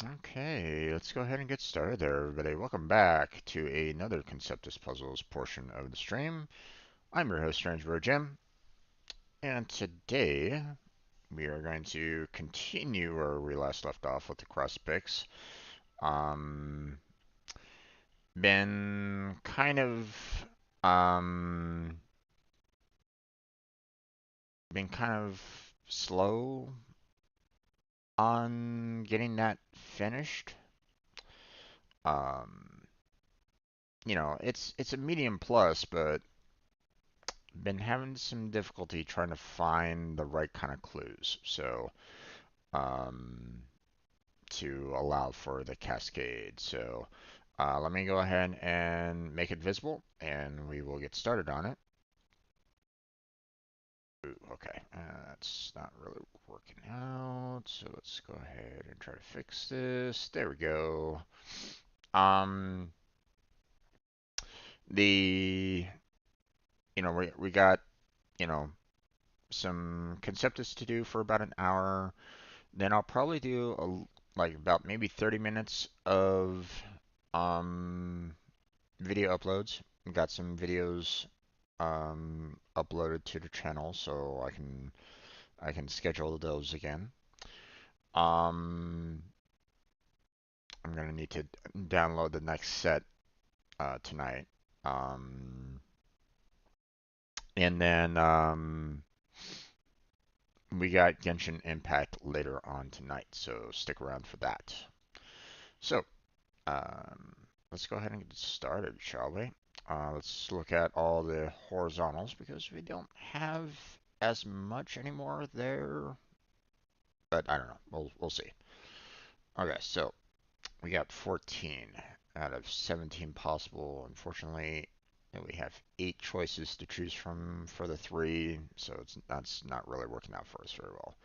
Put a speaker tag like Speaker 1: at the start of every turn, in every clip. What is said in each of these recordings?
Speaker 1: Okay, let's go ahead and get started there, everybody. Welcome back to another Conceptis Puzzles portion of the stream. I'm your host, Strangebro Jim, and today we are going to continue where we last left off with the cross picks. Um, been kind of, um, been kind of slow on getting that finished. Um, it's a medium plus, but been having some difficulty trying to find the right kind of clues. So, um, to allow for the cascade. So, let me go ahead and make it visible, and we will get started on it. Ooh, okay, that's not really working out. So let's go ahead and try to fix this. There we go. Um, the we got you know some Conceptus to do for about an hour. Then I'll probably do like about maybe 30 minutes of um, video uploads. Got some videos uploaded to the channel, so I can schedule those again. Um, I'm gonna need to download the next set tonight. Um, and then we got Genshin Impact later on tonight, so stick around for that. So, Um, let's go ahead and get started, shall we? Let's look at all the horizontals because we don't have as much anymore there, but I don't know. We'll see. Okay, so we got 14 out of 17 possible. Unfortunately, we have 8 choices to choose from for the 3, so that's not really working out for us very well.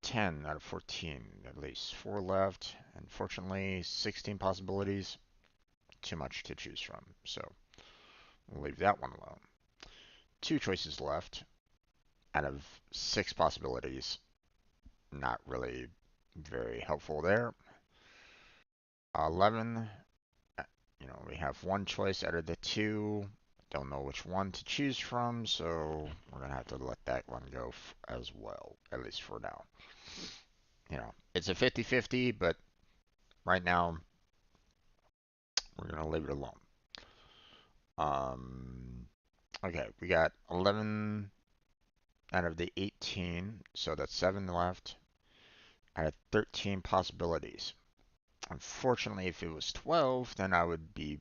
Speaker 1: 10 out of 14, at least 4 left. Unfortunately, 16 possibilities. Too much to choose from, so we'll leave that one alone. 2 choices left out of 6 possibilities. Not really very helpful there. 11, we have 1 choice out of the 2. Don't know which one to choose from, so we're going to have to let that one go as well, at least for now. It's a 50-50, but right now we're going to leave it alone. Okay, we got 11 out of the 18, so that's 7 left. I had 13 possibilities. Unfortunately, if it was 12, then I would be,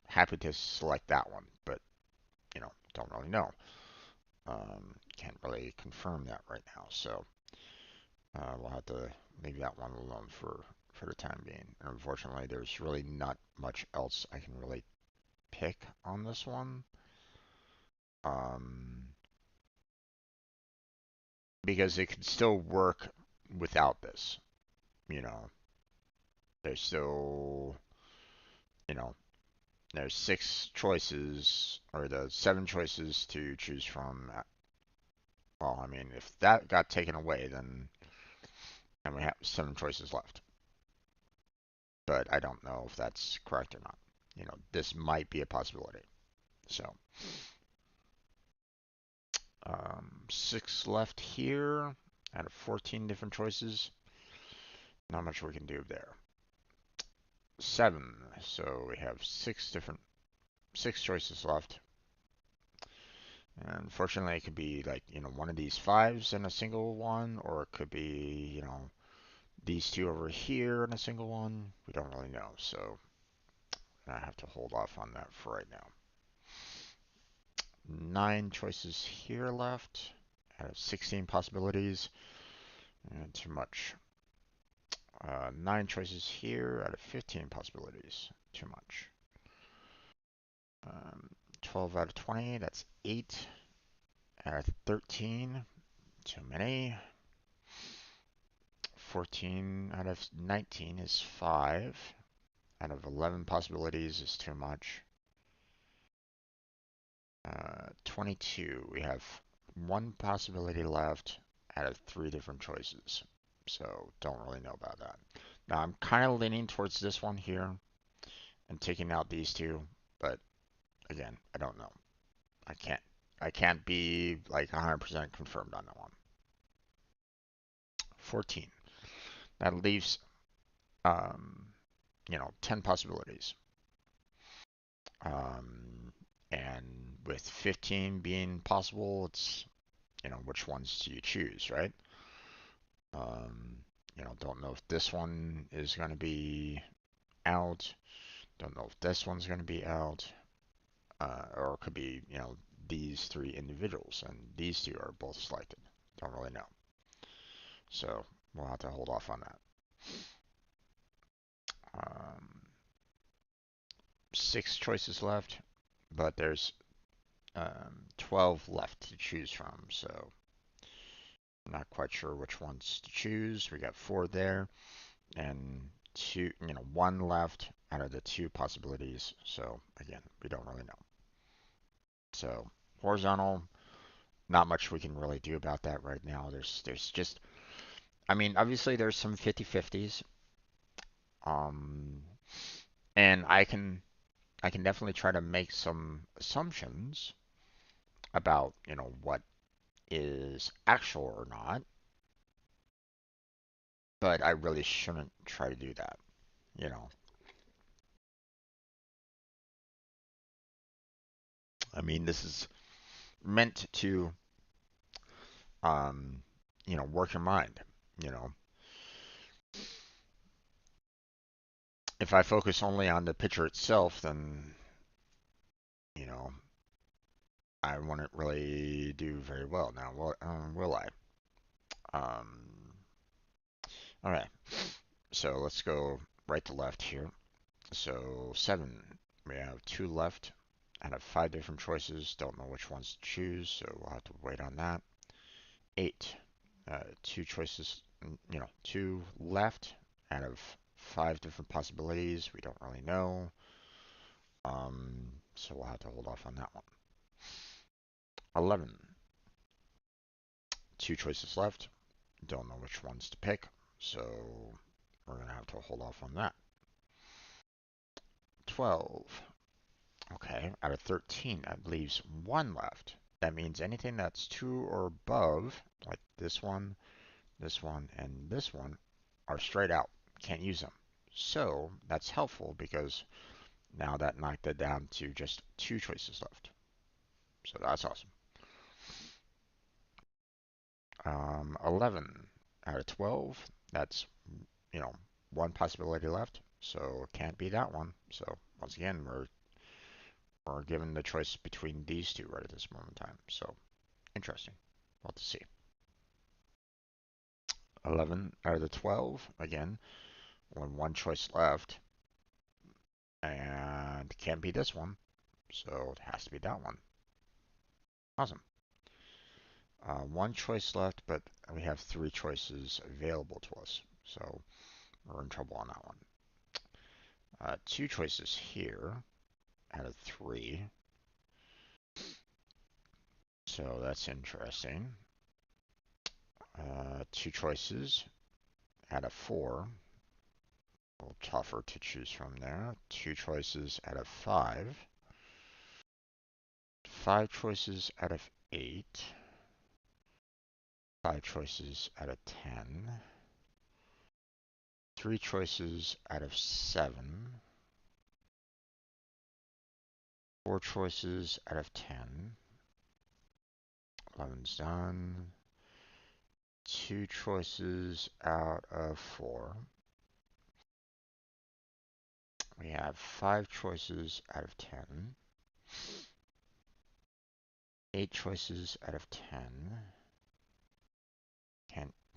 Speaker 1: happy to select that one, but, don't really know. Can't really confirm that right now, so we'll have to leave that one alone for the time being. And unfortunately, there's really not much else I can really pick on this one. Um, because it could still work without this, you know. There's still, you know, there's 6 choices, or the 7 choices to choose from. Well, I mean, if that got taken away, then we have 7 choices left. But I don't know if that's correct or not. This might be a possibility. So, 6 left here out of 14 different choices. Not much we can do there. 7. So we have 6 choices left. And unfortunately, it could be like, one of these 5s in a single one, or it could be, these 2 over here in a single one. We don't really know, so I have to hold off on that for right now. 9 choices here left out of 16 possibilities. And too much. 9 choices here out of 15 possibilities. Too much. 12 out of 20, that's 8 out of 13. Too many. 14 out of 19 is 5. Out of 11 possibilities is too much. 22, we have 1 possibility left out of 3 different choices. So don't really know about that. Now I'm kind of leaning towards this one here and taking out these two, but again, I don't know. I can't I can't be like 100% confirmed on that one. 14. That leaves um, 10 possibilities. Um, and with 15 being possible, it's which ones do you choose, right? Um, don't know if this one is going to be out. Don't know if this one's going to be out. Or it could be, these three individuals, and these two are both selected. Don't really know. So we'll have to hold off on that. Um, 6 choices left, but there's 12 left to choose from, so I'm not quite sure which ones to choose. We got 4 there, and two, 1 left out of the 2 possibilities. So again, we don't really know. So horizontal, not much we can really do about that right now. There's just, I mean, obviously there's some 50/50s, um, and I can definitely try to make some assumptions about what is actual or not, but I really shouldn't try to do that. You know, I mean, this is meant to, um, work your mind. You know, if I focus only on the picture itself, then, you know, I wouldn't really do very well. Now, will I? Um, all right. So let's go right to left here. So 7, we have 2 left out of 5 different choices. Don't know which ones to choose, so we'll have to wait on that. 8, 2 choices, 2 left out of 5 different possibilities. We don't really know, so we'll have to hold off on that one. 11, 2 choices left. Don't know which ones to pick, so we're gonna have to hold off on that. 12. Okay, out of 13, that leaves 1 left. That means anything that's 2 or above, like this one, and this one, are straight out. Can't use them. So that's helpful because now that knocked it down to just 2 choices left. So that's awesome. 11 out of 12, that's, you know, 1 possibility left. So it can't be that one. So once again, we're given the choice between these two right at this moment in time. So interesting. Well to see. 11 out of the 12, again, only 1 choice left, and can't be this one, so it has to be that one. Awesome. 1 choice left, but we have 3 choices available to us, so we're in trouble on that one. 2 choices here out of 3, so that's interesting. 2 choices out of 4, a little tougher to choose from there. 2 choices out of 5. 5 choices out of 8. 5 choices out of 10. 3 choices out of 7. 4 choices out of 10. 11's done. 2 choices out of 4. We have 5 choices out of 10. 8 choices out of 10.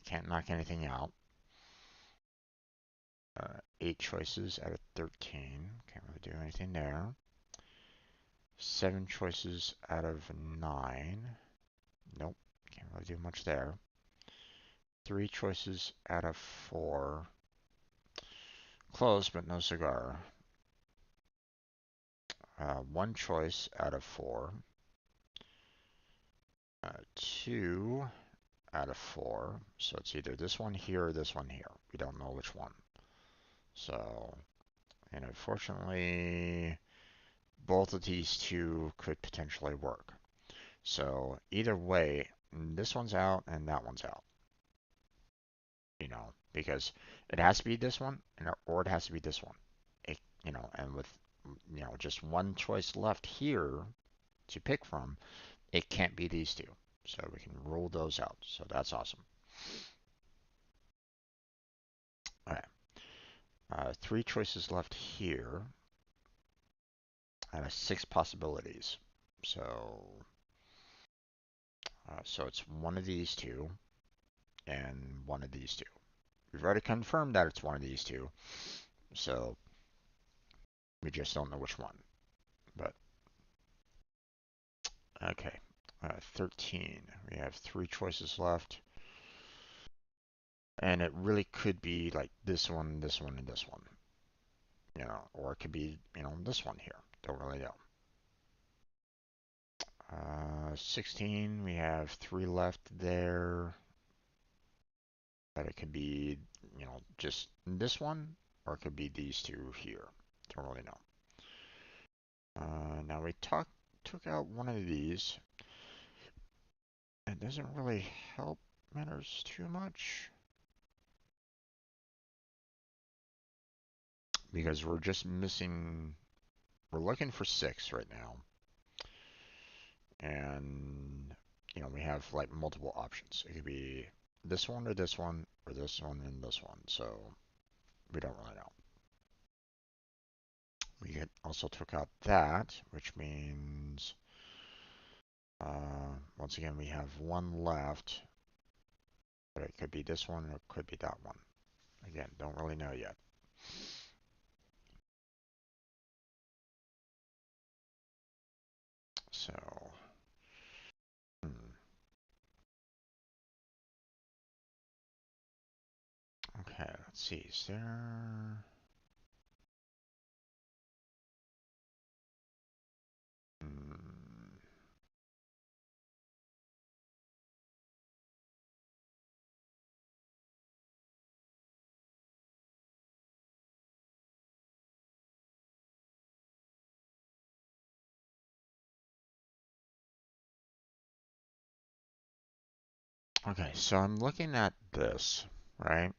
Speaker 1: Can't knock anything out. 8 choices out of 13. Can't really do anything there. 7 choices out of 9. Nope, can't really do much there. 3 choices out of 4. Close, but no cigar. 1 choice out of 4. 2 out of 4. So it's either this one here or this one here. We don't know which one. So, and unfortunately, both of these two could potentially work. So either way, this one's out and that one's out. Because it has to be this one, or it has to be this one. And with just one choice left here to pick from, it can't be these two. So we can rule those out. So that's awesome. All right. 3 choices left here out of 6 possibilities. So it's one of these two and one of these two. We've already confirmed that it's one of these two, so we just don't know which one. But okay, 13. We have 3 choices left, and it really could be like this one, and this one, or it could be this one here. Don't really know. 16. We have 3 left there. But it could be just this one, or it could be these two here. Don't really know. Now we took out one of these. It doesn't really help matters too much because we're just missing. We're looking for 6 right now, and we have like multiple options. It could be this one or this one or this one and this one. So we don't really know. We also took out that, which means once again, we have 1 left, but it could be this one or it could be that one. Again, don't really know yet. So, okay, let's see. Is there? Okay, so I'm looking at this, right?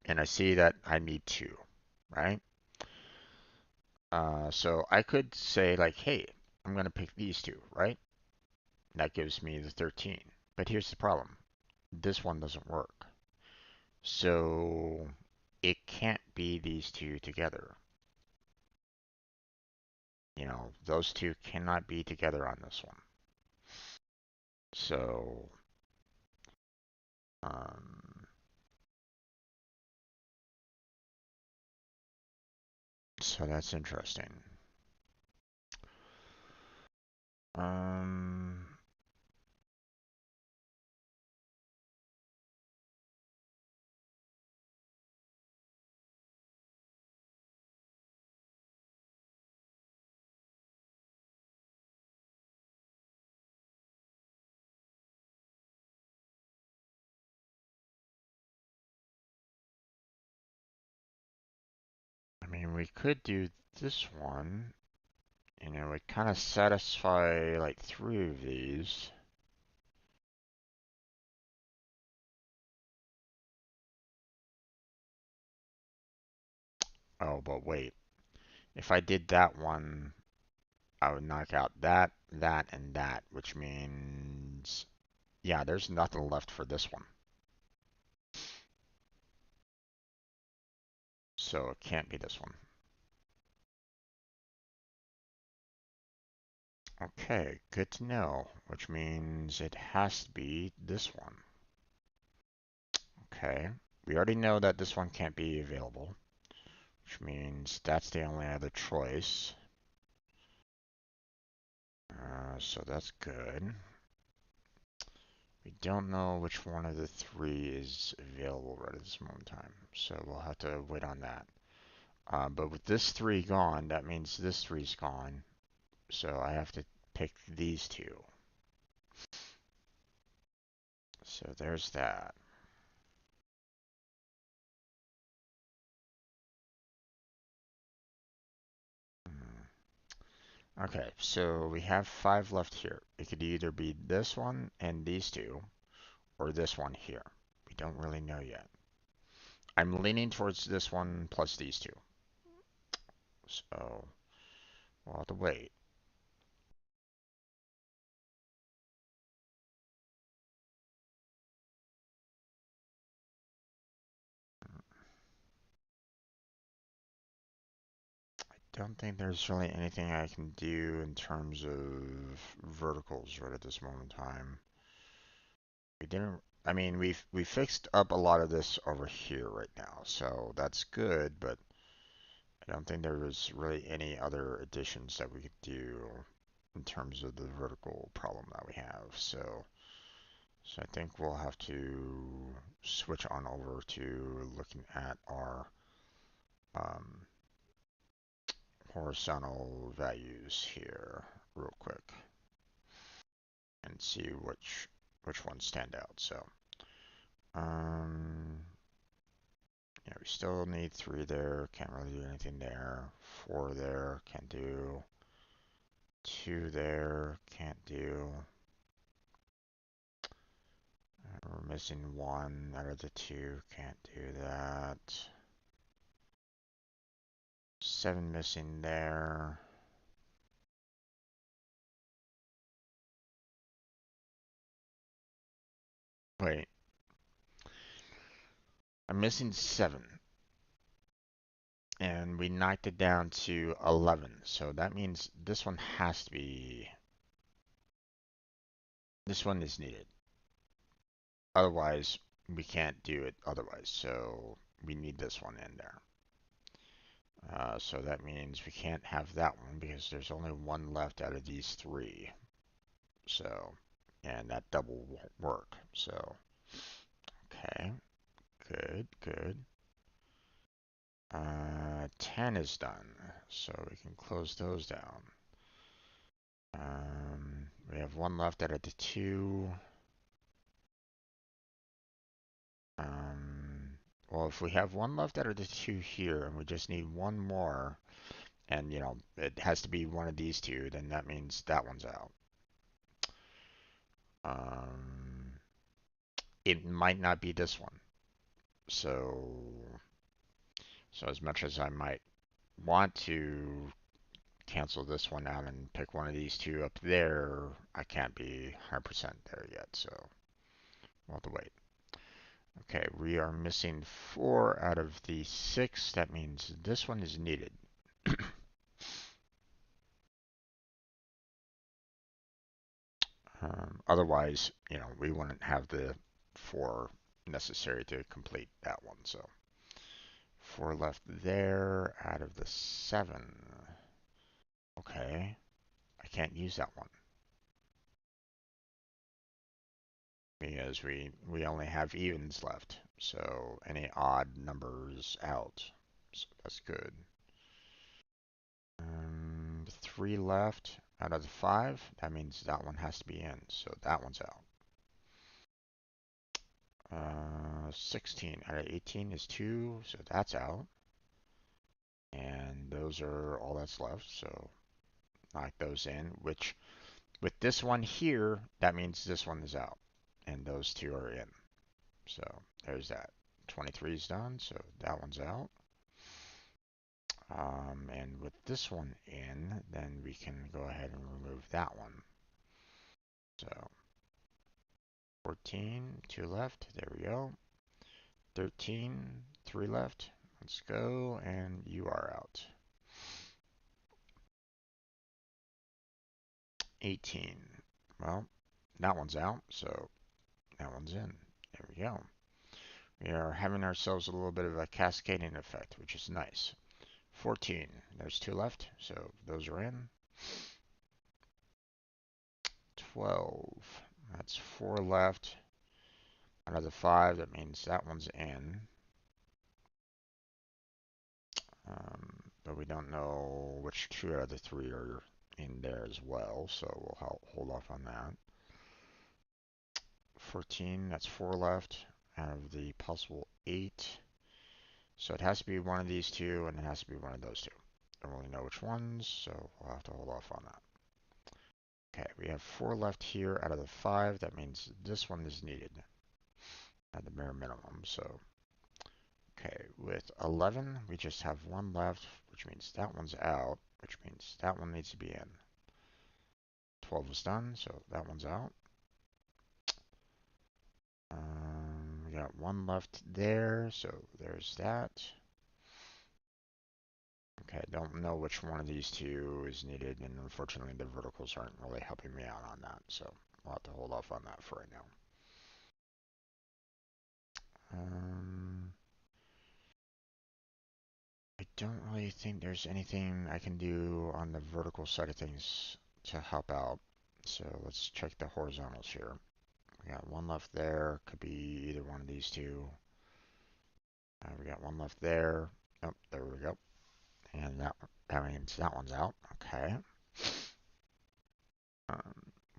Speaker 1: And I see that I need 2, right? So I could say like, hey, I'm gonna pick these 2, right? That gives me the 13. But here's the problem. This one doesn't work. So it can't be these 2 together. Those 2 cannot be together on this one. So, um, so that's interesting. Um, I mean, we could do this one, and it would kind of satisfy like 3 of these. Oh, but wait. If I did that one, I would knock out that, that, and that, which means, yeah, there's nothing left for this one. So it can't be this one. Okay, good to know, which means it has to be this one. Okay, we already know that this one can't be available, which means that's the only other choice. So that's good. We don't know which one of the 3 is available right at this moment in time, so we'll have to wait on that. But with this 3 gone, that means this 3's gone, so I have to pick these 2. So there's that. Okay, so we have 5 left here. It could either be this one and these two, or this one here. We don't really know yet. I'm leaning towards this one plus these two. So we'll have to wait. Don't think there's really anything I can do in terms of verticals right at this moment in time. We didn't, I mean, we fixed up a lot of this over here right now, so that's good, but I don't think there was really any other additions that we could do in terms of the vertical problem that we have. So I think we'll have to switch on over to looking at our um, horizontal values here real quick and see which ones stand out. So um, yeah, we still need 3 there. Can't really do anything there. 4 there. Can't do. 2 there. Can't do. We're missing 1 out of the 2. Can't do that. 7 missing there. Wait. I'm missing 7. And we knocked it down to 11. So that means this one has to be. This one is needed. Otherwise, we can't do it otherwise. So we need this one in there. So that means we can't have that one because there's only 1 left out of these 3. So, and that double won't work. So, okay, good, good. 10 is done, so we can close those down. We have 1 left out of the 2. Well, if we have 1 left out of the 2 here, and we just need 1 more, and you know, it has to be one of these 2, then that means that one's out. It might not be this one. So as much as I might want to cancel this one out and pick one of these 2 up there, I can't be 100% there yet, so we'll have to wait. Okay, we are missing 4 out of the 6. That means this one is needed. Otherwise, you know, we wouldn't have the 4 necessary to complete that one, so 4 left there out of the 7. Okay, I can't use that one because we only have evens left, so any odd numbers out, so that's good. 3 left out of the 5. That means that one has to be in, so that one's out. 16 out of 18 is 2, so that's out. And those are all that's left, so knock those in, which with this one here, that means this one is out, and those 2 are in. So there's that. 23 is done, so that one's out. And with this one in, then we can go ahead and remove that one. So 14, 2 left, there we go. 13, 3 left, let's go, and you are out. 18, well, that one's out, so that one's in. There we go. We are having ourselves a little bit of a cascading effect, which is nice. 14, there's 2 left, so those are in. 12, that's 4 left. Out of the 5, that means that one's in. But we don't know which 2 out of the 3 are in there as well, so we'll hold off on that. 14, that's 4 left out of the possible 8. So it has to be one of these two, and it has to be one of those two. I don't really know which ones, so we'll have to hold off on that. Okay, we have 4 left here out of the 5. That means this one is needed at the bare minimum. So, okay, with 11, we just have 1 left, which means that one's out, which means that one needs to be in. 12 is done, so that one's out. We got 1 left there, so there's that. Okay, I don't know which one of these two is needed, and unfortunately the verticals aren't really helping me out on that, so I'll have to hold off on that for right now. I don't really think there's anything I can do on the vertical side of things to help out, so let's check the horizontals here. We got 1 left there, could be either one of these two. We got 1 left there. Oh, there we go. And that means that one's out. Okay.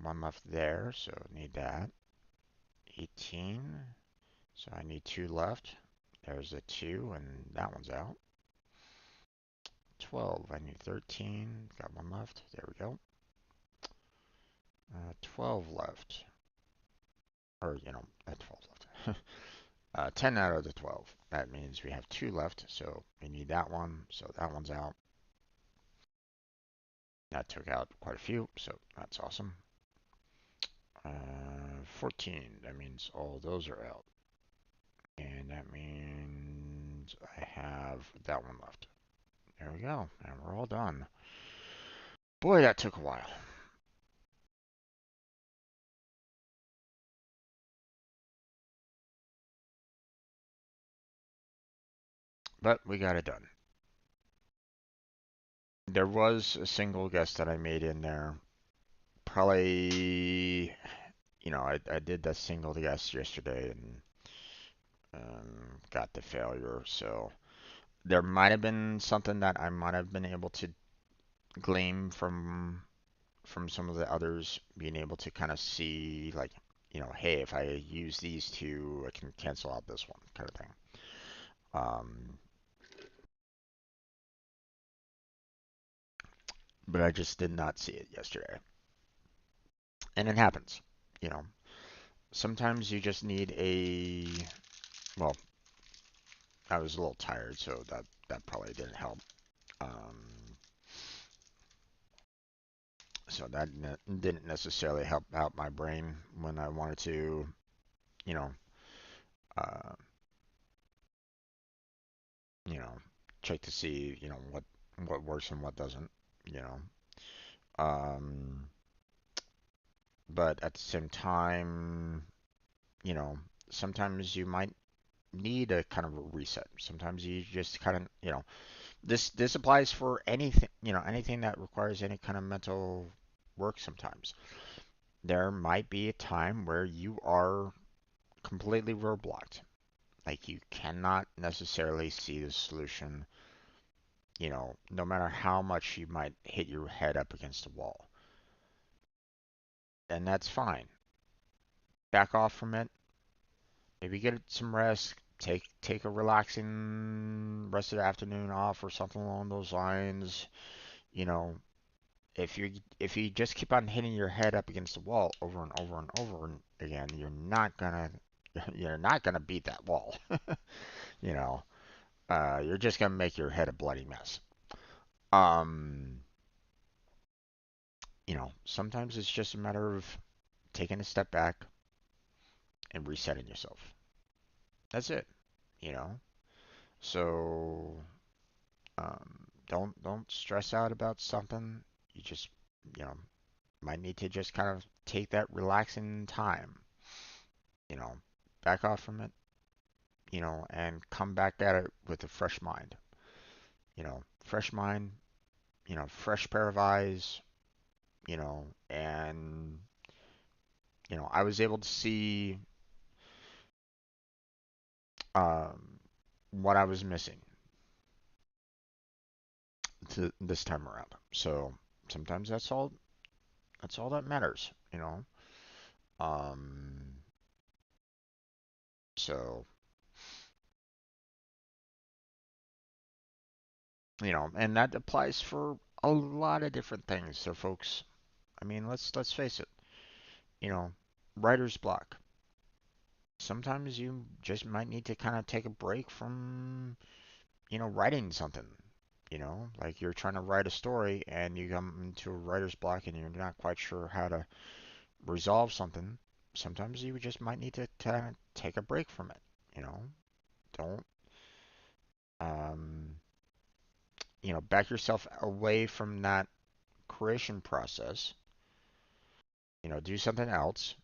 Speaker 1: 1 left there, so need that. 18. So I need 2 left. There's a 2, and that one's out. 12. I need 13. Got 1 left. There we go. 12 left. Or, 12 left. 10 out of the 12. That means we have 2 left, so we need that one. So that one's out. That took out quite a few, so that's awesome. 14, that means all those are out. And that means I have that one left. There we go, and we're all done. Boy, that took a while. But we got it done. There was a single guess that I made in there. Probably, I did that single guess yesterday and got the failure. So there might have been something that I might have been able to glean from some of the others, being able to kind of see, like, hey, if I use these two, I can cancel out this one, kind of thing. But I just did not see it yesterday. And it happens, you know. Sometimes you just need well, I was a little tired, so that probably didn't help. Um, so that didn't necessarily help out my brain when I wanted to, you know, uh, you know, check to see, what works and what doesn't, you know. Um, but at the same time, you know, sometimes you might need a kind of a reset. Sometimes you just kind of, this applies for anything, anything that requires any kind of mental work sometimes. There might be a time where you are completely roadblocked. Like you cannot necessarily see the solution, no matter how much you might hit your head up against a wall. And that's fine. Back off from it. Maybe get some rest. Take a relaxing rest of the afternoon off or something along those lines. You know, if you just keep on hitting your head up against the wall over and over and over again, you're not gonna beat that wall. you know, you're just gonna make your head a bloody mess. Um, sometimes it's just a matter of taking a step back and resetting yourself. That's it. You know, so don't stress out about something. You just you know might need to just kind of take that relaxing time. You know, back off from it. And come back at it with a fresh mind. Fresh mind. Fresh pair of eyes. And I was able to see um, what I was missing to this time around. So sometimes that's all that matters. Um, So, and that applies for a lot of different things. So, folks, I mean, let's face it, you know, writer's block. Sometimes you just might need to kind of take a break from, writing something. Like you're trying to write a story and you come into a writer's block and you're not quite sure how to resolve something. Sometimes you just might need to kind of take a break from it. You know, don't, um, back yourself away from that creation process. Do something else.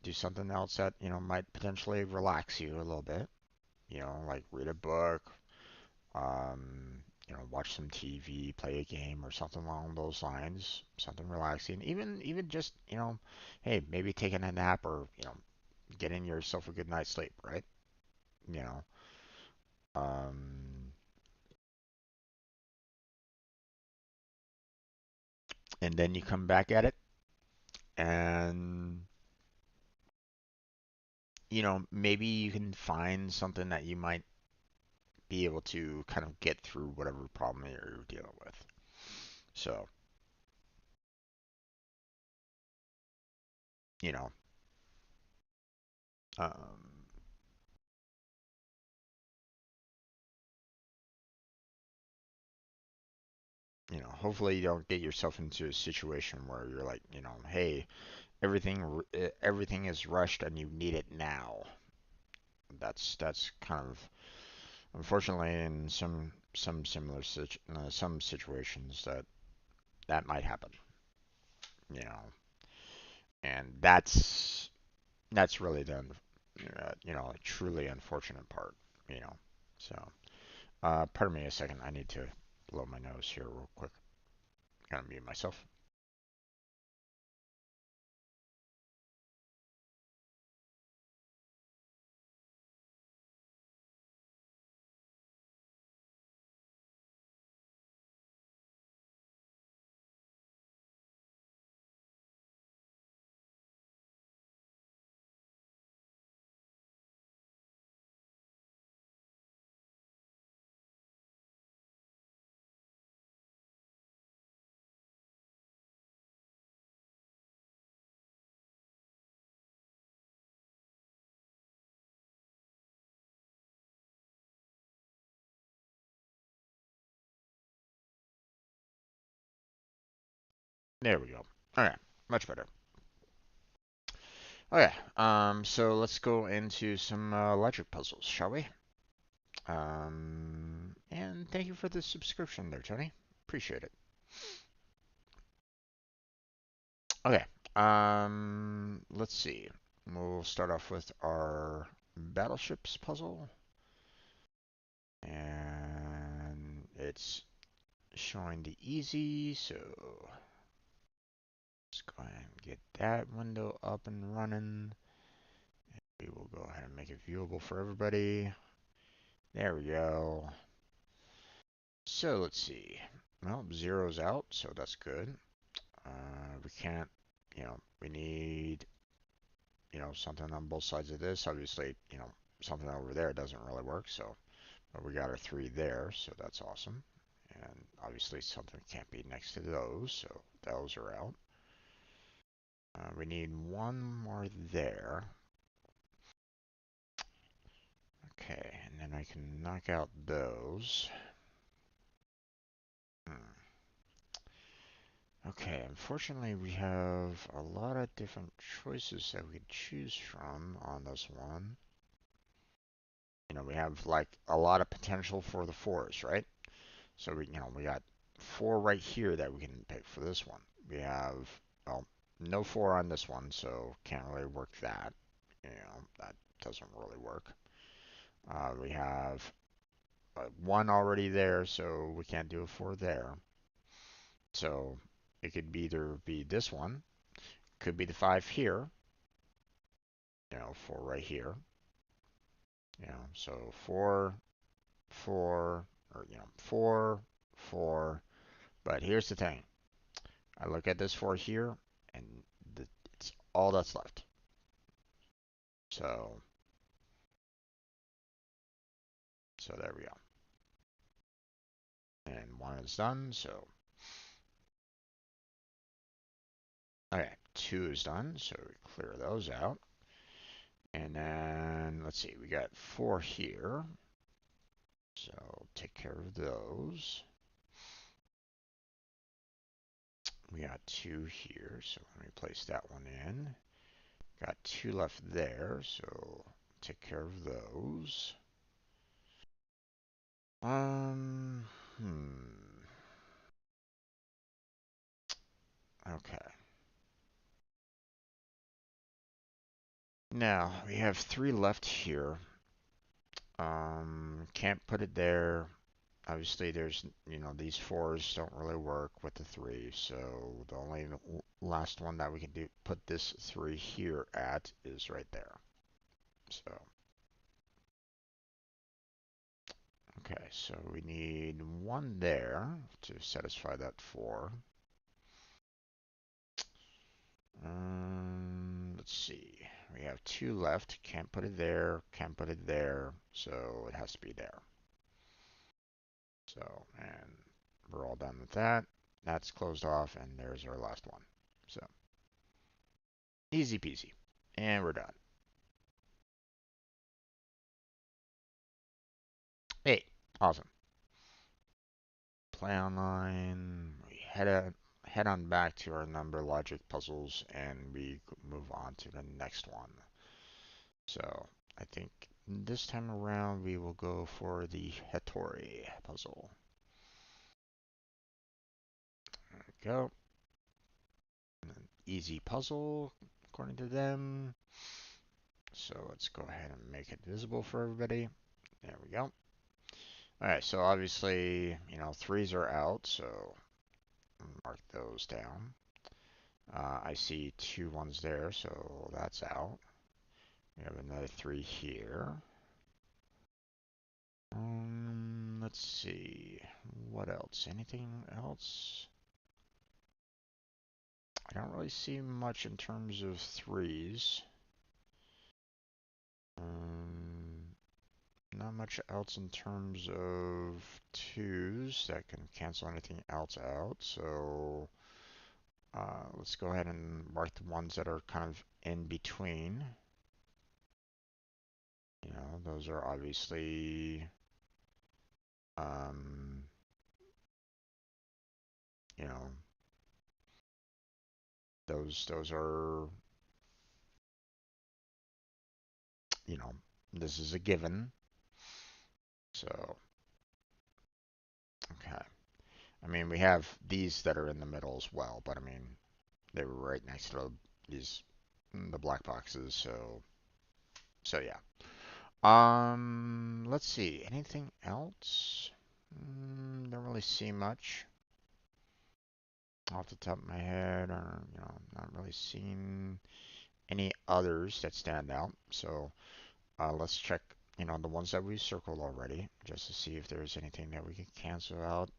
Speaker 1: Do something else that, might potentially relax you a little bit. Like read a book, watch some TV, play a game, or something along those lines. Something relaxing. Even just, hey, maybe taking a nap or, getting yourself a good night's sleep, right? You know, um, and then you come back at it, and maybe you can find something that you might be able to kind of get through whatever problem you're dealing with. So, you know, um, hopefully you don't get yourself into a situation where you're like, hey, everything is rushed and you need it now. That's kind of unfortunately in some similar some situations that might happen. You know, and that's really the truly unfortunate part. You know, so pardon me a second. I need to blow my nose here real quick. Gotta mute myself. There we go. Okay, much better. Okay, so let's go into some logic puzzles, shall we? And thank you for the subscription there, Tony. Appreciate it. Okay, let's see. We'll start off with our battleships puzzle, and it's showing the easy, so let's go ahead and get that window up and running. We will go ahead and make it viewable for everybody. There we go. So let's see. Well, zero's out, so that's good. We can't, we need, something on both sides of this. Obviously, something over there doesn't really work, so but we got our three there, so that's awesome. And obviously something can't be next to those, so those are out. We need one more there. Okay, and then I can knock out those. Hmm. Okay, unfortunately we have a lot of different choices that we could choose from on this one. We have like a lot of potential for the fours, right? So we got four right here that we can pick for this one. We have, well, no four on this one, so can't really work that. That doesn't really work. We have one already there, so we can't do a four there. So it could either be this one, could be the five here, four right here. So four, four, or four, four. But here's the thing. I look at this four here, and it's all that's left. So So there we go. And one is done, so okay, two is done, so we clear those out. And then let's see, we got four here. So take care of those. We got two here, so let me place that one in. Got two left there, so take care of those. Um, okay. Now, we have three left here. Can't put it there. Obviously, there's, these fours don't really work with the three, so the only last one that we can do, put this three here at is right there. So, okay, so we need one there to satisfy that four. Let's see. We have two left. Can't put it there. Can't put it there. So it has to be there. So, and we're all done with that. That's closed off, and there's our last one. So, easy peasy. And we're done. Hey, awesome. Play online. We head on back to our number logic puzzles, and we move on to the next one. So, I think this time around we will go for the Hattori puzzle. There we go. Easy puzzle, according to them. So let's go ahead and make it visible for everybody. There we go. Alright, so obviously, threes are out, so mark those down. I see two ones there, so that's out. We have another three here. Let's see. What else? Anything else? I don't really see much in terms of threes. Not much else in terms of twos that can cancel anything else out. So let's go ahead and mark the ones that are kind of in between. Those are obviously, um, you know, those are, this is a given. So, okay. I mean, we have these that are in the middle as well, but I mean, they were right next to the black boxes, so yeah. Let's see. Anything else? Don't really see much off the top of my head, or not really seeing any others that stand out. So let's check, the ones that we circled already, just to see if there's anything that we can cancel out,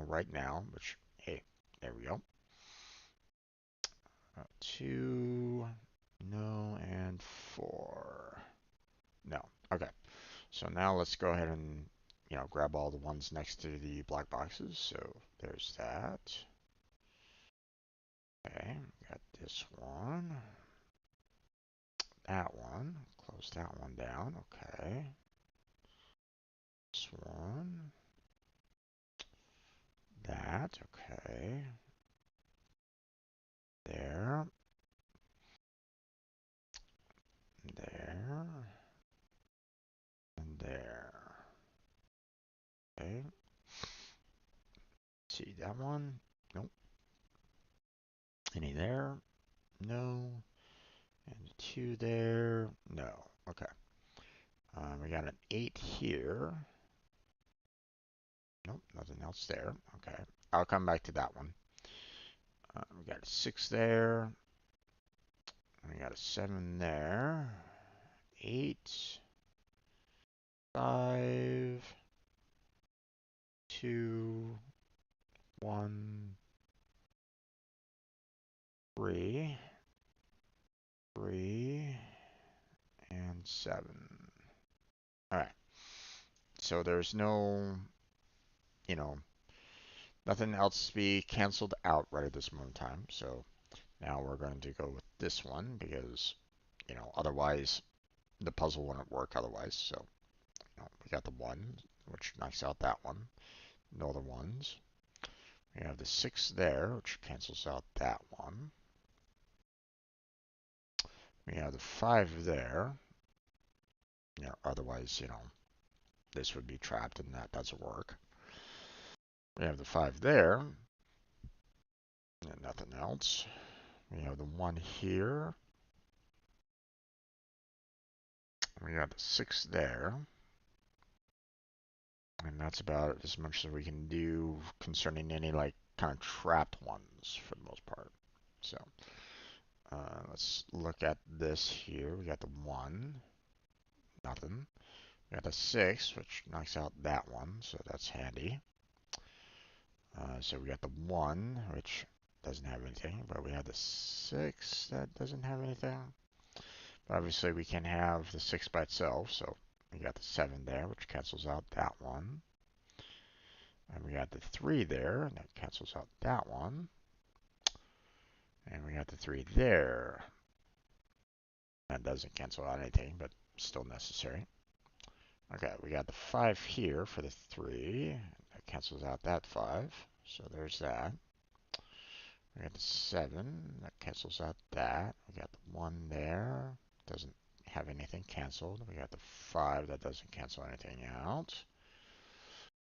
Speaker 1: right now. Which, hey, there we go. Two, no, and four, no. Okay. So now let's go ahead and, grab all the ones next to the black boxes. So there's that. Okay, got this one. That one. Close that one down. Okay. This one. That. Okay. There. There. And there. Okay. See that one? Nope. Any there? No. And two there? No. Okay. We got an 8 here. Nope, nothing else there. Okay. I'll come back to that one. We got a 6 there. We got a 7 there. 8. 5. 2. 1. 3. 3. And 7. Alright. So there's no, you know, nothing else to be canceled out right at this moment in time. So now we're going to go with this one because, otherwise the puzzle wouldn't work otherwise. So, we got the 1, which knocks out that one. No other ones. We have the 6 there, which cancels out that one. We have the 5 there. Otherwise, this would be trapped and that doesn't work. We have the 5 there. And nothing else. We have the 1 here. We got the 6 there. And that's about as much as we can do concerning any like kind of trapped ones for the most part. So let's look at this here. We got the 1, nothing. We got the 6, which knocks out that one, so that's handy. So we got the 1, which doesn't have anything, but we have the 6 that doesn't have anything. But obviously we can have the 6 by itself, so we got the 7 there, which cancels out that one. And we got the 3 there, and that cancels out that one. And we got the 3 there. That doesn't cancel out anything, but still necessary. Okay, we got the 5 here for the 3. That cancels out that 5. So there's that. We got the 7. That cancels out that. We got the 1 there. Doesn't have anything canceled. We got the 5. That doesn't cancel anything out.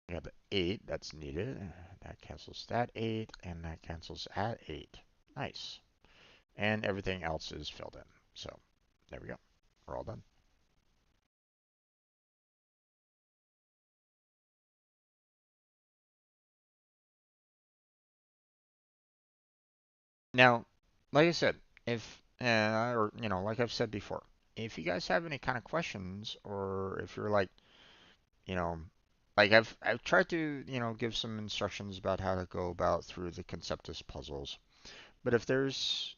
Speaker 1: We got the 8. That's needed. That cancels that 8. And that cancels at 8. Nice. And everything else is filled in. So there we go. We're all done. Now, like I said, if or like I've said before, if you guys have any kind of questions, or if you're like, you know, like I've tried to, give some instructions about how to go about through the Conceptis puzzles. But if there's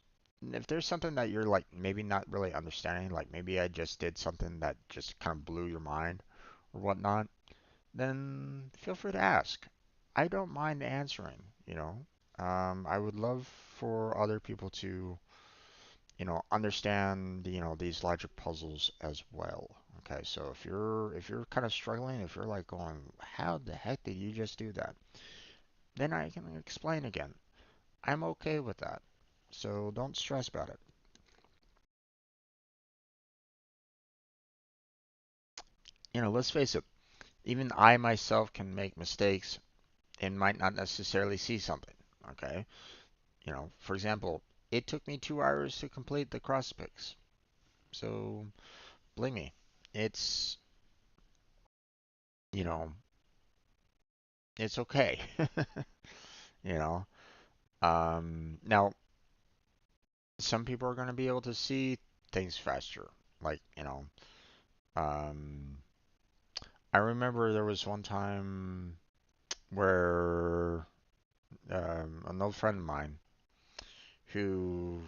Speaker 1: something that you're like maybe not really understanding, like maybe I just did something that just kind of blew your mind or whatnot, then feel free to ask. I don't mind answering. I would love for other people to, understand, these logic puzzles as well. Okay, so if you're kind of struggling, if you're like going, how the heck did you just do that? Then I can explain again. I'm okay with that. So don't stress about it. Let's face it, even I myself can make mistakes and might not necessarily see something. Okay? For example, it took me 2 hours to complete the cross picks. So, believe me, it's, you know, it's okay. you know, now, some people are going to be able to see things faster. Like, um, I remember there was one time where an old friend of mine who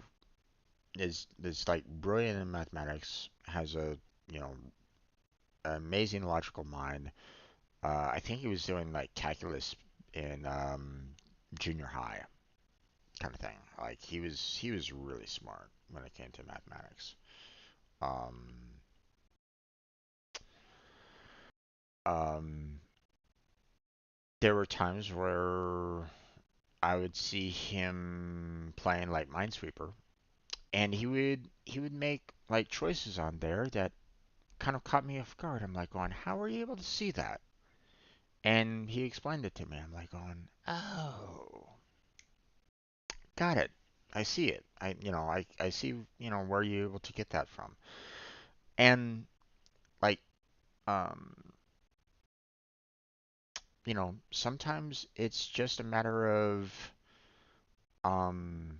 Speaker 1: is like brilliant in mathematics, has a you know amazing logical mind. I think he was doing like calculus in junior high kind of thing. Like he was really smart when it came to mathematics. Um, um, there were times where I would see him playing like Minesweeper, and he would make like choices on there that kind of caught me off guard. I'm like going, how are you able to see that? And he explained it to me. I'm like going, oh, got it. I see it. I see, where you're able to get that from. And like, um, sometimes it's just a matter of, um,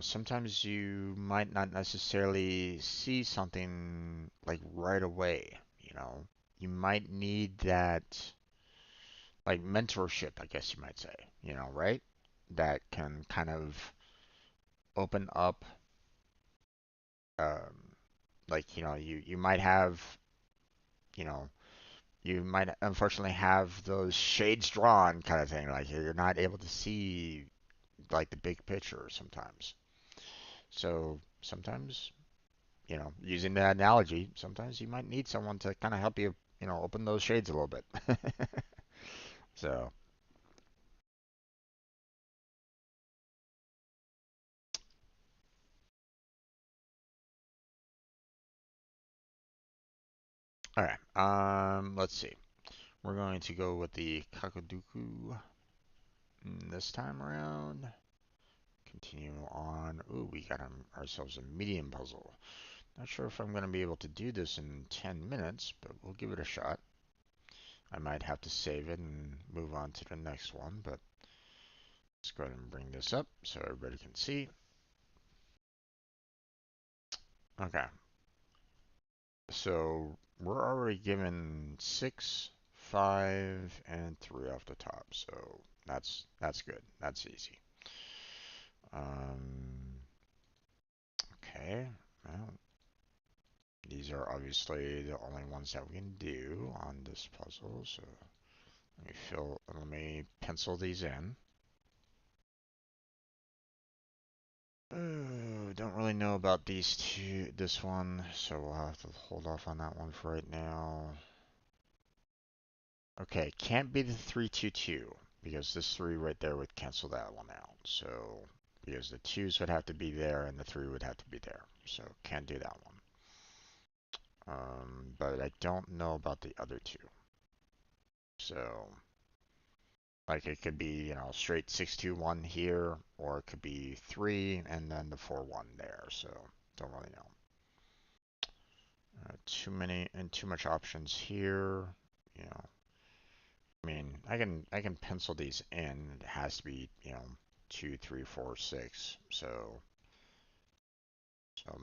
Speaker 1: sometimes you might not necessarily see something like right away. You might need that like mentorship, I guess you might say, right? That can kind of open up, um, like, you might have. you know, you might unfortunately have those shades drawn kind of thing. Like you're not able to see like the big picture sometimes. So sometimes, using that analogy, sometimes you might need someone to kind of help you, open those shades a little bit. So, all right. Let's see. We're going to go with the Kakaduku this time around. Continue on. Ooh, we got ourselves a medium puzzle. Not sure if I'm going to be able to do this in 10 minutes, but we'll give it a shot. I might have to save it and move on to the next one, but let's go ahead and bring this up so everybody can see. Okay, so we're already given 6, 5, and 3 off the top, so that's good. That's easy. Um, okay, well, these are obviously the only ones that we can do on this puzzle, so let me pencil these in. Don't really know about this one, so we'll have to hold off on that one for right now. Okay, can't be the 322 because this 3 right there would cancel that one out. So, because the 2's would have to be there and the 3 would have to be there. So, can't do that one. But I don't know about the other 2. So, like it could be, straight 621 here, or it could be 3 and then the 41 there. So, don't really know. Too much options here. You know, I mean, I can pencil these in. It has to be, 2, 3, 4, 6. So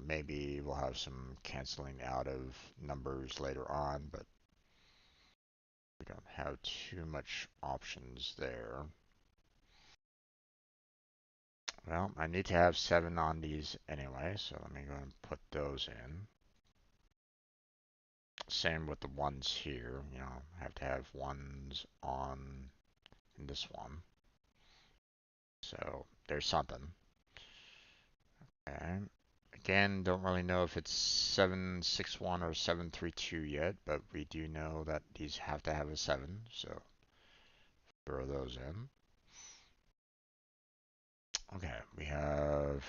Speaker 1: maybe we'll have some canceling out of numbers later on, but we don't have too much options there. Well, I need to have 7 on these anyway, so let me go and put those in. Same with the ones here, I have to have ones on in this one. So there's something. Okay. Again, don't really know if it's 761 or 732 yet, but we do know that these have to have a 7, so throw those in. Okay, we have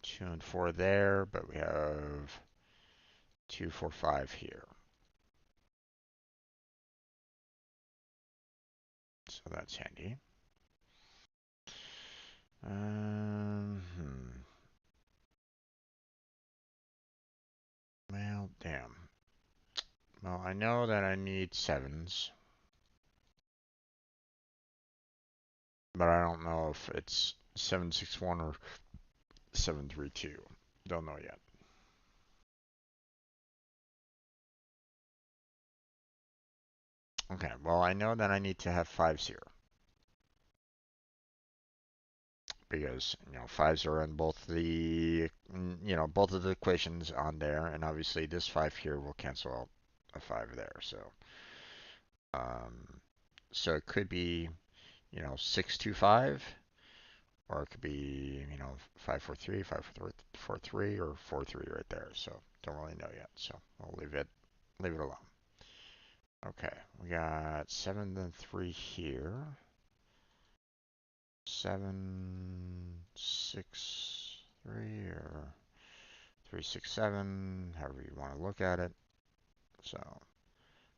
Speaker 1: 2 and 4 there, but we have 2, 4, 5 here. So that's handy. Hmm. Well, damn. Well, I know that I need 7s, but I don't know if it's 761 or 732. Don't know yet. Okay, well, I know that I need to have 5s here because, 5s are in both both of the equations on there, and obviously this 5 here will cancel out a 5 there. Um, so it could be, 625, or it could be, 543, 543, or 43 right there. So don't really know yet. So we'll leave it alone. Okay, we got 7 and 3 here. 7, 6, 3, or 3, 6, 7, however you want to look at it. So,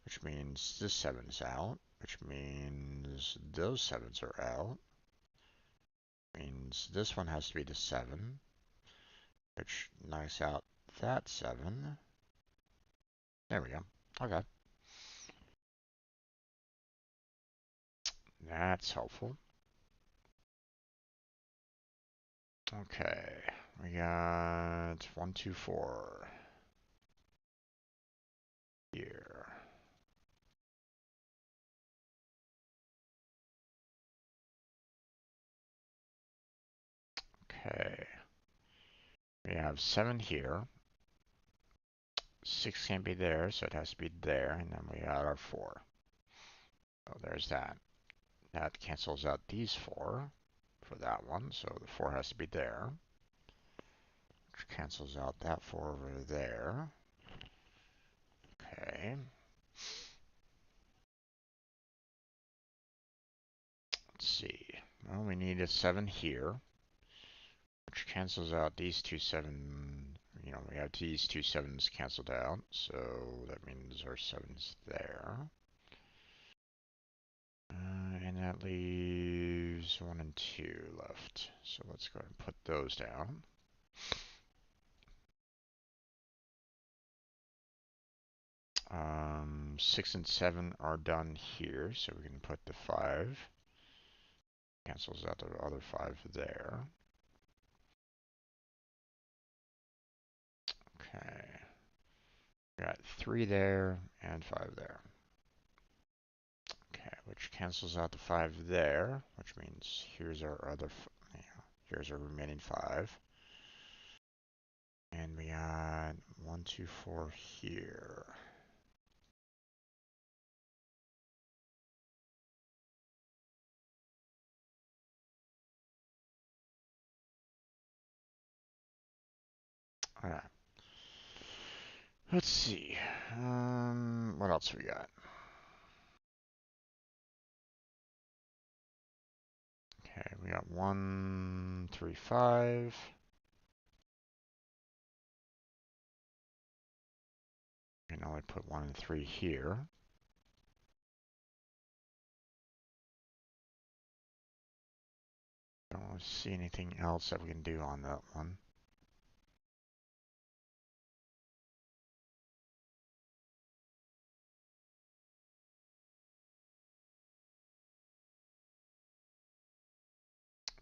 Speaker 1: which means this 7's out, which means those 7's are out. Means this one has to be the 7, which knocks out that 7. There we go. Okay. That's helpful. Okay. We got 1, 2, 4 here. Okay. We have 7 here. 6 can't be there, so it has to be there, and then we got our 4. Oh, there's that. That cancels out these 4 for that one, so the 4 has to be there. Which cancels out that 4 over there. Okay. Let's see. Well, we need a 7 here, which cancels out these 2 7. You know, we have these 2 7s canceled out, so that means our 7's there. And that leaves 1 and 2 left. So let's go ahead and put those down. Um, 6 and 7 are done here, so we can put the 5. Cancels out the other 5 there. Okay. Got 3 there and 5 there. Okay, which cancels out the 5 there, which means here's our other, here's our remaining 5. And we got 1, 2, 4 here. Alright. Let's see. What else we got? Okay, we got 1, 3, 5. We can only put 1 and 3 here. Don't see anything else that we can do on that one.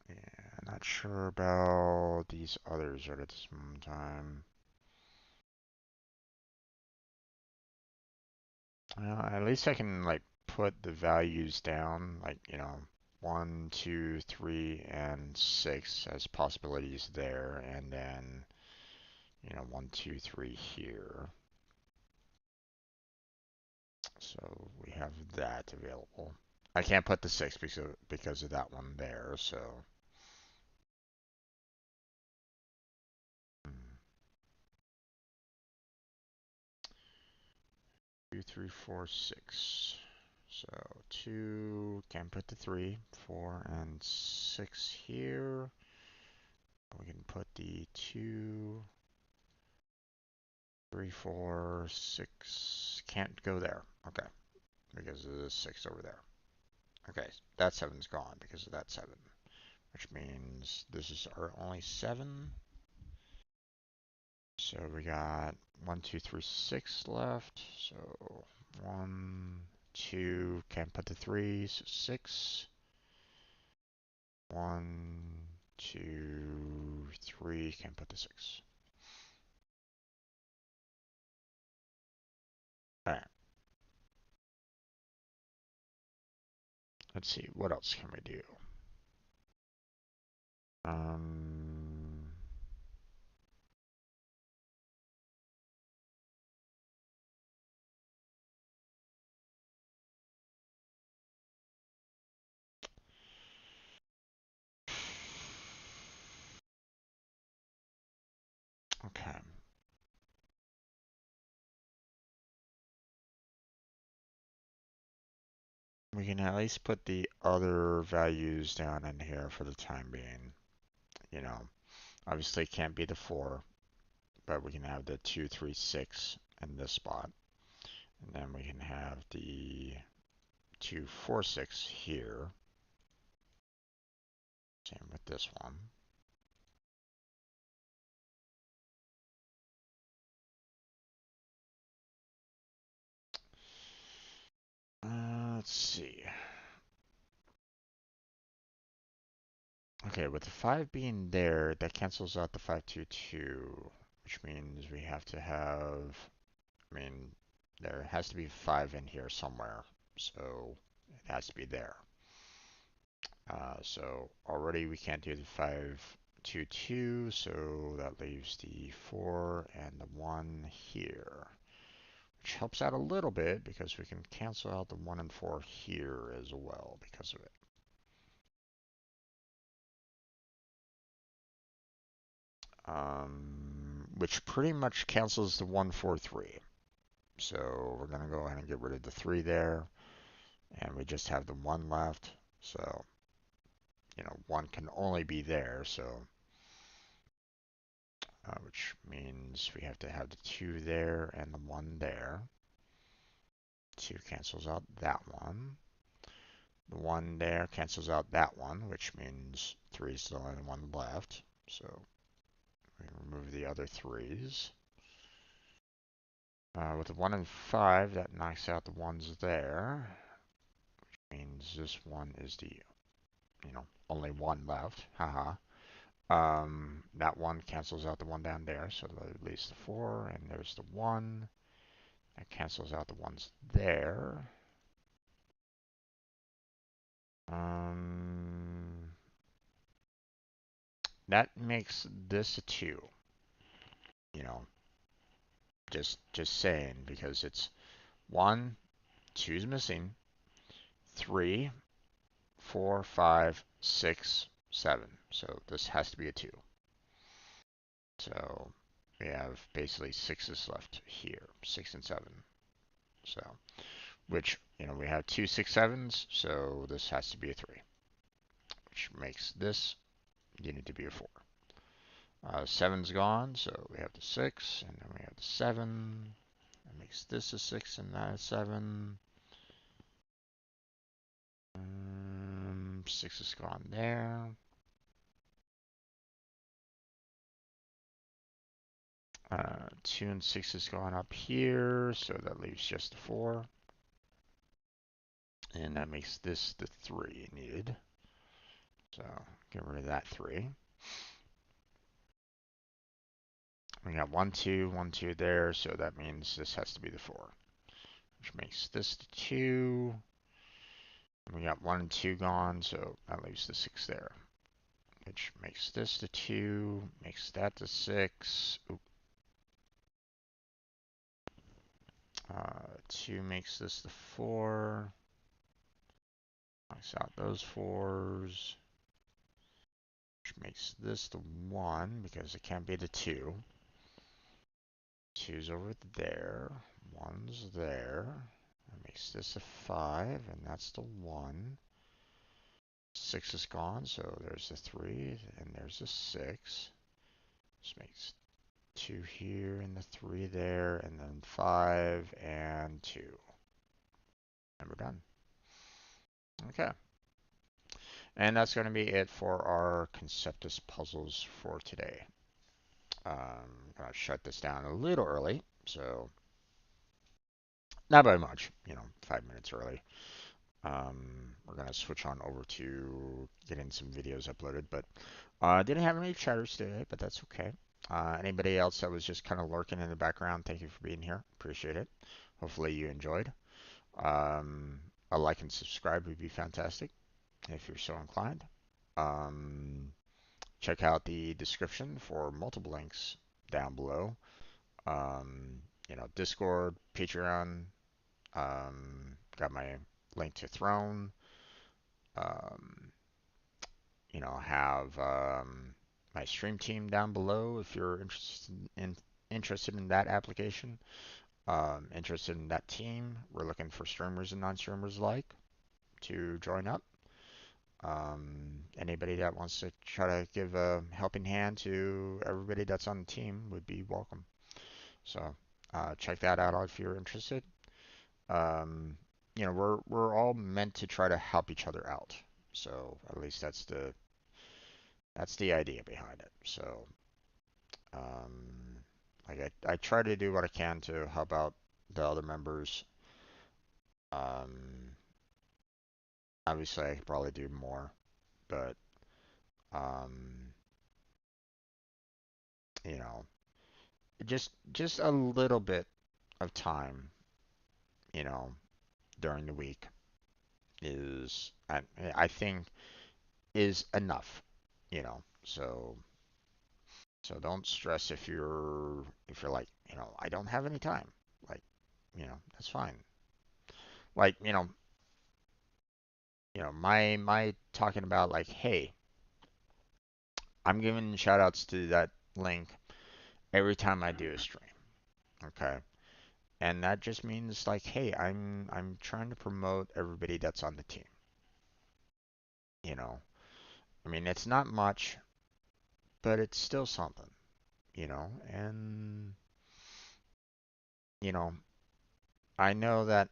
Speaker 1: Yeah, not sure about these others right at this moment in time. At least I can like put the values down, like, you know, 1, 2, 3, and 6 as possibilities there, and then, you know, 1, 2, 3 here. So we have that available. I can't put the 6 because of that one there, so. 2, 3, 4, 6. So 2, can't put the 3, 4, and 6 here. We can put the 2, 3, 4, 6. Can't go there. Okay, because of the 6 over there. Okay, that 7's gone because of that 7, which means this is our only 7. So we got 1, 2, 3, 6 left. So 1, 2, can't put the 3, so 6. 1, 2, 3, can't put the 6. Alright. Let's see, what else can we do? Um, okay. We can at least put the other values down in here for the time being. You know, obviously it can't be the 4, but we can have the 2, 3, 6 in this spot. And then we can have the 2, 4, 6 here. Same with this one. Let's see. Okay, with the 5 being there, that cancels out the 5, 2, 2, which means we have to have, I mean, there has to be 5 in here somewhere, so it has to be there. So already we can't do the 5, 2, 2, so that leaves the 4 and the 1 here, which helps out a little bit because we can cancel out the 1 and 4 here as well because of it. Which pretty much cancels the 1, 4, 3. So we're going to go ahead and get rid of the 3 there, and we just have the 1 left. So, 1 can only be there, so which means we have to have the 2 there and the 1 there. 2 cancels out that one. The 1 there cancels out that one, which means 3 is the only one left. So we remove the other 3s. With the 1 and 5, that knocks out the 1s there, which means this one is the, only 1 left. Haha. That 1 cancels out the 1 down there, so that leaves the 4, and there's the 1. That cancels out the 1s there. That makes this a 2. You know, just saying, because it's 1, 2's missing, 3, 4, 5, 6, 7. So this has to be a 2. So we have basically 6's left here, 6 and 7. So, which, we have 2 6 7s, so this has to be a 3, which makes this need to be a 4. 7's gone, so we have the 6, and then we have the 7. That makes this a 6 and that a 7. 6 is gone there. 2 and 6 is gone up here, so that leaves just the 4. And that makes this the 3 needed. So get rid of that 3. We got 1, 2, 1, 2 there, so that means this has to be the 4, which makes this the 2. And we got 1 and 2 gone, so that leaves the 6 there, which makes this the 2, makes that the 6. 2 makes this the 4. Knocks out those 4s, which makes this the 1 because it can't be the 2. 2's over there, 1's there. That makes this a 5, and that's the 1. 6 is gone, so there's the 3, and there's a 6. This makes 2 here, and the 3 there, and then 5, and 2. And we're done. Okay. And that's going to be it for our Conceptis puzzles for today. I'm going to shut this down a little early, so not by much, 5 minutes early. We're going to switch on over to getting some videos uploaded, but didn't have any chatters today, but that's okay. Anybody else that was just kind of lurking in the background, thank you for being here. Appreciate it. Hopefully you enjoyed. A like and subscribe would be fantastic if you're so inclined. Check out the description for multiple links down below. Discord, Patreon, got my link to Throne. Have my stream team down below if you're interested in that application. Interested in that team. We're looking for streamers and non-streamers alike to join up. Anybody that wants to try to give a helping hand to everybody that's on the team would be welcome. So check that out if you're interested. We're all meant to try to help each other out. So at least that's the idea behind it. So I try to do what I can to help out the other members. Obviously I could probably do more, but you know, just a little bit of time, you know, during the week is I think is enough, So So don't stress if you're like, I don't have any time. Like, that's fine. Like, my talking about like, hey, I'm giving shout outs to that link every time I do a stream. Okay. And that just means like, hey, I'm trying to promote everybody that's on the team. You know. I mean, it's not much, but it's still something. And you know, I know that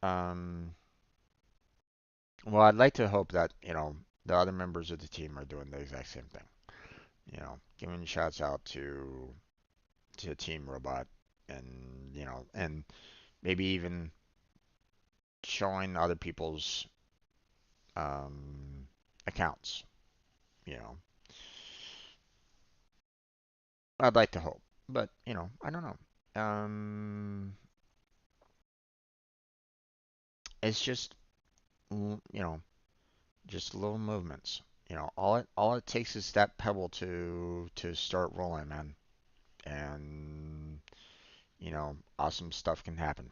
Speaker 1: um well, I'd like to hope that, the other members of the team are doing the exact same thing. Giving shouts out to Team Robot and, and maybe even showing other people's um accounts, you know. I'd like to hope, but, I don't know. It's just, just little movements. All it takes is that pebble to start rolling, man. And awesome stuff can happen.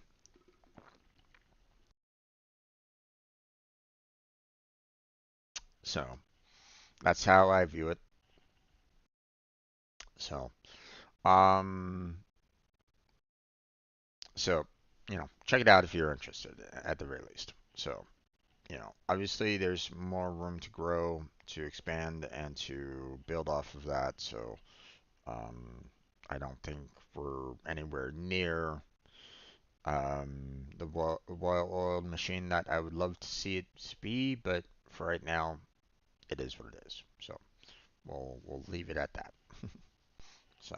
Speaker 1: So that's how I view it. So, um, so check it out if you're interested, at the very least. So, obviously there's more room to grow, to expand, and to build off of that. So, um, I don't think we're anywhere near the well-oiled machine that I would love to see it be, but for right now, it is what it is. So we'll leave it at that. So,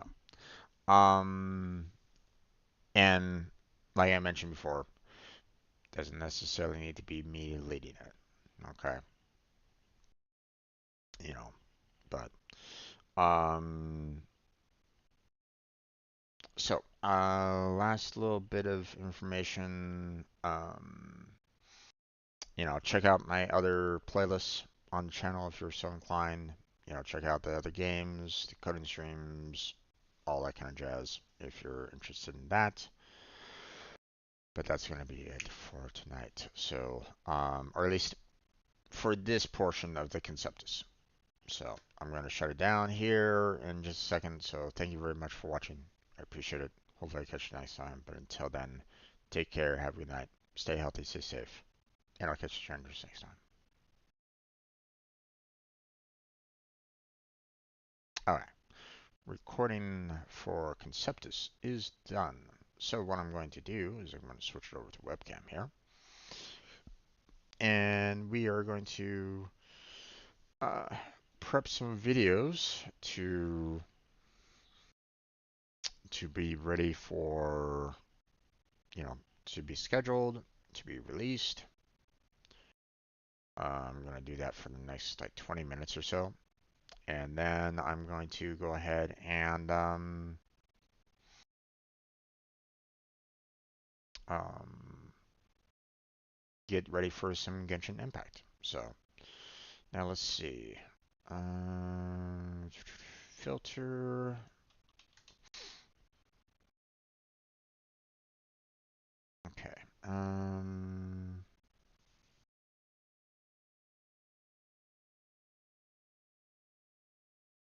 Speaker 1: um, and like I mentioned before, doesn't necessarily need to be me leading it. Okay, you know, but um, so last little bit of information. Check out my other playlists on the channel if you're so inclined. Check out the other games, the coding streams, all that kind of jazz if you're interested in that. But that's going to be it for tonight. So, or at least for this portion of the Conceptus. So I'm going to shut it down here in just a second. So thank you very much for watching. I appreciate it. Hopefully I catch you next time. But until then, take care. Have a good night. Stay healthy. Stay safe. And I'll catch you strangers next time. All right. Recording for Conceptus is done. So what I'm going to do is I'm going to switch it over to webcam here. And we are going to uh, prep some videos to be ready for, to be scheduled, to be released. I'm going to do that for the next like 20 minutes or so. And then I'm going to go ahead and um, get ready for some Genshin Impact. So now let's see. Filter. Okay.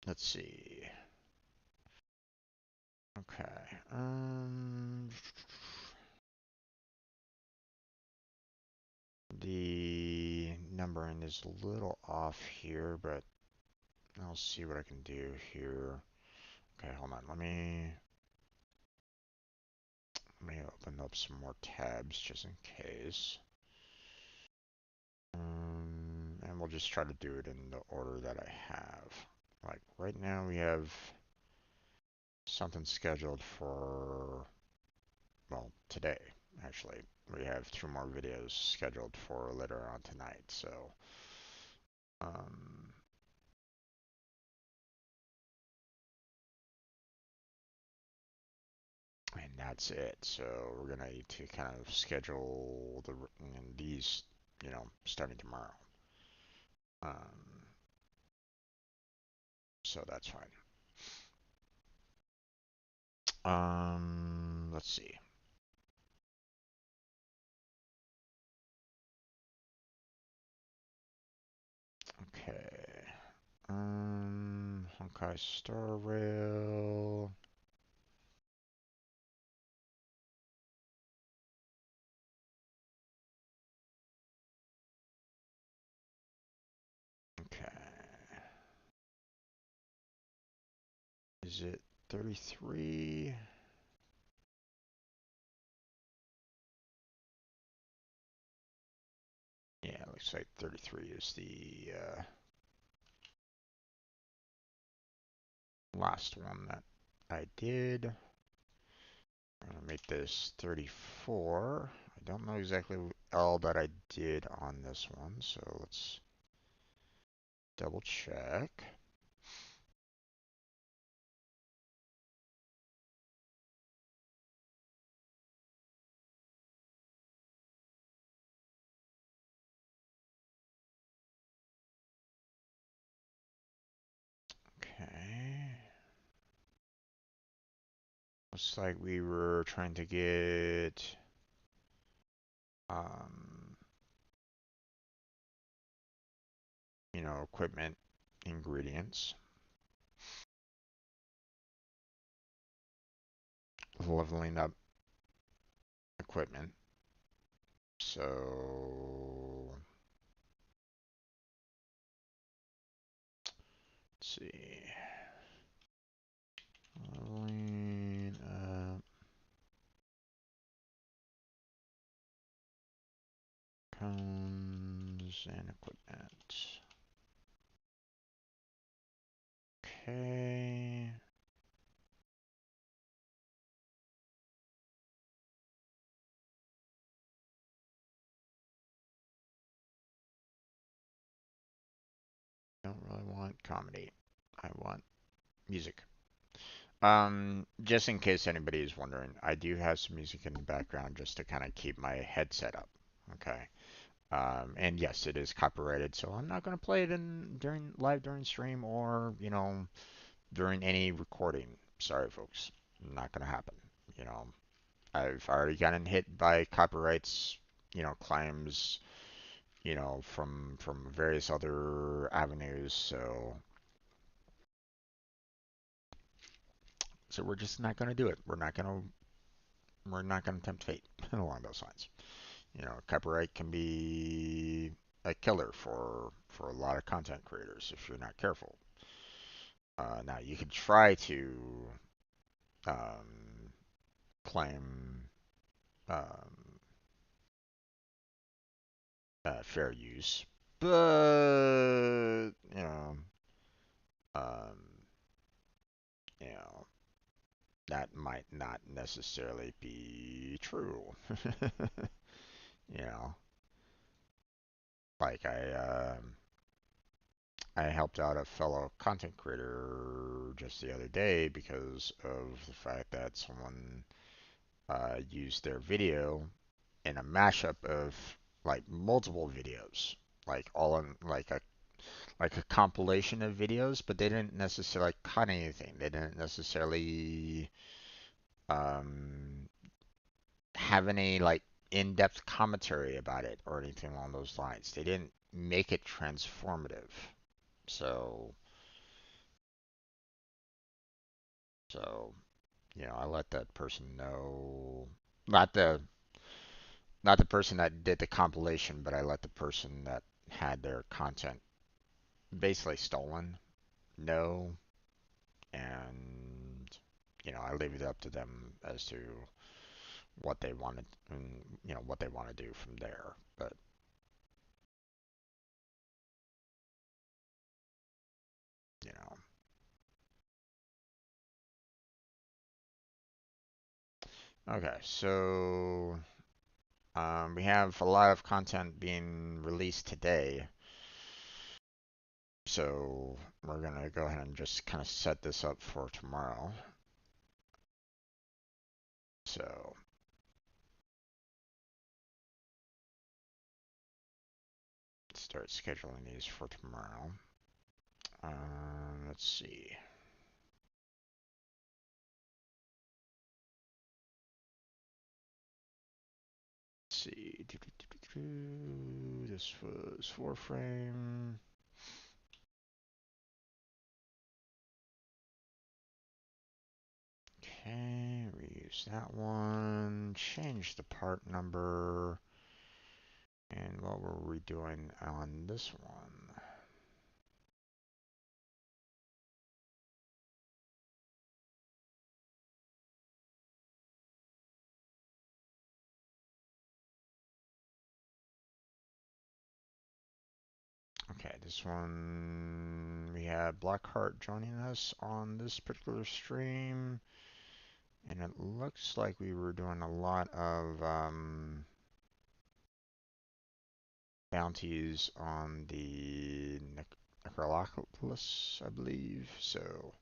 Speaker 1: Let's see. Okay. The numbering is a little off here, but I'll see what I can do here. Okay, hold on. Let me open up some more tabs just in case. And we'll just try to do it in the order that I have. Like right now we have something scheduled for, well, today actually. We have two more videos scheduled for later on tonight. So, um, and that's it. So we're gonna need to kind of schedule these, starting tomorrow. Um, so that's fine. Let's see. Okay. Honkai Star Rail. Okay. Is it 33? Yeah, looks like 33 is the last one that I did. I'm gonna make this 34. I don't know exactly all that I did on this one, so let's double check. Okay. Looks like we were trying to get um, equipment ingredients, leveling up equipment. So let's see. Leveling up cones and equipment. Okay. Don't really want comedy. I want music. Just in case anybody is wondering, I do have some music in the background just to kind of keep my headset up. Okay. And yes, it is copyrighted, so I'm not gonna play it in during stream or during any recording. Sorry, folks, not gonna happen. You know, I've already gotten hit by copyrights, claims, from various other avenues. So we're just not gonna do it. We're not gonna tempt fate along those lines. Copyright can be a killer for a lot of content creators if you're not careful. Now you could try to um, claim um, fair use, but um, you know, that might not necessarily be true. you know, like I helped out a fellow content creator just the other day because of the fact that someone used their video in a mashup of like multiple videos, like all in like a compilation of videos, but they didn't necessarily cut anything. They didn't necessarily um, have any like in-depth commentary about it or anything along those lines. They didn't make it transformative. So so I let that person know, not the person that did the compilation, but I let the person that had their content basically stolen know, and I leave it up to them as to what they wanted and what they want to do from there. But you okay, so we have a lot of content being released today. So we're gonna go ahead and just kind of set this up for tomorrow. So start scheduling these for tomorrow. Let's see. see. This was 4-frame. Okay, reuse that one. Change the part number. And what were we doing on this one? Okay, this one, we have Blackheart joining us on this particular stream. And it looks like we were doing a lot of bounties on the Necroloculus, I believe. So,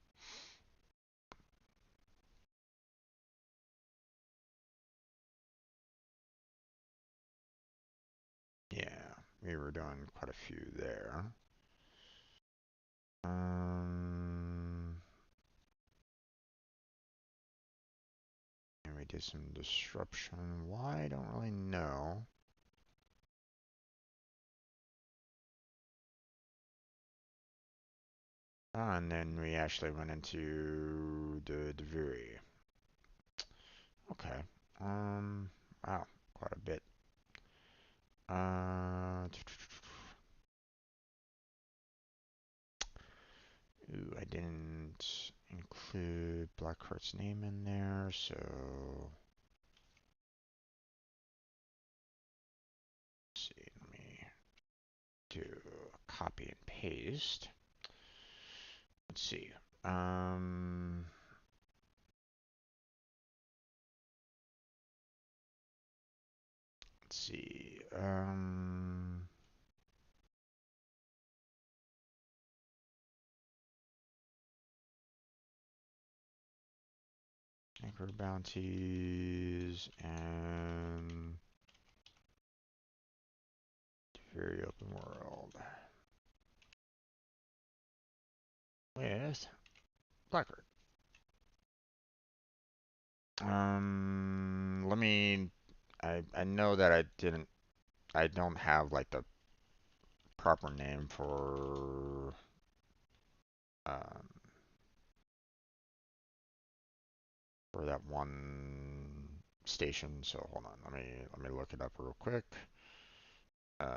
Speaker 1: yeah, we were doing quite a few there. And we did some disruption. Why? I don't really know. And then we actually went into the Deviri. Okay. Wow, quite a bit. Ooh, I didn't include Blackheart's name in there, so let's see. Let me do a copy and paste. Let's see. Let's see. Anchor bounties and very open world with Blackheart. Let me. I know that I don't have like the proper name um for that one station. So hold on, let me look it up real quick. Um,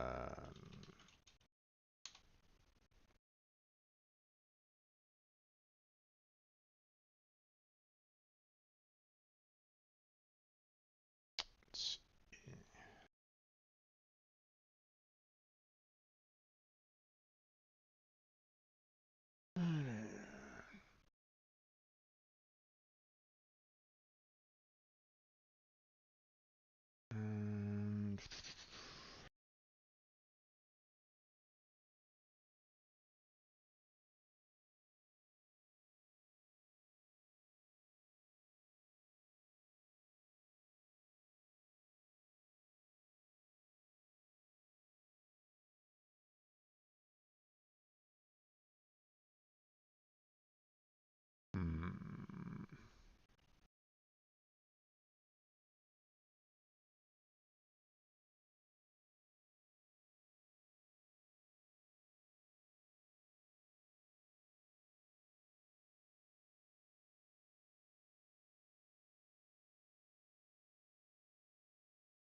Speaker 1: let's um, hmm,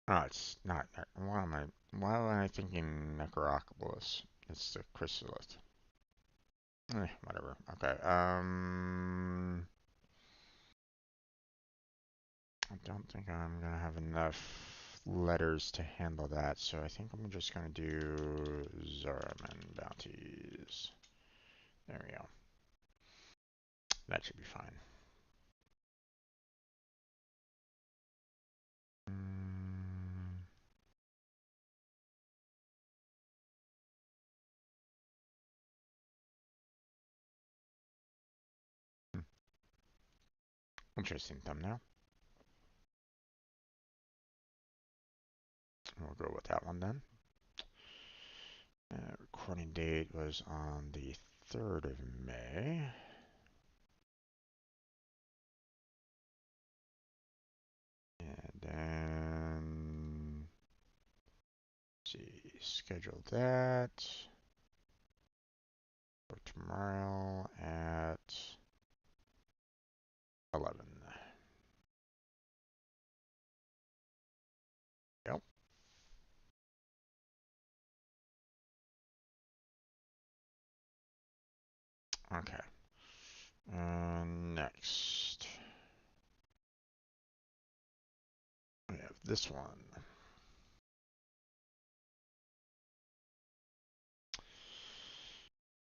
Speaker 1: oh, it's not. Why am I thinking Necrocobulus? It's the chrysalid. Whatever. Okay. I don't think I'm gonna have enough letters to handle that, so I think I'm just gonna do Zaraman bounties. There we go. That should be fine. Mm, Interesting thumbnail. We'll go with that one then. Recording date was on the 3rd of May. And then see, schedule that for tomorrow at 11. Yep. Okay. Next, we have this one.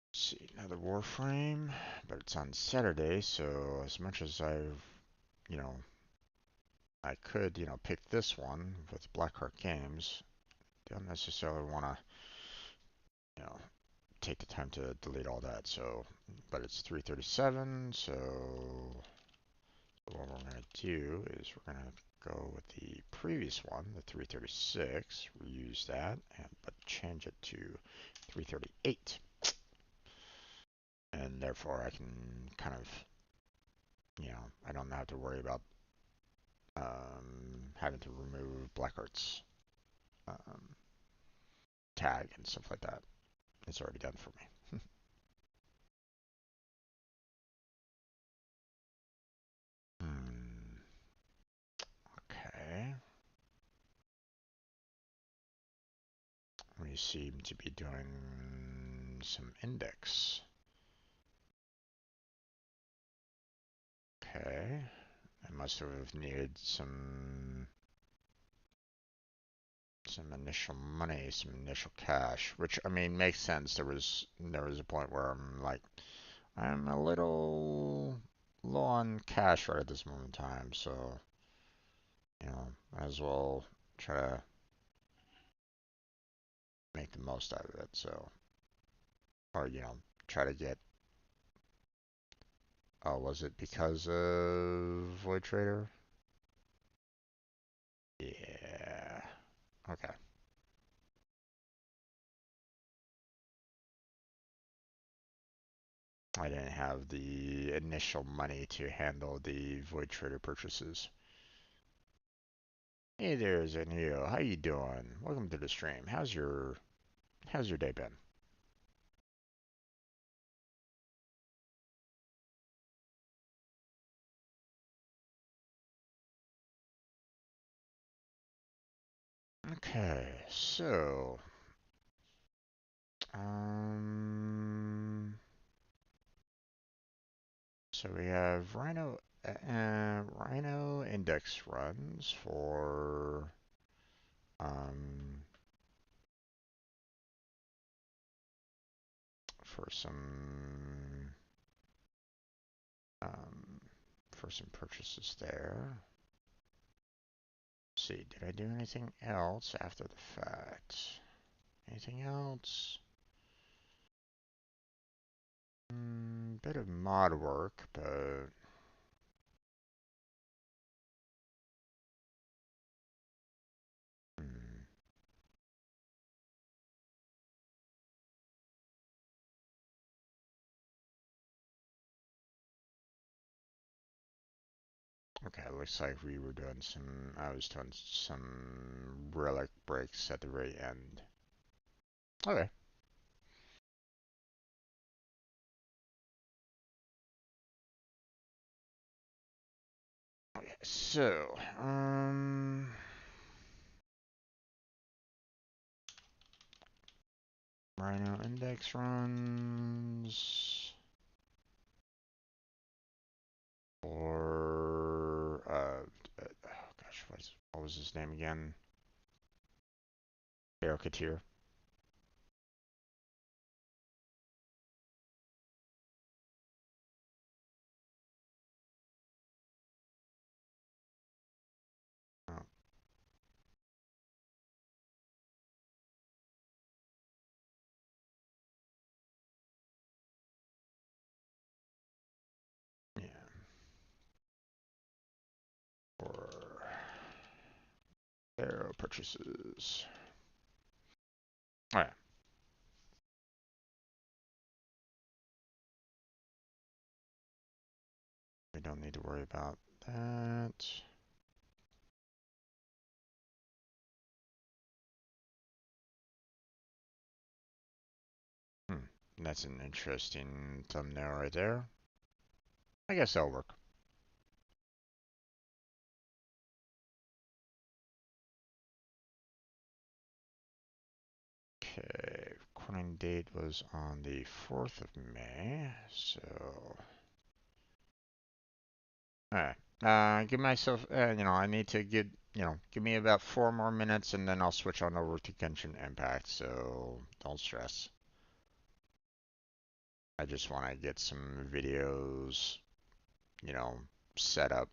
Speaker 1: Let's see, another Warframe, but it's on Saturday, so as much as you know, I could, pick this one with Blackheart Games, don't necessarily want to, you know, take the time to delete all that. So, but it's 337, so what we're going to do is we're going to go with the previous one, the 336, reuse that, but change it to 338. And therefore I can kind of, I don't have to worry about having to remove Blackheart's um, tag and stuff like that. It's already done for me. Okay. We seem to be doing some index. Okay. I must have needed some initial money, some initial cash, which I mean makes sense. There was a point where I'm a little low on cash right at this moment in time, so might as well try to make the most out of it. So, or try to get. Oh, was it because of Void Trader? Yeah. Okay. I didn't have the initial money to handle the Void Trader purchases. Hey there, Zenio. How you doing? Welcome to the stream. How's your day been? Okay, um, so we have Rhino index runs um for some um for some purchases there. Let's see, did I do anything else after the fact? Anything else? Bit of mod work, but hmm, okay. Looks like I was doing some relic breaks at the very end. Okay. Okay. So, Rhino index runs or oh gosh, what was his name again? Barokatir. Oh, yeah. For arrow purchases. All right. We don't need to worry about that. That's an interesting thumbnail right there. I guess that'll work. Okay, recording date was on the 4th of May, so... Alright, give myself, I need to give me about 4 more minutes and then I'll switch on over to Genshin Impact, so don't stress. I just want to get some videos, you know, set up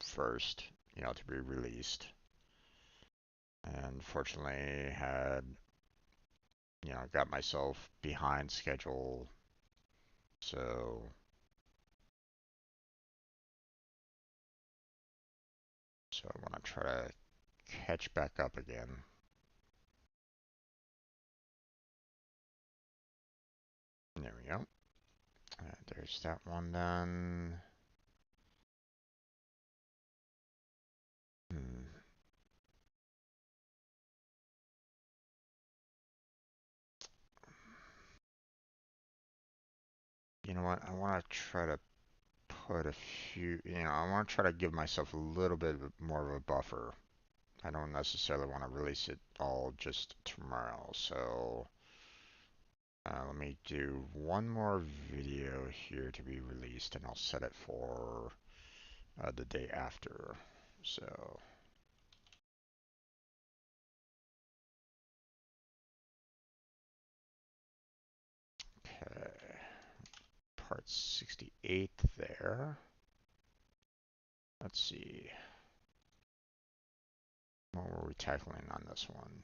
Speaker 1: first, to be released. And fortunately had, got myself behind schedule, so I want to try to catch back up again. There we go. There's that one done. Hmm. You know what? I want to try to put a few, I want to try to give myself a little bit more of a buffer. I don't necessarily want to release it all just tomorrow, so let me do one more video here to be released, and I'll set it for the day after. So, okay, part 68 there. Let's see, what were we tackling on this one?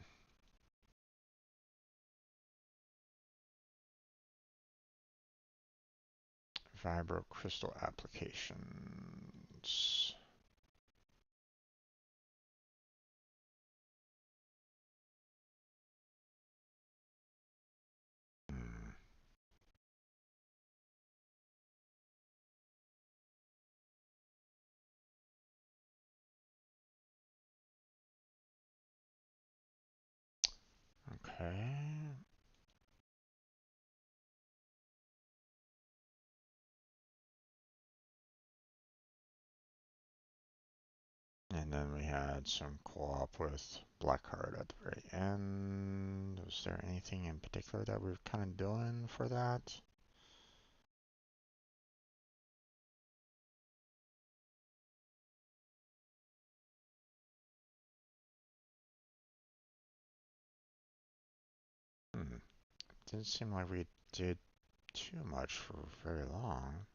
Speaker 1: Vibro crystal applications. Hmm. Okay. And then we had some co-op with Blackheart at the very end. Was there anything in particular that we were kind of doing for that? Hmm. Didn't seem like we did too much for very long.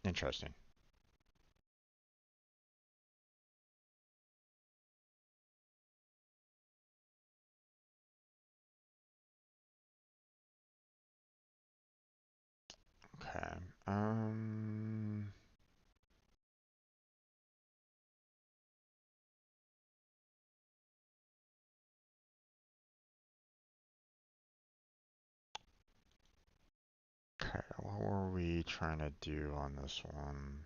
Speaker 1: Interesting. Okay. Okay. What were we trying to do on this one?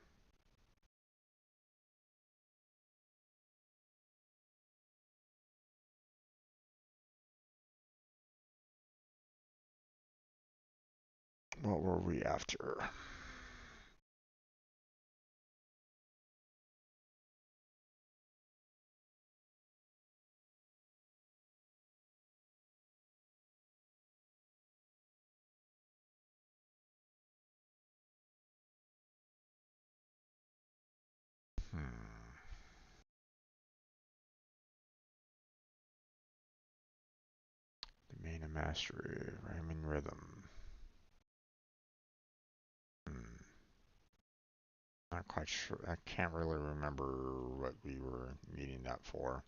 Speaker 1: What were we after? Hmm. Domain and mastery, rhyming rhythm. Hmm. Not quite sure. I can't really remember what we were needing that for.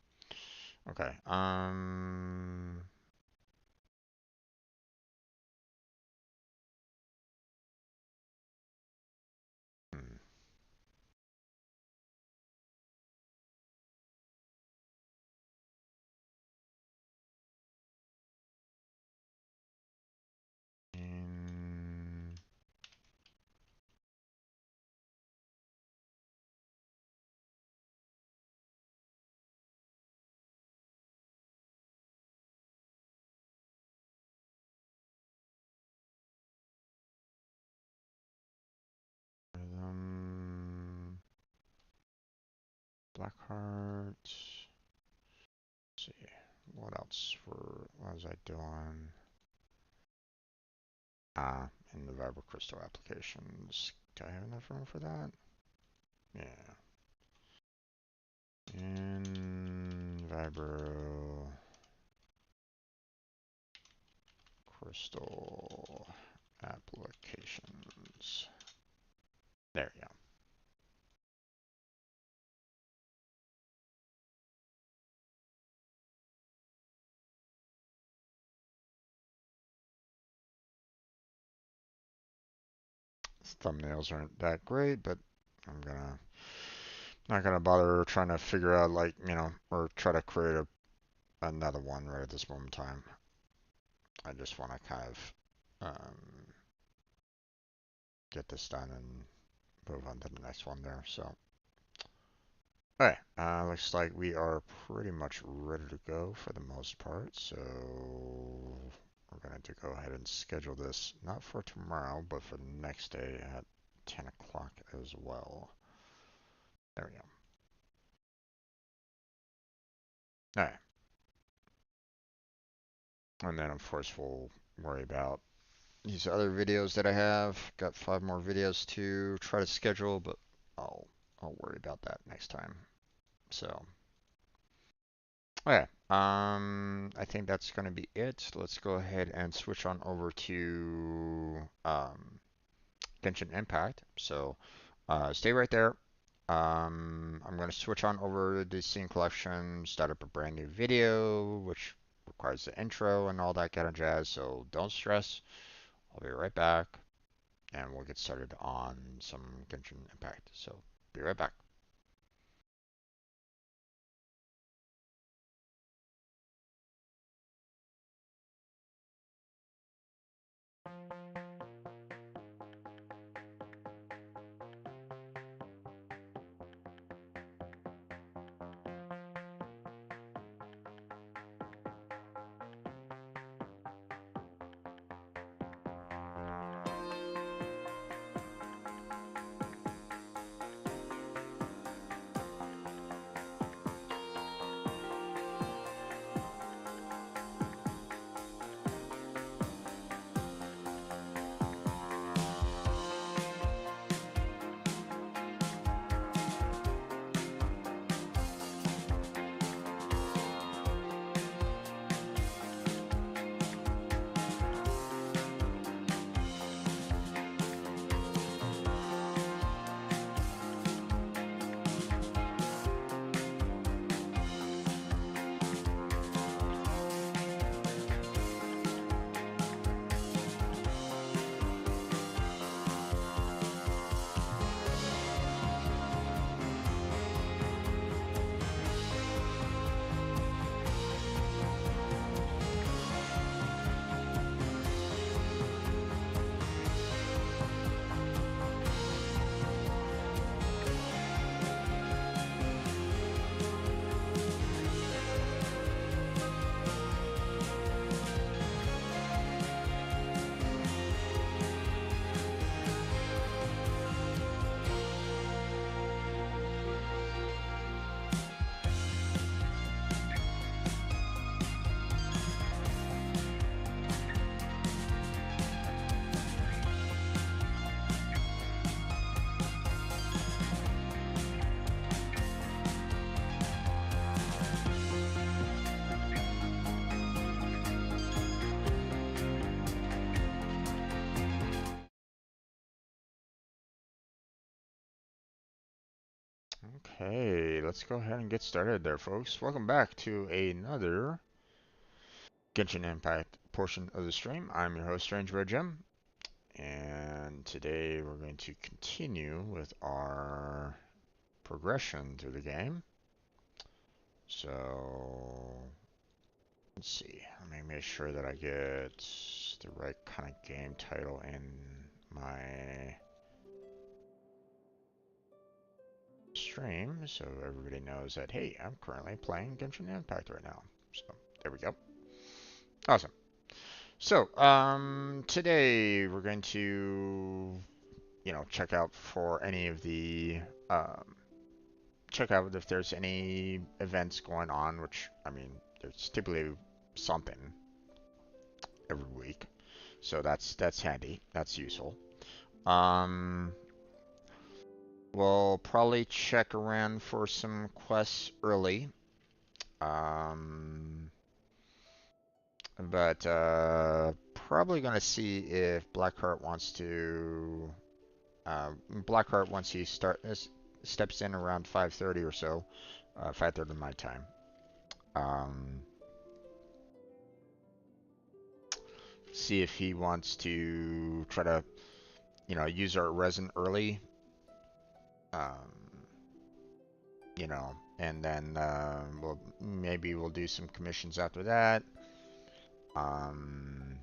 Speaker 1: Okay. Hmm. Blackheart. Let's see, what else what was I doing? In the Vibro Crystal applications. Do I have enough room for that? Yeah. In Vibro Crystal applications. There you go. Thumbnails aren't that great, but I'm not gonna bother trying to figure out, like, or try to create another one right at this moment in time. I just want to kind of get this done and move on to the next one there. So, alright, looks like we are pretty much ready to go for the most part. So we're going to go ahead and schedule this not for tomorrow, but for the next day at 10 o'clock as well. There we go. Alright. And then, of course, we'll worry about these other videos that I have. Got 5 more videos to try to schedule, but I'll worry about that next time. So, okay. I think that's gonna be it. Let's go ahead and switch on over to Genshin Impact. So, stay right there. I'm gonna switch on over to the scene collection, start up a brand new video, which requires the intro and all that kind of jazz. So don't stress. I'll be right back, and we'll get started on some Genshin Impact. So be right back. Okay, let's go ahead and get started there, folks. Welcome back to another Genshin Impact portion of the stream. I'm your host, Strange Red Gem, and today we're going to continue with our progression through the game. So, let's see. Let me make sure that I get the right kind of game title in my stream, so everybody knows that, hey, I'm currently playing Genshin Impact right now. So, there we go. Awesome. So, today we're going to, check out for any of the check out if there's any events going on, which, I mean, there's typically something every week. So that's handy. That's useful. Um, we'll probably check around for some quests early. Um, but probably gonna see if Blackheart wants to. Blackheart once he steps in around 5:30 or so, 5:30 my time. Um, see if he wants to try to, use our resin early. Um, and then we'll do some commissions after that. Um,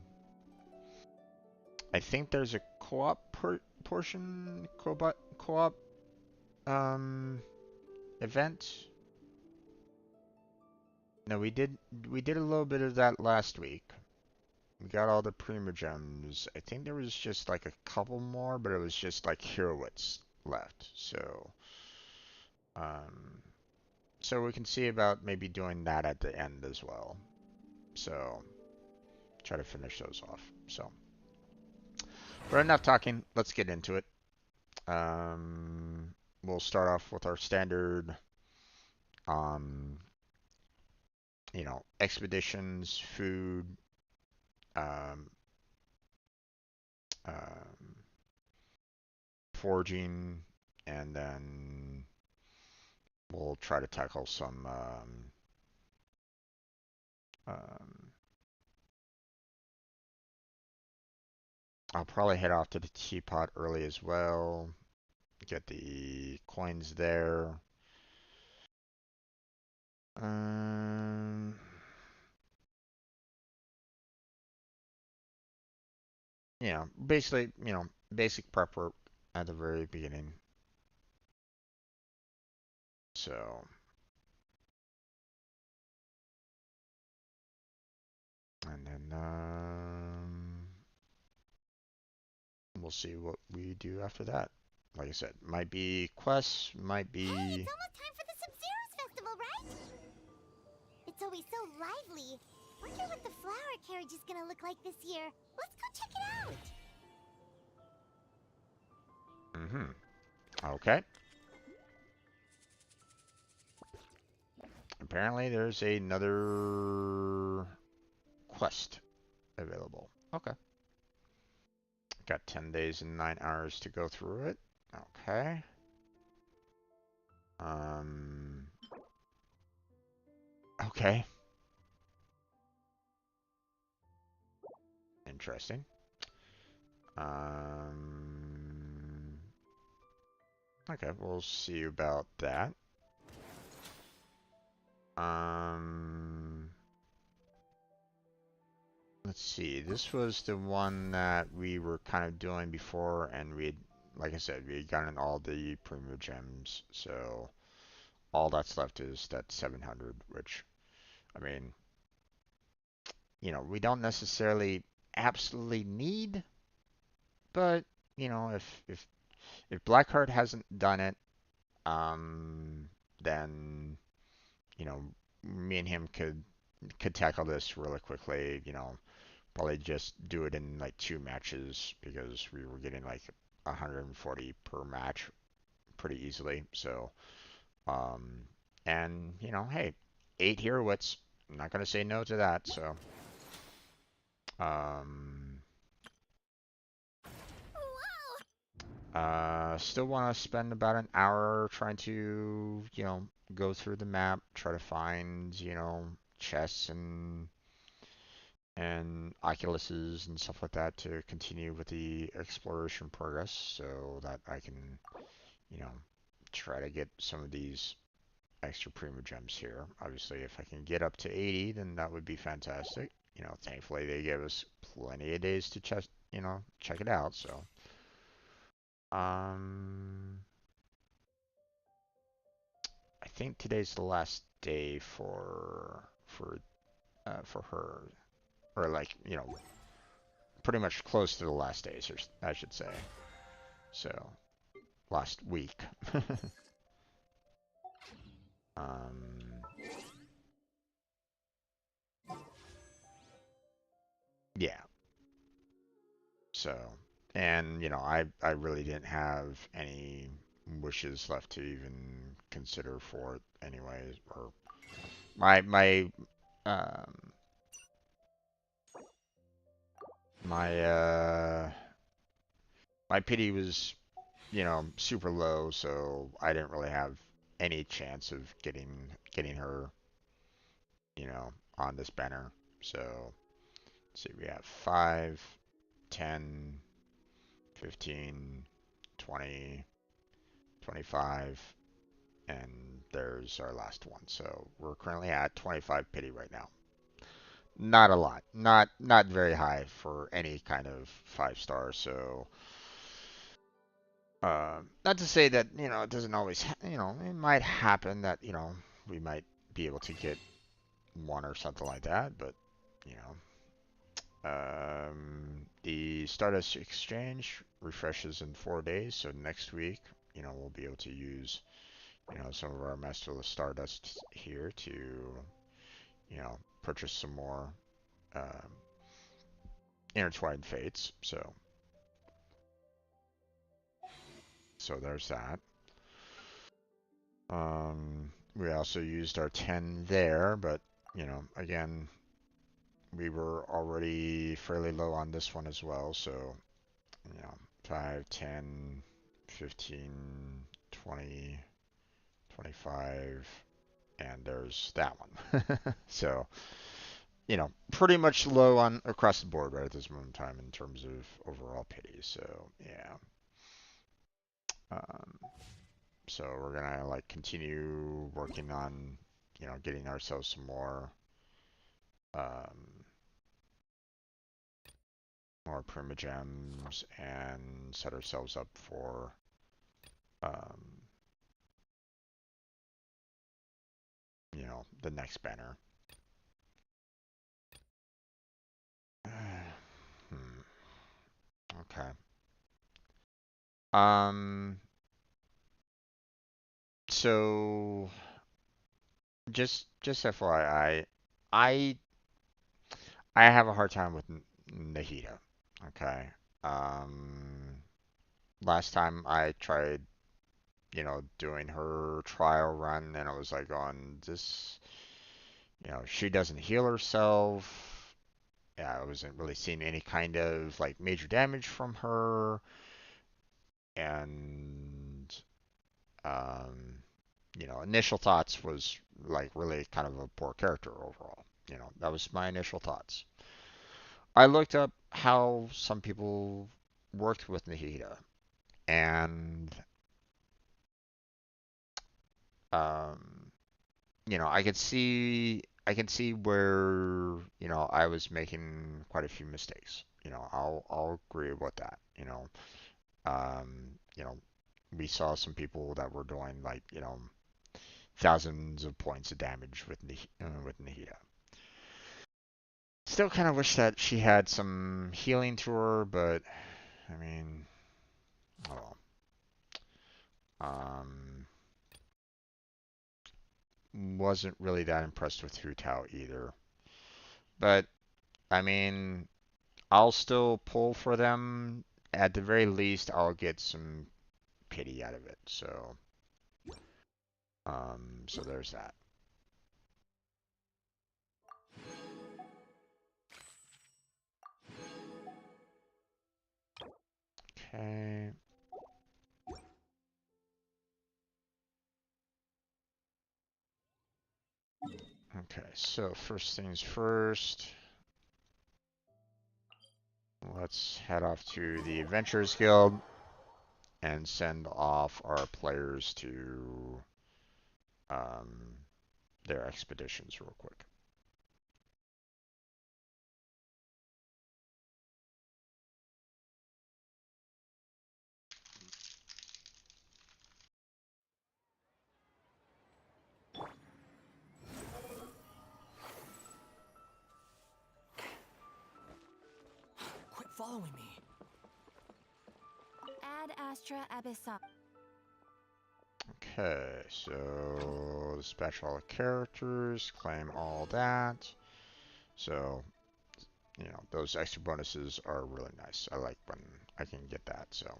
Speaker 1: I think there's a co-op portion, co-op event. No, we did a little bit of that last week. We got all the Primogems. I think there was just like a couple more, but it was just like heroics left. Um, so we can see about maybe doing that at the end as well. So try to finish those off. So, but enough talking. Let's get into it. Um, we'll start off with our standard, um, expeditions, food, um, um, forging, and then we'll try to tackle some. Um, I'll probably head off to the teapot early as well. Get the coins there. Um, basically, basic prep work at the very beginning. So, and then we'll see what we do after that. Like I said, might be quests, might be.
Speaker 2: Hey, it's almost time for the Sub-Zero's festival, right? It's always so lively. Wonder what the flower carriage is gonna look like this year. Let's go check it out.
Speaker 1: Okay. Apparently, there's another quest available. Okay. Got 10 days and 9 hours to go through it. Okay. Um. Okay. Interesting. Okay, we'll see about that. Let's see. This was the one that we were kind of doing before, and like I said, we had gotten all the premium gems. So all that's left is that 700, which, I mean, we don't necessarily absolutely need, but if Blackheart hasn't done it, then you know, me and him could tackle this really quickly. Probably just do it in like 2 matches because we were getting like 140 per match pretty easily. So, um, and hey, 8 heroics. I'm not gonna say no to that. So, um, still want to spend about an hour trying to, go through the map, try to find, chests and Oculuses and stuff like that to continue with the exploration progress so that I can, you know, try to get some of these extra primo gems here. Obviously, if I can get up to 80, then that would be fantastic. Thankfully they gave us plenty of days to check it out. So, um, I think today's the last day for her, or like pretty much close to the last days, or I should say. So last week. Um, yeah. So, and I really didn't have any wishes left to even consider for it anyways. Or my um my my pity was super low, so I didn't really have any chance of getting her on this banner. So let's see, we have 5, 10, 15, 20, 25, and there's our last one. So we're currently at 25 pity right now. Not a lot. Not very high for any kind of 5 star. So not to say that it doesn't always it might happen that we might be able to get one or something like that, but you know the Stardust Exchange refreshes in 4 days, so next week we'll be able to use some of our Masterless Stardust here to purchase some more um, intertwined fates. So there's that. We also used our 10 there, but again, we were already fairly low on this one as well. So 5, 10, 15, 20, 25, and there's that one. So pretty much low on across the board right at this moment in time in terms of overall pity. So yeah. Um, so we're gonna like continue working on getting ourselves some um, more primogems and set ourselves up for um, the next banner. Hmm. Okay. Um. So just FYI, I I have a hard time with Nahida. Okay. Um. Last time I tried, doing her trial run, and I was like, on this, she doesn't heal herself. Yeah, I wasn't really seeing any kind of like major damage from her, and initial thoughts was like really kind of a poor character overall. That was my initial thoughts. I looked up how some people worked with Nahida, and um, I can see where I was making quite a few mistakes. I'll agree with that. Um, you know, we saw some people that were doing like thousands of points of damage with Nahida. Still kind of wish that she had some healing to her, but I mean, oh, um, wasn't really that impressed with Hu Tao either. But I mean, I'll still pull for them. At the very least, I'll get some pity out of it. So there's that. Okay. Okay. So first things first, let's head off to the Adventurers Guild and send off our players to um, their expeditions real quick.
Speaker 3: Quit following me.
Speaker 2: Ad Astra Abyssal.
Speaker 1: Okay, so dispatch all the characters, claim all that. So, you know, those extra bonuses are really nice. I like when I can get that. So,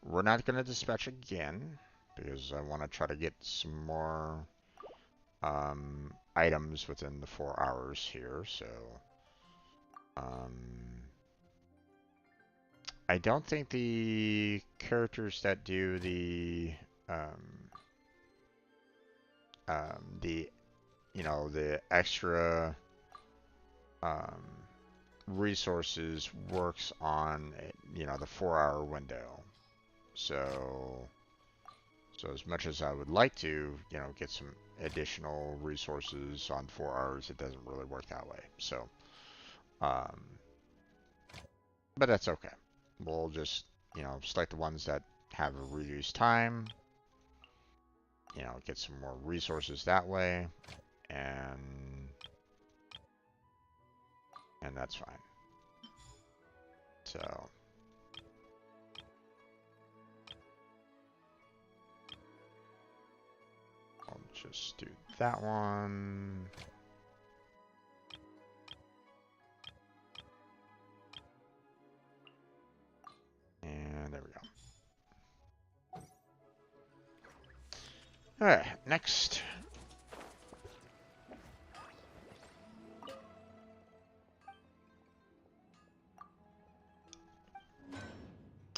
Speaker 1: we're not going to dispatch again because I want to try to get some more items within the 4 hours here. So, I don't think the characters that do the you know, the extra um, resources works on, you know, the 4 hour window. So as much as I would like to, you know, get some additional resources on 4 hours, it doesn't really work that way. So, um, but that's okay. We'll just, you know, select the ones that have a reduced time, you know, get some more resources that way, and that's fine. So, I'll just do that one. And there we go. Alright, next.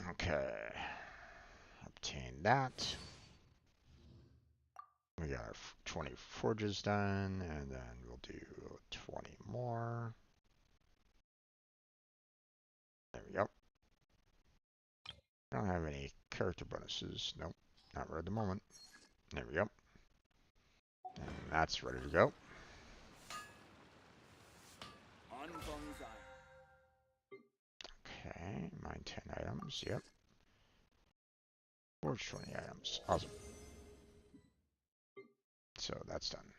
Speaker 1: Okay. Obtain that. We got our 20 forges done, and then we'll do 20 more. There we go. I don't have any character bonuses. Nope, not right at the moment. There we go. And that's ready to go. Okay, mine 10 items. Yep. Forge 20 items. Awesome. So that's done.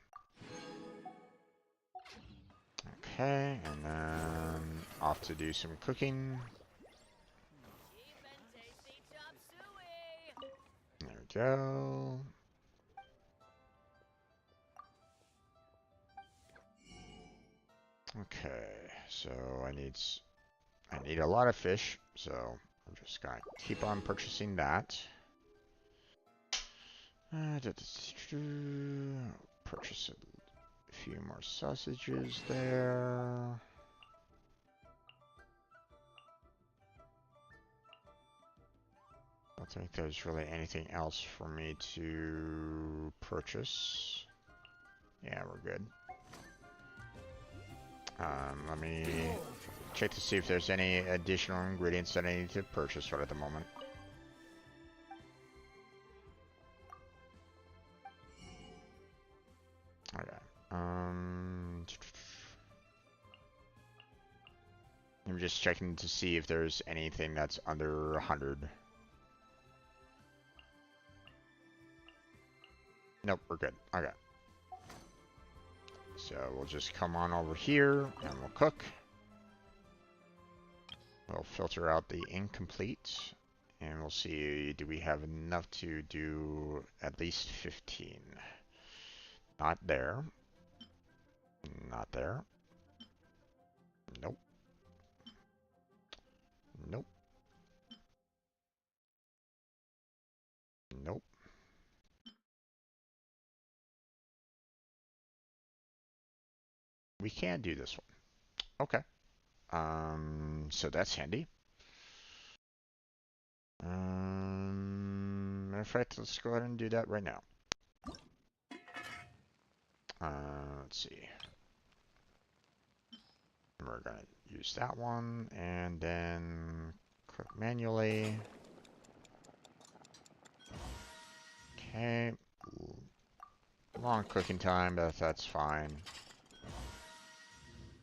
Speaker 1: Okay, and then off to do some cooking. There we go. Okay, so I need a lot of fish, so I'm just gonna keep on purchasing that. Purchase a few more sausages there. I don't think there's really anything else for me to purchase. Yeah, we're good. Let me check to see if there's any additional ingredients that I need to purchase right at the moment. Okay. I'm just checking to see if there's anything that's under 100. Nope, we're good. Okay. So we'll just come on over here and we'll cook. We'll filter out the incomplete and we'll see, do we have enough to do at least 15? Not there. Not there. Nope. Nope. Nope. We can do this one. Okay. So that's handy. Matter of fact, let's go ahead and do that right now. Let's see. We're gonna use that one and then cook manually. Okay. Long cooking time, but that's fine.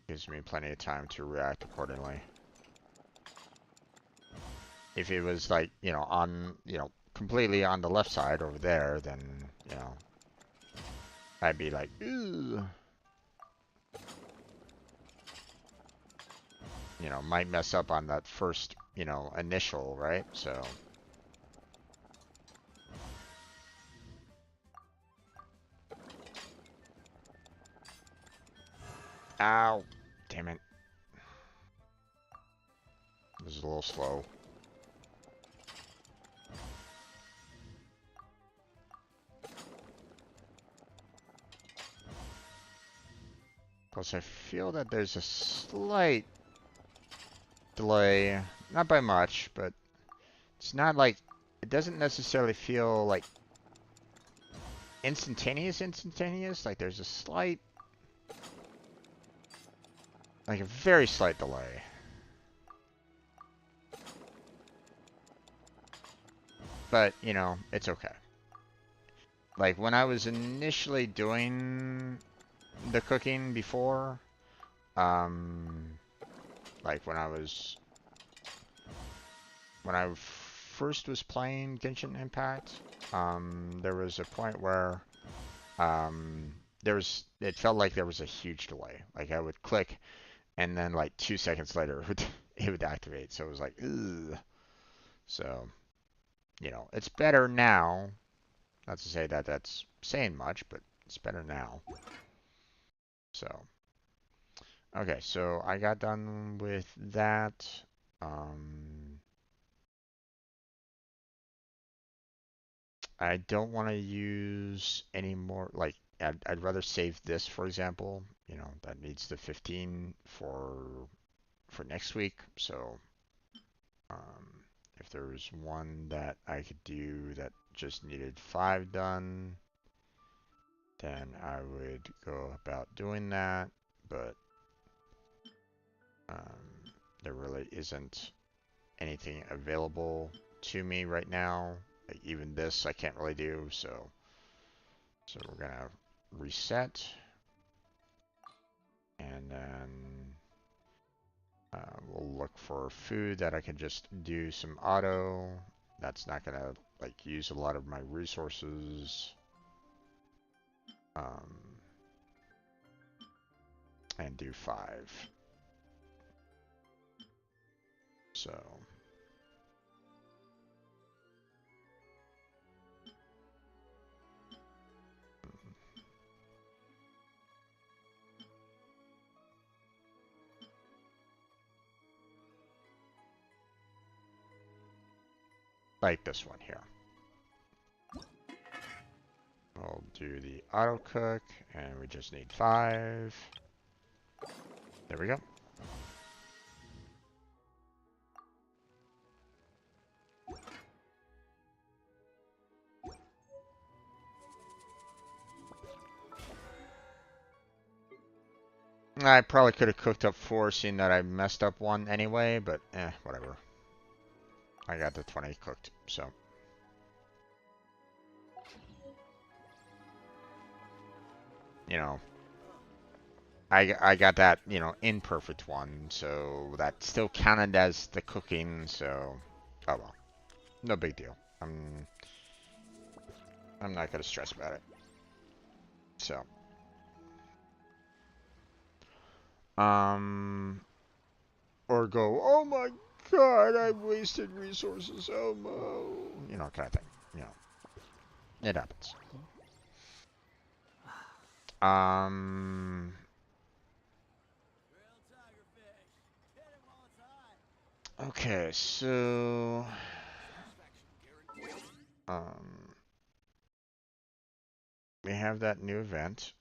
Speaker 1: Gives me plenty of time to react accordingly. If it was like, you know, on, you know, completely on the left side over there, then, you know, I'd be like, ooh. You know, might mess up on that first, you know, initial, right? So. Ow! Damn it. This is a little slow. Plus, I feel that there's a slight delay. Not by much, but it's not like... It doesn't necessarily feel like instantaneous. Like there's a slight... Like a very slight delay. But, you know, it's okay. Like when I was initially doing the cooking before, like when I first was playing Genshin Impact, there was a point where it felt like there was a huge delay. Like I would click and then like 2 seconds later it would activate. So it was like, ugh. So, you know, it's better now. Not to say that that's saying much, but it's better now. So, okay, so I got done with that. I don't want to use any more, like, I'd rather save this, for example. You know, that needs the 15 for next week. So, if there was one that I could do that just needed 5 done, then I would go about doing that. But there really isn't anything available to me right now. Like even this I can't really do, so we're gonna reset, and then we'll look for food that I can just do some auto. That's not gonna like use a lot of my resources. And do 5. So like this one here. We'll do the auto cook, and we just need 5. There we go. I probably could have cooked up 4, seeing that I messed up one anyway, but whatever. I got the 20 cooked, so. You know, I got that, you know, imperfect one, so that still counted as the cooking, so. Oh well. No big deal. I'm not gonna stress about it. So. Or go, oh my god, I wasted resources, oh no. You know, kind of thing. You know. It happens. Okay, so we have that new event.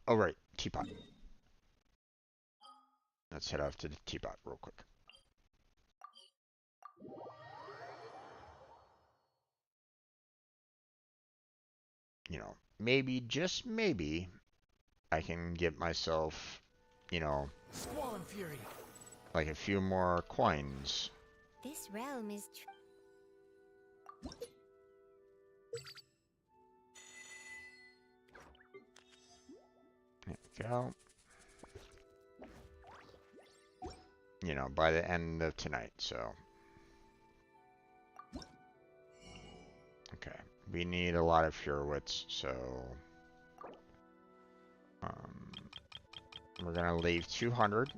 Speaker 1: Oh right, teapot. Let's head off to the teapot real quick. You know, maybe, just maybe, I can get myself, you know,
Speaker 3: Squall and fury.
Speaker 1: like a few more coins.
Speaker 2: This realm is
Speaker 1: There we go. You know, by the end of tonight, so. Okay, we need a lot of Furewits, so. We're gonna leave 200.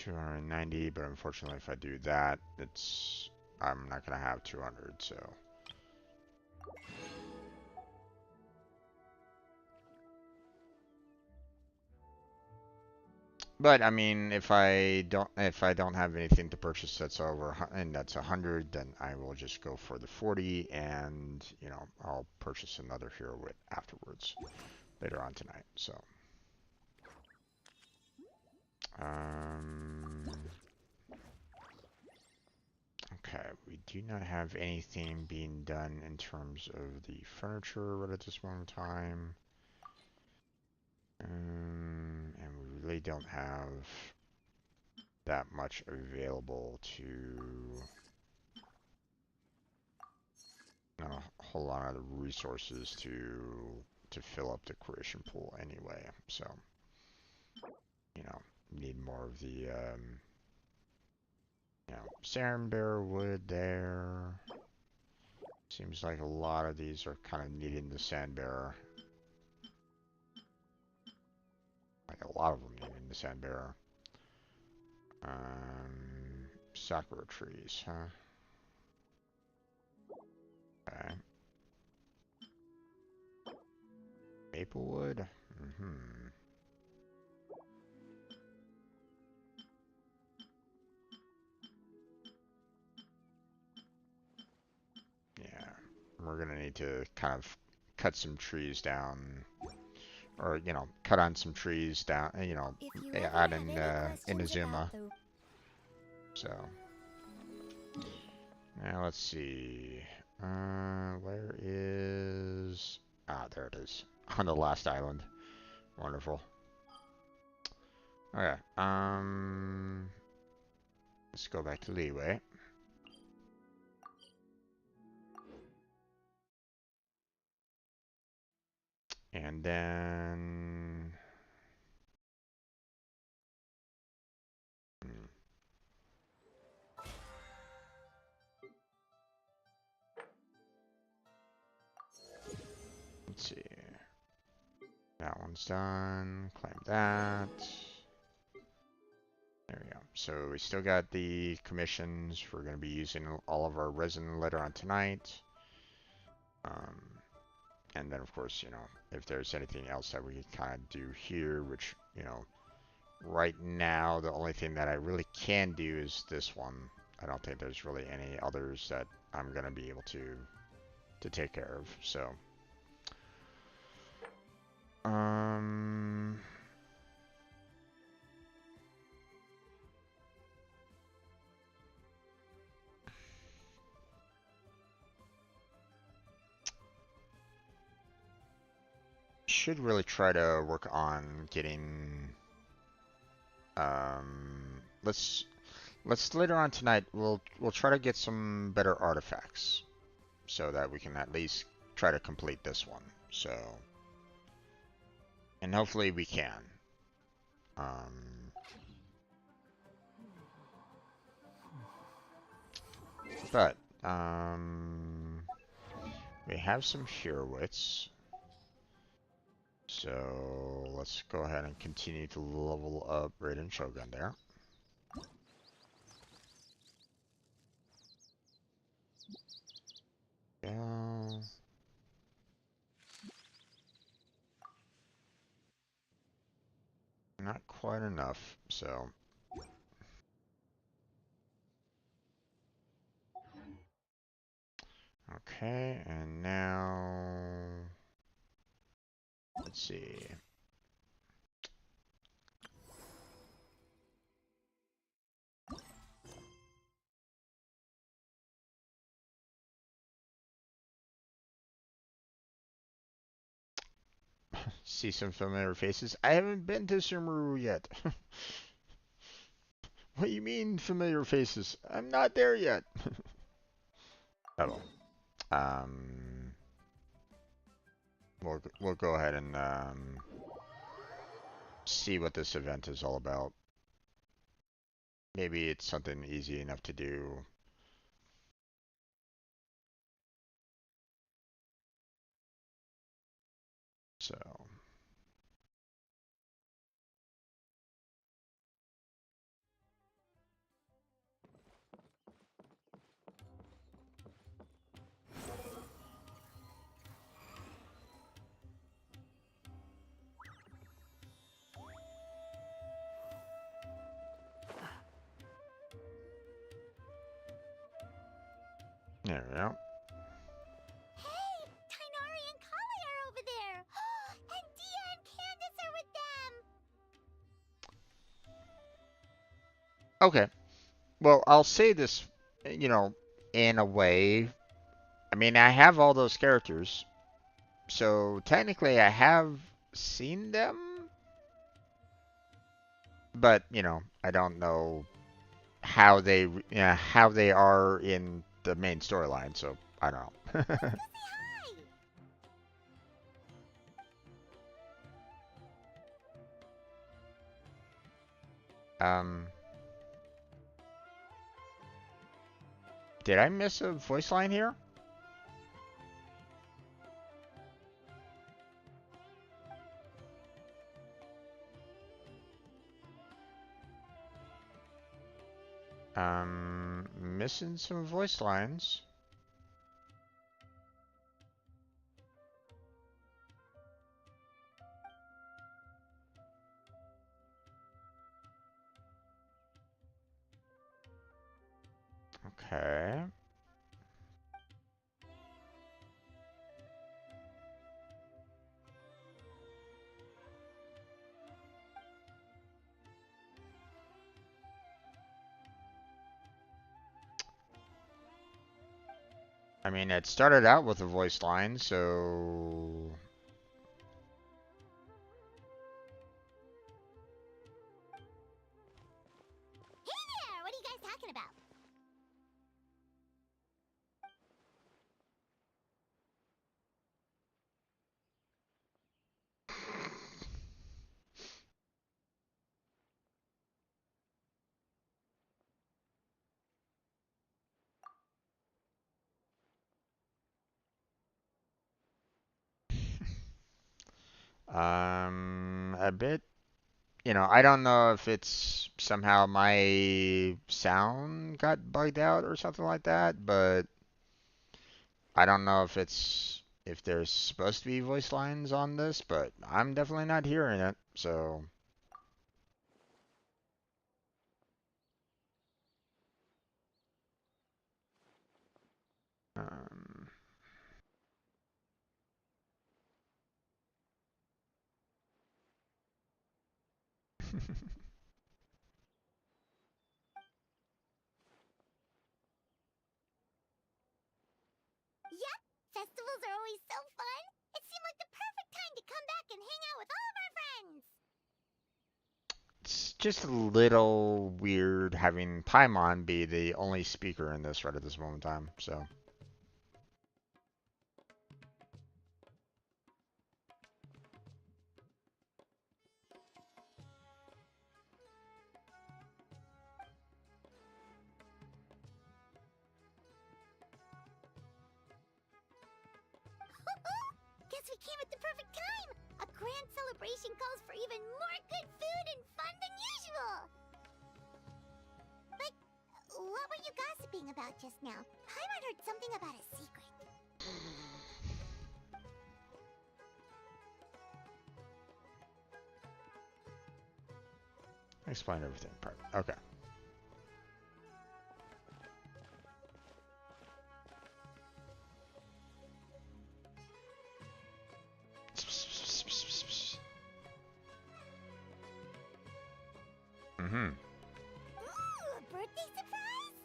Speaker 1: 290, but unfortunately if I do that, I'm not gonna have 200, so. But I mean, if I don't have anything to purchase that's and that's 100, then I will just go for the 40, and you know, I'll purchase another hero wit afterwards later on tonight. So, okay, we do not have anything being done in terms of the furniture right at this moment in time. And we really don't have that much available to not a whole lot of resources to fill up the creation pool anyway. So, you know, need more of the you know, Sarenbear wood there. Seems like a lot of these are kind of needing the Sandbearer. Like a lot of them needing the Sandbearer. Sakura trees, huh? Okay. Maplewood? Mm-hmm. Yeah. We're gonna need to kind of cut some trees down. Or, you know, cut on some trees down, you know, out in Inazuma. So. Now let's see. Where is... Ah, there it is. On the last island. Wonderful. Okay, let's go back to Leeway. And then... Let's see. That one's done. Claim that. There we go. So we still got the commissions. We're going to be using all of our resin later on tonight. And then, of course, you know, if there's anything else that we can kind of do here, which, you know, right now, the only thing that I really can do is this one. I don't think there's really any others that I'm going to be able to take care of, so. Should really try to work on getting, let's later on tonight, we'll try to get some better artifacts so that we can at least try to complete this one, so. And hopefully we can. But, we have some hero wits. So, let's go ahead and continue to level up Raiden Shogun there. Yeah. Not quite enough, so. Okay, and now, let's see. See some familiar faces. I haven't been to Sumeru yet. What do you mean familiar faces? I'm not there yet. Oh. We'll go ahead and see what this event is all about. Maybe it's something easy enough to do. So. There we go.
Speaker 2: Hey, Tainari and Kali are over there. And Dia and Candace are with them.
Speaker 1: Okay. Well, I'll say this, you know, in a way. I mean, I have all those characters, so technically I have seen them, but you know, I don't know how they are in the main storyline. So I don't know.
Speaker 2: Let's go say
Speaker 1: um, did I miss a voice line here? Missing some voice lines. Okay. I mean, it started out with a voice line, so
Speaker 2: hi. Hey there, what are you guys talking about?
Speaker 1: a bit. You know, I don't know if it's somehow my sound got bugged out or something like that, but I don't know if there's supposed to be voice lines on this, but I'm definitely not hearing it. So, um,
Speaker 2: Yep, festivals are always so fun. It seemed like the perfect time to come back and hang out with all of our friends.
Speaker 1: it's just a little weird having Paimon be the only speaker in this right at this moment in time. So,
Speaker 2: Guess we came at the perfect time. A grand celebration calls for even more good food and fun than usual. But what were you gossiping about just now? Paimon heard something about a secret.
Speaker 1: explain everything. Okay. Mm-hmm.
Speaker 2: Ooh, a birthday surprise?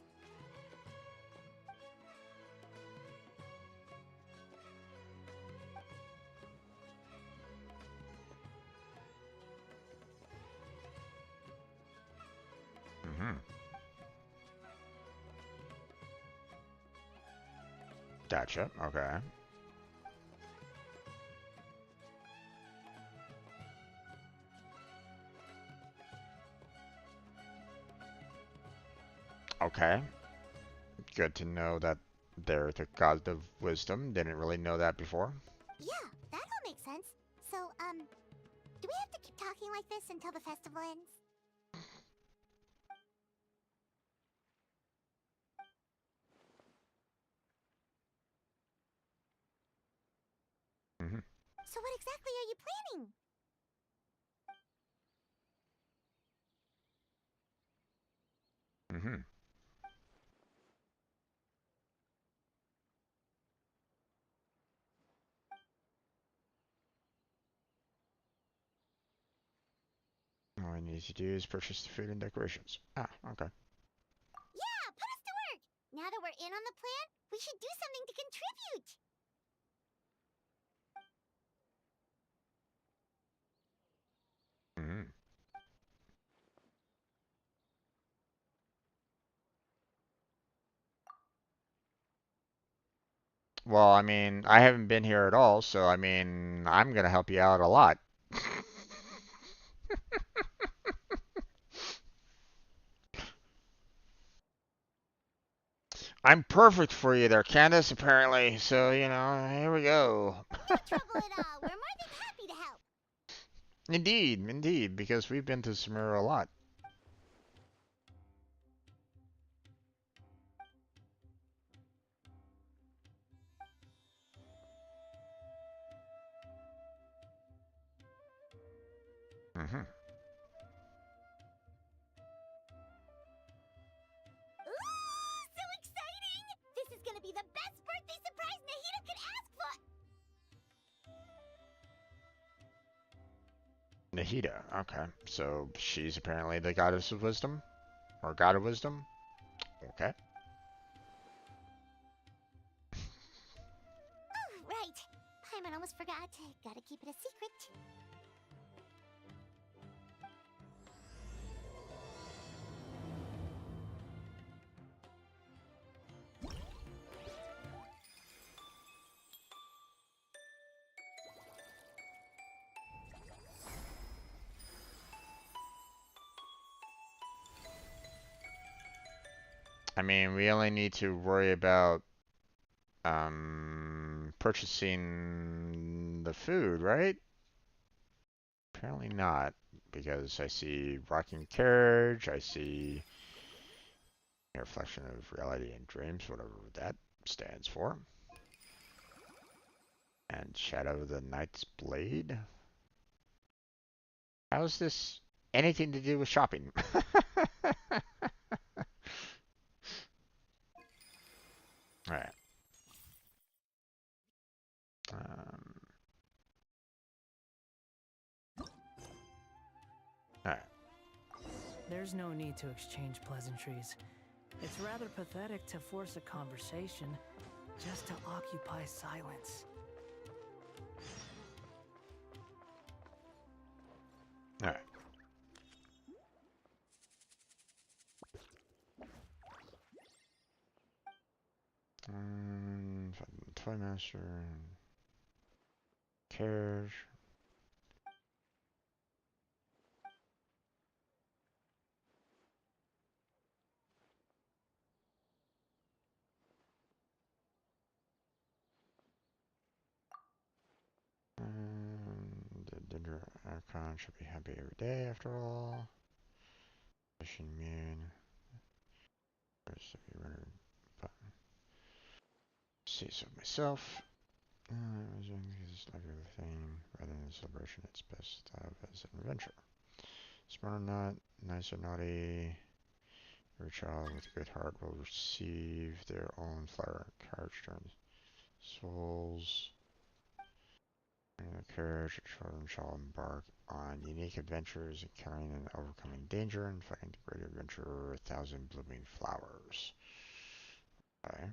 Speaker 1: Mm-hmm. Gotcha. Okay. Okay. Good to know that they're the god of wisdom. Didn't really know that before.
Speaker 2: Yeah, that all makes sense. So, do we have to keep talking like this until the festival ends?
Speaker 1: Mm-hmm.
Speaker 2: So what exactly are you planning?
Speaker 1: Mm-hmm. Easy to use, purchase the food and decorations. Ah, okay.
Speaker 2: Yeah, put us to work! Now that we're in on the plan, we should do something to contribute!
Speaker 1: Hmm. Well, I mean, I haven't been here at all, so I mean, I'm gonna help you out a lot. I'm perfect for you there, Candace, apparently. So, you know, here we go.
Speaker 2: No trouble at all. We're more than happy to help.
Speaker 1: Indeed, indeed, because we've been to Samira a lot. Hmm.
Speaker 2: Ooh, so exciting! This is gonna be the best birthday surprise Nahida could ask for!
Speaker 1: Nahida, okay. So she's apparently the goddess of wisdom? Or god of wisdom? Okay.
Speaker 2: Oh, right. Paimon almost forgot. Gotta keep it a secret.
Speaker 1: I mean, we only need to worry about purchasing the food, right? Apparently not, because I see rocking carriage, I see a reflection of reality and dreams, whatever that stands for. And Shadow of the Knight's Blade. How's this anything to do with shopping? Alright. Um, Alright.
Speaker 3: There's no need to exchange pleasantries. It's rather pathetic to force a conversation just to occupy silence.
Speaker 1: Alright. Toy Master. Carriage. The Dinger icon should be happy every day after all. Mission immune. First to be rendered button. See so myself. This like thing rather than celebration, it's best of as an adventure. Smart or not, nice or naughty, every child with a good heart will receive their own flower carriage turns. Souls and the courage, children shall embark on unique adventures, encountering and overcoming danger and finding the great adventure, 1,000 blooming flowers. Okay.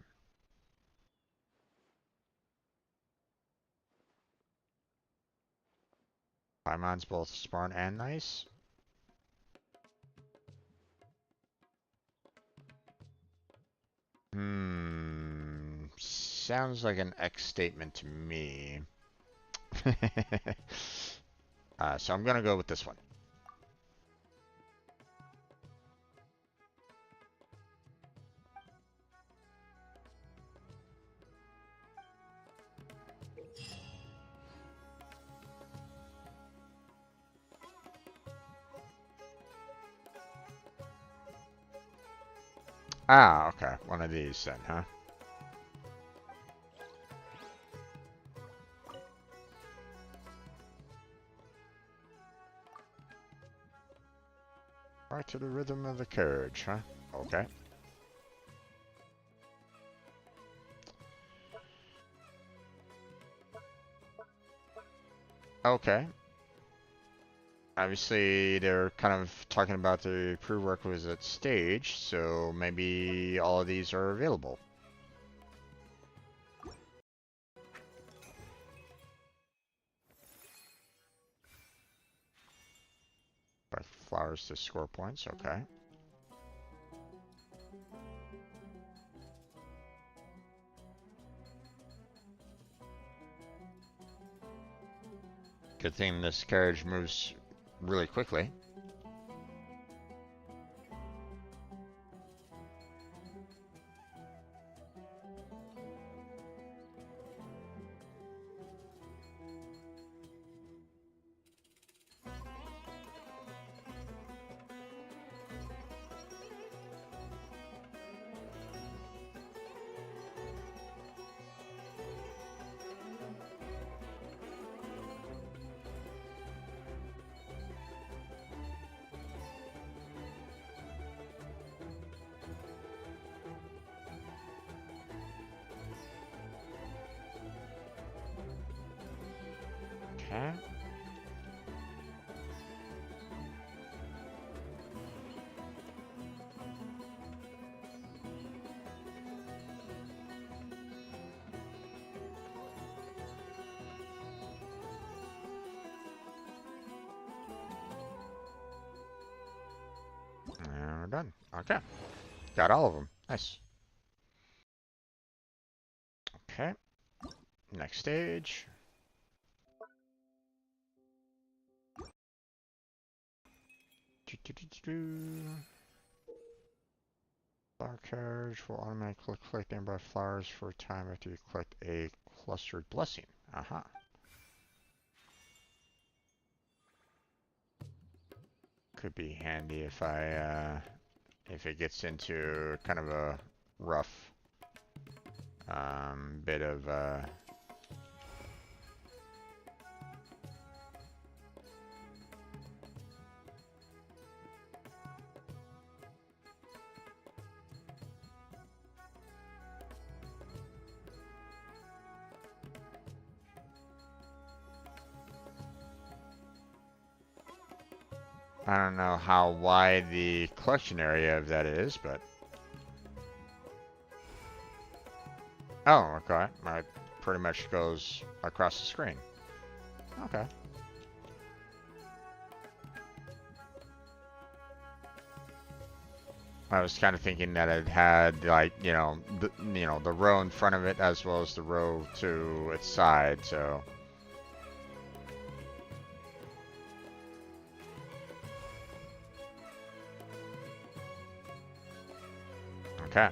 Speaker 1: Paimon's both smart and nice. Sounds like an X statement to me. So I'm gonna go with this one. Ah, okay. One of these then, huh? Right to the rhythm of the carriage, huh? Okay. Okay. obviously they're kind of talking about the prerequisite stage, so maybe all of these are available. By flowers to score points, okay. Good thing this carriage moves really quickly. Okay. And we're done. Okay. Got all of them. Nice. Okay. Next stage. Flower carriage will automatically collect nearby flowers for a time after you collect a clustered blessing. Aha. Could be handy if it gets into kind of a rough bit of I don't know how wide the collection area of that is, but oh, okay. It pretty much goes across the screen. Okay. I was kind of thinking that it had like, the row in front of it as well as the row to its side, so okay.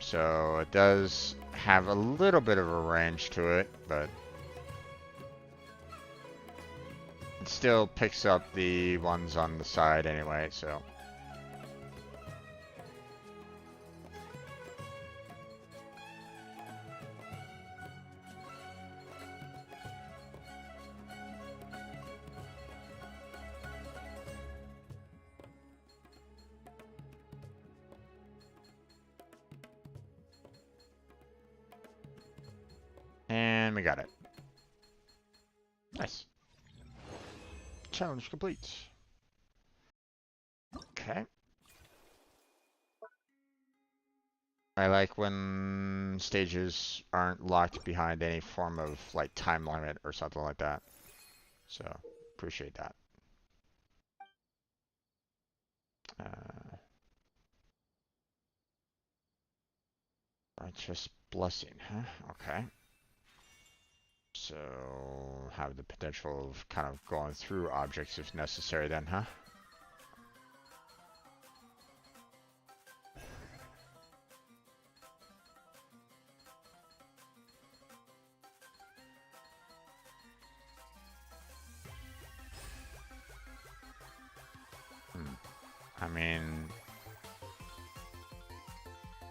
Speaker 1: So it does have a little bit of a range to it, but it still picks up the ones on the side anyway, so. And we got it. Nice. Challenge complete. Okay. I like when stages aren't locked behind any form of like time limit or something like that. So, appreciate that. Righteous blessing, huh? Okay. So, have the potential of kind of going through objects if necessary then, huh? I mean,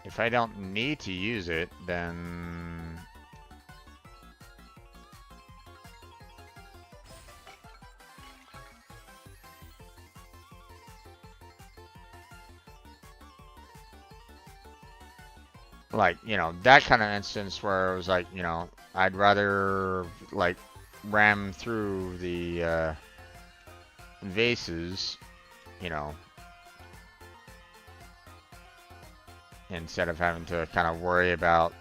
Speaker 1: if I don't need to use it, then like, that kind of instance where it was like, I'd rather like ram through the vases, you know, instead of having to kind of worry about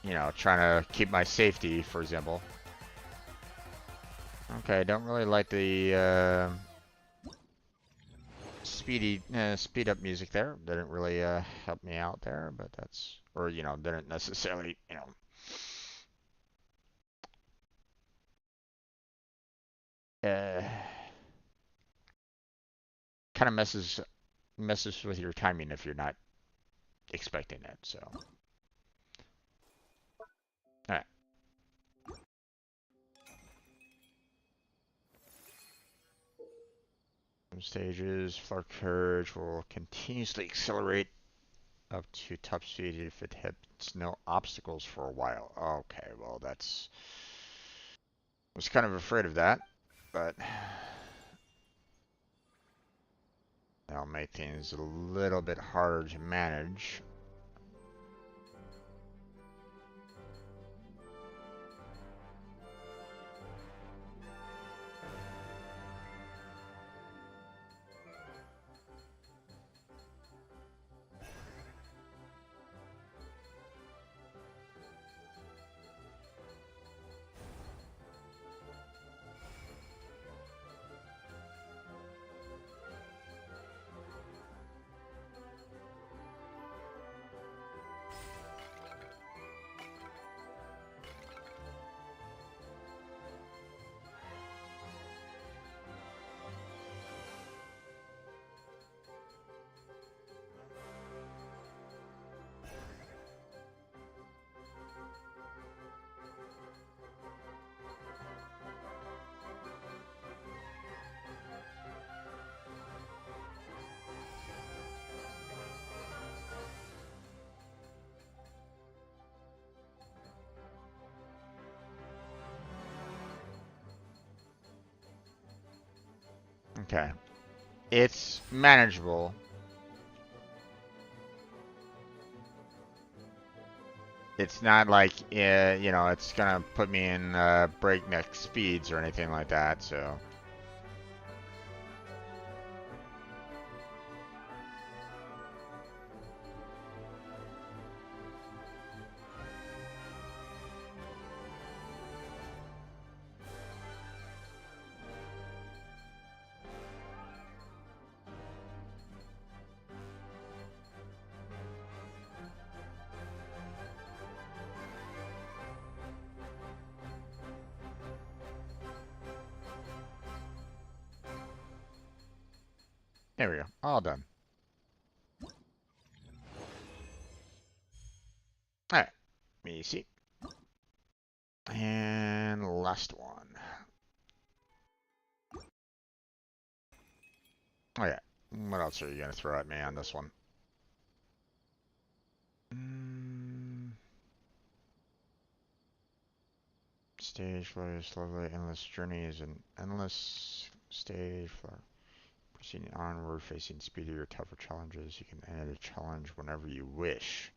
Speaker 1: you know, trying to keep my safety, for example. Okay, I don't really like the speed up music there. Didn't really help me out there, but that's, or you know, didn't necessarily, you know, kind of messes with your timing if you're not expecting it. So, all right. Some stages, Flower Courage will continuously accelerate up to top speed if it hits no obstacles for a while. Okay, well that's, I was kind of afraid of that, but that'll make things a little bit harder to manage. Okay, it's manageable. It's not like, you know, it's gonna put me in breakneck speeds or anything like that, so. There we go, all done. Alright, let me see. And last one. Okay, what else are you gonna throw at me on this one? Stage flow is slowly endless journey is an endless stage flow. Proceeding onward, facing speedier, tougher challenges. You can end a challenge whenever you wish.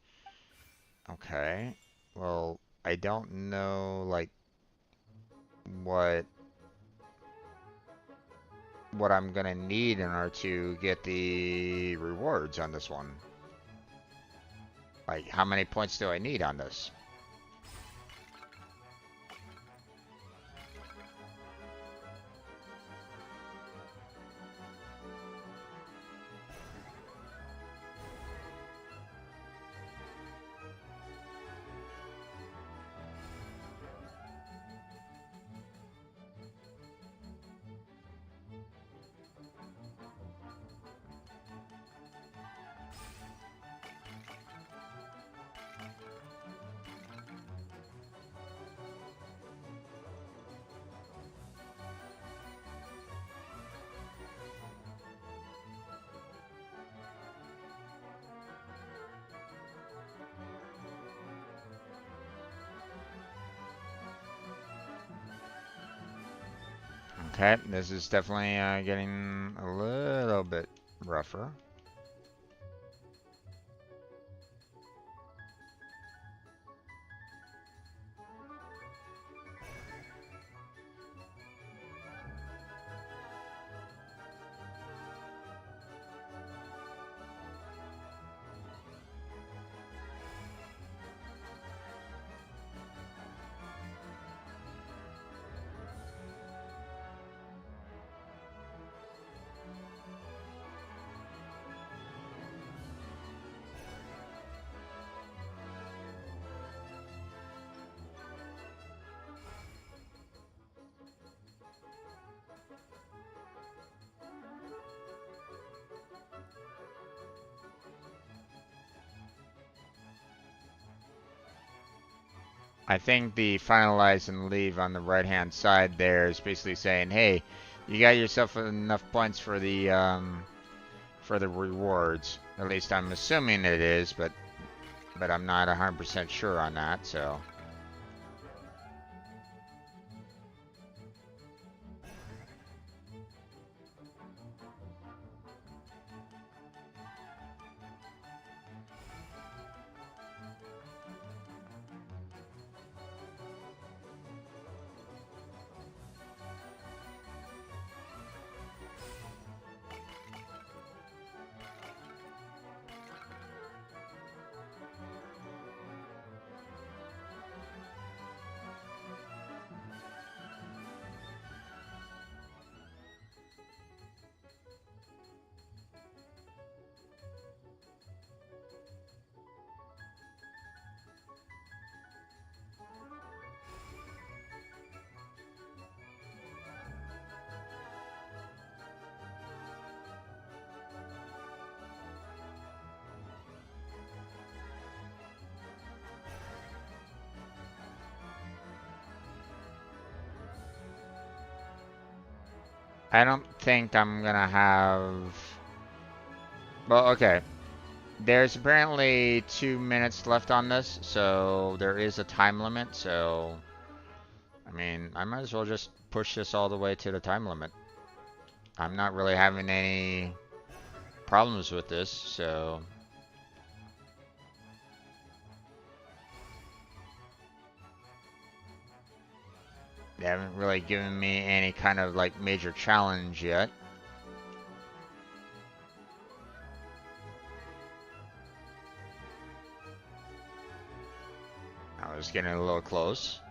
Speaker 1: Okay. Well, I don't know, like, what I'm gonna need in order to get the rewards on this one. Like, how many points do I need on this? Okay, this is definitely getting a little bit rougher. I think the finalize and leave on the right-hand side there is basically saying, hey, you got yourself enough points for the rewards. At least I'm assuming it is, but I'm not 100% sure on that, so. I don't think I'm gonna have... Well, okay. There's apparently 2 minutes left on this, so there is a time limit, so... I mean, I might as well just push this all the way to the time limit. I'm not really having any problems with this, so... They haven't really given me any kind of, like, major challenge yet. I was getting a little close.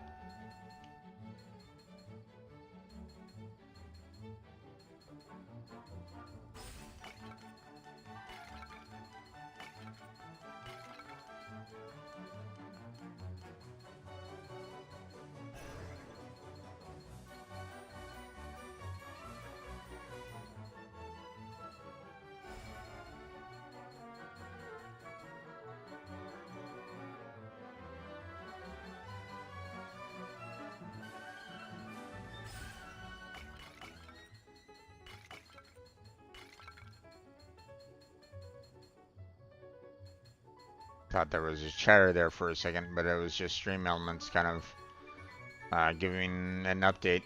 Speaker 1: Thought there was a chatter there for a second, but it was just Stream Elements kind of giving an update.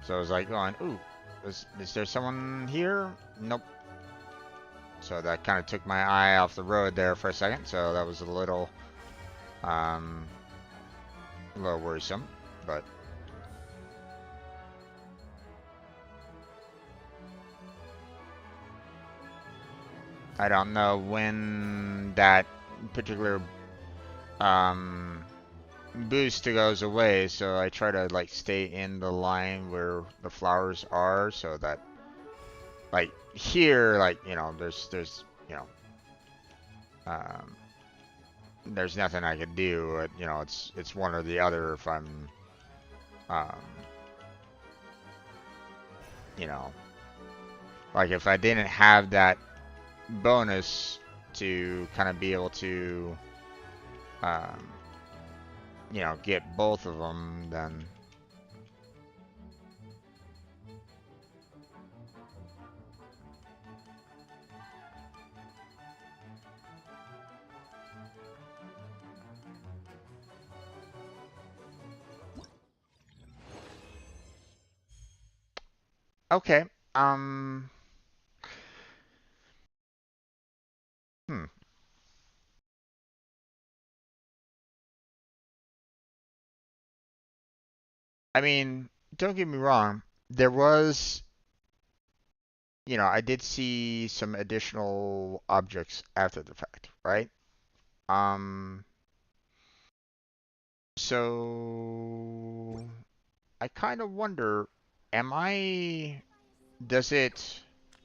Speaker 1: So I was like going, ooh, is there someone here? Nope. So that kind of took my eye off the road there for a second. So that was a little worrisome, but I don't know when that particular boost goes away, so I try to like stay in the line where the flowers are, so that like here, like, you know, there's you know, there's nothing I can do. You know, it's one or the other if I'm you know, like if I didn't have that bonus to kind of be able to you know, get both of them, then okay. Hmm. I mean, don't get me wrong. There was, you know, I did see some additional objects after the fact, right? Um, so I kind of wonder, am I, does it,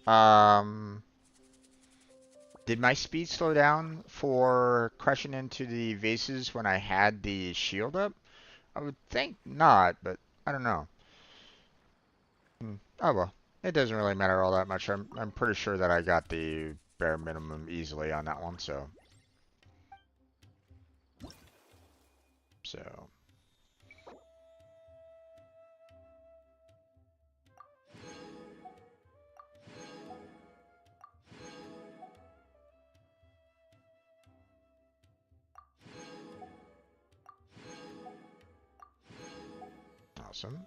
Speaker 1: um, did my speed slow down for crashing into the vases when I had the shield up? I would think not, but I don't know. Oh well, it doesn't really matter all that much. I'm pretty sure that I got the bare minimum easily on that one, so. So awesome.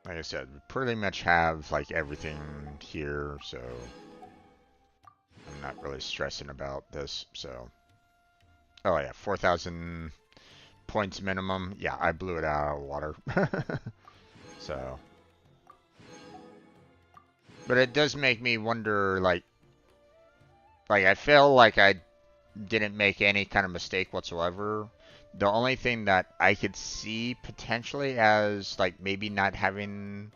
Speaker 1: Like I said, we pretty much have like everything here, so I'm not really stressing about this. So, oh yeah, 4,000 points minimum. Yeah, I blew it out of the water. So, but it does make me wonder, like I feel like I didn't make any kind of mistake whatsoever. The only thing that I could see potentially as like maybe not having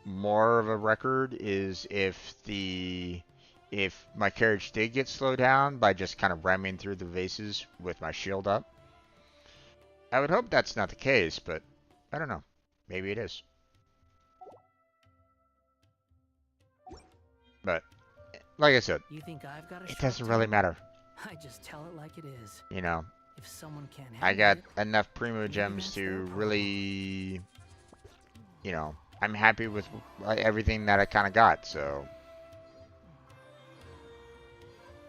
Speaker 1: more of a record is if my carriage did get slowed down by just kind of ramming through the vases with my shield up. I would hope that's not the case, but I don't know. Maybe it is. But like I said,
Speaker 3: You think I've got a
Speaker 1: it
Speaker 3: sharp
Speaker 1: doesn't really
Speaker 3: tongue?
Speaker 1: matter.
Speaker 3: I just tell it like it is.
Speaker 1: You know,
Speaker 3: If someone can't
Speaker 1: I
Speaker 3: handle
Speaker 1: got
Speaker 3: it,
Speaker 1: enough primo
Speaker 3: maybe
Speaker 1: gems
Speaker 3: that's their
Speaker 1: to
Speaker 3: problem.
Speaker 1: really, I'm happy with everything that I kind of got. So,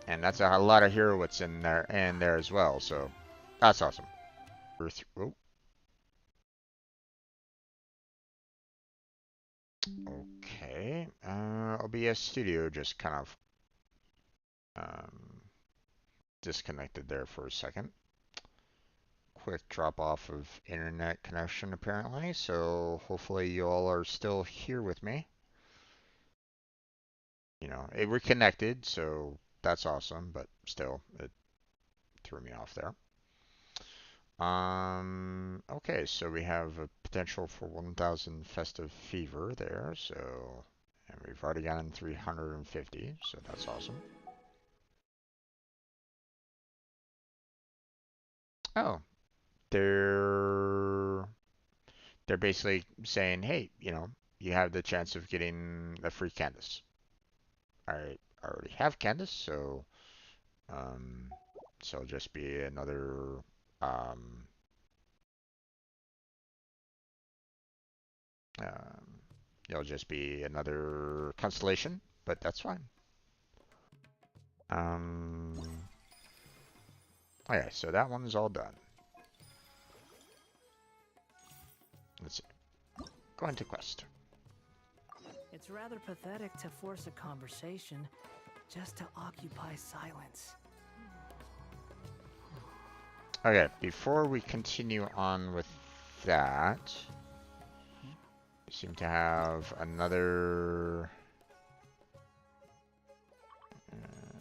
Speaker 1: and that's a lot of heroics in there as well. So, that's awesome. Oh, okay. OBS Studio just kind of um, disconnected there for a second. Quick drop off of internet connection apparently. So hopefully you all are still here with me. It reconnected, so that's awesome, but still, it threw me off there. Okay, so we have a potential for 1,000 festive fever there, so, and we've already gotten 350, so that's awesome. Oh, they're they're basically saying, hey, you have the chance of getting a free Candace. I already have Candace, um, so it'll just be another um, Um, it'll just be another constellation, but that's fine. Um, okay, so that one's all done. Let's see. Go into quest.
Speaker 3: It's rather pathetic to force a conversation just to occupy silence.
Speaker 1: Okay, before we continue on with that, we seem to have another.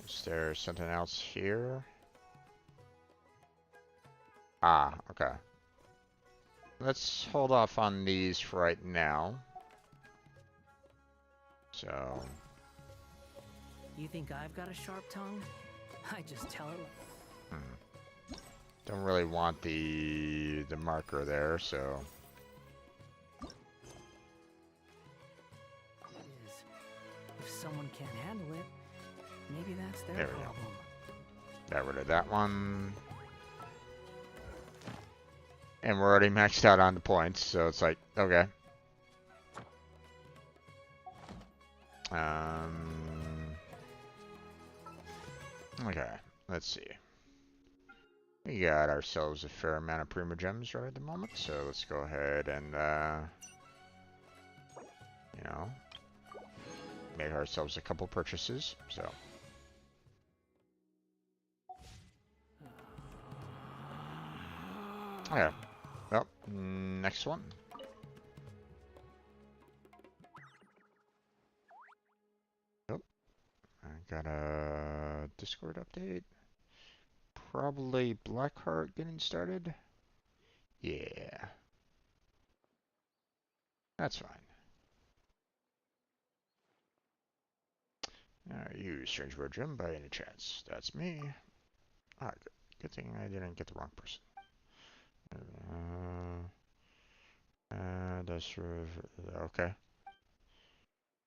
Speaker 1: Is there something else here? Ah, okay. Let's hold off on these for right now. So,
Speaker 3: You think I've got a sharp tongue? I just tell it like
Speaker 1: don't really want the marker there, so.
Speaker 3: it is. If someone can't handle it, maybe that's their
Speaker 1: There we go.
Speaker 3: problem.
Speaker 1: Got rid of that one. And we're already maxed out on the points, so it's like, okay. Okay, let's see. We got ourselves a fair amount of Prima Gems right at the moment, so let's go ahead and, you know, make ourselves a couple purchases, so. Okay, well, next one. Oh, I got a Discord update. Probably Blackheart getting started. Yeah, that's fine. Are you Strange Bird Jim by any chance? That's me. Ah, good thing I didn't get the wrong person. That's true. Okay.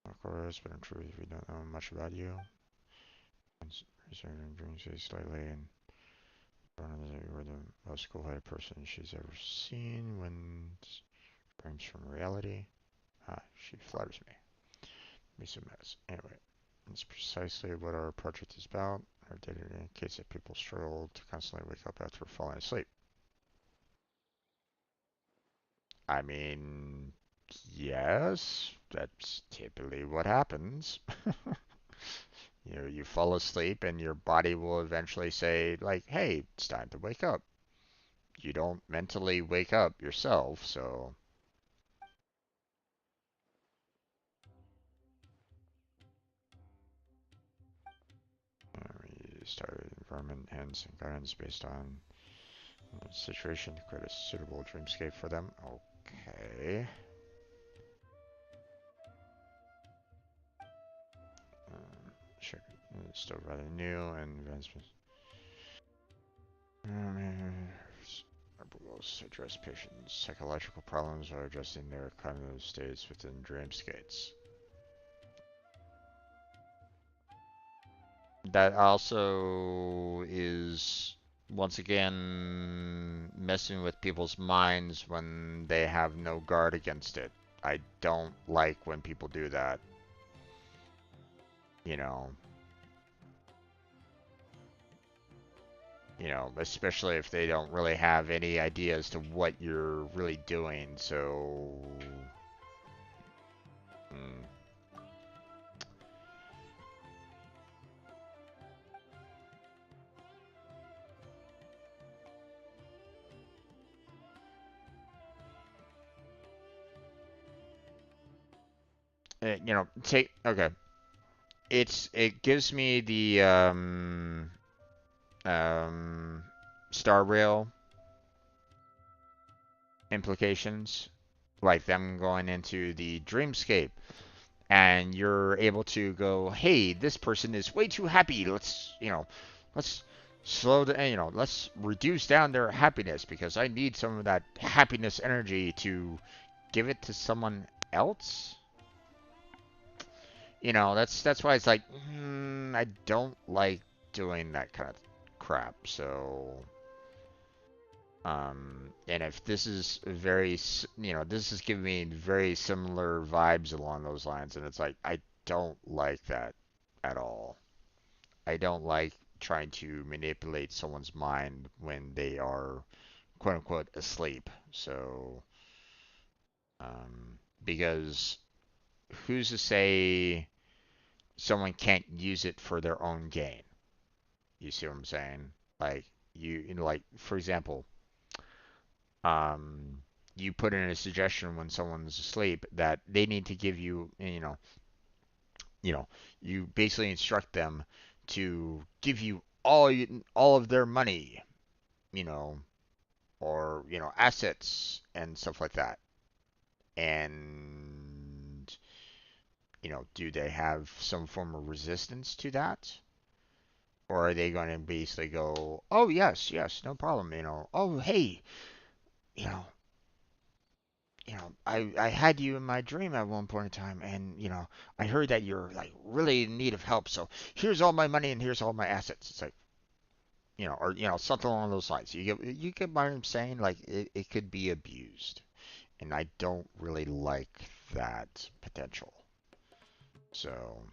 Speaker 1: Of course, but in truth, we don't know much about you. Reserving dreams slightly and you're the most cool-headed person she's ever seen when dreams from reality. She flatters me. Me some mess. Anyway, that's precisely what our project is about. Our data indicates that people struggle to constantly wake up after falling asleep. I mean, yes, that's typically what happens. You know, you fall asleep and your body will eventually say, like, hey, it's time to wake up. You don't mentally wake up yourself, so. We started environment hands and guidance based on the situation to create a suitable dreamscape for them. Okay. Sure. It's still rather new and advancements. Address patients' psychological problems or adjusting their cognitive states within dreamscapes. That also is once again messing with people's minds when they have no guard against it. I don't like when people do that. You know, especially if they don't really have any idea as to what you're really doing. So, mm, take okay. It gives me the um Star Rail implications, like them going into the dreamscape, and you're able to go, hey, this person is way too happy. Let's slow the, let's reduce down their happiness because I need some of that happiness energy to give it to someone else. That's why it's like, I don't like doing that kind of crap. So, and if this is this is giving me very similar vibes along those lines, and it's like, I don't like that at all. I don't like trying to manipulate someone's mind when they are quote unquote asleep. So, because who's to say someone can't use it for their own gain? You see what I'm saying? Like like for example, um, you put in a suggestion when someone's asleep that they need to give you, you know, you basically instruct them to give you all of their money, you know, or assets and stuff like that. And do they have some form of resistance to that? Or are they going to basically go, oh, yes, yes, no problem, oh, hey, you know, I had you in my dream at one point in time, and I heard that you're like really in need of help. So here's all my money and here's all my assets. It's like, or something along those lines. You get what I'm saying? Like it could be abused, and I don't really like that potential. So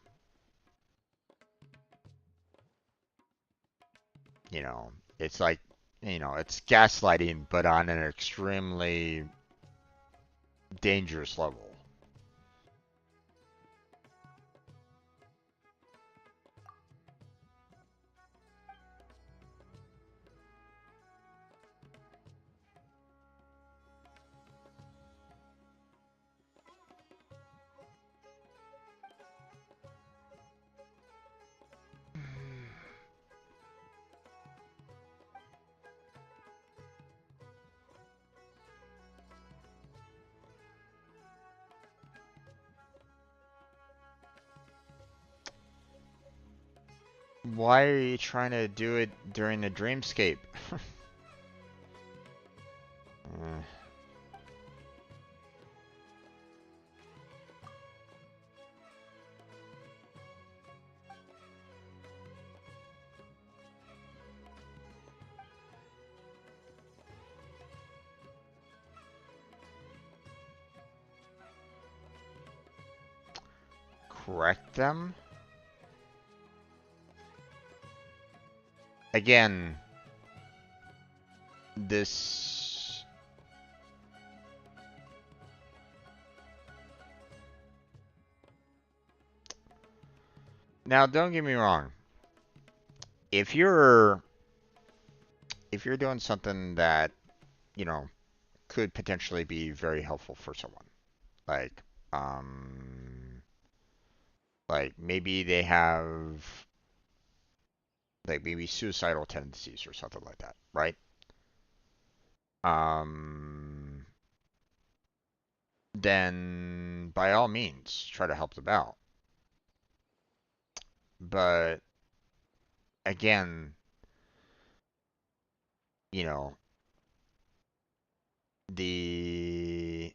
Speaker 1: it's like it's gaslighting, but on an extremely dangerous level. Why are you trying to do it during the dreamscape? Uh, correct them. Again, this... Now, don't get me wrong. If you're doing something that, you know, could potentially be very helpful for someone, like, like maybe they have, like maybe suicidal tendencies or something like that, right? Um, then by all means try to help them out. But again, you know, the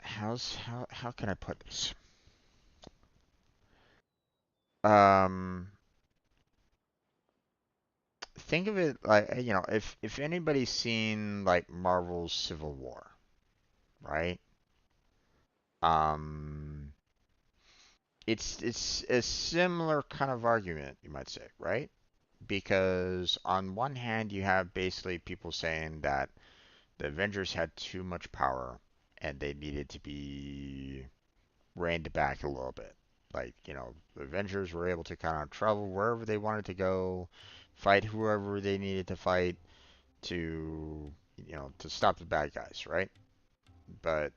Speaker 1: how can I put this? Um, think of it like, if anybody's seen like Marvel's Civil War, right? Um, it's a similar kind of argument, you might say, right? Because on one hand, you have basically people saying that the Avengers had too much power and they needed to be reined back a little bit. Like, the Avengers were able to kind of travel wherever they wanted to go, fight whoever they needed to fight to, to stop the bad guys, right? But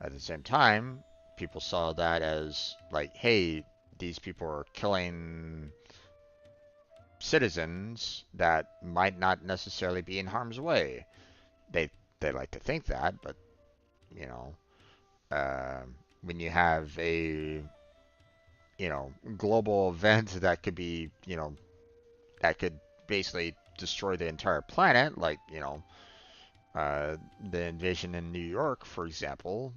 Speaker 1: at the same time, people saw that as like, hey, these people are killing citizens that might not necessarily be in harm's way. They they like to think that, but you know, uh, when you have a global event that could be that could basically destroy the entire planet, like the invasion in New York, for example.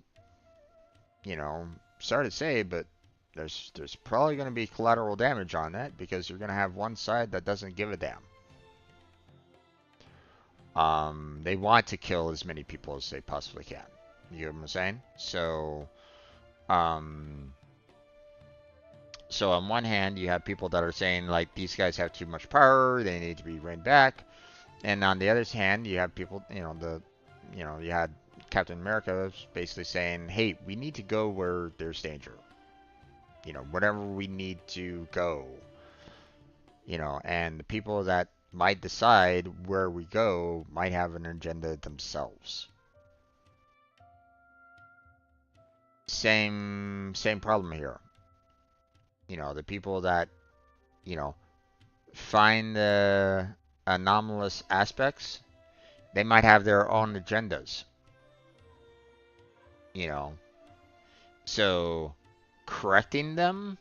Speaker 1: Sorry to say, but there's probably going to be collateral damage on that because you're going to have one side that doesn't give a damn. They want to kill as many people as they possibly can. You know what I'm saying? Um, so on one hand, you have people that are saying like these guys have too much power, they need to be reined back, and on the other hand, you have people, you had Captain America basically saying, hey, we need to go where there's danger. Whenever we need to go. And the people that might decide where we go might have an agenda themselves. Same problem here. The people that, you know, find the anomalous aspects, they might have their own agendas, you know. So correcting them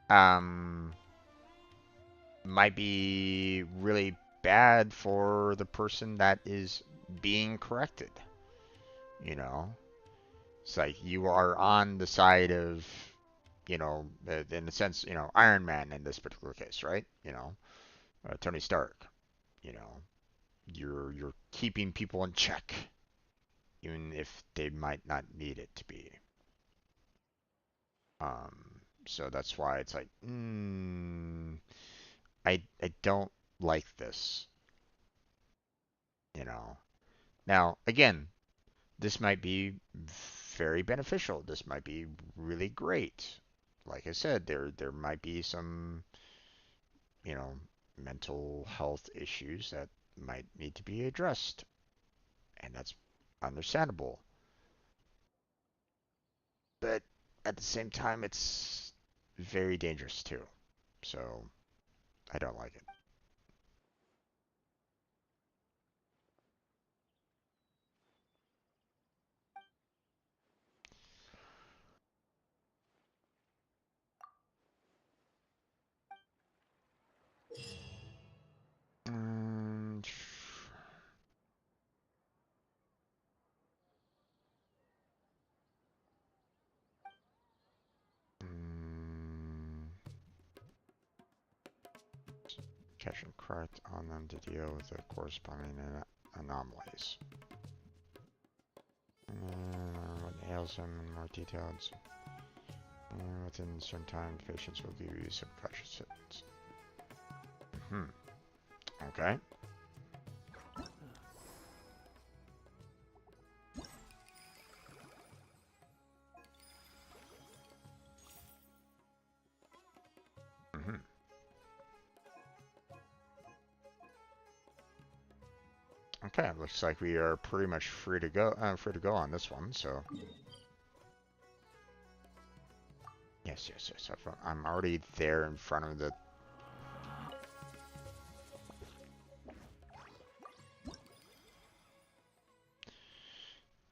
Speaker 1: um might be really bad for the person that is being corrected, you know. It's like you are on the side of, in a sense, Iron Man in this particular case, right? Tony Stark. You know, you're keeping people in check, even if they might not need it to be. So that's why it's like, I don't like this. You know. Now, again, this might be very beneficial. This might be really great. Like I said, there might be some, you know, mental health issues that might need to be addressed, and that's understandable. But at the same time, it's very dangerous too. So I don't like it. Mm, mm, Catch and correct on them to deal with the corresponding anomalies. What ails him in more details. Within a certain time, patients will give you some precious hits. Okay. Okay, looks like we are pretty much free to go. Free to go on this one. So yes. I'm already there in front of the.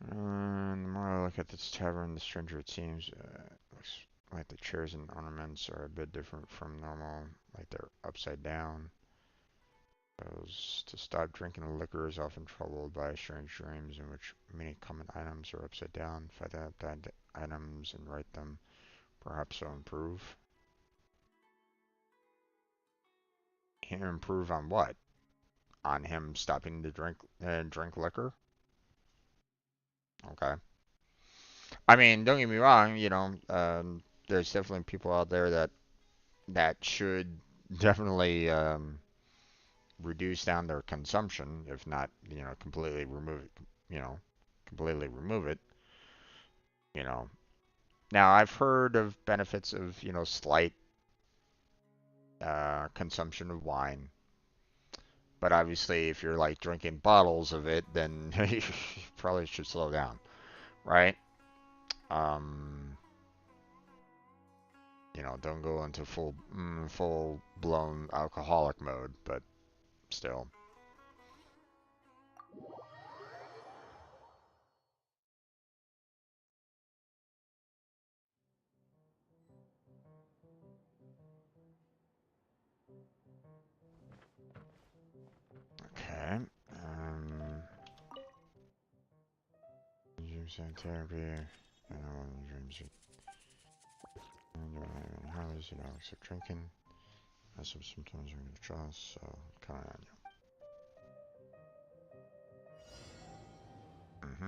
Speaker 1: The more I look at this tavern, the stranger it seems. Looks like the chairs and ornaments are a bit different from normal, like they're upside down. Those to stop drinking liquor is often troubled by strange dreams in which many common items are upside down. Find out that items and write them, perhaps will improve. Him improve on what? On him stopping to drink liquor? Okay. I mean, don't get me wrong. There's definitely people out there that should definitely reduce down their consumption, if not, completely remove it. You know, completely remove it. You know. Now I've heard of benefits of slight consumption of wine, but obviously if you're like drinking bottles of it, then you probably should slow down, right? Um, don't go into full blown alcoholic mode, but still. Okay. Dreams and therapy. I know one of the dreams. How is except drinking? I sometimes I'm gonna trust, so kind of on you.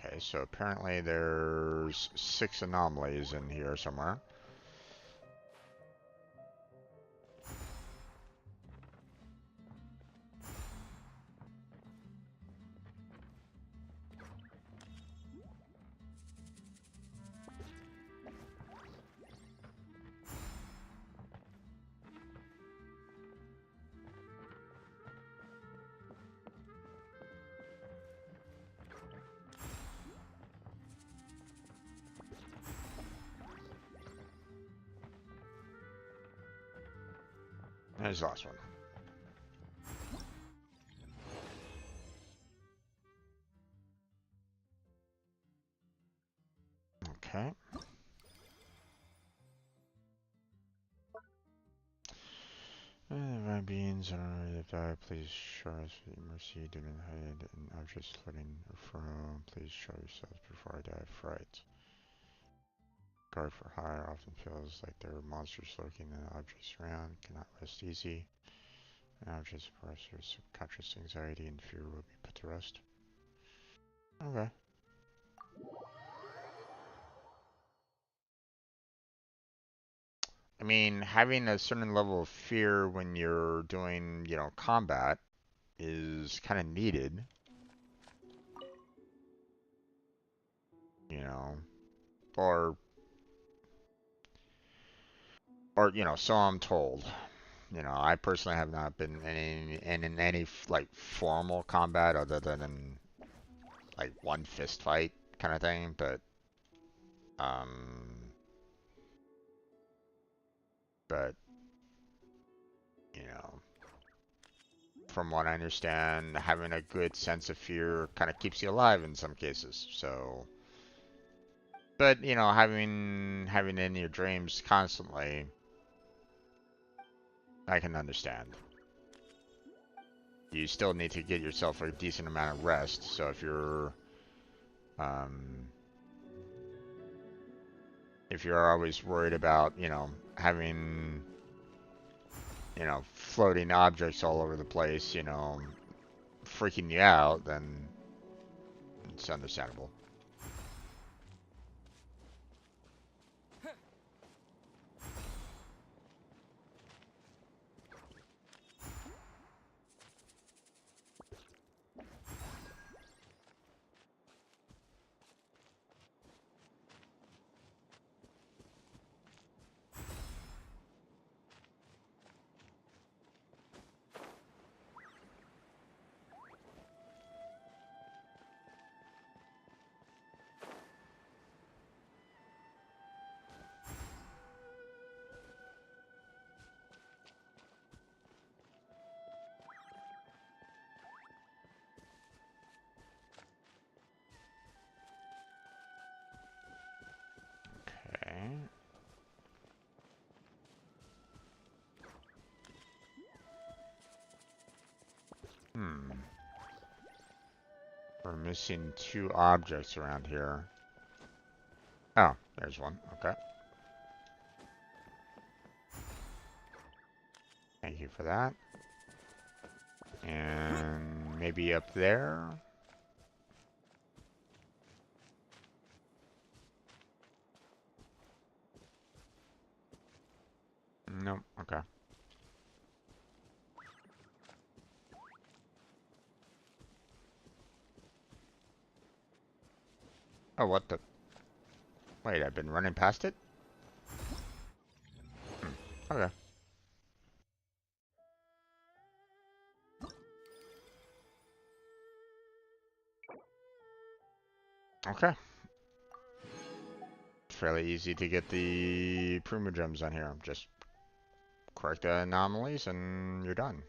Speaker 1: Okay, so apparently there's 6 anomalies in here somewhere. There's the last one. Okay. My beings are already died. Please show us mercy. Do not hide in objects floating or fro. Please show yourselves before I die of fright. Guard for hire often feels like there are monsters lurking in objects around. Cannot rest easy. Objects suppress your subconscious anxiety and fear will be put to rest. Okay. I mean, having a certain level of fear when you're doing, combat is kind of needed, you know, or so I'm told. I personally have not been in any like formal combat other than in like one fist fight kind of thing, but um, but you know, from what I understand, having a good sense of fear kind of keeps you alive in some cases. So, but having it in your dreams constantly, I can understand. You still need to get yourself a decent amount of rest. So um, if you're always worried about, having, floating objects all over the place, freaking you out, then It's understandable. Okay. We're missing 2 objects around here. Oh, there's one. Okay. Thank you for that. And maybe up there? Nope. Okay. Oh, what the? Wait, I've been running past it? Okay. Okay. It's fairly easy to get the Primogems on here. Just correct the anomalies and you're done.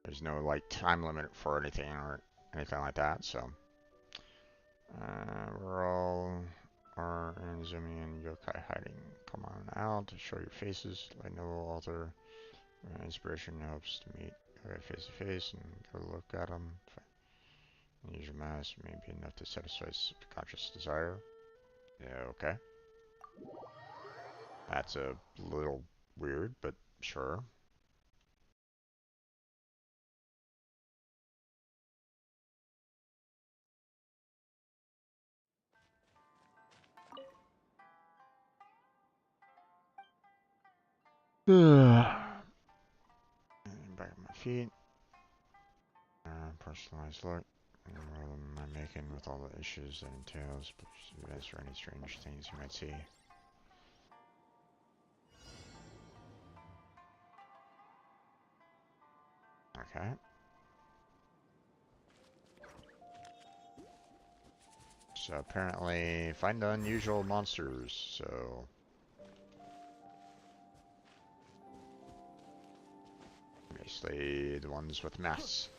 Speaker 1: There's no, like, time limit for anything or anything like that, so. We're all are in zooming in yokai hiding. Come on out to show your faces. I know author inspiration helps to meet face to face and go look at them. Use your mask may be enough to satisfy subconscious desire. Yeah, okay. That's a little weird, but sure. Back on my feet. Personalized look. What am I making with all the issues that entails? Events or any strange things you might see. Okay. So apparently, find unusual monsters. So basically, the ones with masks.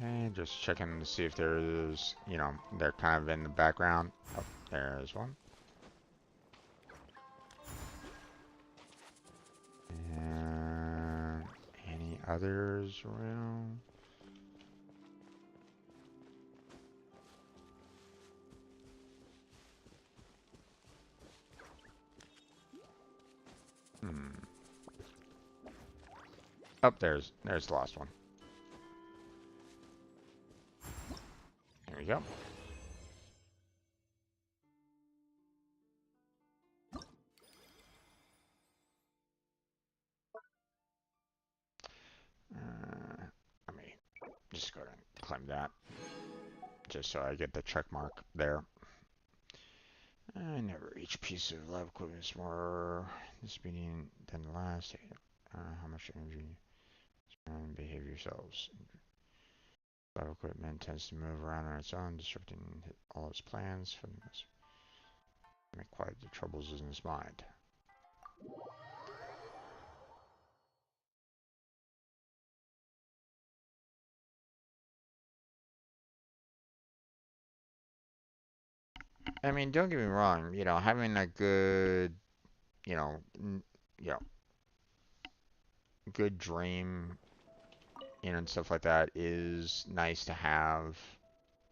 Speaker 1: And just checking to see if there's, you know, they're kind of in the background. Oh, there's one. And any others around? Oh, there's the last one. There we go. Let me just go ahead and claim that, just so I get the check mark there. I never each piece of lab equipment is more speeding than the last. How much energy and behave yourselves. Lab equipment tends to move around on its own, disrupting all its plans. For the most, make quite the troubles in his mind. I mean, don't get me wrong, you know, having a good, you know, you know, good dream, you know, and stuff like that is nice to have.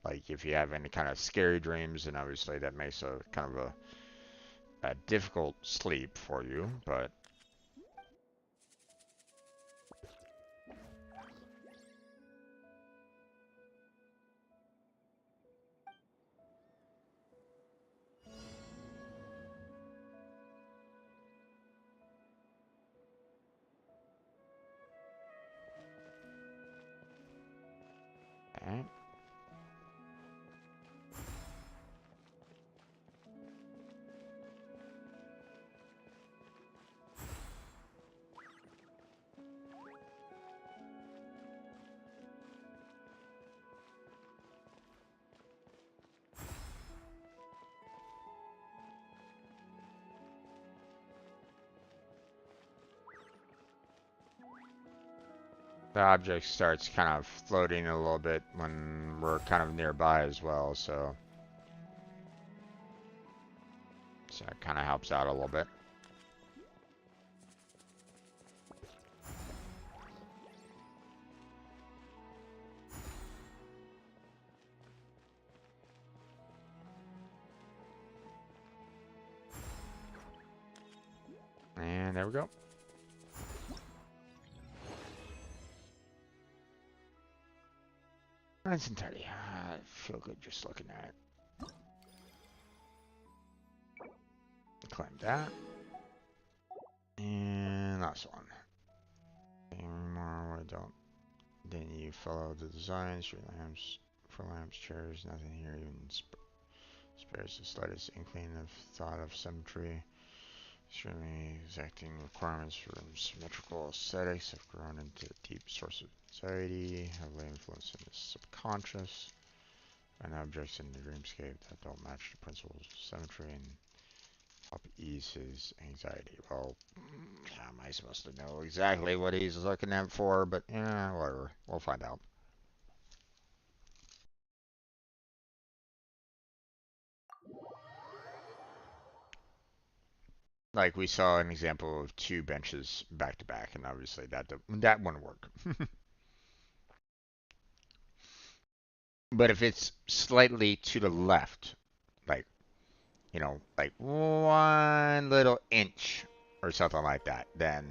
Speaker 1: Like if you have any kind of scary dreams, and obviously that makes a kind of a difficult sleep for you, but eh. The object starts kind of floating a little bit when we're kind of nearby as well, so that kind of helps out a little bit. And there we go. Nice and tidy. I feel good just looking at it. Claim that. And last one. Anymore, I don't. Then you follow the designs, street lamps, for lamps, chairs, nothing here even spares the slightest inkling of thought of symmetry. Extremely exacting requirements for symmetrical aesthetics have grown into a deep source of anxiety, heavily influencing the subconscious. Find objects in the dreamscape that don't match the principles of symmetry and help ease his anxiety. Well, how am I supposed to know exactly what he's looking at for? But yeah, whatever. We'll find out. Like we saw an example of two benches back to back, and obviously that wouldn't work. But if it's slightly to the left, like you know, like one little inch or something like that, then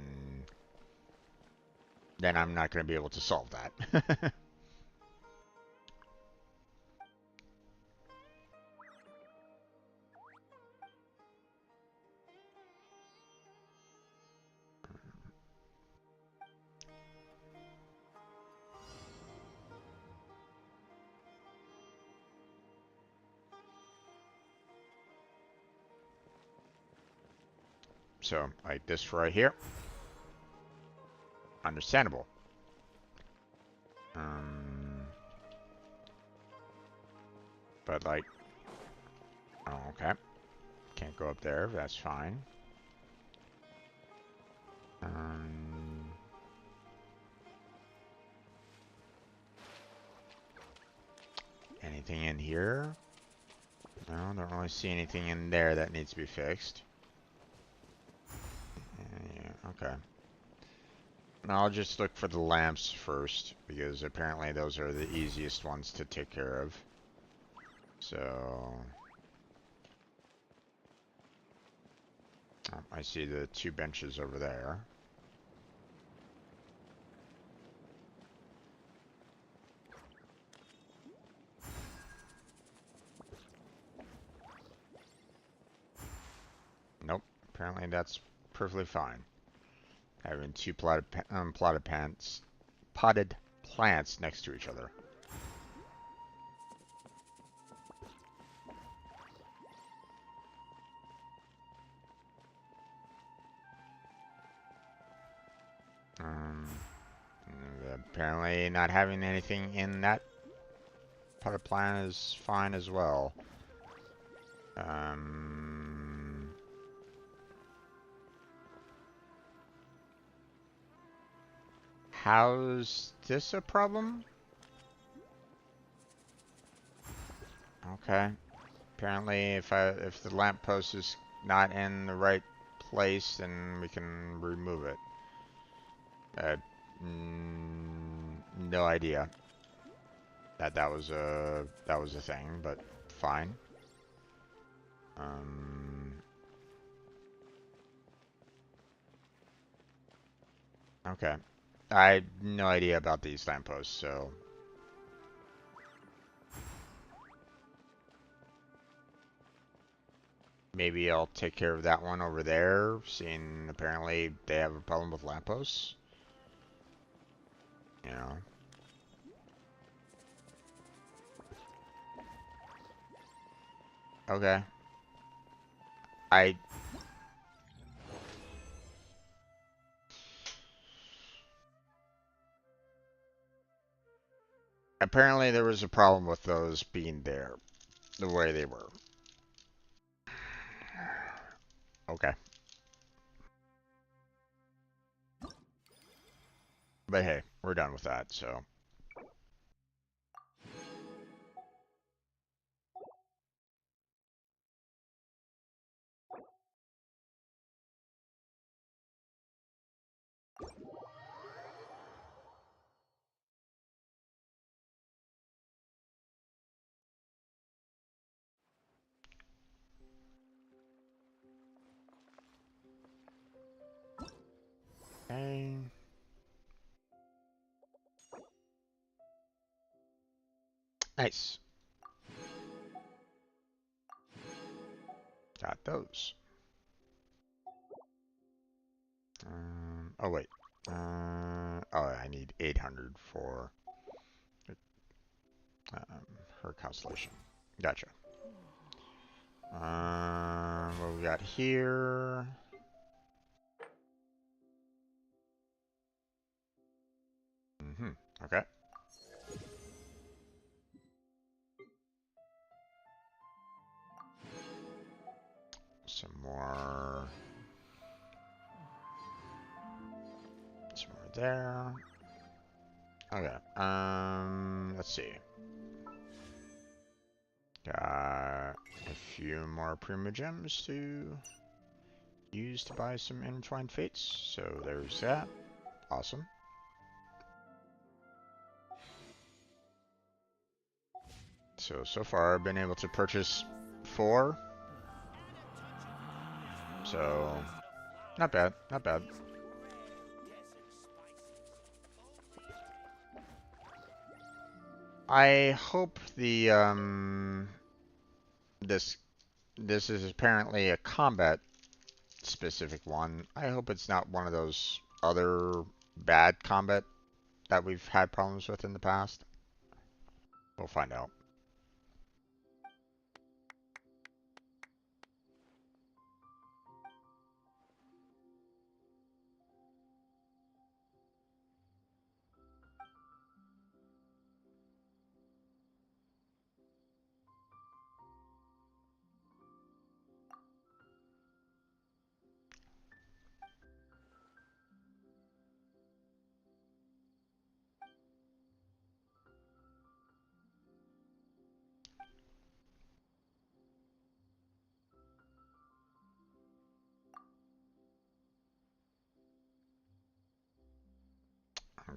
Speaker 1: I'm not going to be able to solve that. So, like this right here, understandable. Um, but like, oh, okay, can't go up there. That's fine. Um, anything in here? No, don't really see anything in there that needs to be fixed. Yeah, okay. I'll just look for the lamps first, because apparently those are the easiest ones to take care of. So... oh, I see the two benches over there. Nope, apparently that's perfectly fine. Having two potted plants next to each other. Um, apparently not having anything in that potted plant is fine as well. How's this a problem? Okay. Apparently, if the lamppost is not in the right place, then we can remove it. No idea that was a thing, but fine. Okay. I had no idea about these lampposts, so maybe I'll take care of that one over there, seeing apparently they have a problem with lampposts. You know. Okay. I apparently there was a problem with those being there the way they were. Okay. But hey, we're done with that, so. Okay. Nice. Got those. Oh wait. Oh, I need 800 for her constellation. Gotcha. What we got here? Okay. Some more. Some more there. Okay. Let's see. Got a few more Primogems to use to buy some Intertwined Fates. So there's that. Awesome. So far I've been able to purchase 4. So, not bad, not bad. I hope the, this is apparently a combat specific one. I hope it's not one of those other bad combat that we've had problems with in the past. We'll find out.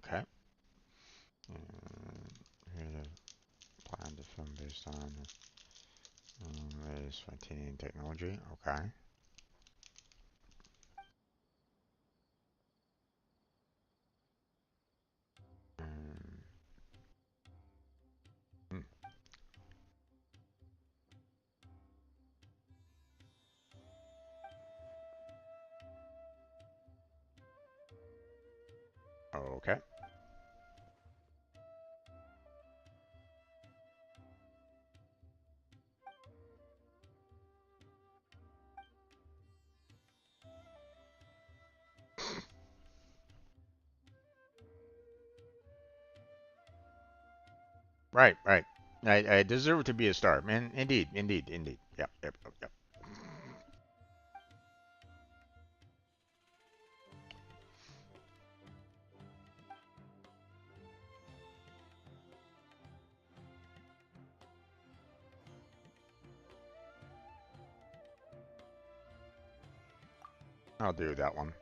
Speaker 1: Okay. Here's a plan to film based on latest Titanium technology. Okay. Hmm. Okay. Right, right. I deserve to be a star, man. Indeed, indeed, indeed. Yep, yep, yep, yep. I'll do that one.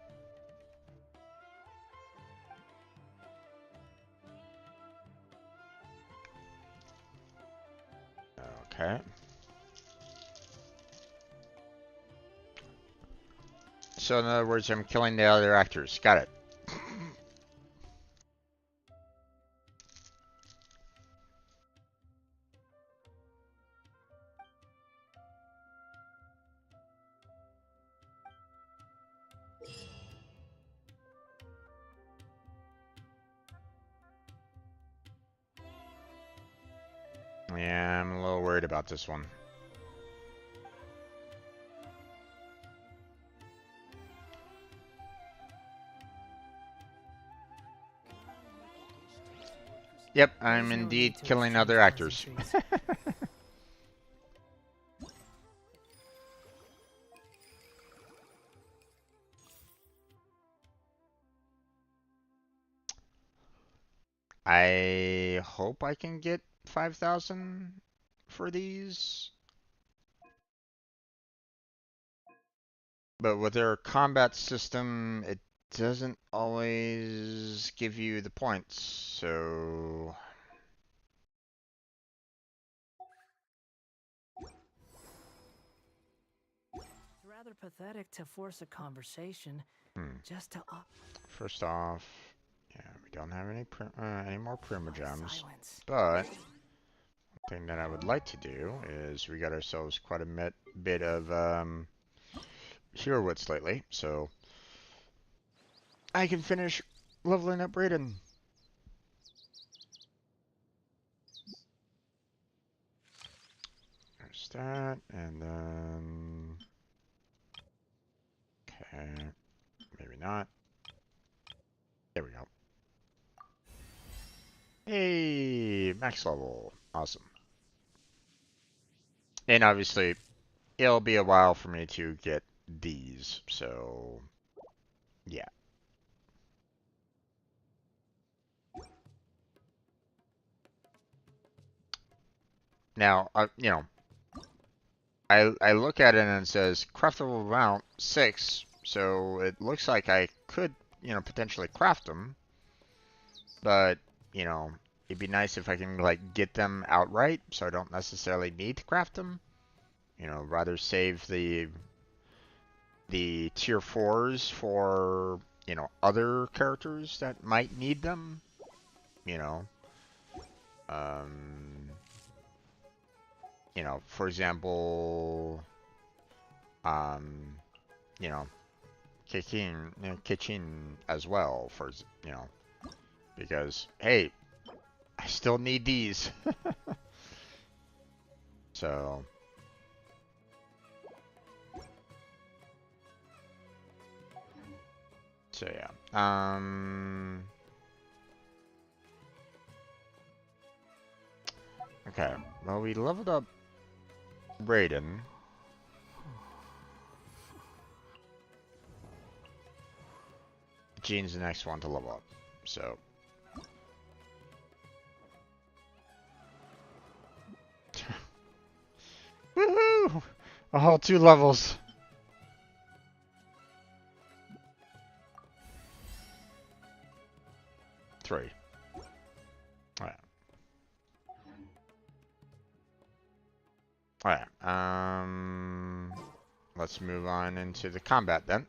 Speaker 1: Okay. So in other words, I'm killing the other actors. Got it. Yeah, I'm a little worried about this one. Yep, I'm
Speaker 3: There's no
Speaker 1: indeed
Speaker 3: need to
Speaker 1: killing
Speaker 3: exchange
Speaker 1: other actors.
Speaker 3: pleasantries.
Speaker 1: I hope I can get 5,000 for these. But with their combat system, it doesn't always give you the points, so...
Speaker 3: It's rather pathetic to force a conversation just to
Speaker 1: First off, yeah, we don't have any more Primogems,
Speaker 3: silence.
Speaker 1: but one thing that I would like to do is we got ourselves quite a bit of hero wits lately, so I can finish leveling up Raiden. There's that, and then... Okay, maybe not. There we go. Hey, max level. Awesome. And obviously, it'll be a while for me to get these, so yeah. Now, I look at it and it says craftable amount 6, so it looks like I could, potentially craft them, but, it'd be nice if I can, like, get them outright, so I don't necessarily need to craft them. Rather save the tier 4s for, other characters that might need them, you know. Um, for example, um, you know, kitchen as well for, because, hey, I still need these. So, yeah. Okay. Well, we leveled up Raiden. Jean's the next one to level up. So. Woohoo! A whole 2 levels. Three. Alright. Alright. Let's move on into the combat then.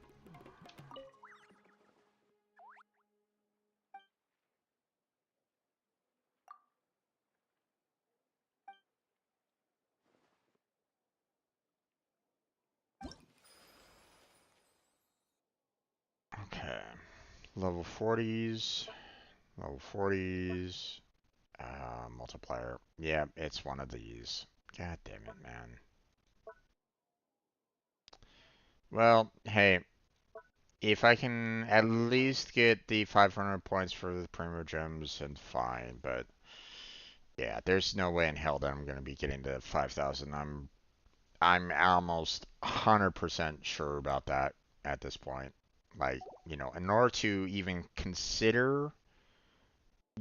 Speaker 1: Okay. Level 40s. Level 40s. Multiplier. Yeah, it's one of these. God damn it, man. Well, hey, if I can at least get the 500 points for the Primo Gems, then fine, but yeah, there's no way in hell that I'm gonna be getting to 5,000. I'm almost 100% sure about that at this point. Like, in order to even consider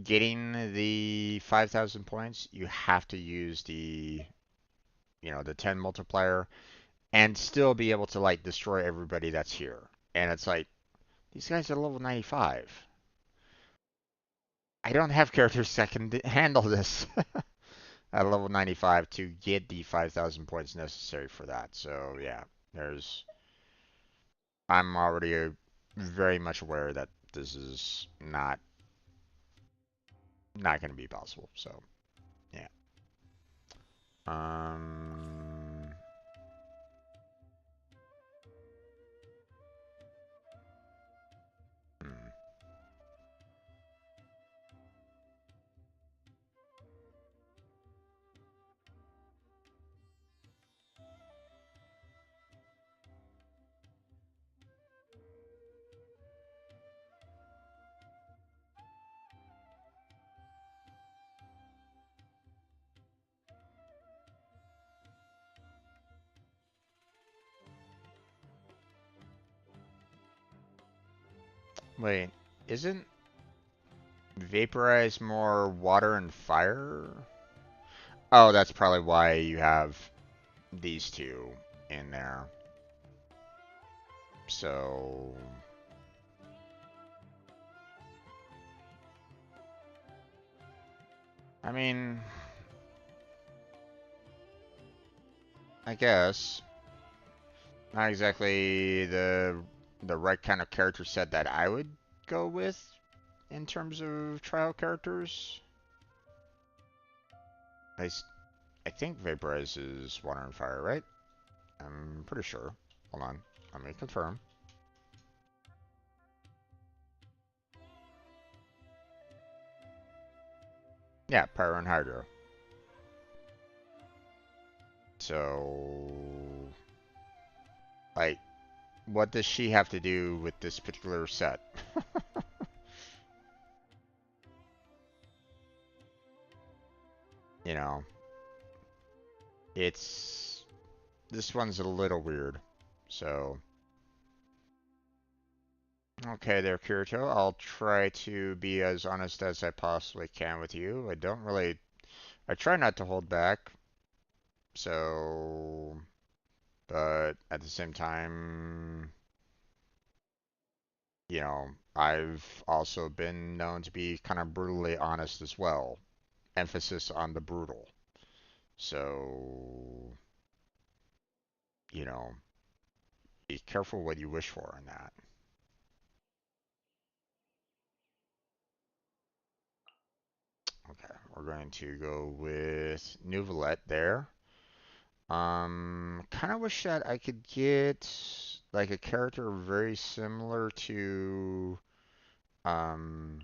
Speaker 1: getting the 5,000 points, you have to use the 10 multiplier and still be able to, like, destroy everybody that's here. And it's like, these guys are level 95. I don't have characters that can handle this at level 95 to get the 5,000 points necessary for that. So yeah, there's. I'm already very much aware that this is not going to be possible. So yeah. Um. hmm. Wait, isn't vaporize more water and fire? Oh, that's probably why you have these two in there. So, I mean, I guess not exactly the right kind of character set that I would go with in terms of trial characters. I think vaporize is water and fire, right? I'm pretty sure. Hold on, let me confirm. Yeah, pyro and hydro. So, like, what does she have to do with this particular set? You know, it's this one's a little weird. So, okay there, Kirito. I'll try to be as honest as I possibly can with you. I try not to hold back. So, but at the same time, I've also been known to be kind of brutally honest as well. Emphasis on the brutal. So, you know, be careful what you wish for in that. Okay, we're going to go with Nuvolette there. Kind of wish that I could get like a character very similar um,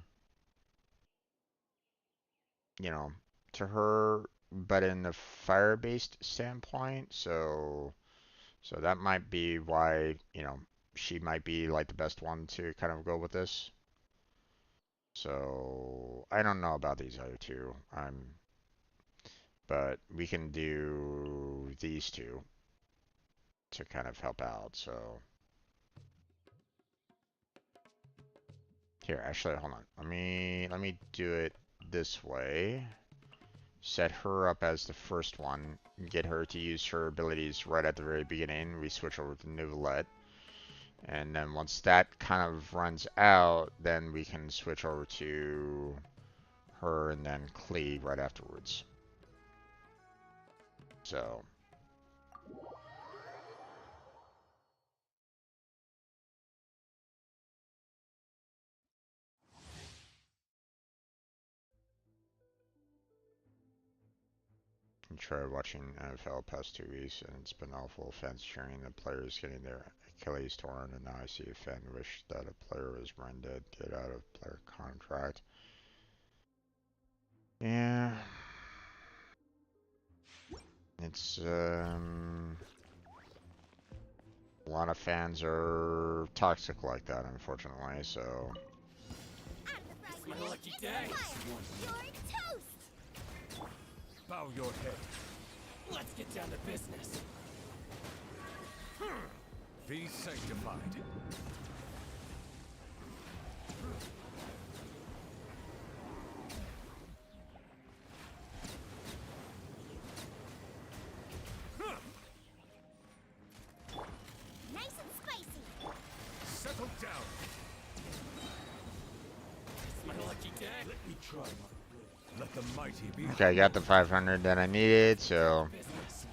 Speaker 1: you know, to her, but in a fire-based standpoint. So that might be why, she might be like the best one to kind of go with this. So I don't know about these other two. But we can do these two to kind of help out. So here, actually, hold on. Let me do it this way. Set her up as the first one. Get her to use her abilities right at the very beginning. We switch over to Nouvellette. And then once that kind of runs out, then we can switch over to her and then Klee right afterwards. So I tried watching NFL past 2 weeks, and it's been awful. Fans cheering the players getting their Achilles torn, and now I see a fan wish that a player was rendered, get out of player contract. Yeah, it's a lot of fans are toxic like that, unfortunately. So
Speaker 4: It's my lucky day.
Speaker 2: You're toast!
Speaker 4: Bow your head. Let's get down to business. Be sanctified.
Speaker 2: Nice and spicy!
Speaker 4: Let me try my blade. Let the mighty be.
Speaker 1: Okay, I got the 500 that I needed, so
Speaker 4: Business.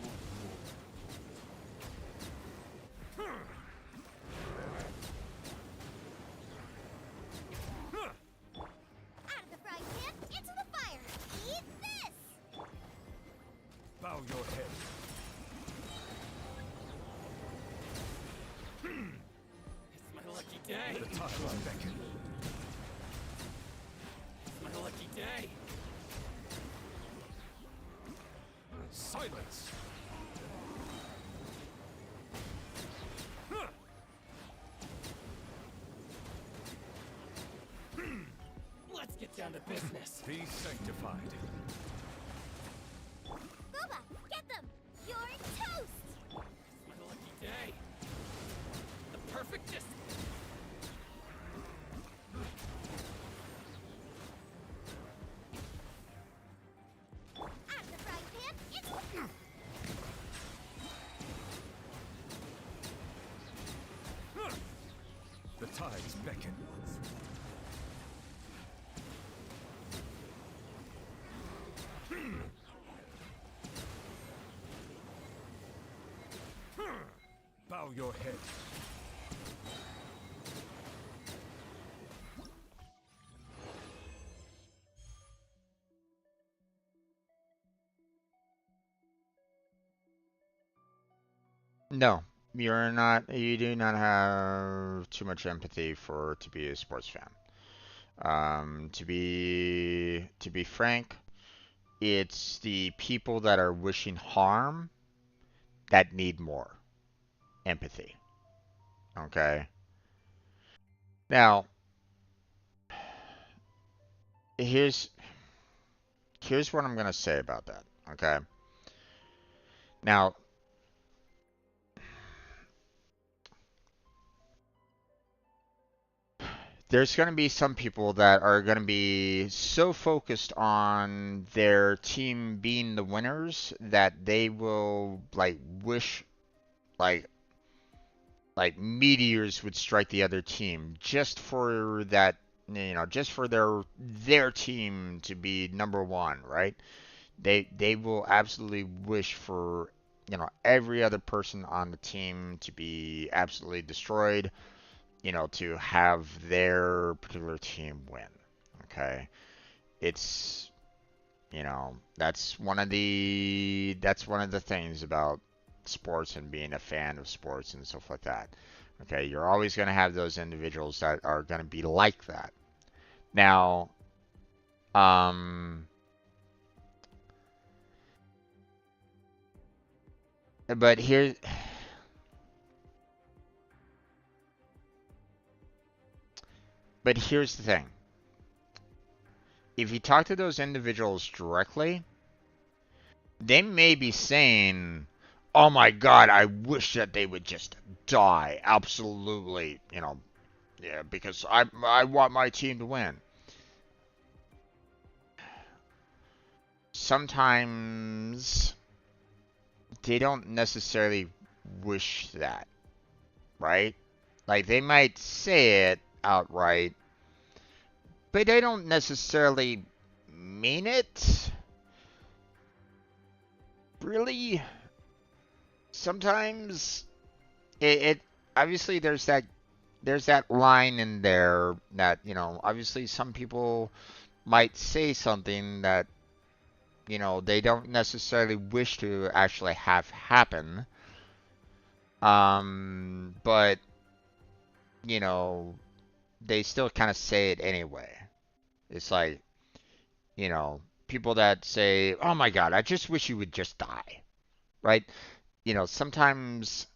Speaker 2: Out of the frying pan, into the fire. Eat this!
Speaker 4: Bow your head. It's my lucky day. The time is beckoning. It's my lucky day. Silence. Let's get down to business. Be sanctified.
Speaker 2: Boba, get them! You're toast!
Speaker 4: It's my lucky day. The perfect distance.
Speaker 2: Out of the frying pan, into the...
Speaker 4: The tides beckon. Bow your head.
Speaker 1: no, you do not have too much empathy for to be a sports fan. To be frank, it's the people that are wishing harm that need more empathy. Okay. Now, here's here's what I'm gonna say about that. Okay. Now, there's going to be some people that are going to be so focused on their team being the winners that they will like wish like meteors would strike the other team just for that, just for their team to be number one, right? They will absolutely wish for every other person on the team to be absolutely destroyed, to have their particular team win. Okay. It's, that's one of the things about sports and being a fan of sports and stuff like that. Okay. You're always going to have those individuals that are going to be like that. Now, um, but here's the thing. If you talk to those individuals directly, they may be saying, "Oh my God, I wish that they would just die." Absolutely, yeah, because I want my team to win. Sometimes they don't necessarily wish that, right? Like they might say it outright, but they don't necessarily mean it. Really? Sometimes it obviously there's that line in there that, obviously some people might say something that, they don't necessarily wish to actually have happen. But, you know, they still kind of say it anyway. It's like, people that say, "Oh my God, I just wish you would just die," right? Sometimes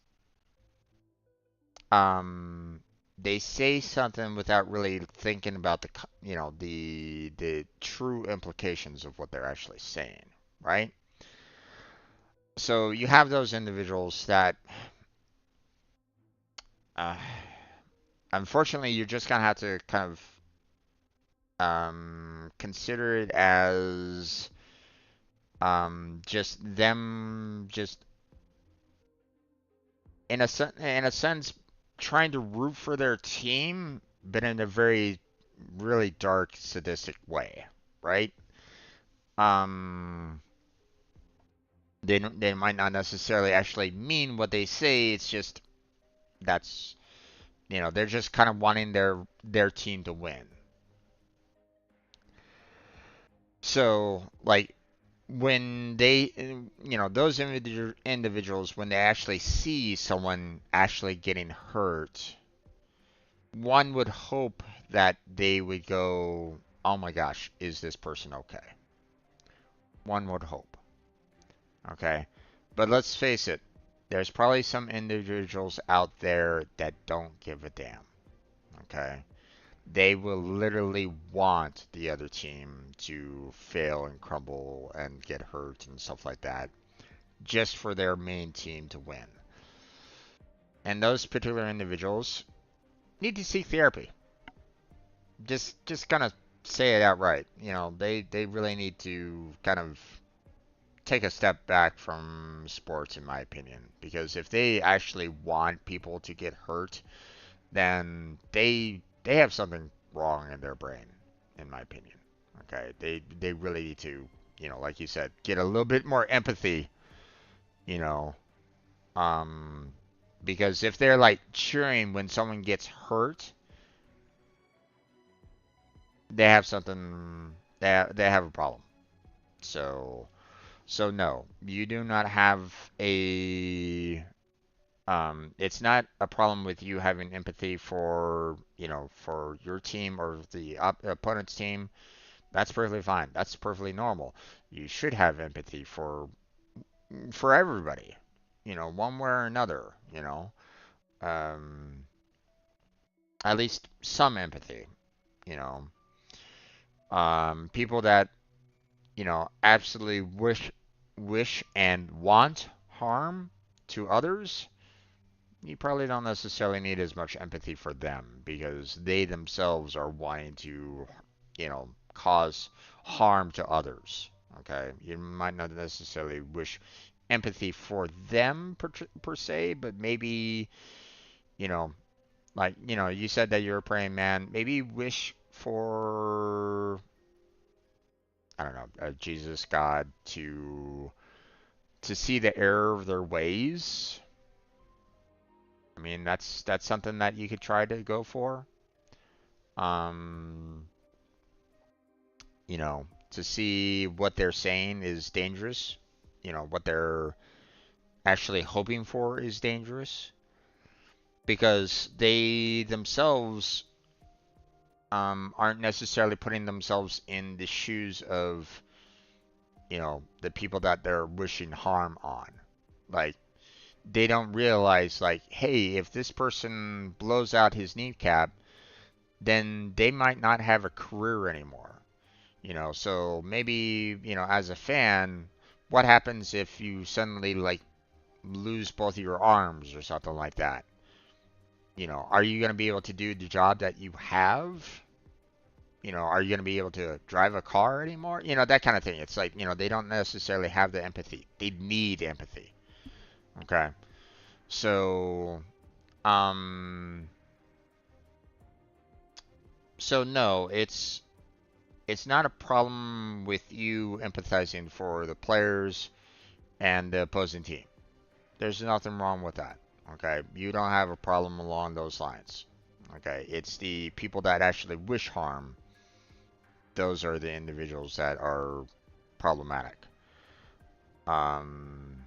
Speaker 1: um, they say something without really thinking about the true implications of what they're actually saying, right? So you have those individuals that, uh, unfortunately, you're just gonna have to kind of consider it as just them, just in a sense, trying to root for their team, but in a very really dark, sadistic way, right? Um, they might not necessarily actually mean what they say. It's just that's they're just kind of wanting their team to win. So like when they those individuals when they actually see someone actually getting hurt, one would hope that they would go, "Oh my gosh, is this person okay?" One would hope. Okay. But let's face it, there's probably some individuals out there that don't give a damn. Okay. They will literally want the other team to fail and crumble and get hurt and stuff like that just for their main team to win. And those particular individuals need to seek therapy. Just kind of say it outright. They really need to kind of take a step back from sports, in my opinion, because if they actually want people to get hurt, then they have something wrong in their brain, in my opinion. Okay, they really need to, like you said, get a little bit more empathy, you know, um, because if they're like cheering when someone gets hurt, they have something, they have a problem. So no, you do not have a it's not a problem with you having empathy for, for your team or the opponent's team. That's perfectly fine. That's perfectly normal. You should have empathy for everybody, one way or another, um, at least some empathy, you know. People that, absolutely wish and want harm to others, you probably don't necessarily need as much empathy for them because they themselves are wanting to, cause harm to others. Okay, you might not necessarily wish empathy for them per se, but maybe, you know, like, you said that you're a praying man. Maybe wish for, I don't know, Jesus, God to see the error of their ways. I mean, that's something that you could try to go for. Um, to see what they're saying is dangerous. What they're actually hoping for is dangerous because they themselves aren't necessarily putting themselves in the shoes of, the people that they're wishing harm on. Like, they don't realize, like, hey, if this person blows out his kneecap, then they might not have a career anymore. So maybe, as a fan, what happens if you suddenly, like, lose both of your arms or something like that? Are you going to be able to do the job that you have? Are you going to be able to drive a car anymore? That kind of thing. It's like, they don't necessarily have the empathy. They need empathy. Okay. So, um, no, it's not a problem with you empathizing for the players and the opposing team. There's nothing wrong with that. Okay, you don't have a problem along those lines. Okay, it's the people that actually wish harm. Those are the individuals that are problematic. Um,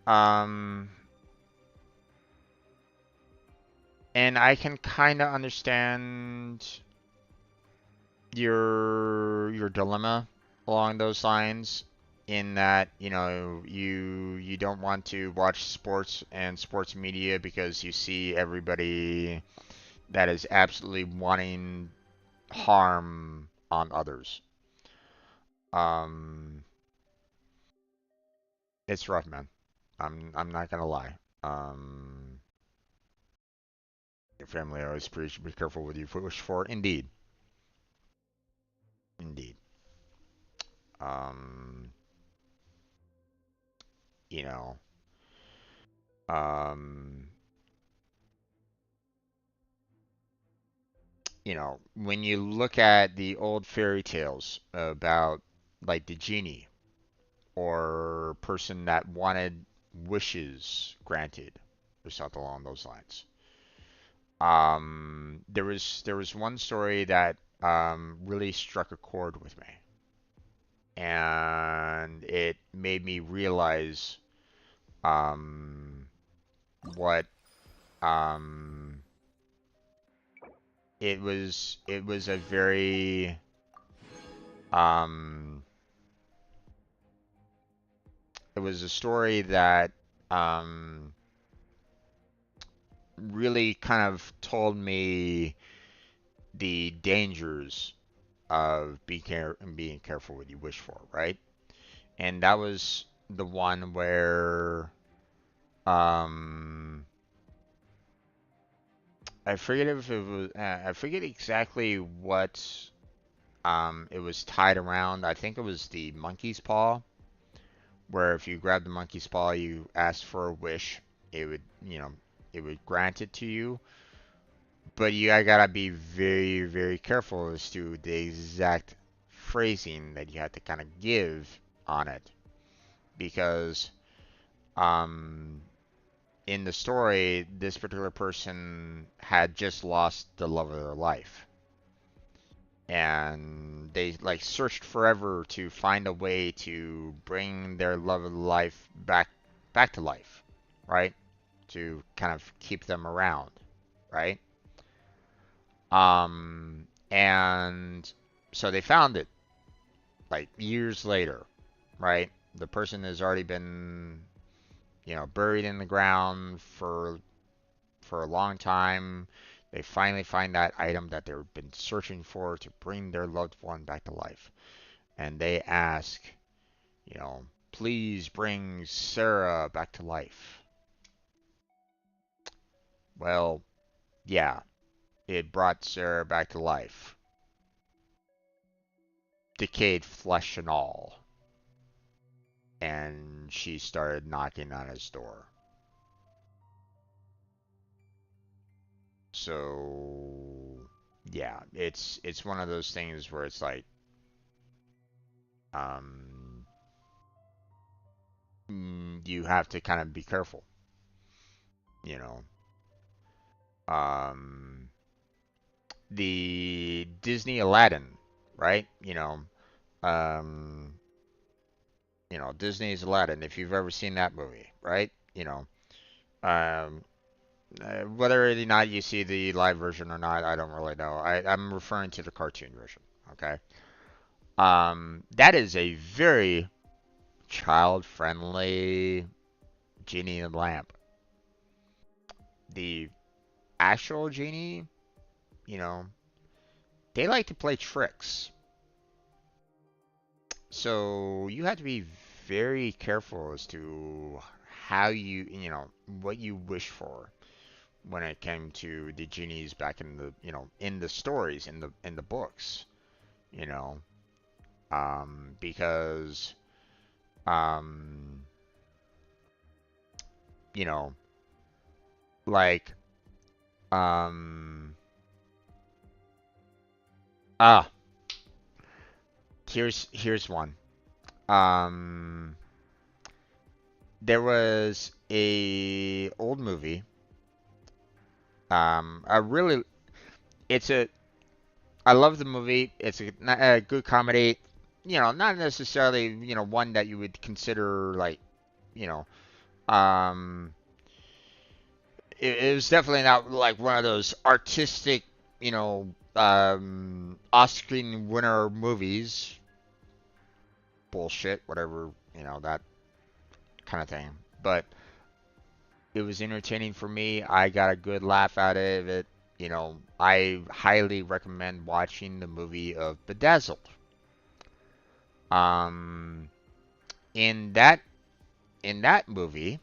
Speaker 1: um, and I can kind of understand your dilemma along those lines in that you don't want to watch sports and sports media because you see everybody that is absolutely wanting harm on others. Um, it's rough, man. I'm not gonna lie. Your family always preach, be careful what you wish for. Indeed, indeed. Um, you know, Um, when you look at the old fairy tales about like the genie or person that wanted wishes granted or something along those lines. There was one story that really struck a chord with me, and it made me realize um, what um, it was a very um, it was a story that um, really kind of told me the dangers of being careful what you wish for, right? And that was the one where um, I forget if it was I forget exactly what it was tied around. I think it was the monkey's paw, where if you grab the monkey's paw, you ask for a wish, it would, it would grant it to you. But I gotta be very, very careful as to the exact phrasing that you have to kind of give on it, because um, in the story, this particular person had just lost the love of their life, and they like searched forever to find a way to bring their love of life back to life, right? To kind of keep them around, right? And so they found it like years later, right? The person has already been, buried in the ground for a long time. They finally find that item that they've been searching for to bring their loved one back to life. And they ask, please bring Sarah back to life. Well, yeah, it brought Sarah back to life. Decayed flesh and all. And she started knocking on his door. So, yeah, it's one of those things where it's like, um, you have to kind of be careful, you know. Um, the Disney Aladdin, right? Um, Disney's Aladdin. If you've ever seen that movie, right? Um, whether or not you see the live version or not, I don't really know. I'm referring to the cartoon version. Okay. That is a very child-friendly genie and lamp. The actual genie, you know, they like to play tricks. So you have to be very careful as to how what you wish for when it came to the genies back in in the stories, in the books, you know, because, um, you know, like, um, ah, here's one. Um, there was a old movie. A really, it's a, I love the movie. It's a good comedy. Not necessarily, one that you would consider like, you know, um, it was definitely not like one of those artistic, Oscar winner movies. Bullshit, whatever, that kind of thing. But it was entertaining for me. I got a good laugh out of it. I highly recommend watching the movie of Bedazzled. Um, in that in that movie,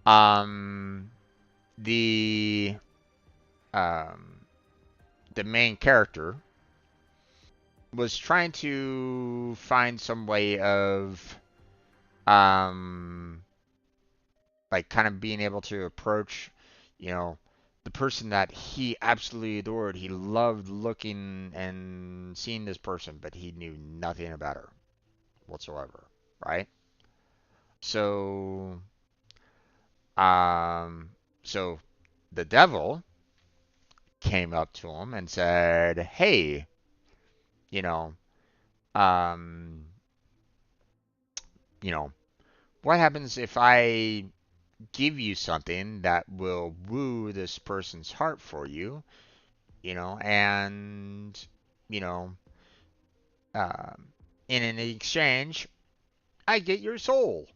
Speaker 1: um, the um, the main character was trying to find some way of um like kind of being able to approach, you know, the person that he absolutely adored. He loved looking and seeing this person, but he knew nothing about her whatsoever, right? So, um, so the devil came up to him and said, "Hey, you know, um, you know, what happens if I give you something that will woo this person's heart for you, and you know, um, in an exchange, I get your soul,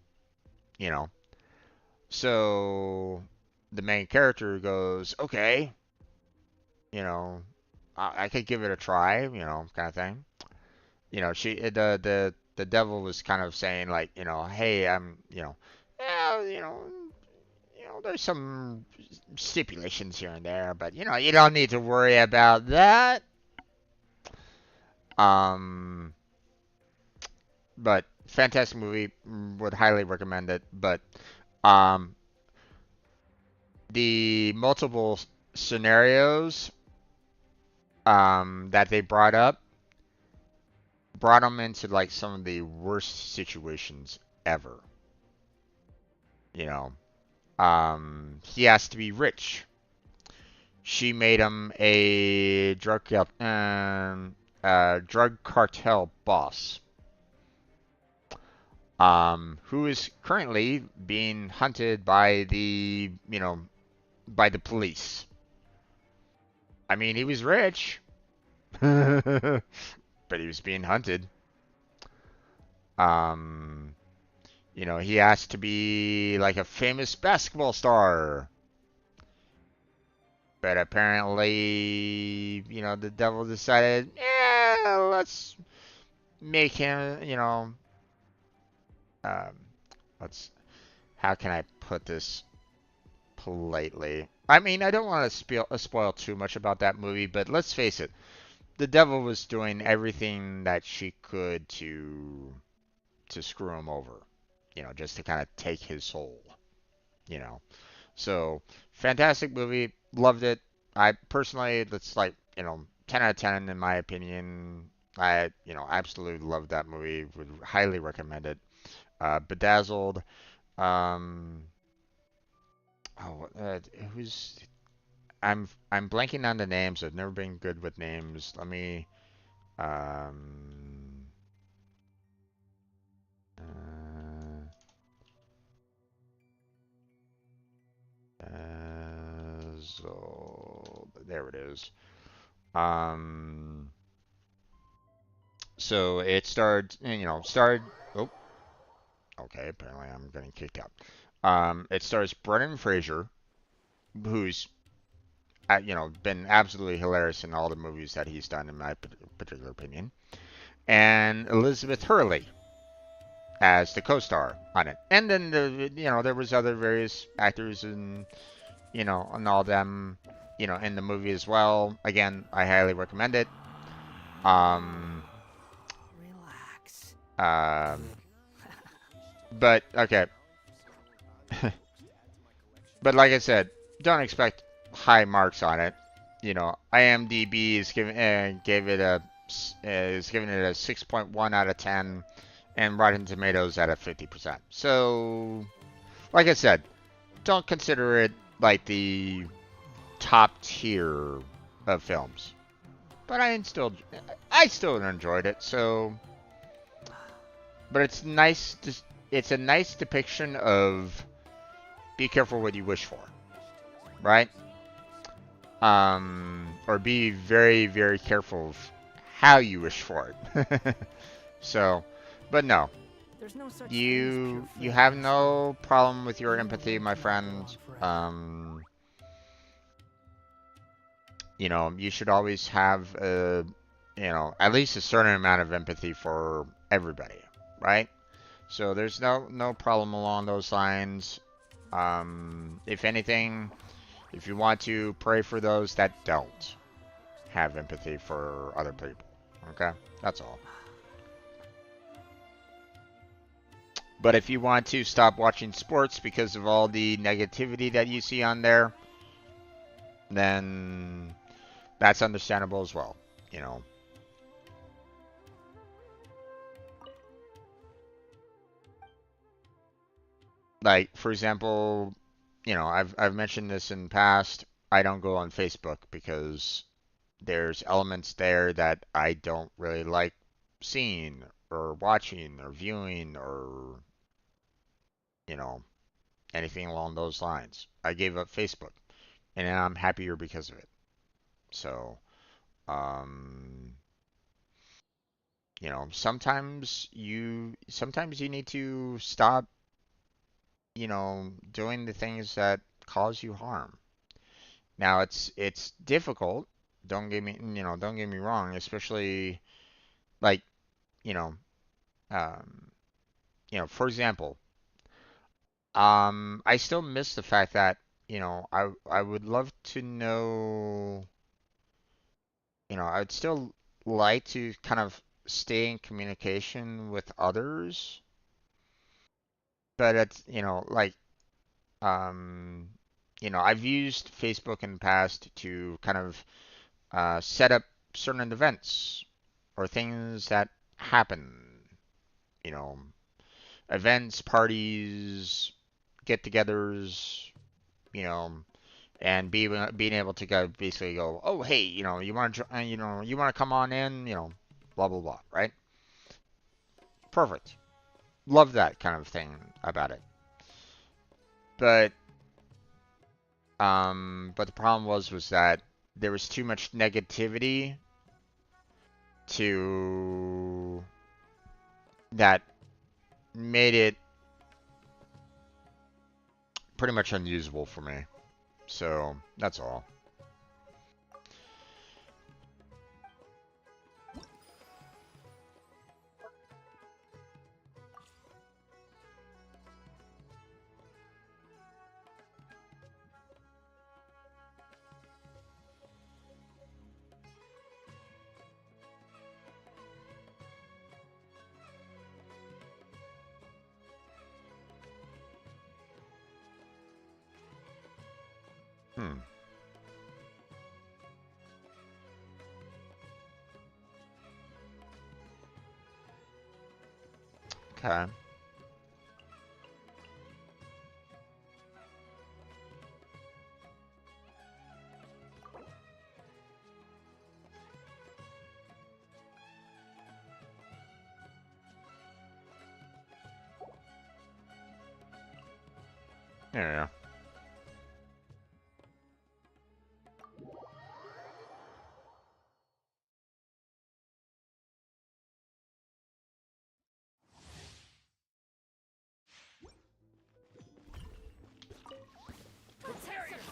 Speaker 1: you know." So the main character goes, "Okay, you know, I could give it a try, kind of thing." The devil was kind of saying like, "Hey, yeah, there's some stipulations here and there, but you don't need to worry about that." Um, but fantastic movie, would highly recommend it. But um, the multiple scenarios that they brought them into like some of the worst situations ever. You know, he has to be rich. She made him a drug cartel boss, who is currently being hunted by the police. I mean, he was rich, but he was being hunted. Um, he has to be like a famous basketball star. But apparently, the devil decided, yeah, let's make him, um, let's, how can I put this politely? I mean, I don't want to spoil too much about that movie, but let's face it, the devil was doing everything that she could to screw him over, just to kind of take his soul, you know. So, fantastic movie, loved it. I personally, that's like, 10 out of 10 in my opinion. I, absolutely loved that movie. Would highly recommend it. Bedazzled. Um, oh, who's I'm blanking on the names. I've never been good with names. Let me um uh, so there it is. Um so it started, oh, okay, apparently I'm getting kicked out. It stars Brendan Fraser, who's been absolutely hilarious in all the movies that he's done, in my particular opinion, and Elizabeth Hurley as the co-star on it. And then there was other various actors and and all them in the movie as well. Again, I highly recommend it. Um,
Speaker 3: Relax.
Speaker 1: um, but okay, but like I said, don't expect high marks on it. IMDb is gave it a is giving it a 6.1 out of 10, and Rotten Tomatoes at a 50%. So, like I said, don't consider it like the top tier of films. But I still enjoyed it. So, but it's a nice depiction of be careful what you wish for, right? Or be very, very careful of how you wish for it. So, but no,
Speaker 3: There's no such thing as
Speaker 1: you
Speaker 3: pure
Speaker 1: have
Speaker 3: fitness.
Speaker 1: no problem with your empathy, my
Speaker 3: Won't go
Speaker 1: friend.
Speaker 3: on forever.
Speaker 1: You should always have at least a certain amount of empathy for everybody, right? So there's no problem along those lines. If anything, if you want to pray for those that don't have empathy for other people, okay? That's all. But if you want to stop watching sports because of all the negativity that you see on there, then that's understandable as well, you know. Like, for example, you know, I've mentioned this in the past. I don't go on Facebook because there's elements there that I don't really like seeing or watching or viewing or, you know, anything along those lines. I gave up Facebook and I'm happier because of it. So, um, you know, sometimes you need to stop, you know, doing the things that cause you harm. Now it's difficult. Don't get me wrong, especially like, you know, um, for example, I still miss the fact that, you know, I would love to know, you know, I'd still like to kind of stay in communication with others, but it's, um, I've used Facebook in the past to kind of set up certain events or things that happen, you know, events, parties, get-togethers, you know, and being able to go basically go, oh hey, you want to come on in, blah blah blah, right? Perfect. Love that kind of thing about it. But but the problem was that there was too much negativity to that made it pretty much unusable for me. So that's all. Hmm. Okay. Yeah.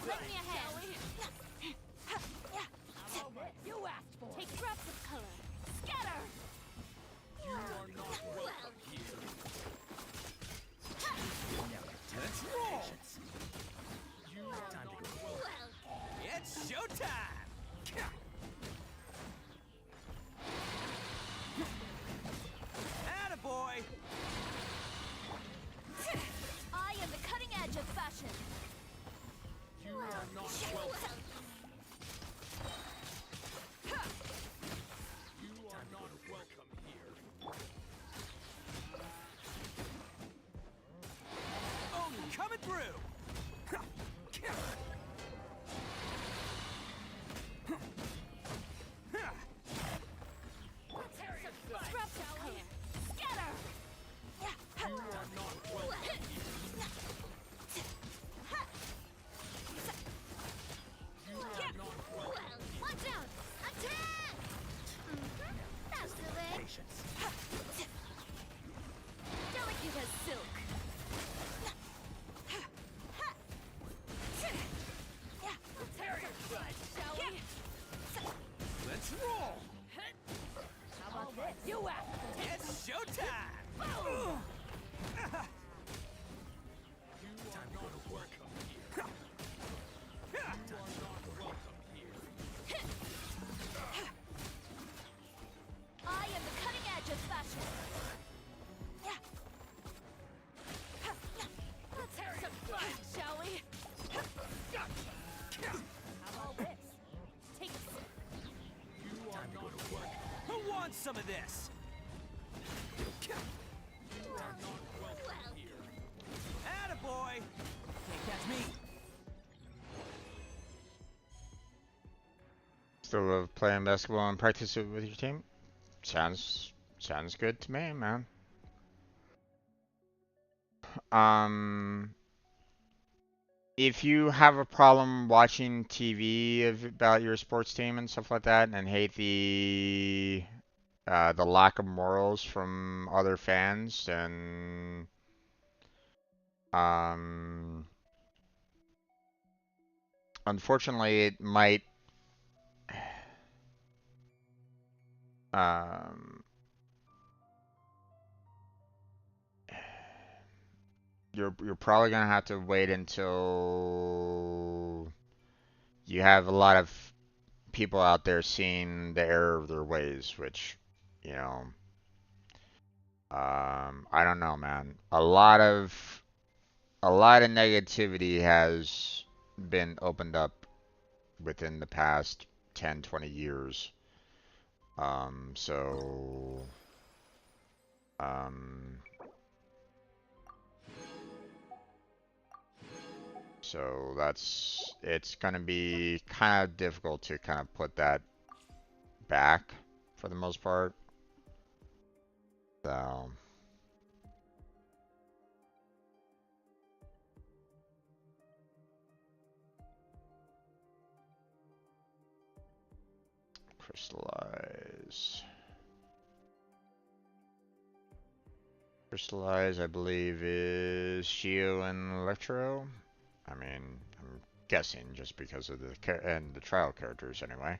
Speaker 2: Lend me a hand. You asked for. Take drops of color. Scatter.
Speaker 4: You are not welcome here. Let's roll. You are not welcome. It's showtime. Attaboy.
Speaker 2: I am the cutting edge of fashion.
Speaker 4: You are not welcome. You are not welcome here. Oh, coming through.
Speaker 2: Drops of color. Scatter.
Speaker 4: You are not welcome here. You are not welcome.
Speaker 2: Watch out! Attack! That's the way.
Speaker 4: Patience.
Speaker 2: Delicate as silk.
Speaker 4: some of this. Attaboy! Can't catch me.
Speaker 1: Still love playing basketball and practice it with your team? Sounds good to me, man. If you have a problem watching TV about your sports team and stuff like that, and hate the lack of morals from other fans, then um, unfortunately, it might um, you're probably gonna have to wait until you have a lot of people out there seeing the error of their ways, which, you know, I don't know, man. A lot of negativity has been opened up within the past 10, 20 years. So, um, so it's gonna be kind of difficult to kind of put that back for the most part. So, crystallize. Crystallize, I believe, is Geo and Electro. I mean, I'm guessing just because of the trial characters anyway.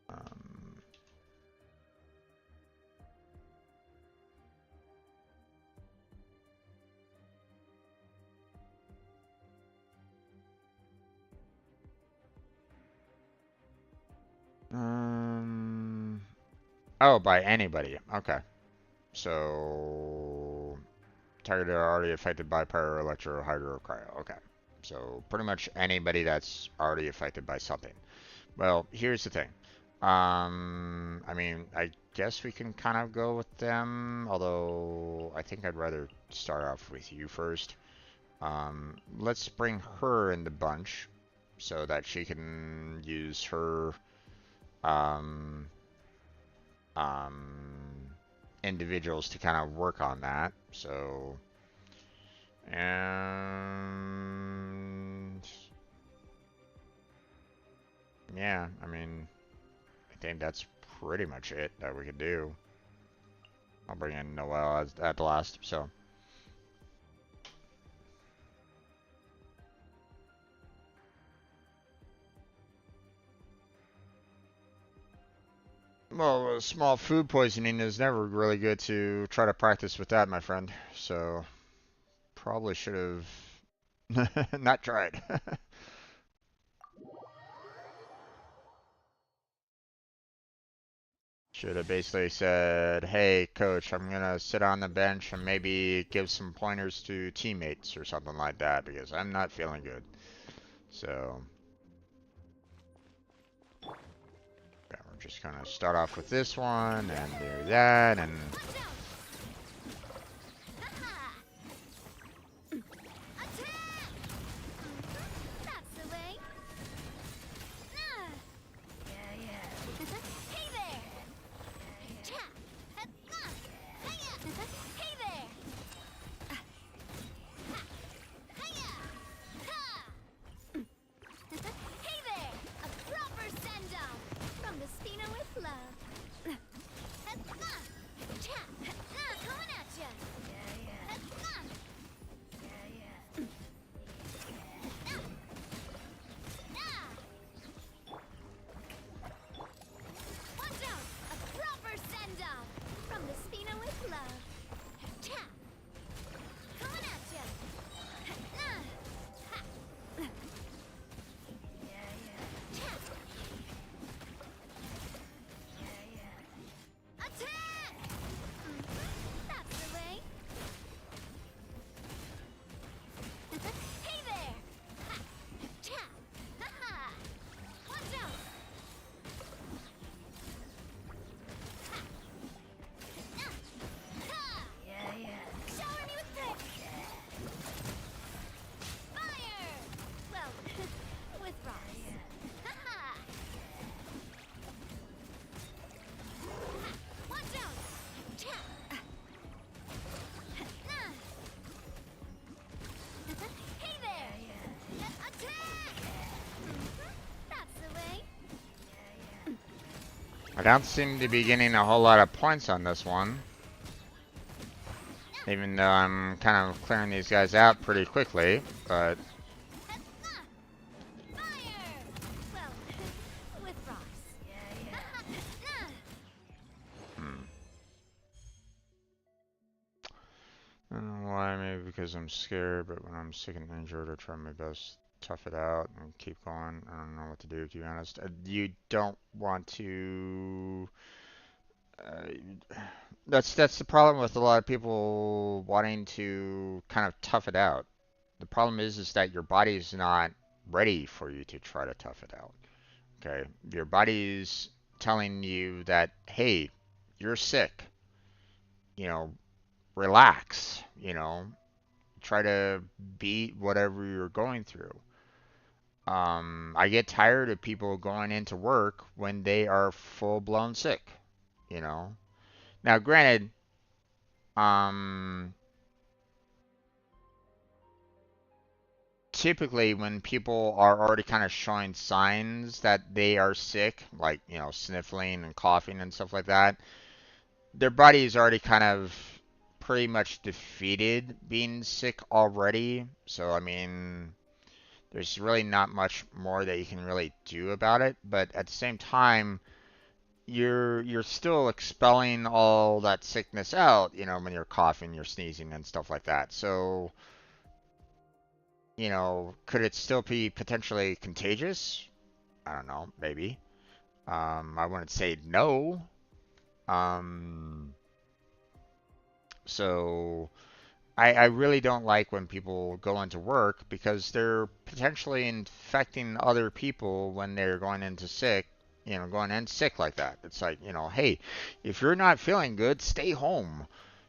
Speaker 1: Um, oh, by anybody. Okay. So, targeted are already affected by Pyro, Electro, Hydro, or Cryo. Okay. So, pretty much anybody that's already affected by something. Well, here's the thing. I mean, I guess we can kind of go with them, although I think I'd rather start off with you first. Let's bring her in the bunch so that she can use her um, individuals to kind of work on that. So, and yeah, I mean, I think that's pretty much it that we could do. I'll bring in Noelle at last, so. Well, small food poisoning is never really good to try to practice with that, my friend. So, probably should have not tried. Should have basically said, hey, coach, I'm going to sit on the bench and maybe give some pointers to teammates or something like that because I'm not feeling good. So, yeah, we're just going to start off with this one and do that and... I don't seem to be getting a whole lot of points on this one. Even though I'm kind of clearing these guys out pretty quickly, but...
Speaker 2: Fire! Well, with rocks. Yeah.
Speaker 1: Hmm. I don't know why, maybe because I'm scared, but when I'm sick and injured, I try my best to tough it out and keep going. I don't know what to do, to be honest. You don't want to... that's the problem with a lot of people wanting to kind of tough it out. The problem is that your body's not ready for you to try to tough it out. Okay, your body's telling you that, hey, you're sick. You know, relax. Try to beat whatever you're going through. I get tired of people going into work when they are full blown sick. You know. Now, granted, um, typically when people are already kind of showing signs that they are sick, like, sniffling and coughing and stuff like that, their body is already kind of pretty much defeated being sick already. So, I mean, there's really not much more that you can really do about it. But at the same time, you're still expelling all that sickness out, when you're coughing, you're sneezing and stuff like that. So, could it still be potentially contagious? I don't know, maybe. I wouldn't say no. Um, so I really don't like when people go into work because they're potentially infecting other people when they're going into sick, going in sick like that. It's like, hey, if you're not feeling good, stay home.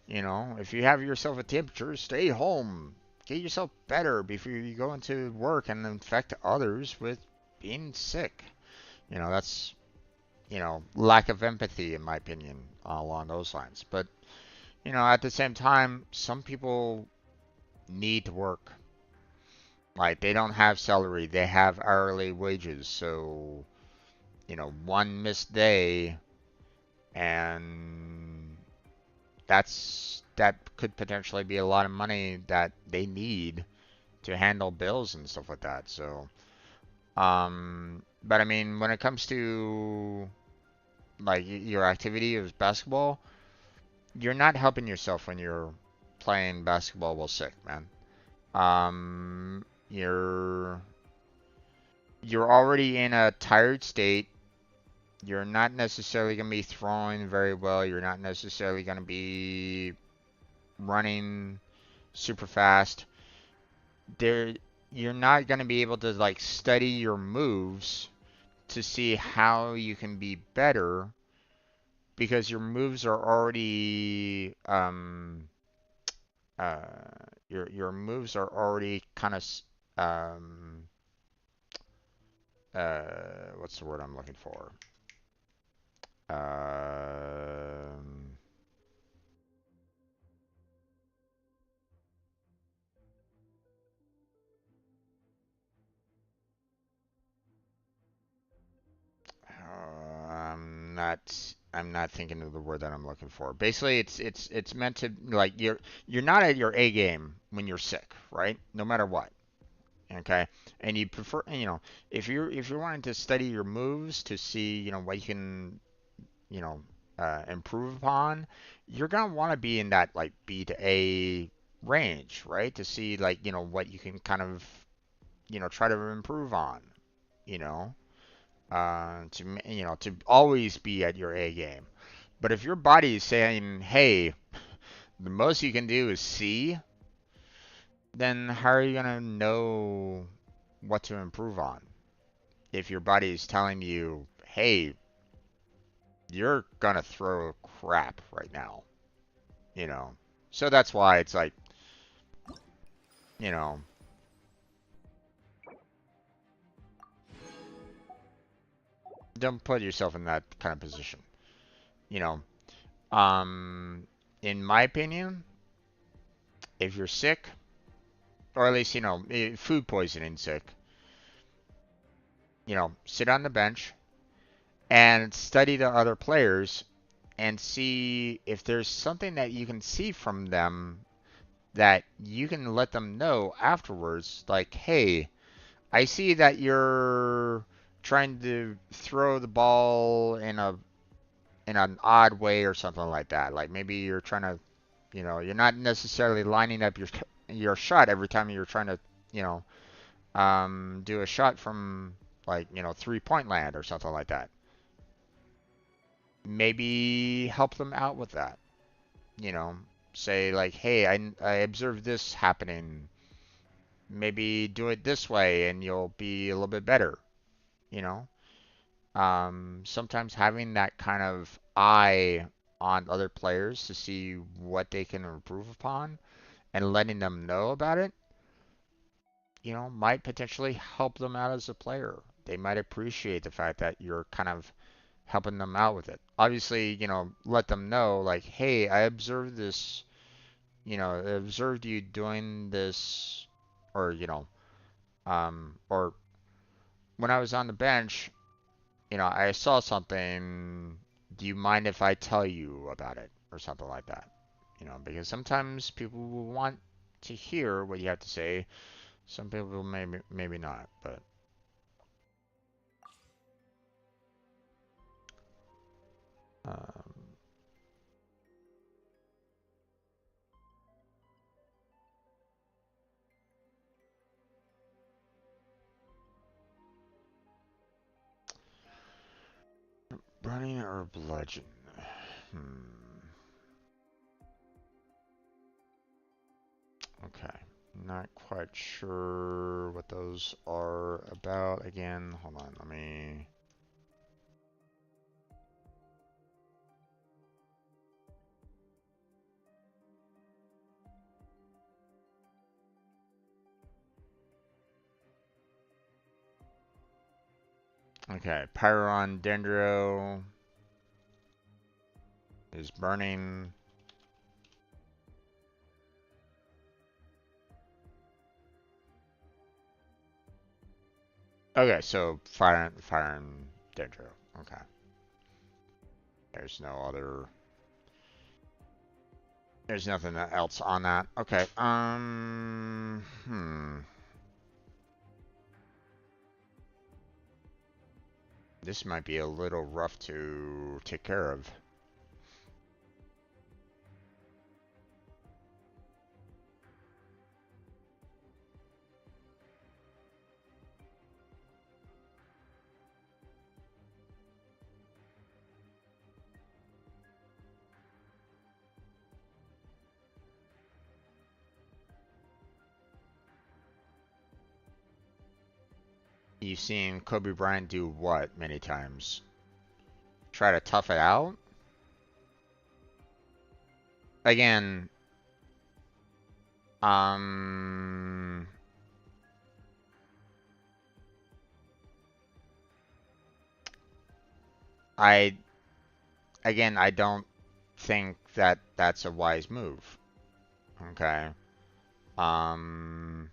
Speaker 1: If you have yourself a temperature, stay home. Get yourself better before you go into work and infect others with being sick. That's, lack of empathy, in my opinion, along those lines. But, at the same time, some people need to work. Like, they don't have salary, they have hourly wages. So, one missed day, and that could potentially be a lot of money that they need to handle bills and stuff like that. So, but I mean, when it comes to like your activity of basketball, you're not helping yourself when you're playing basketball while sick, man. You're already in a tired state. You're not necessarily going to be throwing very well. You're not necessarily going to be running super fast. There, you're not going to be able to like study your moves to see how you can be better because your moves are already your moves are already kind of um what's the word I'm looking for? Um, I'm not thinking of the word that I'm looking for. Basically, it's meant to like you're not at your A game when you're sick, right? No matter what. Okay, and you prefer, if you're wanting to study your moves to see, what you can, you know, improve upon, you're gonna want to be in that like B to A range, right? To see like, what you can kind of, try to improve on, you know, to always be at your A game. But if your body is saying, hey, the most you can do is C, then how are you gonna know what to improve on? If your body is telling you, hey, you're gonna throw crap right now, you know. So that's why it's like, you know, don't put yourself in that kind of position. You know, um, in my opinion, if you're sick, or at least, food poisoning sick, sit on the bench and study the other players and see if there's something that you can see from them that you can let them know afterwards. Like, hey, I see that you're trying to throw the ball in an odd way or something like that. Like maybe you're trying to, you're not necessarily lining up your shot every time you're trying to, you know, do a shot from like, 3-point land or something like that. Maybe help them out with that. You know, say like, hey, I observed this happening. Maybe do it this way and you'll be a little bit better, you know? Sometimes having that kind of eye on other players to see what they can improve upon and letting them know about it, might potentially help them out as a player. They might appreciate the fact that you're kind of helping them out with it. Obviously, let them know like, hey, I observed this, I observed you doing this, or, or when I was on the bench, I saw something. Do you mind if I tell you about it or something like that? Because sometimes people will want to hear what you have to say. Some people maybe not, but um, burning or bludgeon. Hmm. Okay. Not quite sure what those are about. Again, hold on. Let me. Okay. Pyron Dendro is burning. Okay, so fire and Dendro. Okay. There's no other. There's nothing else on that. Okay. This might be a little rough to take care of. You've seen Kobe Bryant do what many times? Try to tough it out? Again, um, I, I don't think that that's a wise move. Okay. Um,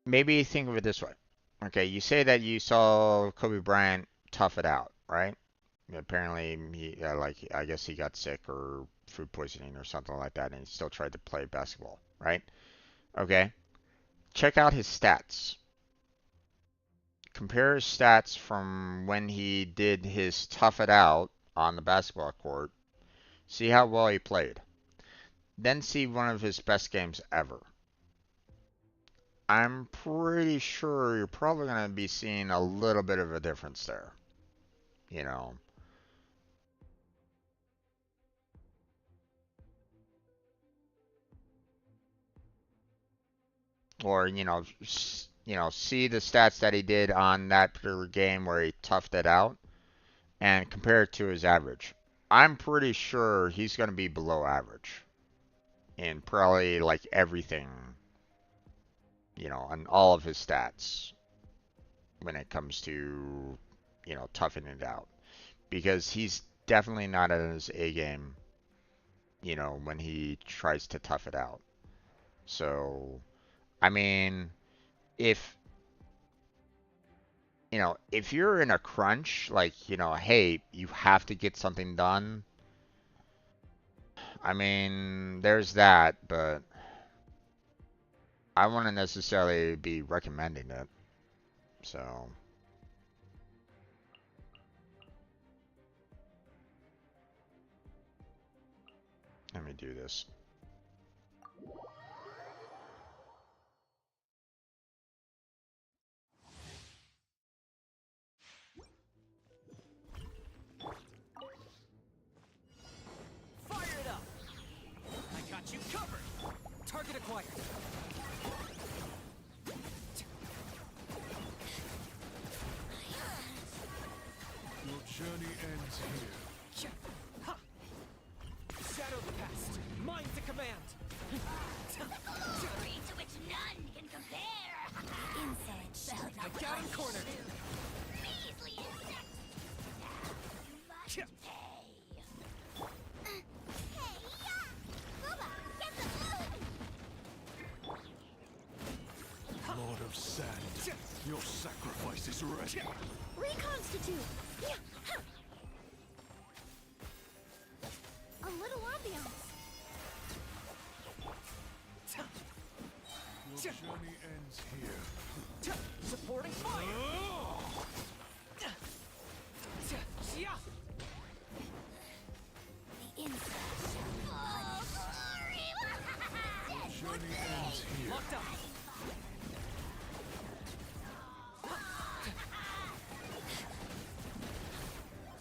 Speaker 1: Maybe think of it this way. Okay, you say that you saw Kobe Bryant tough it out, right? Apparently, I guess he got sick or food poisoning or something like that, and he still tried to play basketball, right? Okay, check out his stats. Compare his stats from when he did his tough it out on the basketball court. See how well he played. Then see one of his best games ever. I'm pretty sure you're probably going to be seeing a little bit of a difference there. You know, or see the stats that he did on that particular game where he toughed it out and compare it to his average. I'm pretty sure he's going to be below average in probably like everything, on all of his stats when it comes to, toughing it out because he's definitely not at his A game, when he tries to tough it out. So, I mean, if you know, if you're in a crunch, like, you know, hey, you have to get something done. I mean, there's that, but I wouldn't necessarily be recommending it. So, let me do this.
Speaker 4: Fire it up! I got you covered! Target acquired!
Speaker 5: Your journey ends here.
Speaker 4: Ha! Shadow the past! Mine to command!
Speaker 2: Glory to which none can compare. Insect shall
Speaker 4: I got him cornered!
Speaker 2: measly insect. You must
Speaker 4: Kia.
Speaker 2: pay. Hey, yeah! Booba, get the food!
Speaker 5: Lord of Sand, your sacrifice is ready.
Speaker 2: Reconstitute! Yeah. Ha. A little ambiance.
Speaker 5: Your journey ends here.
Speaker 4: Supporting fire! Yeah.
Speaker 2: The insect shall punish.
Speaker 5: Journey ends here.
Speaker 4: Locked up!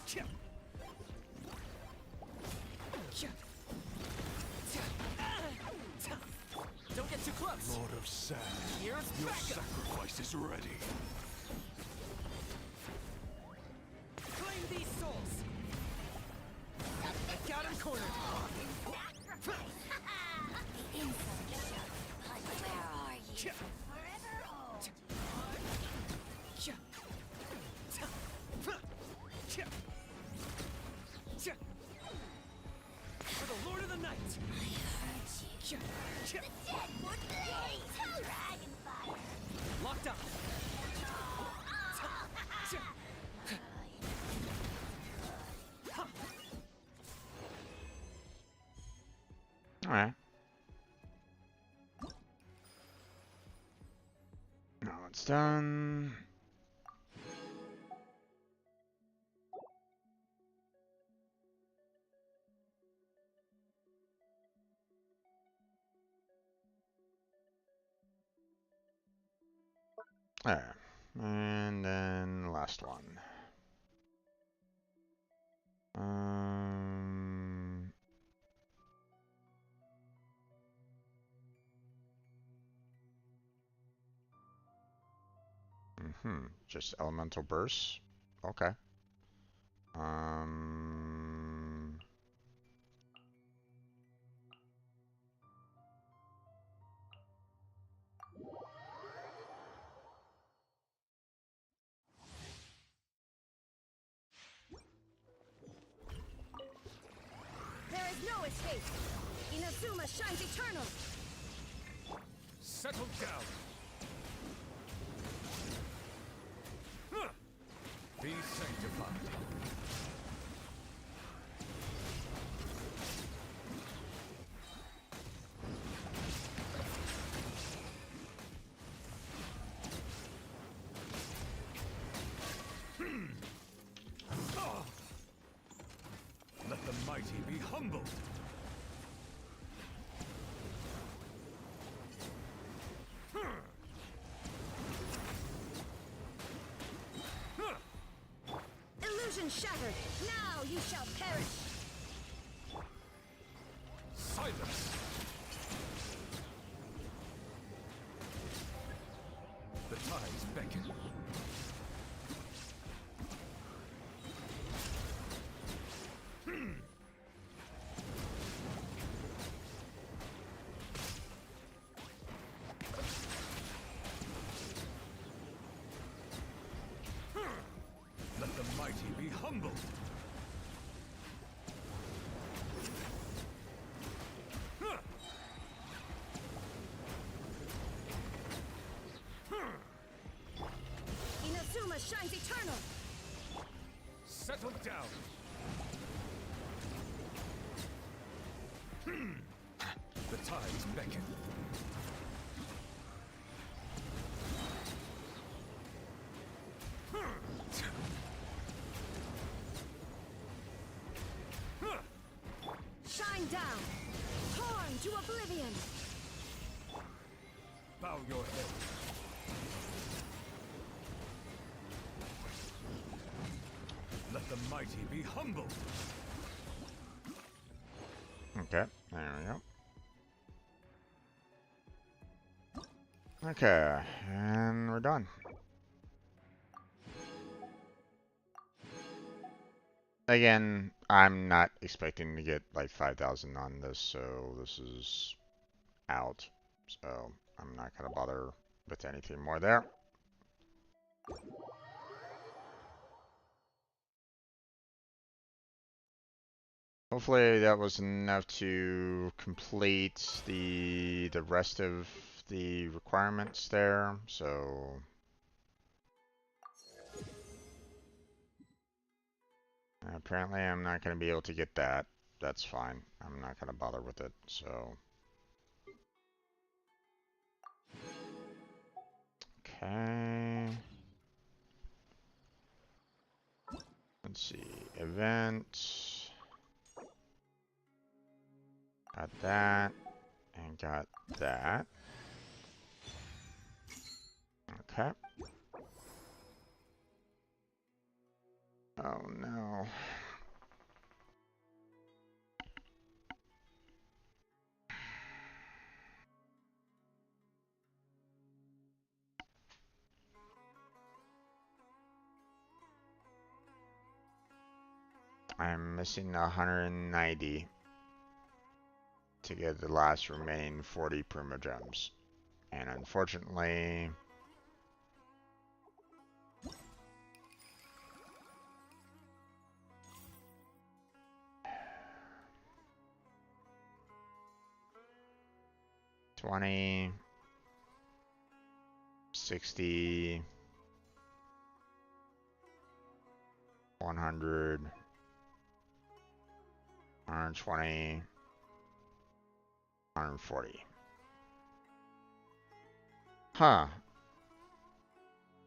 Speaker 4: Kia. Kia. Don't get too close!
Speaker 5: Lord of Sand,
Speaker 4: Here's
Speaker 5: your
Speaker 4: Pega!
Speaker 5: sacrifice is ready.
Speaker 4: Claim these souls! I got him cornered!
Speaker 2: The insect shall punish. Where are you?
Speaker 4: Kia.
Speaker 2: Forever old.
Speaker 4: Kia. Kia. Kia. For the Lord of the Night! Kia. Kia.
Speaker 2: Dead would blaze. Dragon fire.
Speaker 4: Locked up! Kia. Ha.
Speaker 1: All right. Now it's done. There. And then last one. Um, just elemental bursts. Okay. Um,
Speaker 6: There is no escape. Inazuma shines eternal.
Speaker 4: Settle down! Huh.
Speaker 5: Be sanctified. Let the mighty be humbled.
Speaker 6: Illusion shattered. Now you shall perish.
Speaker 5: Silence. The tides beckon. Let the mighty be humbled.
Speaker 6: shines eternal.
Speaker 5: Settle down. The tides beckon.
Speaker 6: Shine down. Torn to oblivion.
Speaker 5: Bow your head. Let the mighty be humble.
Speaker 1: Okay, there we go. Okay, and we're done. Again, I'm not expecting to get like 5,000 on this, so this is out. So I'm not gonna bother with anything more there. Hopefully that was enough to complete the rest of the requirements there. So apparently I'm not going to be able to get that. That's fine. I'm not going to bother with it. So okay. Let's see. Event. Got that. And got that. Okay. Oh no. I'm missing 190 to get the last remaining 40 primogems. And unfortunately, $20, $60, $100, $120, $140. Huh.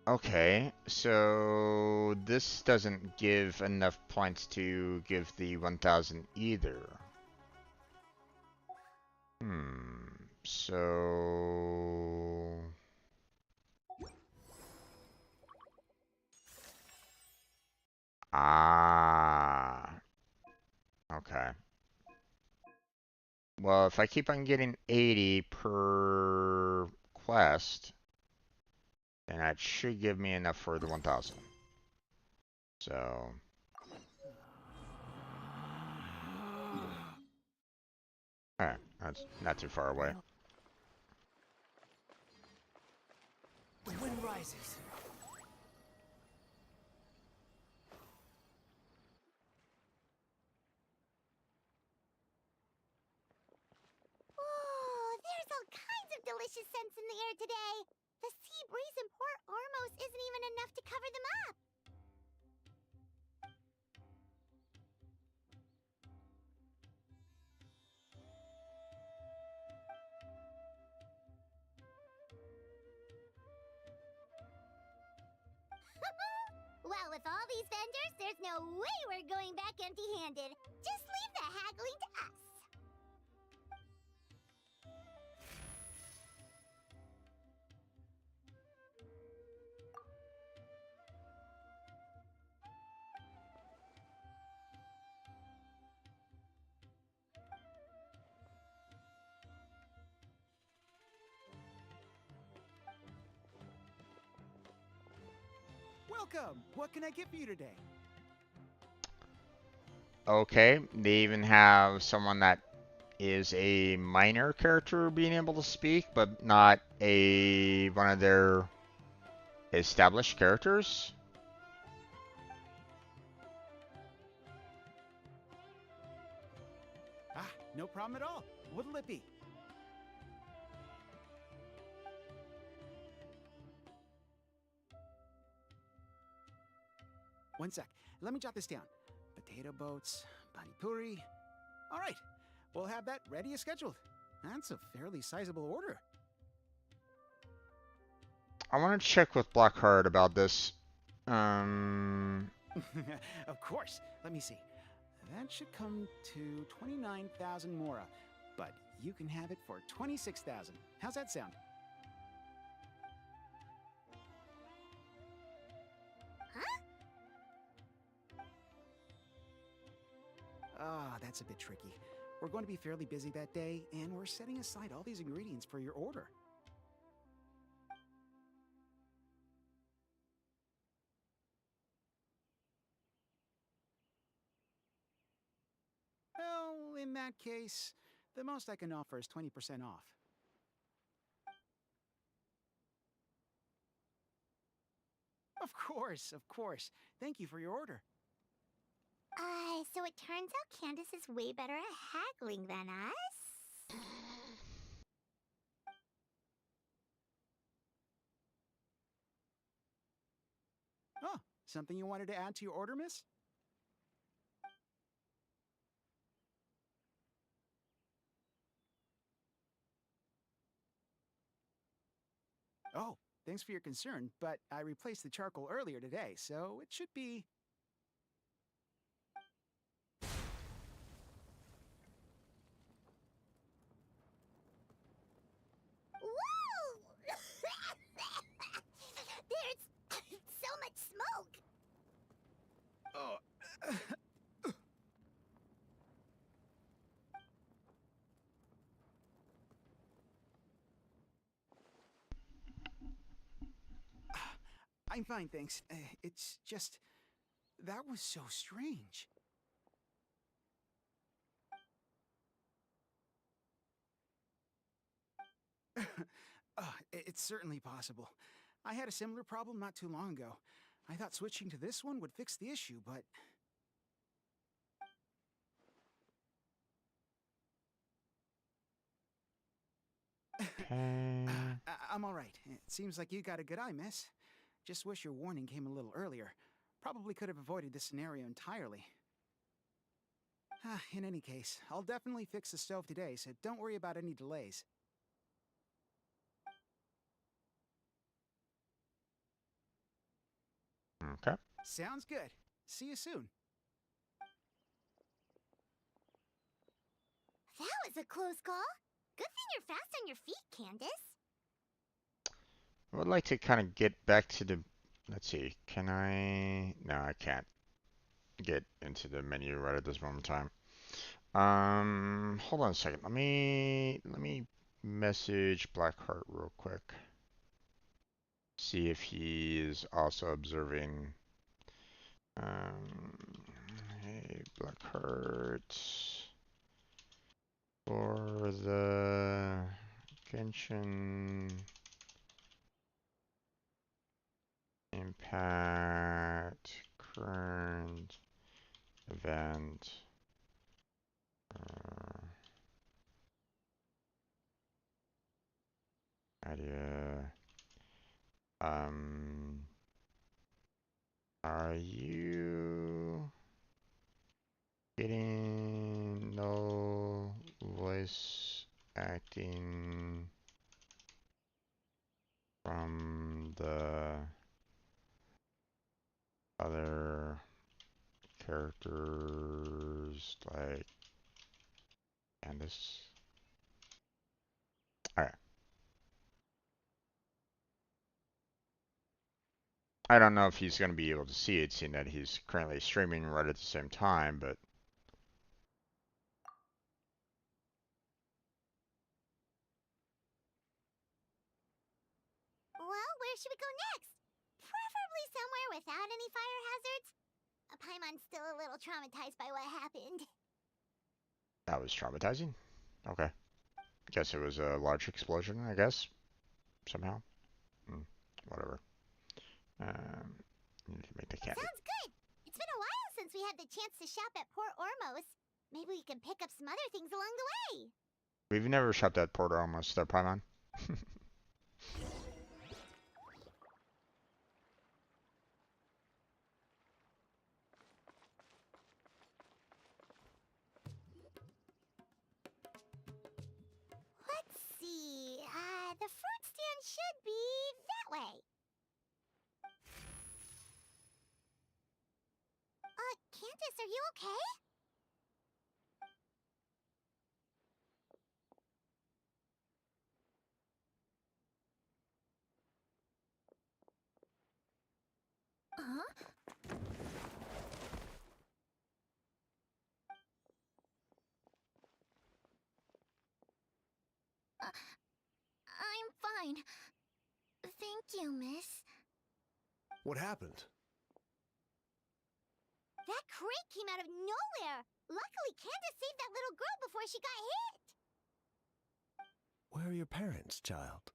Speaker 1: Okay, so this doesn't give enough points to give the 1,000 either. So okay. Well, if I keep on getting 80 per quest, then that should give me enough for the 1,000. So alright, that's not too far away.
Speaker 3: The wind rises.
Speaker 2: Oh, there's all kinds of delicious scents in the air today. The sea breeze in Port Ormos isn't even enough to cover them up. Well, with all these vendors, there's no way we're going back empty-handed. Just leave the haggling to us.
Speaker 4: Welcome. What can I get for you today?
Speaker 1: Okay, they even have someone that is a minor character being able to speak, but not a one of their established characters.
Speaker 4: Ah, no problem at all. What'll it be?
Speaker 7: One sec. Let me jot this down. Potato boats, pani puri. All right. We'll have that ready as scheduled. That's a fairly sizable order.
Speaker 1: I want to check with Blackheart about this.
Speaker 7: Of course. Let me see. That should come to 29,000 mora, but you can have it for 26,000. How's that sound?
Speaker 2: Huh?
Speaker 7: Ah, that's a bit tricky. We're going to be fairly busy that day, and we're setting aside all these ingredients for your order. Well, in that case, the most I can offer is 20% off. Of course, of course. Thank you for your order.
Speaker 2: So it turns out Candace is way better at haggling than us?
Speaker 7: Oh, something you wanted to add to your order, miss? Oh, thanks for your concern, but I replaced the charcoal earlier today, so it should be...
Speaker 2: Whoa! There's so much smoke!
Speaker 7: Oh, I'm fine, thanks. It's just... That was so strange. It's certainly possible. I had a similar problem not too long ago. I thought switching to this one would fix the issue, but...
Speaker 1: Okay.
Speaker 7: I'm all right. It seems like you got a good eye, miss. Just wish your warning came a little earlier. Probably could have avoided this scenario entirely. In any case, I'll definitely fix the stove today, so don't worry about any delays.
Speaker 1: Okay.
Speaker 7: Sounds good. See you soon.
Speaker 2: That was a close call. Good thing you're fast on your feet, Candace.
Speaker 1: I would like to kind of get back to the... Let's see. Can I... No, I can't get into the menu right at this moment in time. Hold on a second. Let me message Blackheart real quick. See if he is also observing. Hey, Blackheart. For the Genshin Impact current event. Idea. Are you getting no voice acting from the other characters like Candace? Alright. I don't know if he's going to be able to see it, seeing that he's currently streaming right at the same time, but...
Speaker 2: Well, where should we go next? Preferably somewhere without any fire hazards. Paimon's still a little traumatized by what happened.
Speaker 1: That was traumatizing. Okay. Guess it was a large explosion, I guess. Somehow. Whatever. Need to make the candy.
Speaker 2: Sounds good. It's been a while since we had the chance to shop at Port Ormos. Maybe we can pick up some other things along the way.
Speaker 1: We've never shopped at Porter almost, there, Paimon.
Speaker 2: the fruit stand should be that way. Candace, are you okay? Huh? I'm fine. Thank you, miss.
Speaker 5: What happened?
Speaker 2: That crate came out of nowhere! Luckily, Candace saved that little girl before she got hit!
Speaker 5: Where are your parents, child?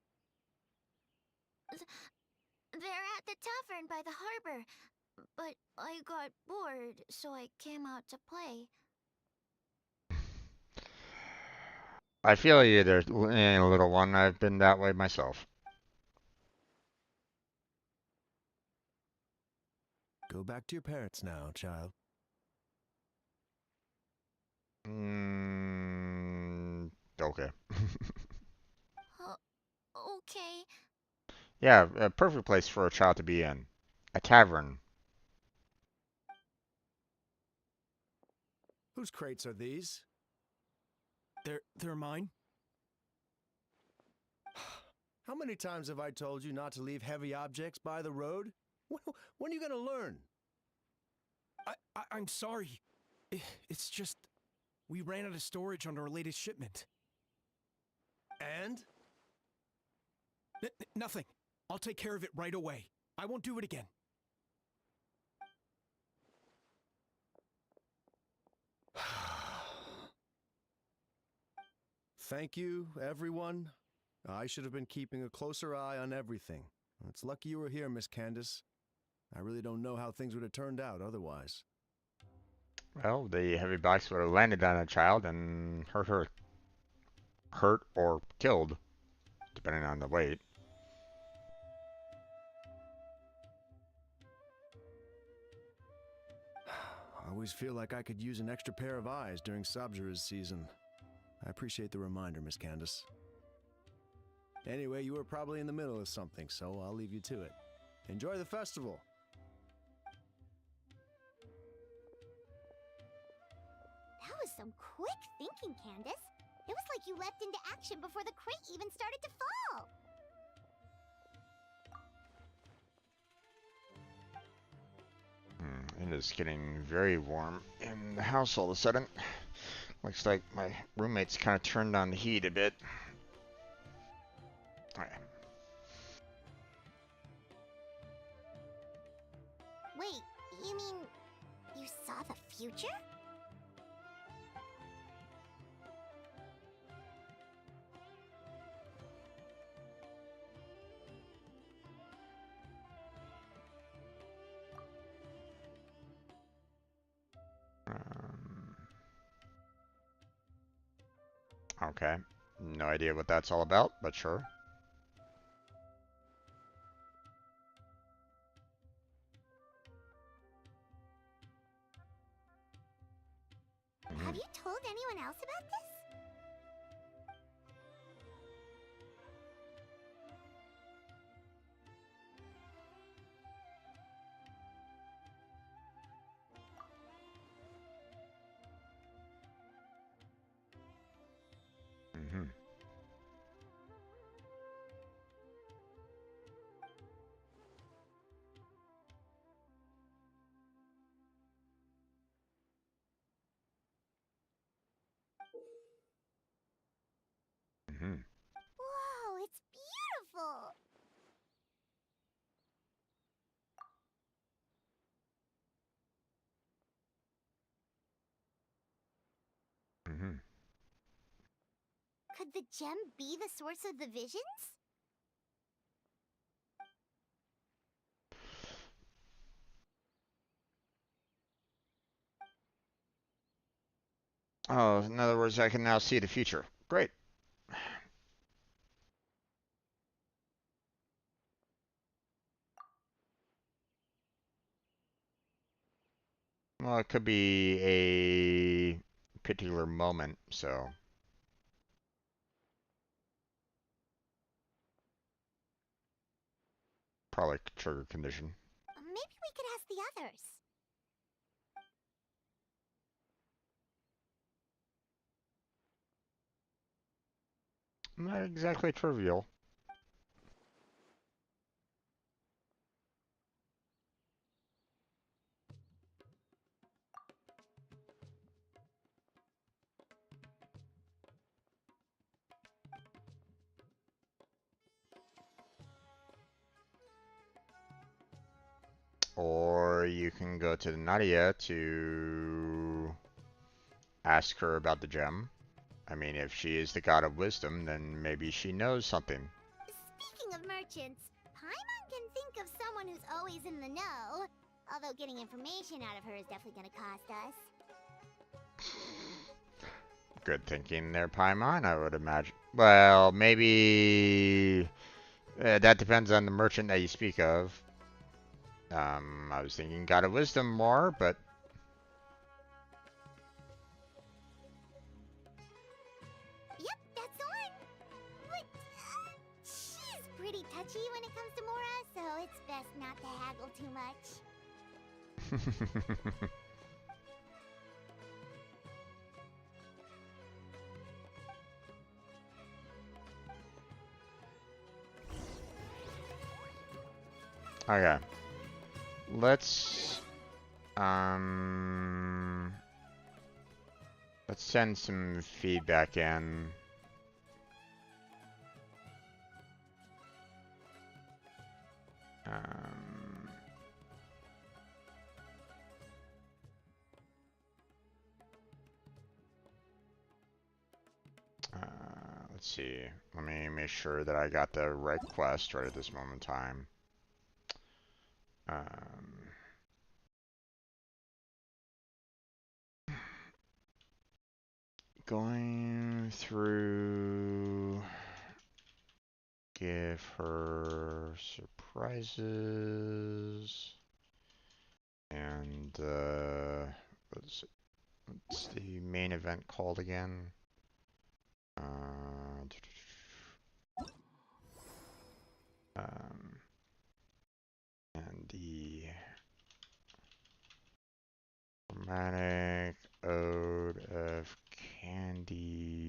Speaker 2: They're at the tavern by the harbor. But I got bored, so I came out to play.
Speaker 1: I feel you there, little one. I've been that way myself.
Speaker 5: Go back to your parents now, child.
Speaker 1: Okay.
Speaker 2: Okay.
Speaker 1: Yeah, a perfect place for a child to be in. A tavern.
Speaker 5: Whose crates are these?
Speaker 4: They're mine.
Speaker 5: How many times have I told you not to leave heavy objects by the road? When are you gonna learn?
Speaker 4: I'm sorry. It's just we ran out of storage on our latest shipment.
Speaker 5: And?
Speaker 4: Nothing. I'll take care of it right away. I won't do it again.
Speaker 5: Thank you, everyone. I should have been keeping a closer eye on everything. It's lucky you were here, Miss Candace. I really don't know how things would have turned out otherwise.
Speaker 1: Well, the heavy box would have landed on a child and hurt or killed, depending on the weight.
Speaker 5: I always feel like I could use an extra pair of eyes during Sabzura's season. I appreciate the reminder, Miss Candace. Anyway, you were probably in the middle of something, so I'll leave you to it. Enjoy the festival!
Speaker 2: That was some quick thinking, Candace. It was like you leapt into action before the crate even started to fall.
Speaker 1: It is getting very warm in the house all of a sudden. Looks like my roommate's kind of turned on the heat a bit. Alright.
Speaker 2: Wait, you mean you saw the future?
Speaker 1: Okay. No idea what that's all about, but sure.
Speaker 2: Have you told anyone else about this?
Speaker 1: Mm-hmm. Mm-hmm.
Speaker 2: Whoa, it's beautiful!
Speaker 1: Mm-hmm.
Speaker 2: Could the gem be the source of the visions?
Speaker 1: Oh, in other words, I can now see the future. Great. Well, it could be a particular moment, so. probably trigger condition.
Speaker 2: Maybe we could ask the others.
Speaker 1: Not exactly trivial. Or you can go to Nadia to ask her about the gem. I mean, if she is the god of wisdom, then maybe she knows something.
Speaker 2: Speaking of merchants, Paimon can think of someone who's always in the know. Although getting information out of her is definitely gonna cost us.
Speaker 1: Good thinking there, Paimon, I would imagine. Well, maybe that depends on the merchant that you speak of. I was thinking God of Wisdom more, but
Speaker 2: Yep, that's the one. But she's pretty touchy when it comes to Mora, so it's best not to haggle too much.
Speaker 1: okay. Um, let's send some feedback in. Let's see. Let me make sure that I got the right quest right at this moment in time. Going through, give her surprises, and what's the main event called again? And the romantic ode of candies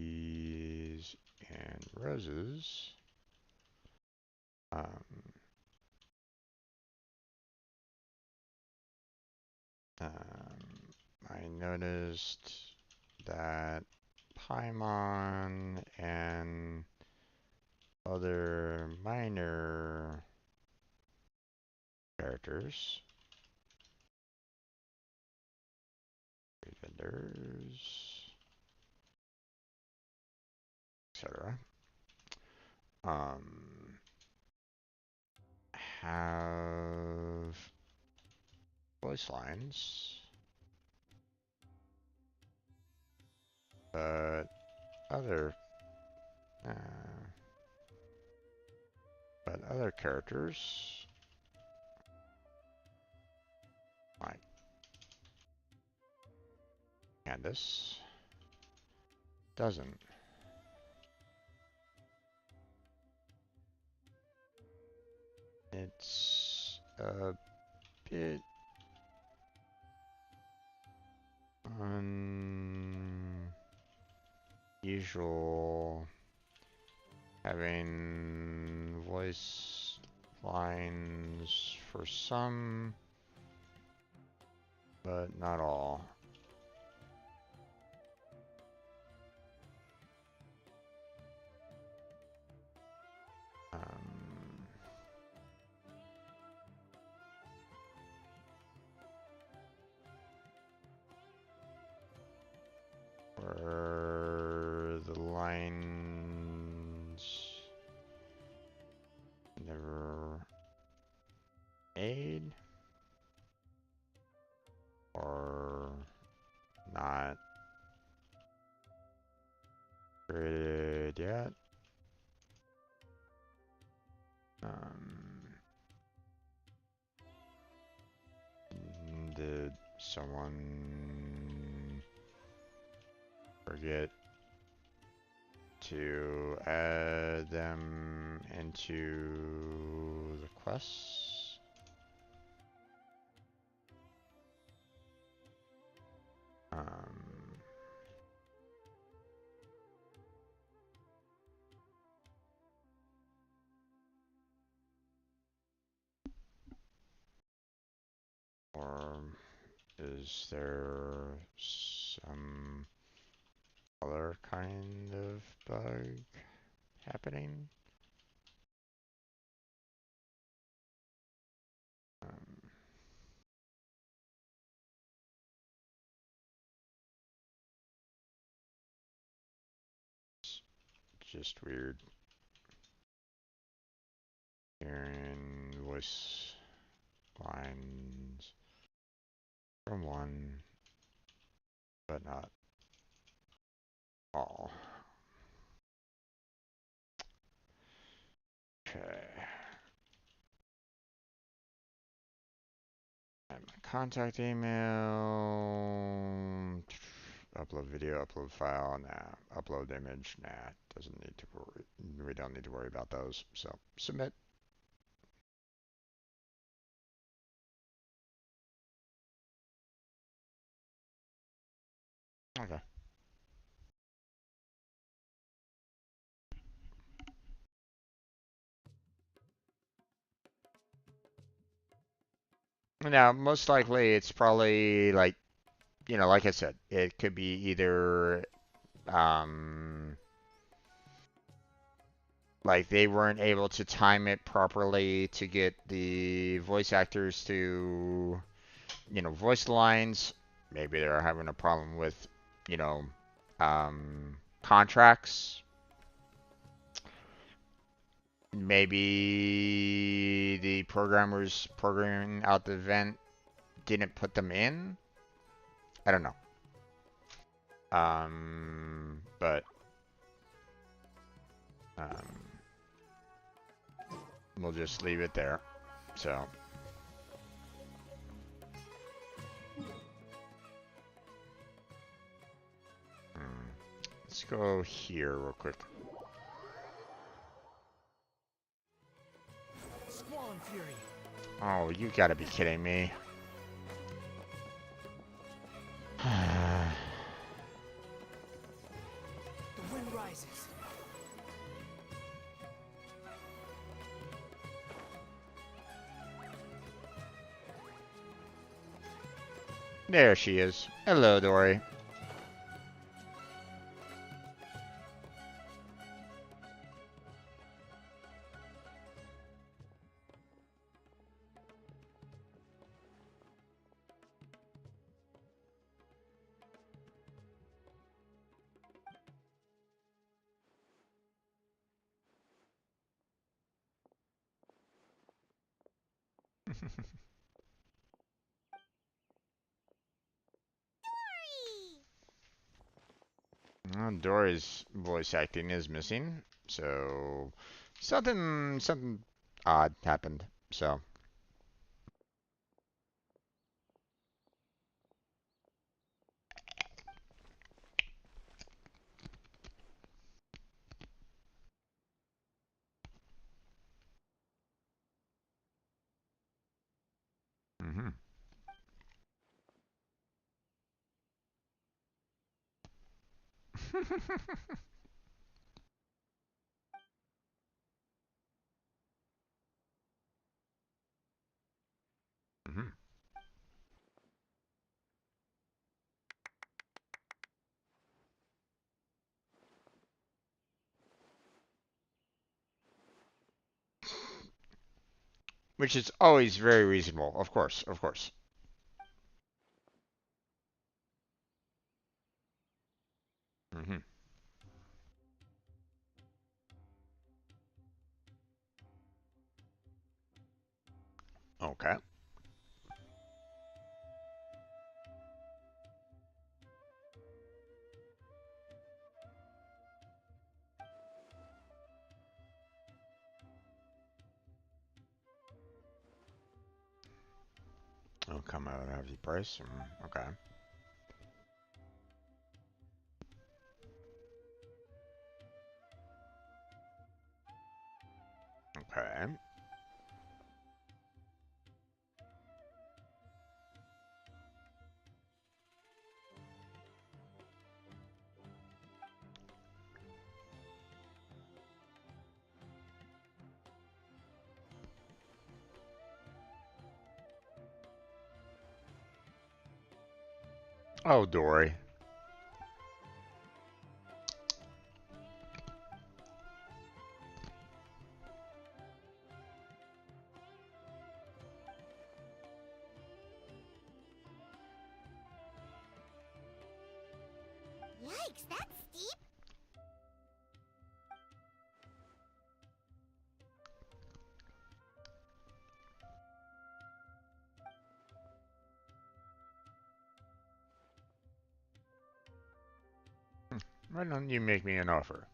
Speaker 1: and roses. I noticed that Paimon and other minor characters, vendors, etc., have voice lines, but other uh, other characters like Candace doesn't. It's a bit unusual having voice lines for some, but not all. Or the lines never made or not created yet. Did someone forget to add them into the quests. Or is there some other kind of bug happening? It's just weird. Hearing voice lines from one, but not all. Okay. And my contact email. Upload video, upload file, nah. Upload image, nah. Doesn't need to worry. We don't need to worry about those. So submit. Okay. Now, most likely it's probably like, you know, like I said, it could be either like they weren't able to time it properly to get the voice actors to, you know, voice the lines. Maybe they're having a problem with, you know, contracts. Maybe the programmers programming out the event didn't put them in. I don't know. But we'll just leave it there. So. Let's go here real quick.
Speaker 3: Squall and Fury.
Speaker 1: Oh, you gotta be kidding me.
Speaker 3: The wind rises.
Speaker 1: There she is. Hello, Dory. Well, Dory's voice acting is missing, so something odd happened. So. Mm-hmm. Mm-hmm. Which is always very reasonable, of course, of course. Mm-hmm. Okay. It'll come out at the price. Okay. Okay. Oh, Dory.
Speaker 2: Yikes, that's steep.
Speaker 1: Why don't you make me an offer?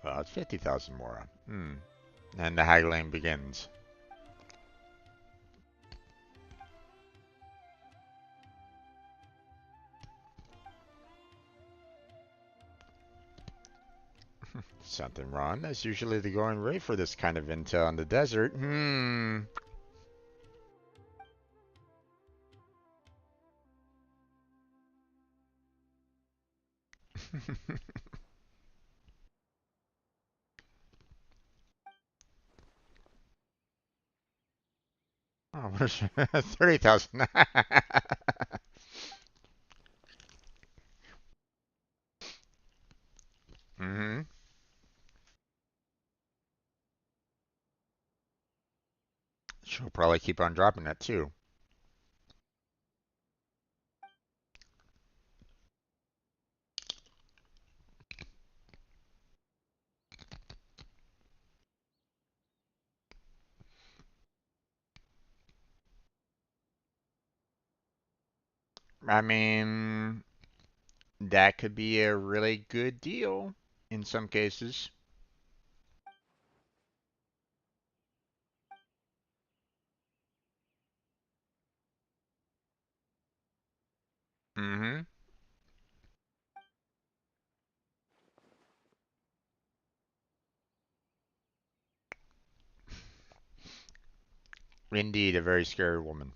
Speaker 1: About 50,000 more. And the haggling begins. Something wrong. That's usually the going rate for this kind of intel in the desert. Oh, 30,000. Mm-hmm. She'll probably keep on dropping that too. I mean, that could be a really good deal in some cases. Mm-hmm. Indeed, a very scary woman.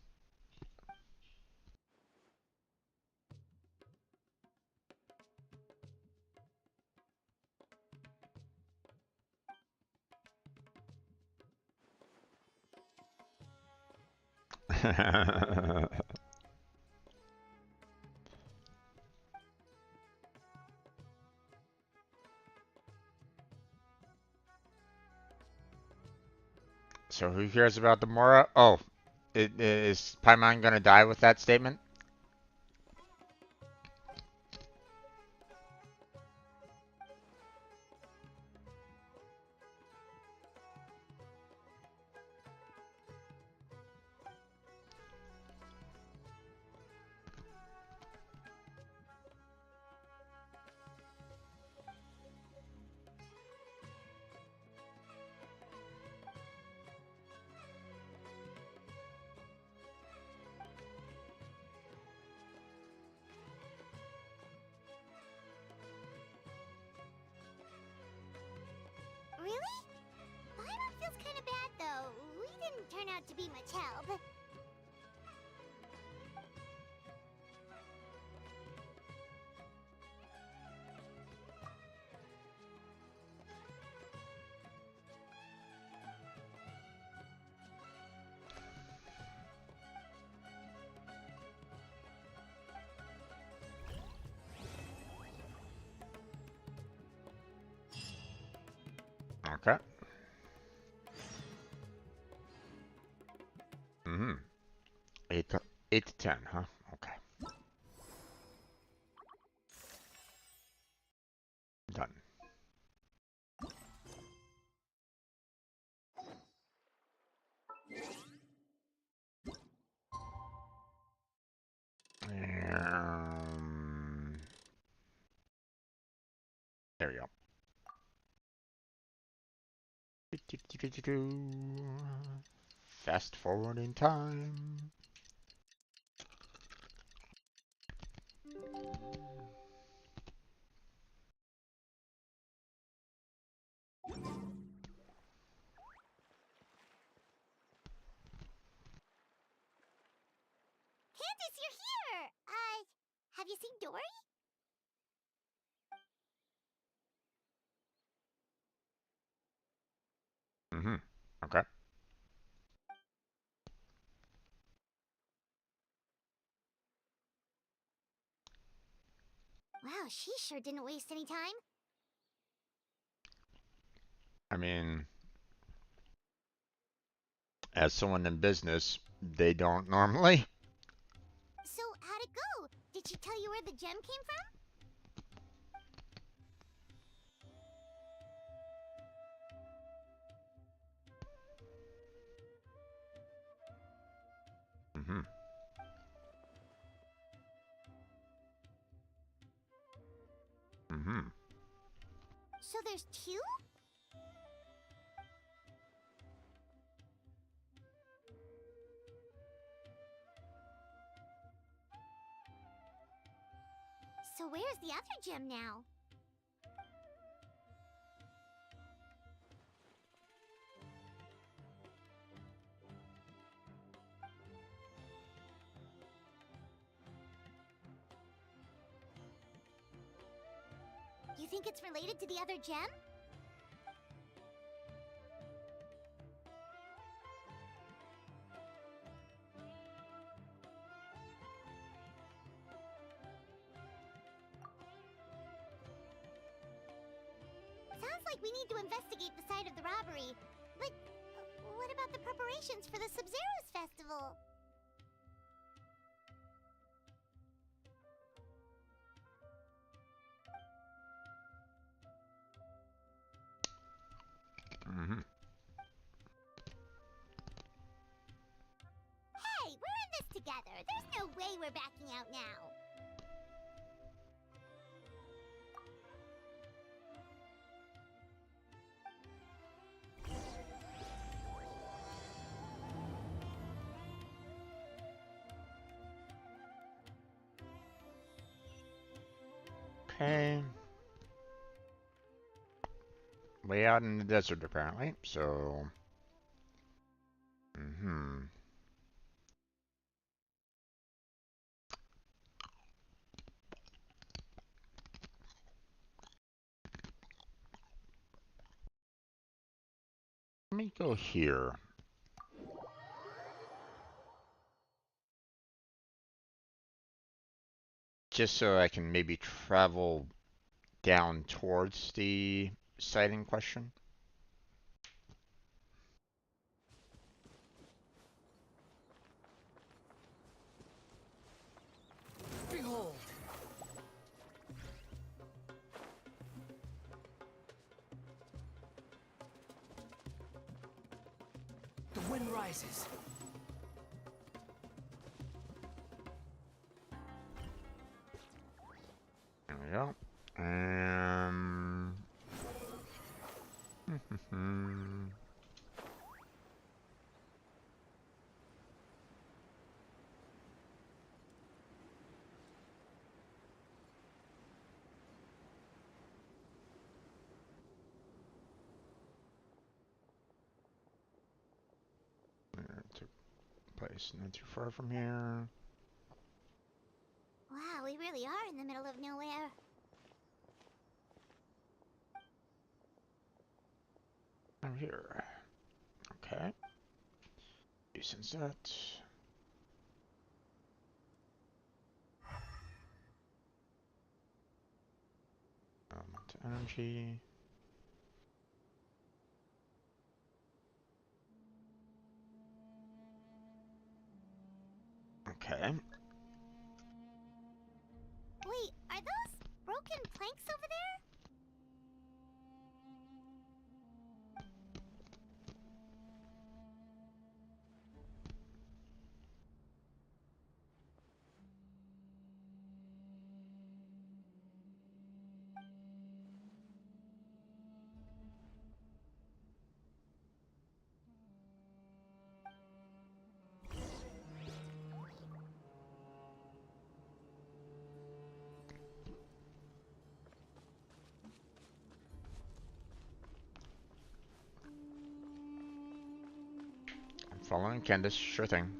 Speaker 1: So who cares about the Mora? Oh, is Paimon gonna die with that statement?
Speaker 2: Really? Byron feels kind of bad, though. We didn't turn out to be much help.
Speaker 1: Okay. Mm-hmm. 8 to 10, huh? Okay. Done. There we go. Fast forward in time.
Speaker 2: Candace, you're here! Have you seen Dory?
Speaker 1: Mm-hmm. Okay.
Speaker 2: Wow, she sure didn't waste any time.
Speaker 1: I mean, as someone in business, they don't normally.
Speaker 2: So, how'd it go? Did she tell you where the gem came from?
Speaker 1: Mm-hmm. Mm-hmm.
Speaker 2: So there's two? So where's the other gem now? You think it's related to the other gem? Sounds like we need to investigate the site of the robbery. But what about the preparations for the Sub-Zero's festival?
Speaker 1: Mm-hmm.
Speaker 2: Hey, we're in this together. There's no way we're backing out now.
Speaker 1: Okay. Way out in the desert, apparently. So. Mm-hmm. Let me go here. Just so I can maybe travel down towards the site in question.
Speaker 3: Behold! The wind rises.
Speaker 1: There we go. It took place not too far from here.
Speaker 2: Wow, we really are in the middle of nowhere.
Speaker 1: Over here. Okay. Since that. To energy. Okay.
Speaker 2: Wait, are those broken planks over there?
Speaker 1: I'm following Candace, sure thing.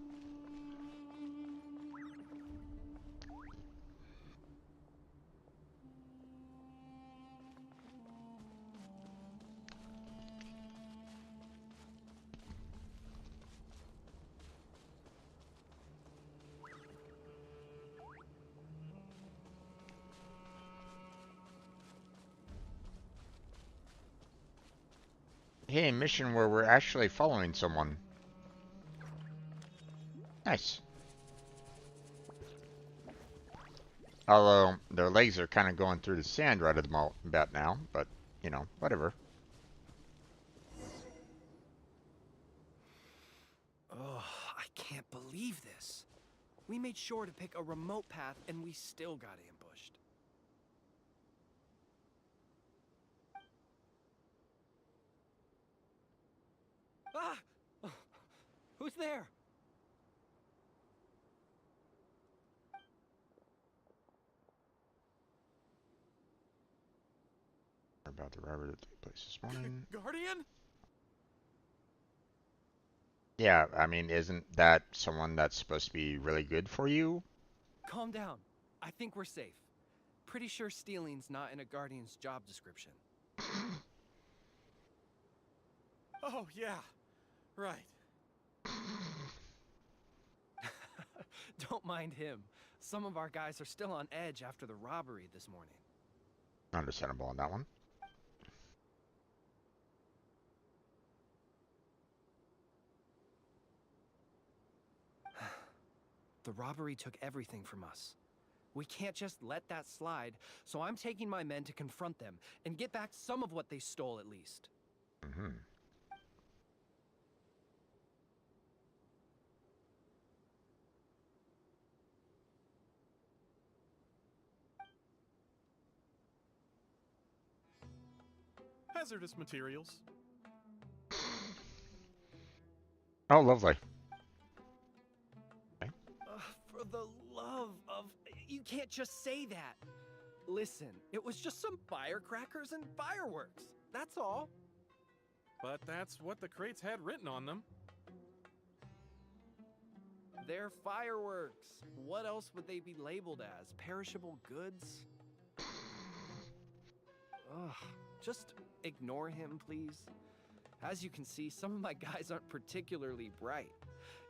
Speaker 1: Hey, a mission where we're actually following someone. Nice. Although their legs are kind of going through the sand right about now, but you know, whatever.
Speaker 4: Oh, I can't believe this. We made sure to pick a remote path and we still got ambushed. Ah! Who's there?
Speaker 1: About the robbery that took place this morning.
Speaker 4: Guardian?
Speaker 1: Yeah, I mean, isn't that someone that's supposed to be really good for you?
Speaker 4: Calm down. I think we're safe. Pretty sure stealing's not in a Guardian's job description.
Speaker 8: Oh, yeah. Right.
Speaker 4: Don't mind him. Some of our guys are still on edge after the robbery this morning.
Speaker 1: Understandable on that one.
Speaker 4: The robbery took everything from us. We can't just let that slide, so I'm taking my men to confront them and get back some of what they stole at least.
Speaker 1: Mm-hmm.
Speaker 8: Hazardous materials.
Speaker 1: Oh, lovely. Okay.
Speaker 4: For the love of... You can't just say that. Listen, it was just some firecrackers and fireworks. That's all.
Speaker 8: But that's what the crates had written on them.
Speaker 4: They're fireworks. What else would they be labeled as? Perishable goods? Ugh, just ignore him, please. As you can see, some of my guys aren't particularly bright.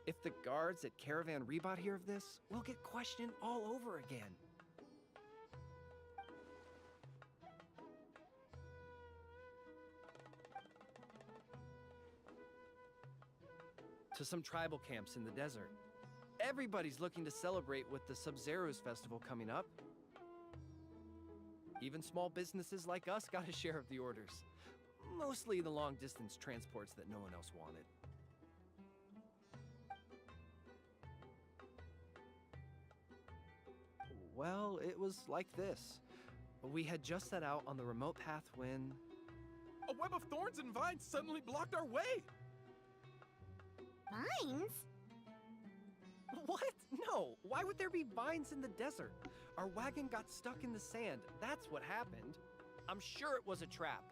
Speaker 4: If the guards at Caravan Rebot hear of this, we'll get questioned all over again. To some tribal camps in the desert. Everybody's looking to celebrate with the Sub-Zero's festival coming up. Even small businesses like us got a share of the orders. Mostly the long-distance transports that no one else wanted. Well, it was like this. We had just set out on the remote path when...
Speaker 8: A web of thorns and vines suddenly blocked our way.
Speaker 2: Vines?
Speaker 4: What? No, why would there be vines in the desert? Our wagon got stuck in the sand. That's what happened. I'm sure it was a trap.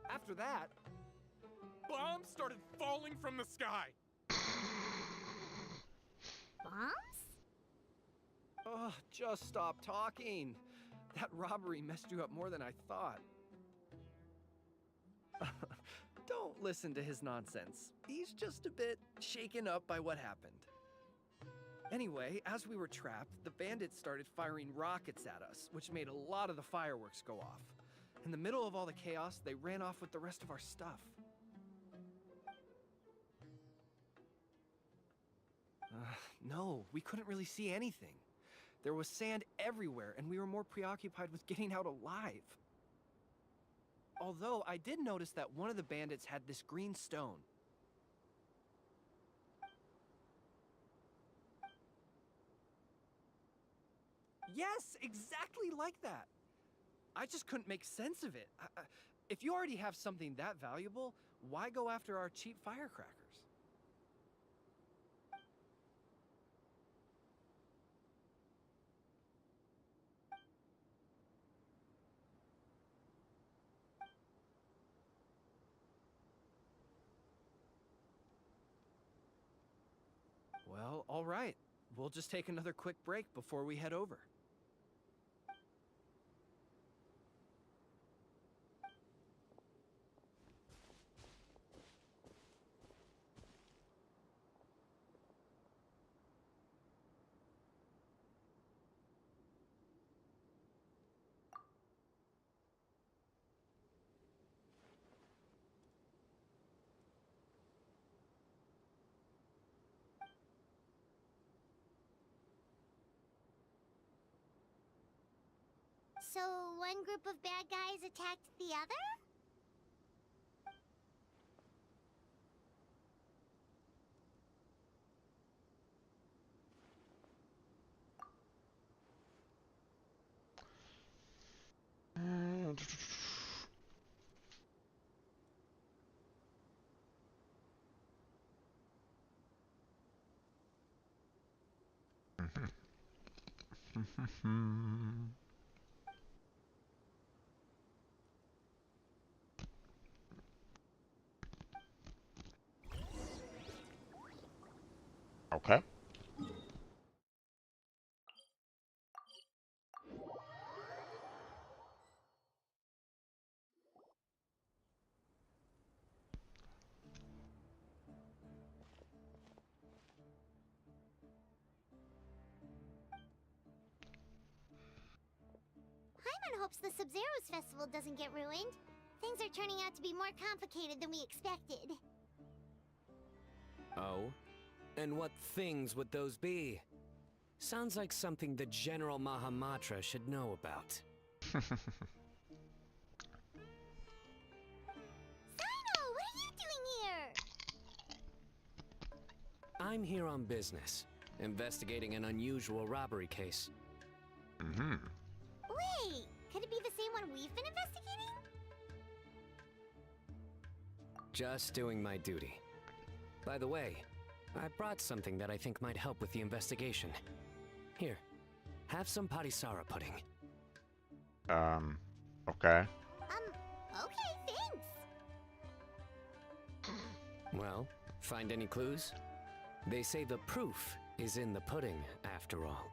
Speaker 4: After that...
Speaker 8: Bombs started falling from the sky.
Speaker 2: Bombs?
Speaker 4: Ugh, just stop talking. That robbery messed you up more than I thought. Don't listen to his nonsense. He's just a bit shaken up by what happened. Anyway, as we were trapped, the bandits started firing rockets at us, which made a lot of the fireworks go off. In the middle of all the chaos, they ran off with the rest of our stuff. No, we couldn't really see anything. There was sand everywhere, and we were more preoccupied with getting out alive. Although, I did notice that one of the bandits had this green stone. Yes, exactly like that. I just couldn't make sense of it. If you already have something that valuable, why go after our cheap firecrackers? Well, all right. We'll just take another quick break before we head over.
Speaker 2: So one group of bad guys attacked the other?
Speaker 1: Okay.
Speaker 2: Paimon hopes the Sub-Zero's festival doesn't get ruined. Things are turning out to be more complicated than we expected.
Speaker 9: Oh? And what things would those be? Sounds like something the General Mahamatra should know about.
Speaker 2: Sino, what are you doing here?
Speaker 9: I'm here on business, investigating an unusual robbery case.
Speaker 2: Wait, could it be the same one we've been investigating?
Speaker 9: Just doing my duty. By the way, I brought something that I think might help with the investigation. Here, have some patisara pudding.
Speaker 1: Okay.
Speaker 2: Okay, thanks.
Speaker 9: Well, find any clues? They say the proof is in the pudding, after all.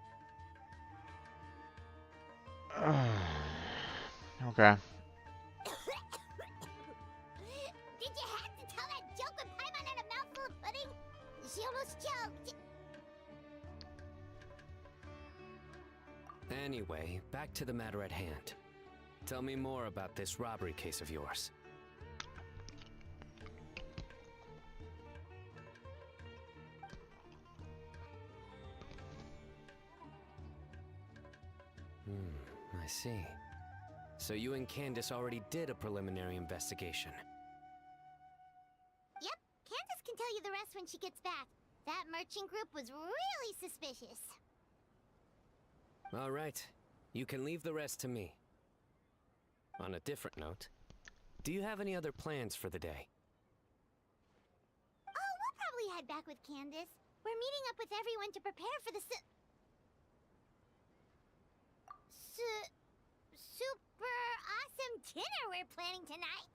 Speaker 1: Okay.
Speaker 2: Did you have to tell that joke with Paimon and a mouthful of pudding? She almost choked.
Speaker 9: Anyway, back to the matter at hand. Tell me more about this robbery case of yours. I see. So you and Candace already did a preliminary investigation.
Speaker 2: Yep, Candace can tell you the rest when she gets back. That merchant group was really suspicious.
Speaker 9: All right. You can leave the rest to me. On a different note, do you have any other plans for the day?
Speaker 2: Oh, we'll probably head back with Candace. We're meeting up with everyone to prepare for the super awesome dinner we're planning tonight.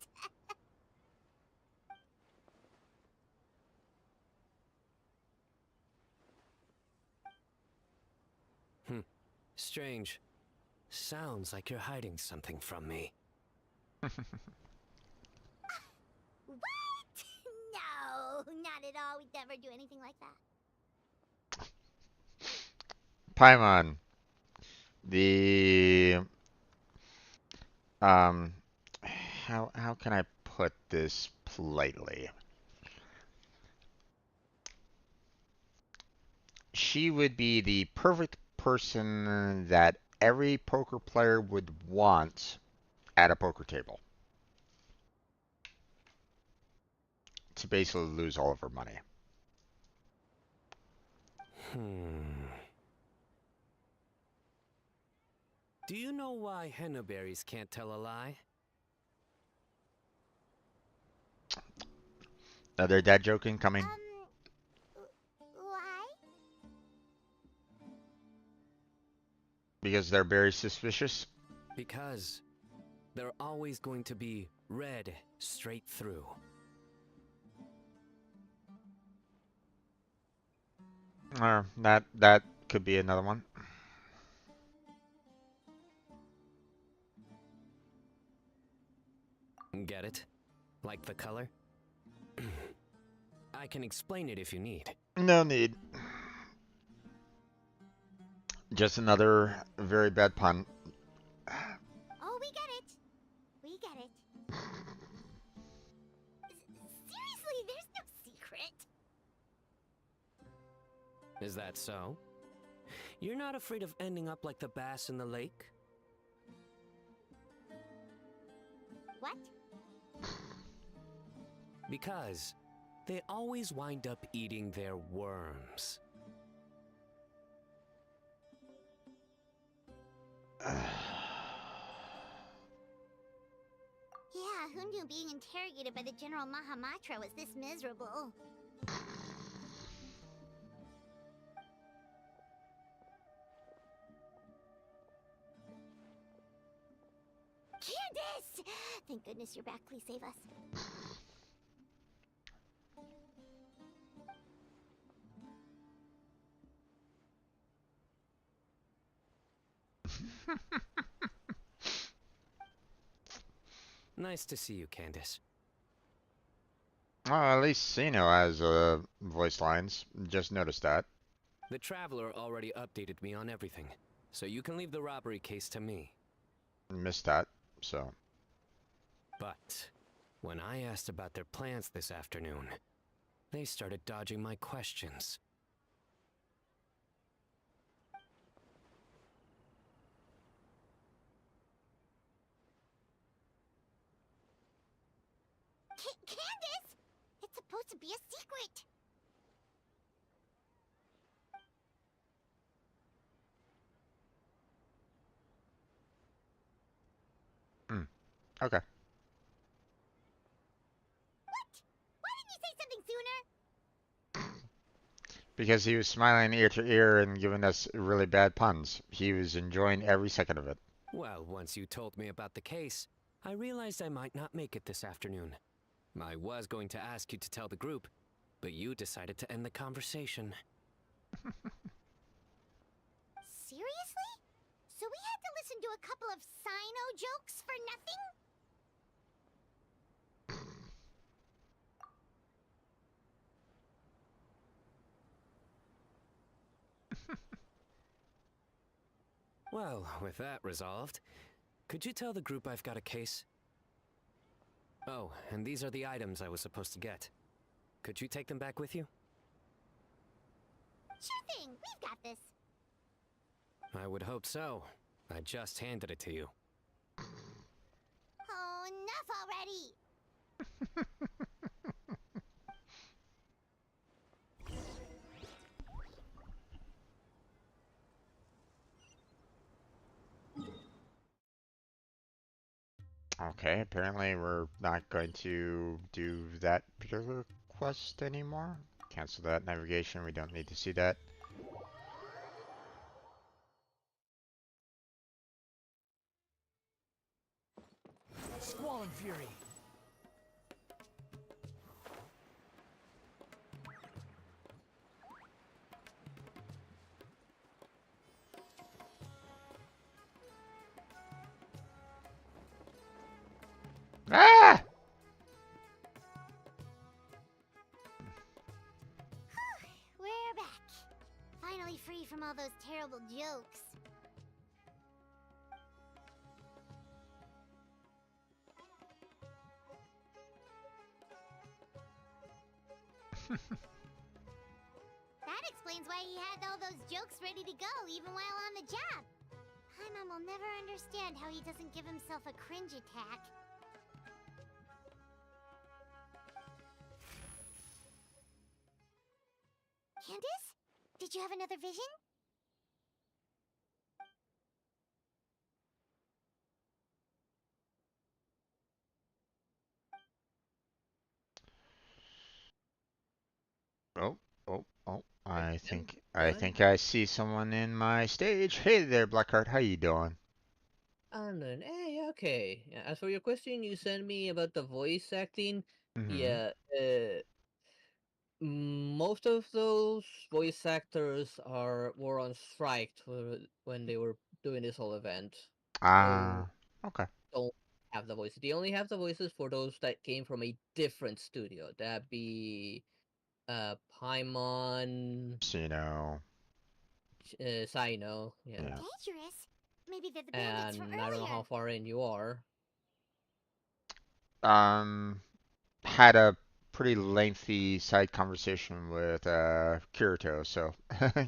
Speaker 9: Strange. Sounds like you're hiding something from me.
Speaker 2: What? No, not at all. We'd never do anything like that.
Speaker 1: Paimon. The how can I put this politely? She would be the perfect person that every poker player would want at a poker table to basically lose all of her money.
Speaker 9: Do you know why henna berries can't tell a lie?
Speaker 1: Another dad joke incoming.
Speaker 2: Why?
Speaker 1: Because they're very suspicious.
Speaker 9: Because they're always going to be red straight through.
Speaker 1: That could be another one.
Speaker 9: Get it? Like the color? I can explain it if you need.
Speaker 1: No need. Just another very bad pun.
Speaker 2: Oh, we get it. We get it. Seriously, there's no secret.
Speaker 9: Is that so? You're not afraid of ending up like the bass in the lake?
Speaker 2: What?
Speaker 9: Because they always wind up eating their worms.
Speaker 2: Yeah, who knew being interrogated by the General Mahamatra was this miserable? Candace! Thank goodness you're back. Please save us.
Speaker 9: Nice to see you, Candace.
Speaker 1: Oh, at least Sino has voice lines. Just noticed that.
Speaker 9: The Traveler already updated me on everything, so you can leave the robbery case to me.
Speaker 1: Missed that, so.
Speaker 9: But when I asked about their plans this afternoon, they started dodging my questions.
Speaker 2: Candace! It's supposed to be a secret!
Speaker 1: Okay.
Speaker 2: What? Why didn't you say something sooner?
Speaker 1: Because he was smiling ear to ear and giving us really bad puns. He was enjoying every second of it.
Speaker 9: Well, once you told me about the case, I realized I might not make it this afternoon. I was going to ask you to tell the group, but you decided to end the conversation.
Speaker 2: Seriously? So we had to listen to a couple of Sino jokes for nothing?
Speaker 9: Well, with that resolved, could you tell the group I've got a case? Oh, and these are the items I was supposed to get. Could you take them back with you?
Speaker 2: Sure thing, we've got this.
Speaker 9: I would hope so. I just handed it to you.
Speaker 2: Oh, enough already!
Speaker 1: Okay, apparently we're not going to do that particular quest anymore. Cancel that navigation, we don't need to see that.
Speaker 3: Squall and Fury.
Speaker 1: Ah!
Speaker 2: We're back. Finally free from all those terrible jokes. That explains why he had all those jokes ready to go even while on the job. Paimon will never understand how he doesn't give himself a cringe attack. Candace? Did you have another vision?
Speaker 1: Oh, oh. I think I see someone in my stage. Hey there, Blackheart, how you doing?
Speaker 10: And then, hey, okay. Yeah, as for your question, you sent me about the voice acting.
Speaker 1: Mm-hmm.
Speaker 10: Yeah, most of those voice actors were on strike when they were doing this whole event, so
Speaker 1: Ah, okay.
Speaker 10: don't have the voice. They only have the voices for those that came from a different studio. That be Paimon,
Speaker 1: So, you know,
Speaker 10: Sino, yeah,
Speaker 1: yeah.
Speaker 2: Dangerous? Maybe they're the bandits from
Speaker 10: and I don't know how
Speaker 2: earlier.
Speaker 10: far in you are.
Speaker 1: Um, had a pretty lengthy side conversation with Kirito, so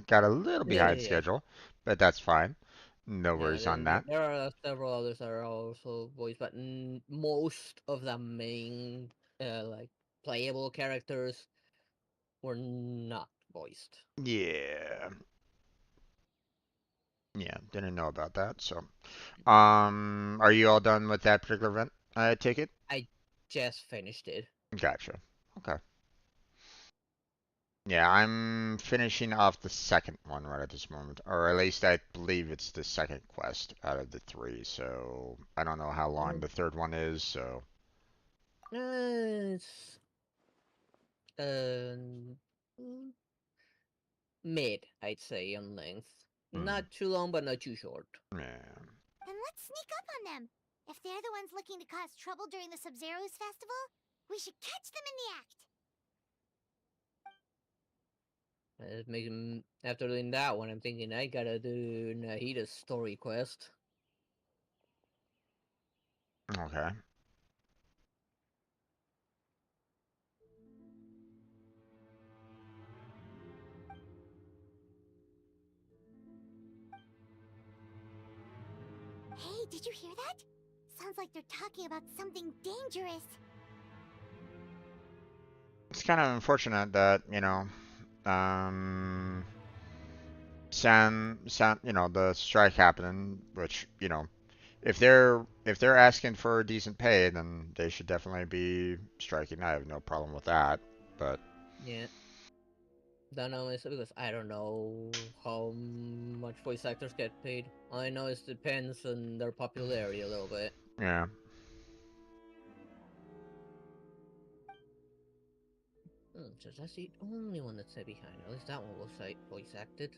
Speaker 1: got a little
Speaker 10: Yeah,
Speaker 1: behind
Speaker 10: yeah, yeah.
Speaker 1: schedule, but that's fine. No
Speaker 10: Yeah,
Speaker 1: worries on that.
Speaker 10: there are several others that are also voiced, but most of the main like playable characters were not voiced.
Speaker 1: Yeah. Yeah, didn't know about that. So, are you all done with that particular event? I take it.
Speaker 10: I just finished it.
Speaker 1: Gotcha. Okay. Yeah, I'm finishing off the second one right at this moment, or at least I believe it's the second quest out of the three. So I don't know how long
Speaker 10: Mm.
Speaker 1: the third one is. So
Speaker 10: It's um, mm, mid, I'd say, on length.
Speaker 1: mm,
Speaker 10: Not too long, but not too short.
Speaker 1: yeah.
Speaker 2: Then let's sneak up on them. If they're the ones looking to cause trouble during the Sub-Zero's festival, we should catch them in the act.
Speaker 10: After doing that one, I'm thinking I gotta do Nahida's story quest.
Speaker 1: Okay.
Speaker 2: Hey, did you hear that? Sounds like they're talking about something dangerous.
Speaker 1: It's kind of unfortunate that, um, the strike happening, which, if they're asking for a decent pay, then they should definitely be striking. I have no problem with that. But
Speaker 10: Yeah. Don't know is because I don't know how much voice actors get paid. All I know is it depends on their popularity a little bit.
Speaker 1: yeah,
Speaker 10: So that's the only one that's behind. At least that one was voice acted.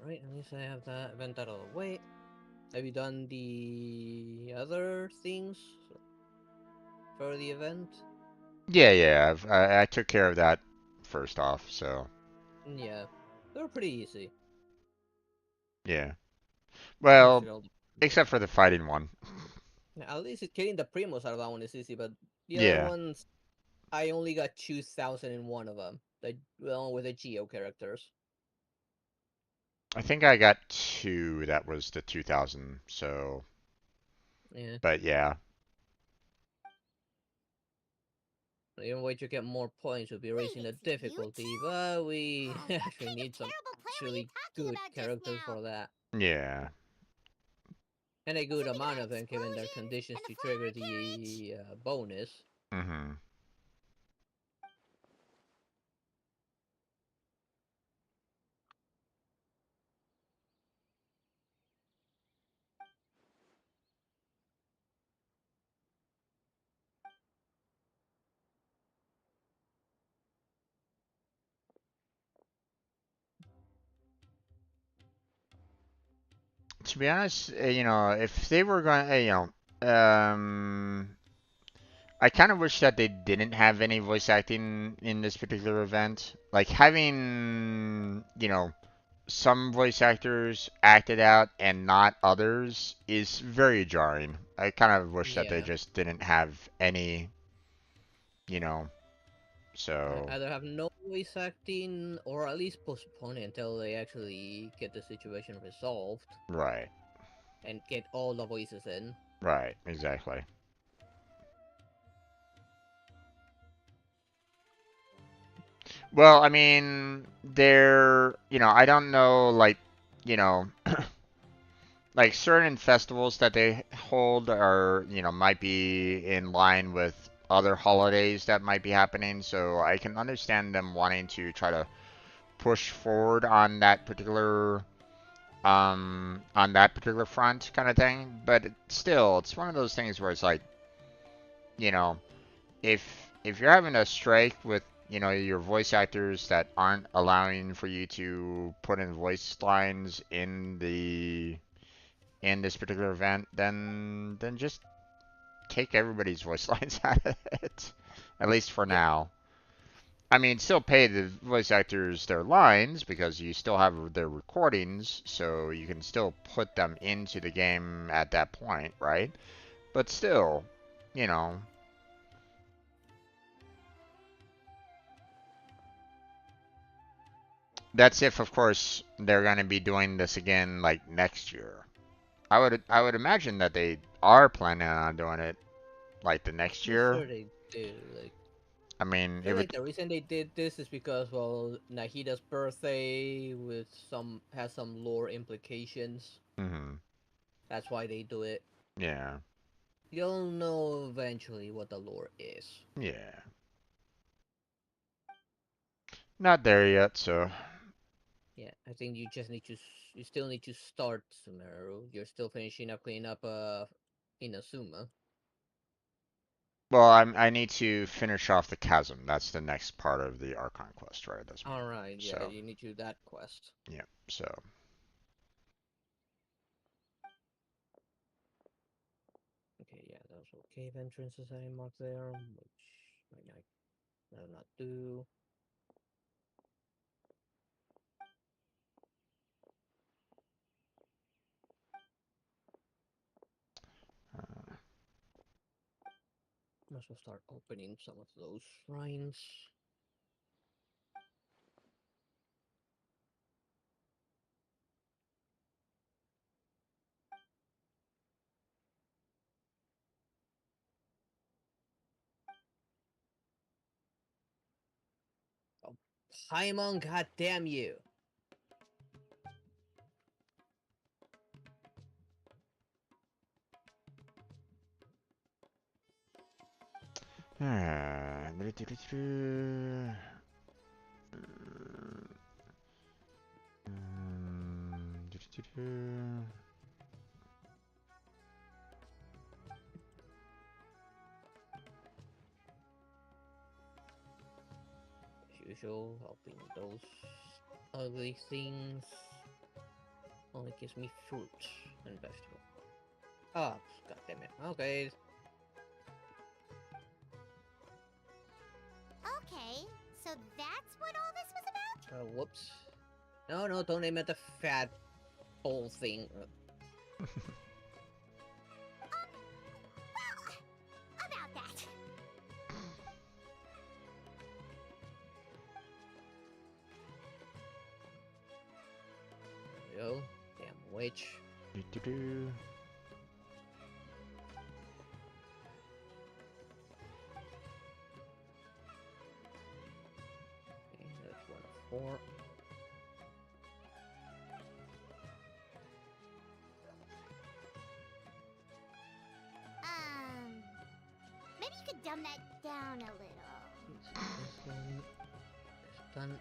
Speaker 10: Alright, at least I have that event out of the way. Have you done the other things for the event?
Speaker 1: yeah. I took care of that first off. So
Speaker 10: Yeah, they're pretty easy.
Speaker 1: yeah.
Speaker 10: Most
Speaker 1: Well,
Speaker 10: of all the primos.
Speaker 1: except for the fighting one.
Speaker 10: At least getting the primos out of that one is easy, but the other
Speaker 1: Yeah,
Speaker 10: ones, I only got 2,001 of them. Well, with the Geo characters.
Speaker 1: I think I got two. That was the 2000. So,
Speaker 10: Yeah.
Speaker 1: but yeah,
Speaker 10: The only way to get more points would be raising the
Speaker 2: Wait, it's you
Speaker 10: difficulty,
Speaker 2: two?
Speaker 10: but we
Speaker 2: What
Speaker 10: actually
Speaker 2: kind of
Speaker 10: need some
Speaker 2: terrible plan were you
Speaker 10: actually
Speaker 2: talking
Speaker 10: good
Speaker 2: about just
Speaker 10: characters
Speaker 2: now?
Speaker 10: for that.
Speaker 1: yeah.
Speaker 10: And a
Speaker 2: Was
Speaker 10: good
Speaker 2: it the
Speaker 10: amount of them given their
Speaker 2: explosion
Speaker 10: conditions
Speaker 2: and the
Speaker 10: to trigger
Speaker 2: flower carriage?
Speaker 10: the bonus.
Speaker 1: Mm-hmm. To be honest, if they were going, I kind of wish that they didn't have any voice acting in this particular event. Like having, some voice actors acted out and not others is very jarring. I kind of wish that they
Speaker 10: Yeah.
Speaker 1: just didn't have any, you know, so,
Speaker 10: Either have no voice acting or at least postpone it until they actually get the situation resolved
Speaker 1: right,
Speaker 10: and get all the voices in.
Speaker 1: right, exactly. Well, I mean, I don't know, like, you know, like certain festivals that they hold are, might be in line with other holidays that might be happening. So I can understand them wanting to try to push forward on that particular front kind of thing. But still, it's one of those things where it's like, you know, if if you're having a strike with your voice actors that aren't allowing for you to put in voice lines in this particular event, then just take everybody's voice lines out of it, at least for
Speaker 10: Yep.
Speaker 1: now. I mean, still pay the voice actors their lines because you still have their recordings, so you can still put them into the game at that point, right? But still, you know, that's if, of course, they're going to be doing this again like next year. I would imagine that they are planning on doing it like the next
Speaker 10: Pretty
Speaker 1: year.
Speaker 10: sure they do. Like,
Speaker 1: I mean,
Speaker 10: I
Speaker 1: it
Speaker 10: feel
Speaker 1: would.
Speaker 10: like the reason they did this is because, well, Nahida's birthday with has some lore implications.
Speaker 1: Hmm.
Speaker 10: That's why they do it.
Speaker 1: Yeah.
Speaker 10: You'll know eventually what the lore is.
Speaker 1: Yeah. Not there yet, so.
Speaker 10: Yeah, I think you just need to. You still need to start Sumeru. You're still finishing up cleaning up Inazuma.
Speaker 1: Well, I need to finish off the chasm. That's the next part of the Archon quest, right? That's me.
Speaker 10: All right, yeah,
Speaker 1: So,
Speaker 10: you need to do that quest.
Speaker 1: yeah. So,
Speaker 10: Okay, yeah, those were cave entrances I marked there, which might not do.
Speaker 1: uh,
Speaker 10: Might as well start opening some of those shrines. Oh, Paimon, goddamn you! As usual, helping those ugly things only gives me fruit and vegetable. Ah, god damn it. Okay.
Speaker 2: Okay, so that's what all this was about?
Speaker 10: Whoops. No, don't aim at the fat bowl thing.
Speaker 2: Well, about that.
Speaker 10: There we go. Damn witch. Okay, that's 1 of 4.
Speaker 2: Maybe you could dumb that down a little.
Speaker 10: This one is done.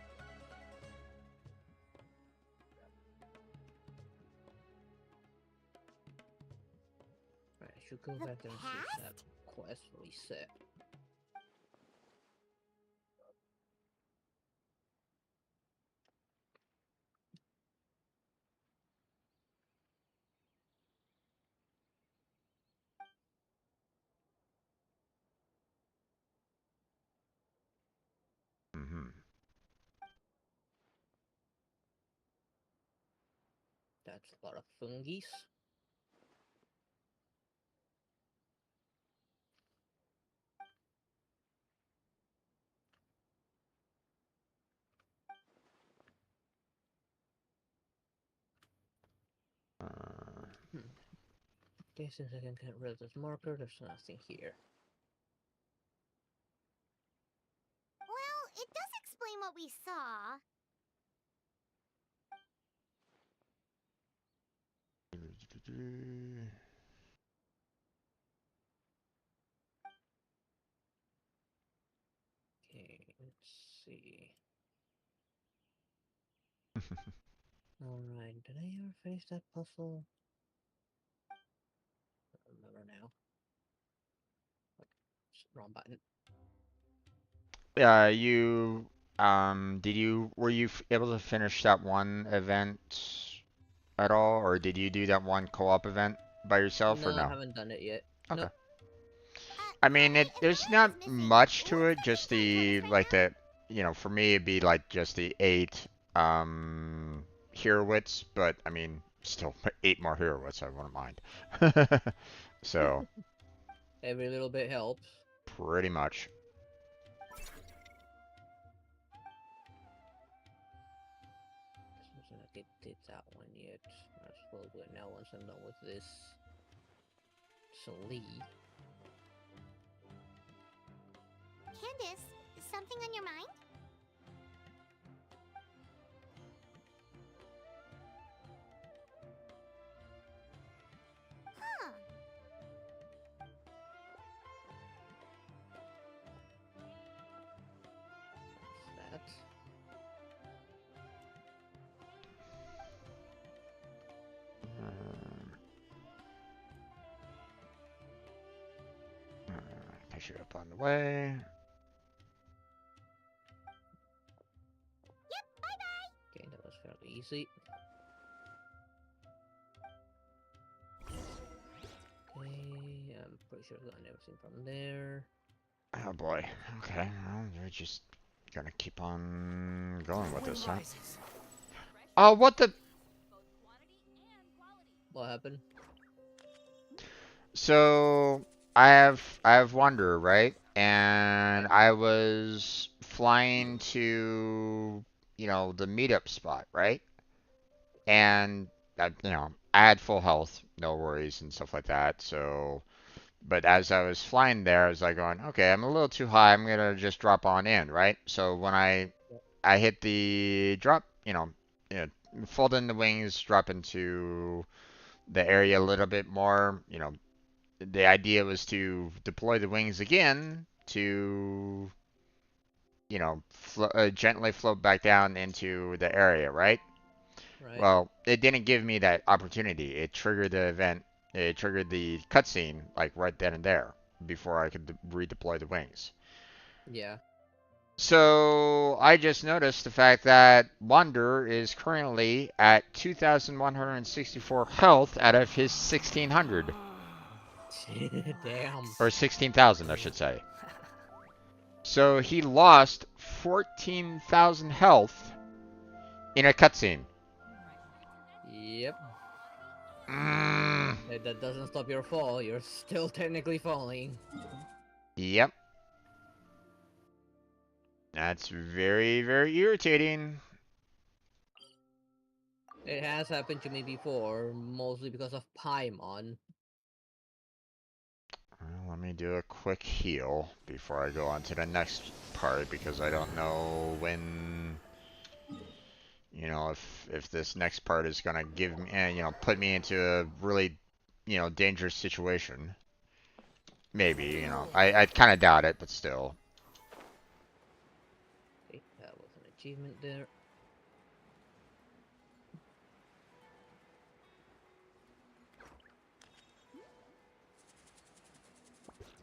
Speaker 10: Right, I should go
Speaker 2: The
Speaker 10: back there and see if that
Speaker 2: past?
Speaker 10: quest reset.
Speaker 1: hmm
Speaker 10: That's a lot of fungis. Hmm. Okay, since I can get rid of this marker, there's nothing here.
Speaker 2: Well, it does explain what we saw.
Speaker 10: Okay, let's see. Alright, did I ever finish that puzzle? I don't remember now. Oops, wrong button.
Speaker 1: Yeah, were you able to finish that one event at all, or did you do that one co-op event by yourself, or
Speaker 10: No, I
Speaker 1: no?
Speaker 10: haven't done it yet.
Speaker 1: Okay.
Speaker 10: Nope.
Speaker 1: I mean,
Speaker 2: Sorry, if
Speaker 1: there's
Speaker 2: the map is
Speaker 1: not
Speaker 2: missing,
Speaker 1: much to
Speaker 2: what's
Speaker 1: it,
Speaker 2: the
Speaker 1: just
Speaker 2: big thing for
Speaker 1: the
Speaker 2: us right
Speaker 1: like
Speaker 2: now?
Speaker 1: you know, for me it'd be like just the 8 hero wits, but I mean, still 8 more hero wits, I wouldn't mind. So,
Speaker 10: Every little bit helps.
Speaker 1: pretty much.
Speaker 10: Doesn't look like it did that one yet. Might as well do it now once I'm done with this. So Lee.
Speaker 2: Candace, is something on your mind? Huh.
Speaker 10: That.
Speaker 1: Push it up on the way.
Speaker 2: Yep, bye-bye.
Speaker 10: Okay, that was fairly easy. Okay, I'm pretty sure I've gotten everything from there.
Speaker 1: Oh boy. Okay, well, we're just gonna keep on going with this, huh? Oh, what the?
Speaker 10: What happened?
Speaker 1: So I have Wonder, right? And I was flying to, you know, the meetup spot, right? And you know, I had full health, no worries and stuff like that. So, but as I was flying there, I was like going, okay, I'm a little too high. I'm gonna just drop on in, right? So when I hit the drop, you know, fold in the wings, drop into the area a little bit more, you know, the idea was to deploy the wings again to, you know, gently float back down into the area, right?
Speaker 10: Right.
Speaker 1: Well, it didn't give me that opportunity. It triggered the event. It triggered the cutscene like right then and there before I could redeploy the wings.
Speaker 10: Yeah.
Speaker 1: So I just noticed the fact that Wander is currently at 2,164 health out of his 1,600.
Speaker 10: Damn.
Speaker 1: Or 16,000, I should say. So he lost 14,000 health in a cutscene.
Speaker 10: Yep.
Speaker 1: Mm.
Speaker 10: That doesn't stop your fall. You're still technically falling.
Speaker 1: Yep. That's very, very irritating.
Speaker 10: It has happened to me before, mostly because of Paimon.
Speaker 1: Well, let me do a quick heal before I go on to the next part because I don't know when, you know, if this next part is gonna give me, you know, put me into a really, you know, dangerous situation. Maybe, you know, I kind of doubt it, but still.
Speaker 10: Okay, that was an achievement there.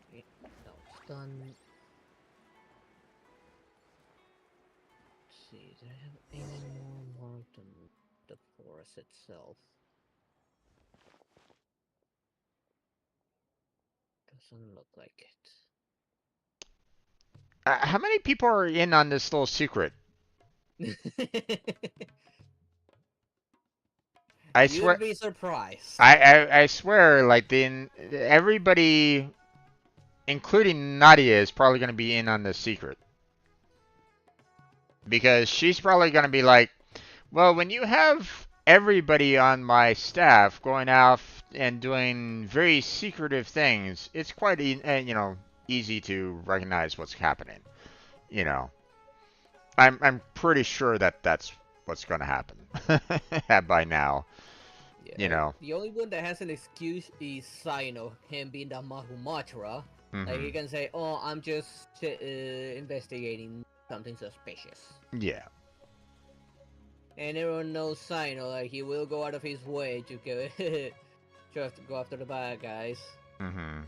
Speaker 10: Okay, now it's done. Let's see, did I have any more marked on the forest itself? Doesn't look like it.
Speaker 1: How many people are in on this little secret? I swear,
Speaker 10: You'd be surprised.
Speaker 1: I swear, like everybody, including Nadia, is probably gonna be in on this secret because she's probably gonna be like, well, when you have everybody on my staff going off and doing very secretive things, it's quite, you know, easy to recognize what's happening. You know, I'm pretty sure that that's what's gonna happen by now.
Speaker 10: Yeah,
Speaker 1: You know.
Speaker 10: the only one that has an excuse is Sino, him being the Mahumatra. Like, he can say, oh, I'm just investigating something suspicious.
Speaker 1: Yeah.
Speaker 10: And everyone knows Sino, like, he will go out of his way to go, to go after the bad guys.
Speaker 1: Mm-hmm.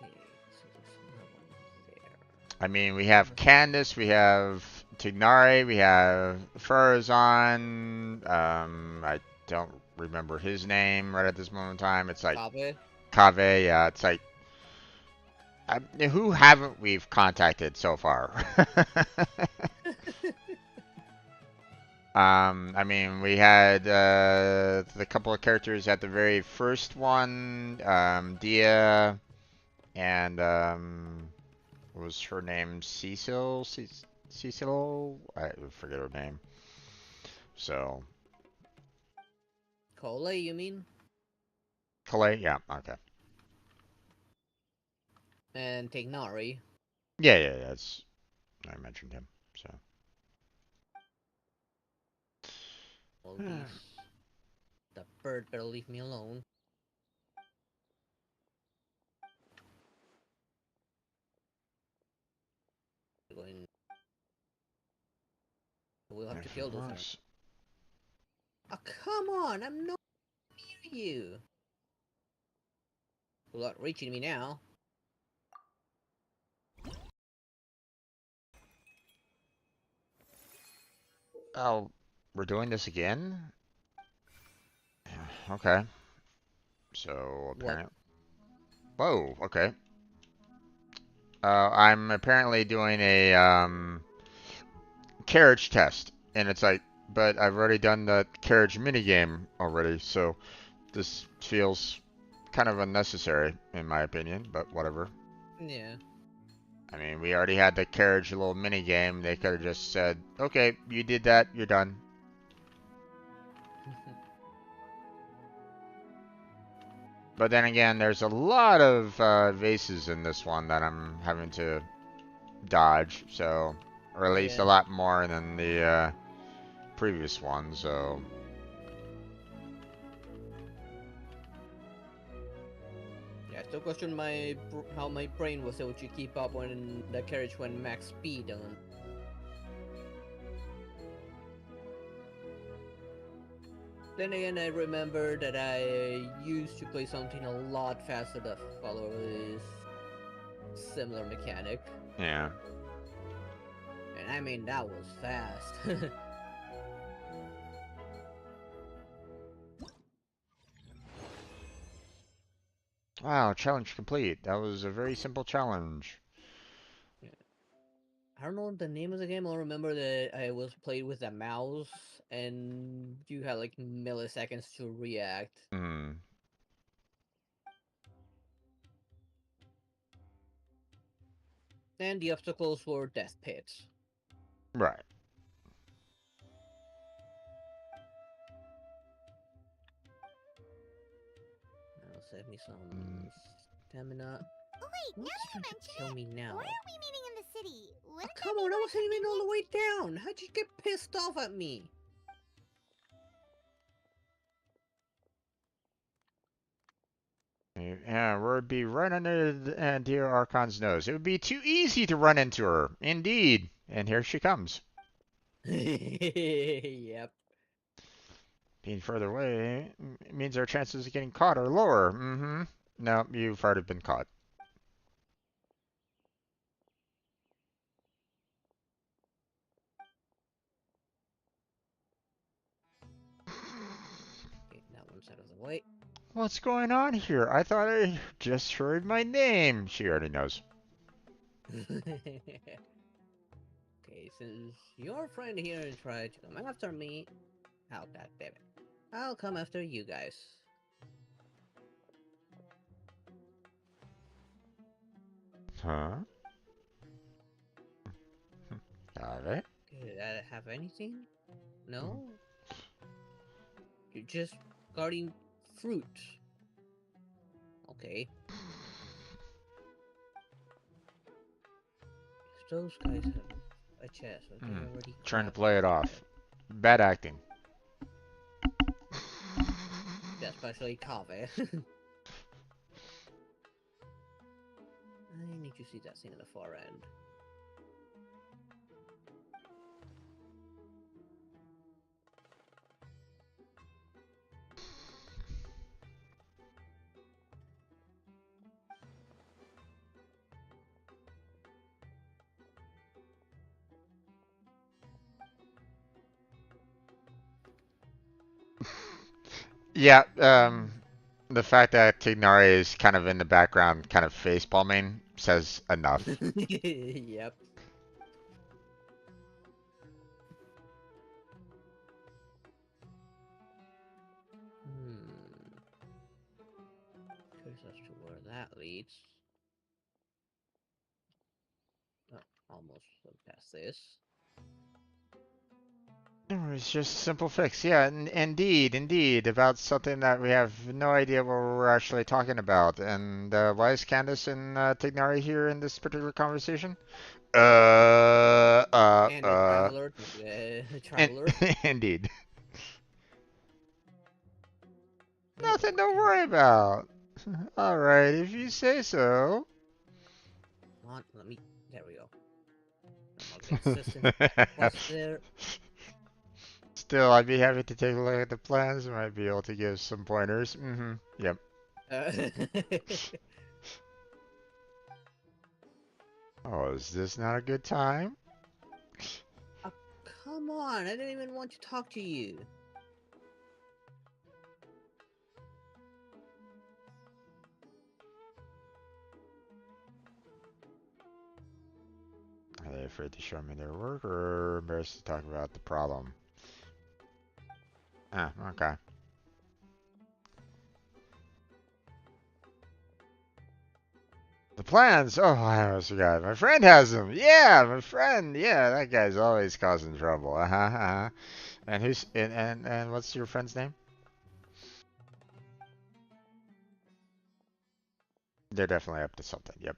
Speaker 10: Okay, so there's another one there.
Speaker 1: I mean, we have Candace, we have Tignari, we have Farazan. I don't remember his name right at this moment in time. It's like
Speaker 10: Kabe?
Speaker 1: Kave. Yeah, it's like Who haven't we contacted so far? I mean, we had the couple of characters at the very first one, Dia, and what was her name? Cecil? I forget her name. So,
Speaker 10: Cole, you mean?
Speaker 1: Calais? Yeah, okay.
Speaker 10: And Tignari.
Speaker 1: Yeah, that's, I mentioned him, so.
Speaker 10: All these. The bird better leave me alone. Going. We'll have to kill those things. Oh, come on! I'm not near you! You're not reaching me now.
Speaker 1: Oh, we're doing this again? Okay. So, apparently... Whoa, okay. I'm apparently doing a, carriage test. And it's like, but I've already done the carriage minigame already, so this feels kind of unnecessary, in my opinion, but whatever.
Speaker 10: Yeah.
Speaker 1: I mean, we already had the carriage little minigame. They could have just said, okay, you did that, you're done. But then again, there's a lot of vases in this one that I'm having to dodge, so... Or at least a lot more than the previous one, so...
Speaker 10: Yeah, I still question how my brain was able to keep up when the carriage went max speed on. Then again, I remember that I used to play something a lot faster that follows similar mechanic.
Speaker 1: Yeah.
Speaker 10: And I mean, that was fast.
Speaker 1: Wow, challenge complete. That was a very simple challenge.
Speaker 10: Yeah. I don't know the name of the game. I remember that I was played with a mouse and you had like milliseconds to react.
Speaker 1: Hmm.
Speaker 10: And the obstacles were death pits.
Speaker 1: Right.
Speaker 10: That'll save me some stamina.
Speaker 2: Oh wait,
Speaker 10: What's
Speaker 2: now you
Speaker 10: trying to
Speaker 2: mention
Speaker 10: kill
Speaker 2: it.
Speaker 10: me now?
Speaker 2: Where are we meeting in the city?
Speaker 10: Oh, come on, I wasn't even all the way down. How'd you get pissed off at me?
Speaker 1: Yeah, we'd be right under dear Archon's nose. It would be too easy to run into her. Indeed. And here she comes.
Speaker 10: Yep.
Speaker 1: Being further away means our chances of getting caught are lower. Mm-hmm. No, you've already been caught.
Speaker 10: Okay, that one's out of the way.
Speaker 1: What's going on here? I thought I just heard my name. She already knows.
Speaker 10: Okay, since your friend here tried to come after me, oh god damn it, I'll come after you guys.
Speaker 1: Huh? Alright.
Speaker 10: Did I have anything? No? You're just guarding fruit. Okay. If those guys have a chest, okay, already
Speaker 1: Trying to
Speaker 10: grabbed
Speaker 1: play it off. Bad acting.
Speaker 10: Yeah, especially Kave. I need to see that thing at the far end.
Speaker 1: Yeah, The fact that Tignari is kind of in the background, kind of face palming, says enough.
Speaker 10: Yep. Curious as to where that leads. Oh, almost past this.
Speaker 1: It's just a simple fix. Yeah, indeed, about something that we have no idea what we're actually talking about. And why is Candace and Tignari here in this particular conversation?
Speaker 10: And the traveler,
Speaker 1: In-
Speaker 10: traveler.
Speaker 1: indeed.
Speaker 10: Wait,
Speaker 1: Nothing to worry about. All right, if you say so.
Speaker 10: come on, let me. There we go. I'm more consistent. What's there?
Speaker 1: Still, I'd be happy to take a look at the plans. Might be able to give some pointers. Yep. Oh, is this not a good time?
Speaker 10: Oh, come on! I didn't even want to talk to you.
Speaker 1: Are they afraid to show me their work or embarrassed to talk about the problem? Ah, okay. The plans? Oh, I almost forgot. My friend has them. Yeah, my friend. Yeah, that guy's always causing trouble. And who's and what's your friend's name? They're definitely up to something. Yep.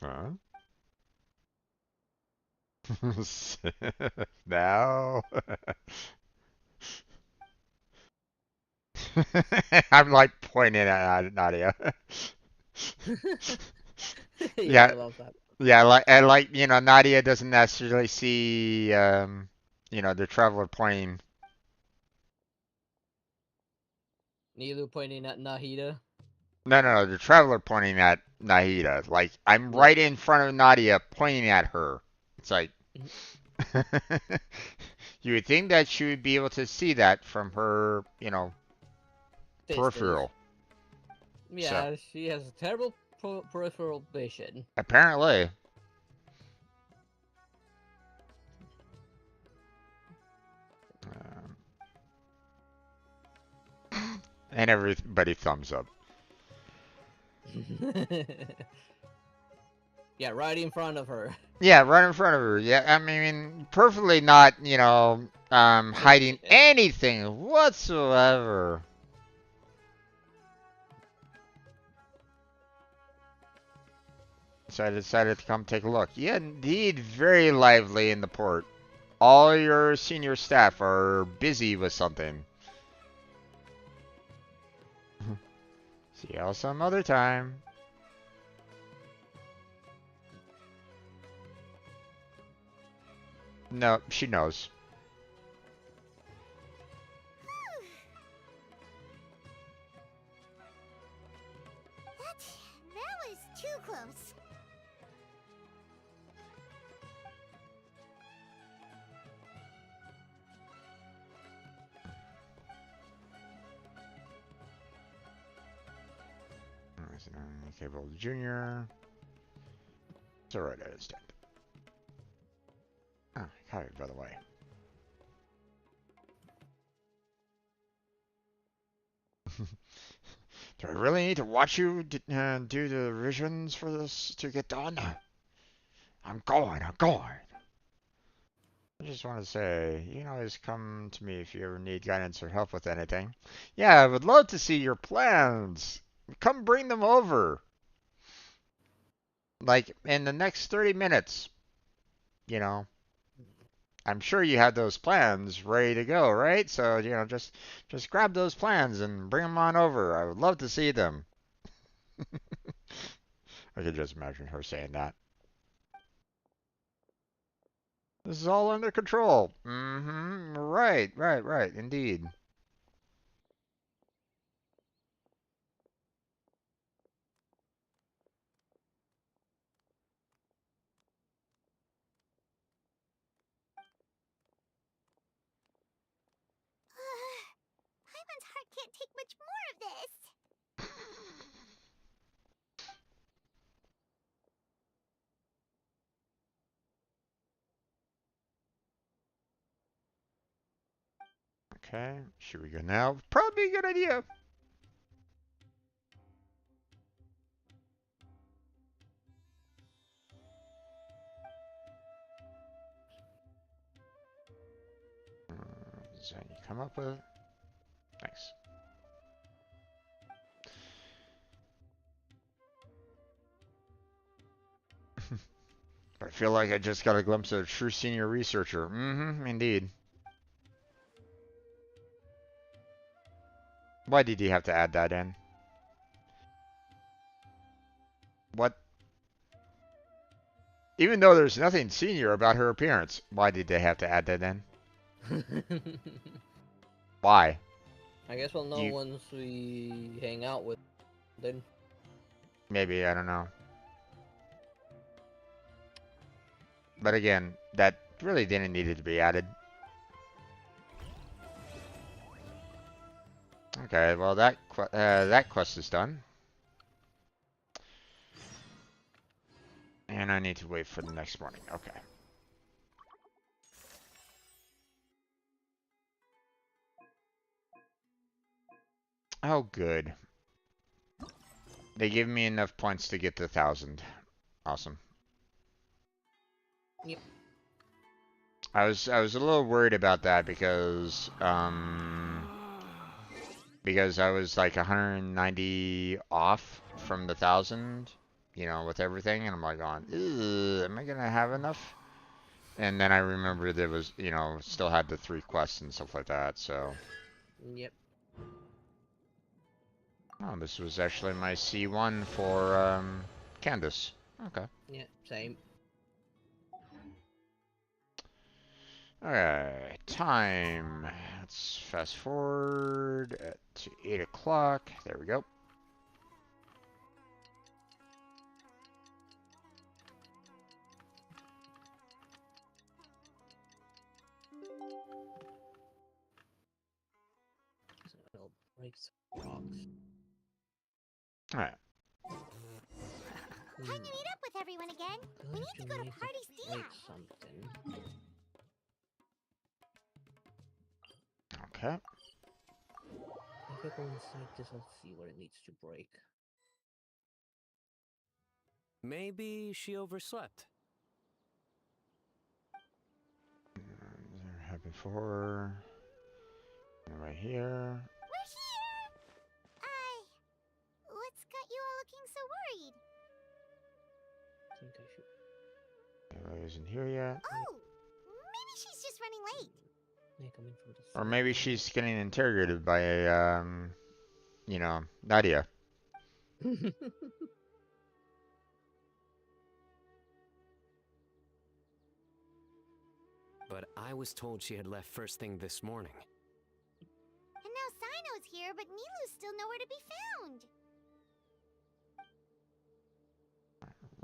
Speaker 1: Huh? Now. I'm like pointing at Nadia.
Speaker 10: Yeah, I
Speaker 1: Yeah,
Speaker 10: love that.
Speaker 1: yeah, like Nadia doesn't necessarily see the traveler pointing.
Speaker 10: Neither pointing at Nahida.
Speaker 1: No, the traveler pointing at Nahida. Like I'm
Speaker 10: Yeah.
Speaker 1: right in front of Nadia pointing at her. It's like you would think that she would be able to see that from her,
Speaker 10: Distance.
Speaker 1: peripheral. So
Speaker 10: Yeah, she has a terrible peripheral vision.
Speaker 1: apparently. And everybody thumbs up.
Speaker 10: Yeah, right in front of her.
Speaker 1: Yeah, right in front of her. Yeah, I mean, perfectly not, hiding anything whatsoever. So I decided to come take a look. Yeah, indeed, very lively in the port. All your senior staff are busy with something. See y'all some other time. No, she knows.
Speaker 2: That was too close.
Speaker 1: Cable Junior. It's alright, I understand. Ah, hi, by the way. Do I really need to watch you do the revisions for this to get done? I'm going. I just want to say, you can always come to me if you ever need guidance or help with anything. Yeah, I would love to see your plans. Come bring them over. Like, in the next 30 minutes, you know. I'm sure you have those plans ready to go, right? So, just grab those plans and bring them on over. I would love to see them. I could just imagine her saying that. This is all under control. Right. Indeed.
Speaker 2: can't take much more of this.
Speaker 1: Okay, should we go now? Probably a good idea. Is that you come up with? Thanks. I feel like I just got a glimpse of a true senior researcher. Mm-hmm, indeed. Why did you have to add that in? What? Even though there's nothing senior about her appearance, why did they have to add that in? Why?
Speaker 10: I guess we'll know
Speaker 1: You
Speaker 10: once we hang out with them.
Speaker 1: maybe, I don't know. But again, that really didn't need it to be added. Okay, well that quest is done. And I need to wait for the next morning. Okay. Oh, good. They give me enough points to get to 1,000. Awesome.
Speaker 10: Yep.
Speaker 1: I was a little worried about that because I was like 190 off from the 1,000, you know, with everything, and I'm like going, am I gonna have enough? And then I remembered there was, you know, still had the 3 quests and stuff like that, so.
Speaker 10: Yep.
Speaker 1: Oh, this was actually my C1 for Candace. Okay.
Speaker 10: Yeah, same.
Speaker 1: Alright, time. Let's fast forward to 8 o'clock. There we go.
Speaker 10: It'll break some rocks.
Speaker 1: Alright.
Speaker 2: Time to meet up with everyone again. We need to go to Party Steam.
Speaker 10: Break something.
Speaker 1: Okay.
Speaker 10: If I go inside this, I'll see what it needs to break.
Speaker 9: Maybe she overslept.
Speaker 1: Had before. Right here.
Speaker 2: We're here! What's got you all looking so worried?
Speaker 10: I think I should.
Speaker 1: Ella isn't here yet.
Speaker 2: Oh, maybe she's just running late.
Speaker 10: They come in from the
Speaker 1: Or
Speaker 10: side.
Speaker 1: maybe she's getting interrogated by a, you know, Nadia.
Speaker 9: But I was told she had left first thing this morning.
Speaker 2: And now Sino's here, but Nilu's still nowhere to be found.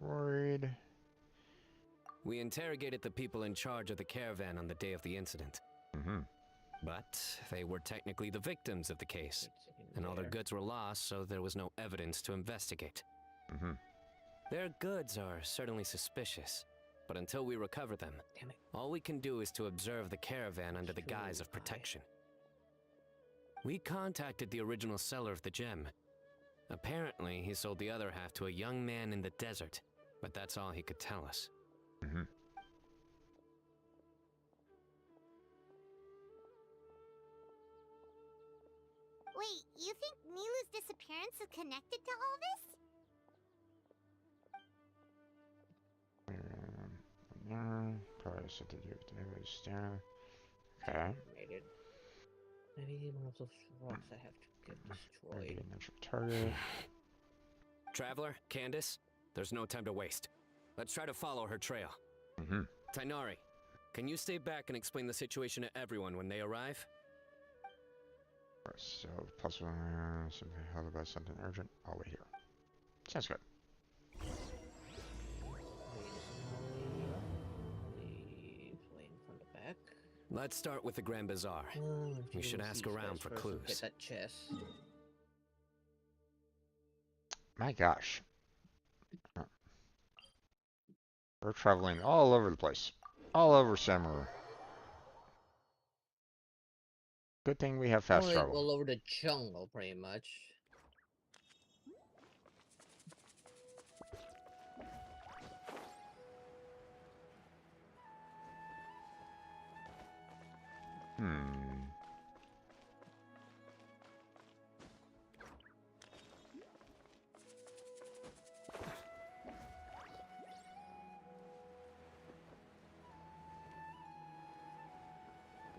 Speaker 1: Worried.
Speaker 9: We interrogated the people in charge of the caravan on the day of the incident.
Speaker 1: Mm-hmm.
Speaker 9: But they were technically the victims of the case, and all their goods were lost, so there was no evidence to investigate.
Speaker 1: Mm-hmm.
Speaker 9: Their goods are certainly suspicious, but until we recover them, all we can do is to observe the caravan under the guise of protection. We contacted the original seller of the gem. Apparently, he sold the other half to a young man in the desert, but that's all he could tell us.
Speaker 1: Mm-hmm.
Speaker 2: Wait, you think Nilu's disappearance is connected to all this?
Speaker 1: Probably something to do with the image down. Okay.
Speaker 10: Maybe one of those rocks I have to get
Speaker 1: Maybe
Speaker 10: destroyed.
Speaker 1: a natural target.
Speaker 9: Traveler, Candace, there's no time to waste. Let's try to follow her trail.
Speaker 1: Mm-hmm.
Speaker 9: Tainari, can you stay back and explain the situation to everyone when they arrive?
Speaker 1: So, possible something held about something urgent. I'll wait here. Sounds good.
Speaker 10: We play from the back.
Speaker 9: Let's start with the Grand Bazaar. We should ask around for clues.
Speaker 10: Get that chest.
Speaker 1: My gosh. We're traveling all over the place. All over Samurai. Good thing we have fast travel.
Speaker 10: All over the jungle, pretty much.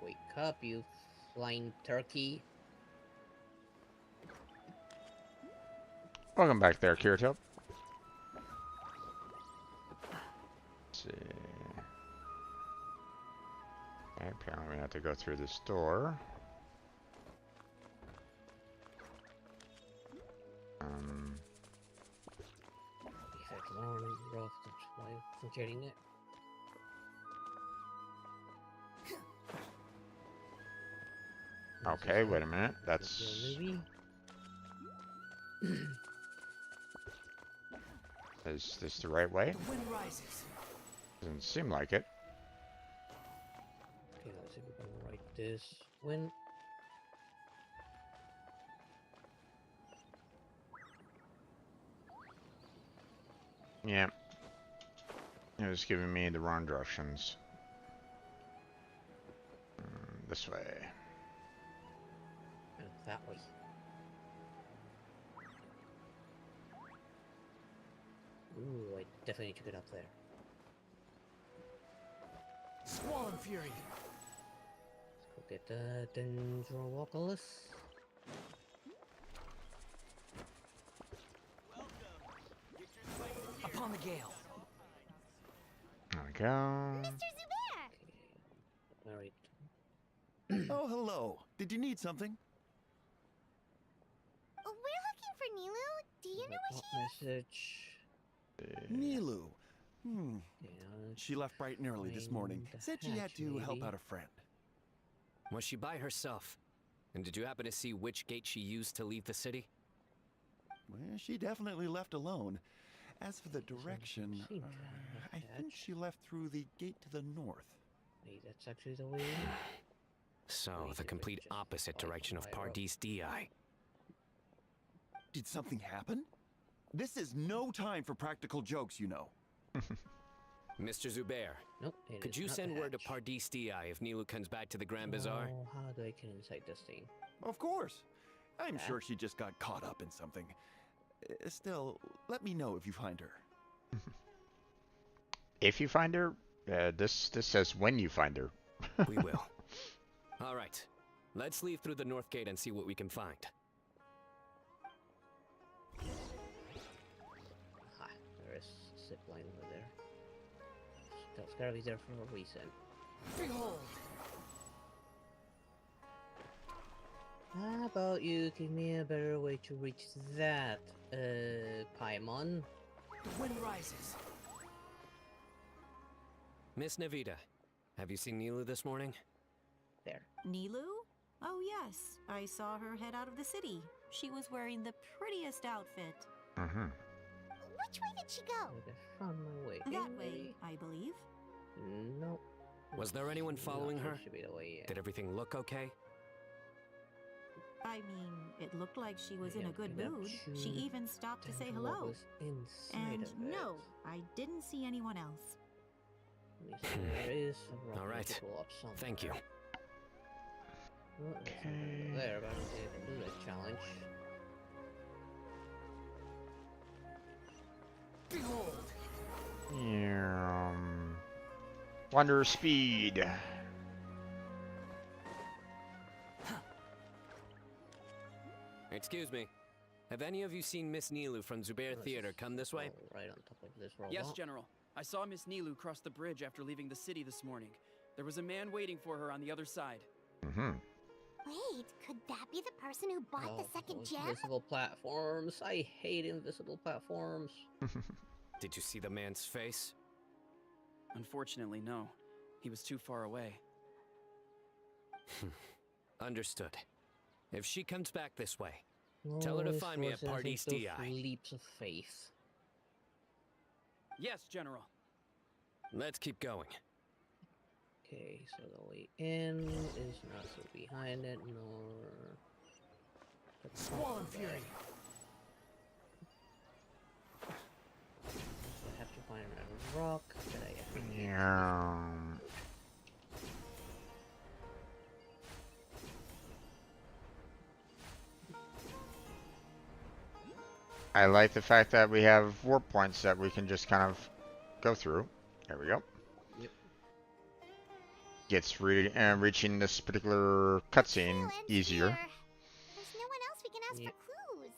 Speaker 10: Wake up, you flying turkey.
Speaker 1: Welcome back there, Kirito. Let's see. Okay, apparently we have to go through this door.
Speaker 10: If I can only rough to try forgetting it.
Speaker 1: Okay, wait a minute. That's... Is this the right way?
Speaker 3: The wind rises.
Speaker 1: Doesn't seem like it.
Speaker 10: Okay, let's see if we can write this. When
Speaker 1: Yeah. It was giving me the wrong directions. This way.
Speaker 10: that way. Ooh, I definitely need to get up there.
Speaker 3: Squall and Fury.
Speaker 10: Let's go get the Dendroloculus.
Speaker 3: Upon the gale.
Speaker 1: There we go.
Speaker 2: Mr. Zubair!
Speaker 10: Alright.
Speaker 5: Oh, hello. Did you need something?
Speaker 2: We're looking for Nilu. Do you know where she is?
Speaker 10: Message.
Speaker 5: Nilu.
Speaker 10: Yeah,
Speaker 5: She left bright and early this morning.
Speaker 10: Find the
Speaker 5: Said she had
Speaker 10: hatch,
Speaker 5: to help
Speaker 10: maybe.
Speaker 5: out a friend.
Speaker 9: Was she by herself? And did you happen to see which gate she used to leave the city?
Speaker 5: Well, she definitely left alone. As for the direction,
Speaker 10: seem to
Speaker 5: I
Speaker 10: have a
Speaker 5: think
Speaker 10: hatch.
Speaker 5: she left through the gate to the north.
Speaker 10: Wait, that's actually the way in?
Speaker 9: So,
Speaker 10: Wait,
Speaker 9: the
Speaker 10: it
Speaker 9: complete
Speaker 10: just
Speaker 9: opposite
Speaker 10: follows
Speaker 9: direction of
Speaker 10: my road.
Speaker 9: Pardis Di.
Speaker 5: Did something happen? This is no time for practical jokes, you know.
Speaker 9: Mr. Zubair,
Speaker 10: Nope. it
Speaker 9: could
Speaker 10: is
Speaker 9: you
Speaker 10: not
Speaker 9: send
Speaker 10: the
Speaker 9: word to
Speaker 10: hatch.
Speaker 9: Pardis Di if Nilu comes back to the Grand Bazaar?
Speaker 10: Oh, how do I get inside this thing?
Speaker 5: Of course. I'm
Speaker 10: Yeah.
Speaker 5: sure she just got caught up in something. Still, let me know if you find her.
Speaker 1: If you find her, this says when you find her.
Speaker 9: We will. All right. Let's leave through the north gate and see what we can find.
Speaker 10: Ah, there is a zip line over there. That's gotta be there for a reason.
Speaker 3: Behold.
Speaker 10: How about you give me a better way to reach that, Paimon?
Speaker 3: The wind rises.
Speaker 9: Miss Navita, have you seen Nilu this morning?
Speaker 10: There.
Speaker 6: Nilu? Oh yes, I saw her head out of the city. She was wearing the prettiest outfit.
Speaker 1: Mm-hmm.
Speaker 2: Which way did she go?
Speaker 10: I found my way.
Speaker 6: That
Speaker 10: in,
Speaker 6: way,
Speaker 10: maybe?
Speaker 6: I believe.
Speaker 10: No.
Speaker 9: Was there anyone
Speaker 10: Not
Speaker 9: following
Speaker 10: sure
Speaker 9: her?
Speaker 10: Should be the way in.
Speaker 9: Did everything look okay?
Speaker 6: I mean, it looked like she was in
Speaker 10: Yeah,
Speaker 6: a good
Speaker 10: that
Speaker 6: mood. She
Speaker 10: shoe
Speaker 6: even stopped to say
Speaker 10: Dendro
Speaker 6: hello.
Speaker 10: was inside
Speaker 6: And
Speaker 10: of
Speaker 6: no,
Speaker 10: it.
Speaker 6: I didn't see anyone else.
Speaker 10: Let me see, there is a rock
Speaker 9: All right.
Speaker 10: to pull up somewhere.
Speaker 9: Thank you.
Speaker 10: Well, there's something over there, but I don't think I can do that challenge.
Speaker 3: Behold.
Speaker 1: Wonder speed.
Speaker 9: Excuse me. Have any of you seen Miss Nilu from Zubair
Speaker 10: Let's
Speaker 9: Theater
Speaker 10: just
Speaker 9: come this way?
Speaker 10: go right on top of this robot.
Speaker 8: Yes, General. I saw Miss Nilu cross the bridge after leaving the city this morning. There was a man waiting for her on the other side.
Speaker 1: Mm-hmm.
Speaker 2: Wait, could that be the person who bought the second
Speaker 10: those
Speaker 2: gem?
Speaker 10: Invisible platforms. I hate invisible platforms.
Speaker 9: Did you see the man's face?
Speaker 8: Unfortunately, no. He was too far away.
Speaker 9: Understood. If she comes back this way, tell her to
Speaker 10: Always
Speaker 9: find me at
Speaker 10: forces
Speaker 9: Party's
Speaker 10: those
Speaker 9: DI.
Speaker 10: leaps of faith.
Speaker 8: Yes, General.
Speaker 9: Let's keep going.
Speaker 10: Okay, so the way in is not so behind it, nor the
Speaker 3: Squall and
Speaker 10: top of
Speaker 3: Fury.
Speaker 10: it. So I have to find a rock that I have.
Speaker 1: Yeah. I like the fact that we have warp points that we can just kind of go through. There we go.
Speaker 10: Yep.
Speaker 1: Gets reaching this particular cutscene
Speaker 2: Trail ends
Speaker 1: easier.
Speaker 2: here. There's no one else we can ask
Speaker 10: Yep.
Speaker 2: for clues.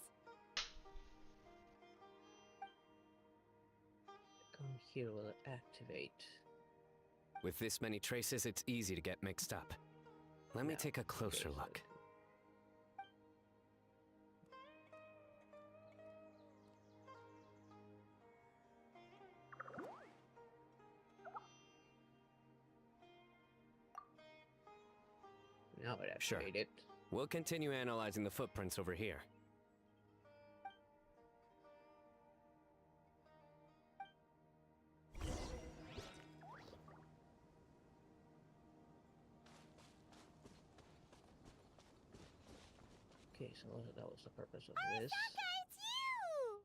Speaker 10: Come here will activate.
Speaker 9: With this many traces, it's easy to get mixed up. Let me
Speaker 10: No.
Speaker 9: take a closer
Speaker 10: Okay, so-
Speaker 9: look.
Speaker 10: Now it
Speaker 9: Sure.
Speaker 10: activated.
Speaker 9: We'll continue analyzing the footprints over here.
Speaker 10: Okay, so that was the purpose of this.
Speaker 2: Arasaka, it's you!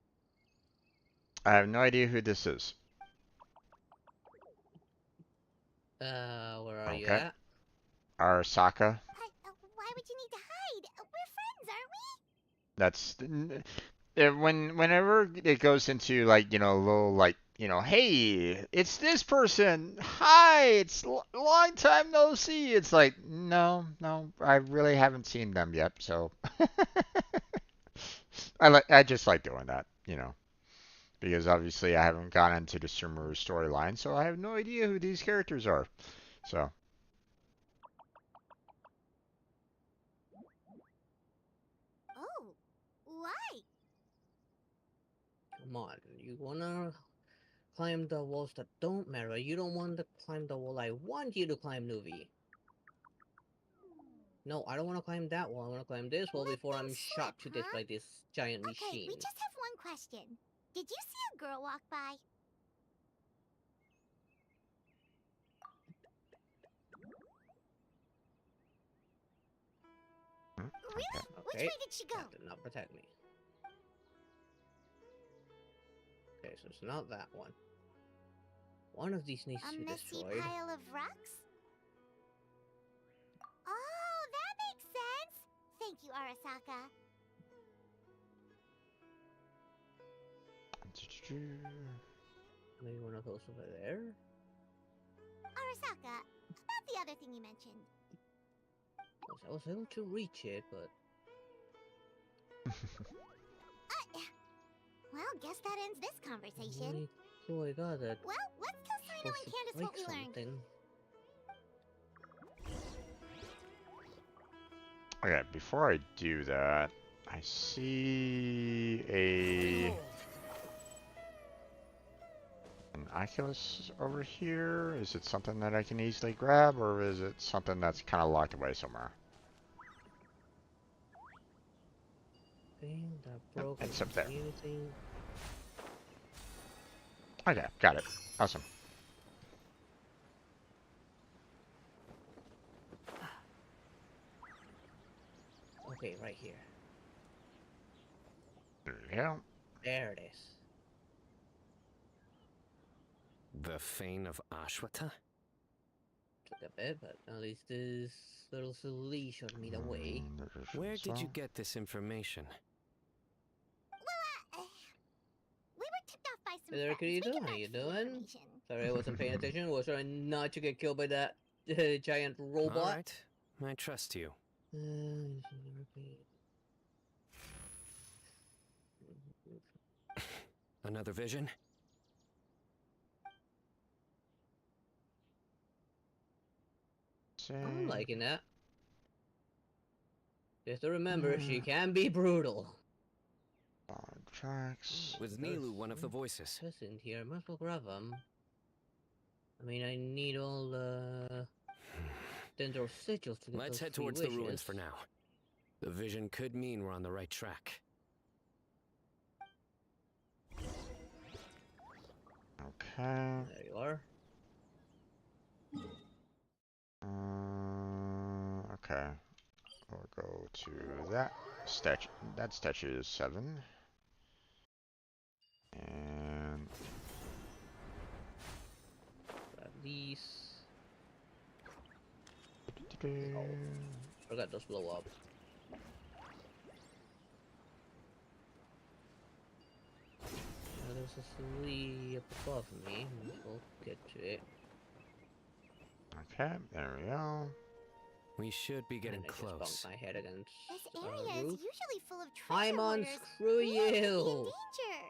Speaker 1: I have no idea who this is.
Speaker 10: Where are you
Speaker 1: Okay.
Speaker 10: at?
Speaker 1: Arasaka.
Speaker 2: Why would you need to hide? We're friends, aren't we?
Speaker 1: That's whenever it goes into like a little like hey, it's this person. Hi, it's long time no see. It's like no, I really haven't seen them yet. So I just like doing that, because obviously I haven't gone into the Sumeru storyline, so I have no idea who these characters are. So
Speaker 2: Oh, why?
Speaker 10: Come on, you wanna climb the walls that don't matter. You don't want to climb the wall I want you to climb, Nuvi. No, I don't want to climb that wall. I want to climb this wall
Speaker 2: Let
Speaker 10: before
Speaker 2: them
Speaker 10: I'm
Speaker 2: slip,
Speaker 10: shot to death
Speaker 2: huh?
Speaker 10: by this giant
Speaker 2: Okay,
Speaker 10: machine.
Speaker 2: we just have one question. Did you see a girl walk by? Really? Which
Speaker 10: Okay,
Speaker 2: way did she go?
Speaker 10: that did not protect me. Okay, so it's not that one. One of these needs
Speaker 2: A
Speaker 10: to be
Speaker 2: messy
Speaker 10: destroyed.
Speaker 2: pile of rocks? Oh, that makes sense! Thank you, Arasaka.
Speaker 10: Maybe one of those over there?
Speaker 2: Arasaka, about the other thing you mentioned.
Speaker 10: Yes, I was able to reach it, but...
Speaker 2: Well, guess that ends this conversation.
Speaker 10: Oh, I got it.
Speaker 2: Well, let's tell Sino
Speaker 10: Supposed
Speaker 2: and
Speaker 10: to
Speaker 2: Candace
Speaker 10: break
Speaker 2: what we learned.
Speaker 10: something.
Speaker 1: okay, before I do that, I see an Oculus over here. Is it something that I can easily grab, or is it something that's kind of locked away somewhere?
Speaker 10: Thing that broke
Speaker 1: It's up there.
Speaker 10: anything.
Speaker 1: Okay, got it. Awesome.
Speaker 10: Okay, right here.
Speaker 1: Yeah.
Speaker 10: There it is.
Speaker 9: The Fane of Ashwata?
Speaker 10: Took a bit, but at least this little silly showed me the way.
Speaker 9: Where did you get this information?
Speaker 2: Well, we were tipped off by some
Speaker 10: Hey there,
Speaker 2: friends. We
Speaker 10: Kirito,
Speaker 2: can
Speaker 10: how
Speaker 2: vouch
Speaker 10: you
Speaker 2: for the
Speaker 10: doing?
Speaker 2: information.
Speaker 10: Sorry, I wasn't paying attention. Was trying not to get killed by that giant robot.
Speaker 9: Alright, I trust you. Another vision?
Speaker 10: I'm liking that. Just to remember, she can be brutal.
Speaker 1: Tracks.
Speaker 9: Was Nilu one of the voices?
Speaker 10: Isn't here? Must grab them. I mean, I need all the Then there are sigils to get
Speaker 9: Let's
Speaker 10: those
Speaker 9: head
Speaker 10: free
Speaker 9: towards the ruins
Speaker 10: wishes.
Speaker 9: for now. The vision could mean we're on the right track.
Speaker 1: Okay.
Speaker 10: There you are.
Speaker 1: Okay. We'll go to that statue. That statue is 7. And
Speaker 10: Grab these. Oh, forgot those blow up. Now there's a sleeve above me. We'll get to it.
Speaker 1: okay, there we go.
Speaker 9: We should be getting
Speaker 10: And I just
Speaker 9: close.
Speaker 10: bumped my head against
Speaker 2: This area is
Speaker 10: roof.
Speaker 2: usually full of treasure
Speaker 10: I'm on
Speaker 2: hoarders.
Speaker 10: screw
Speaker 2: We could be in
Speaker 10: you!
Speaker 2: danger.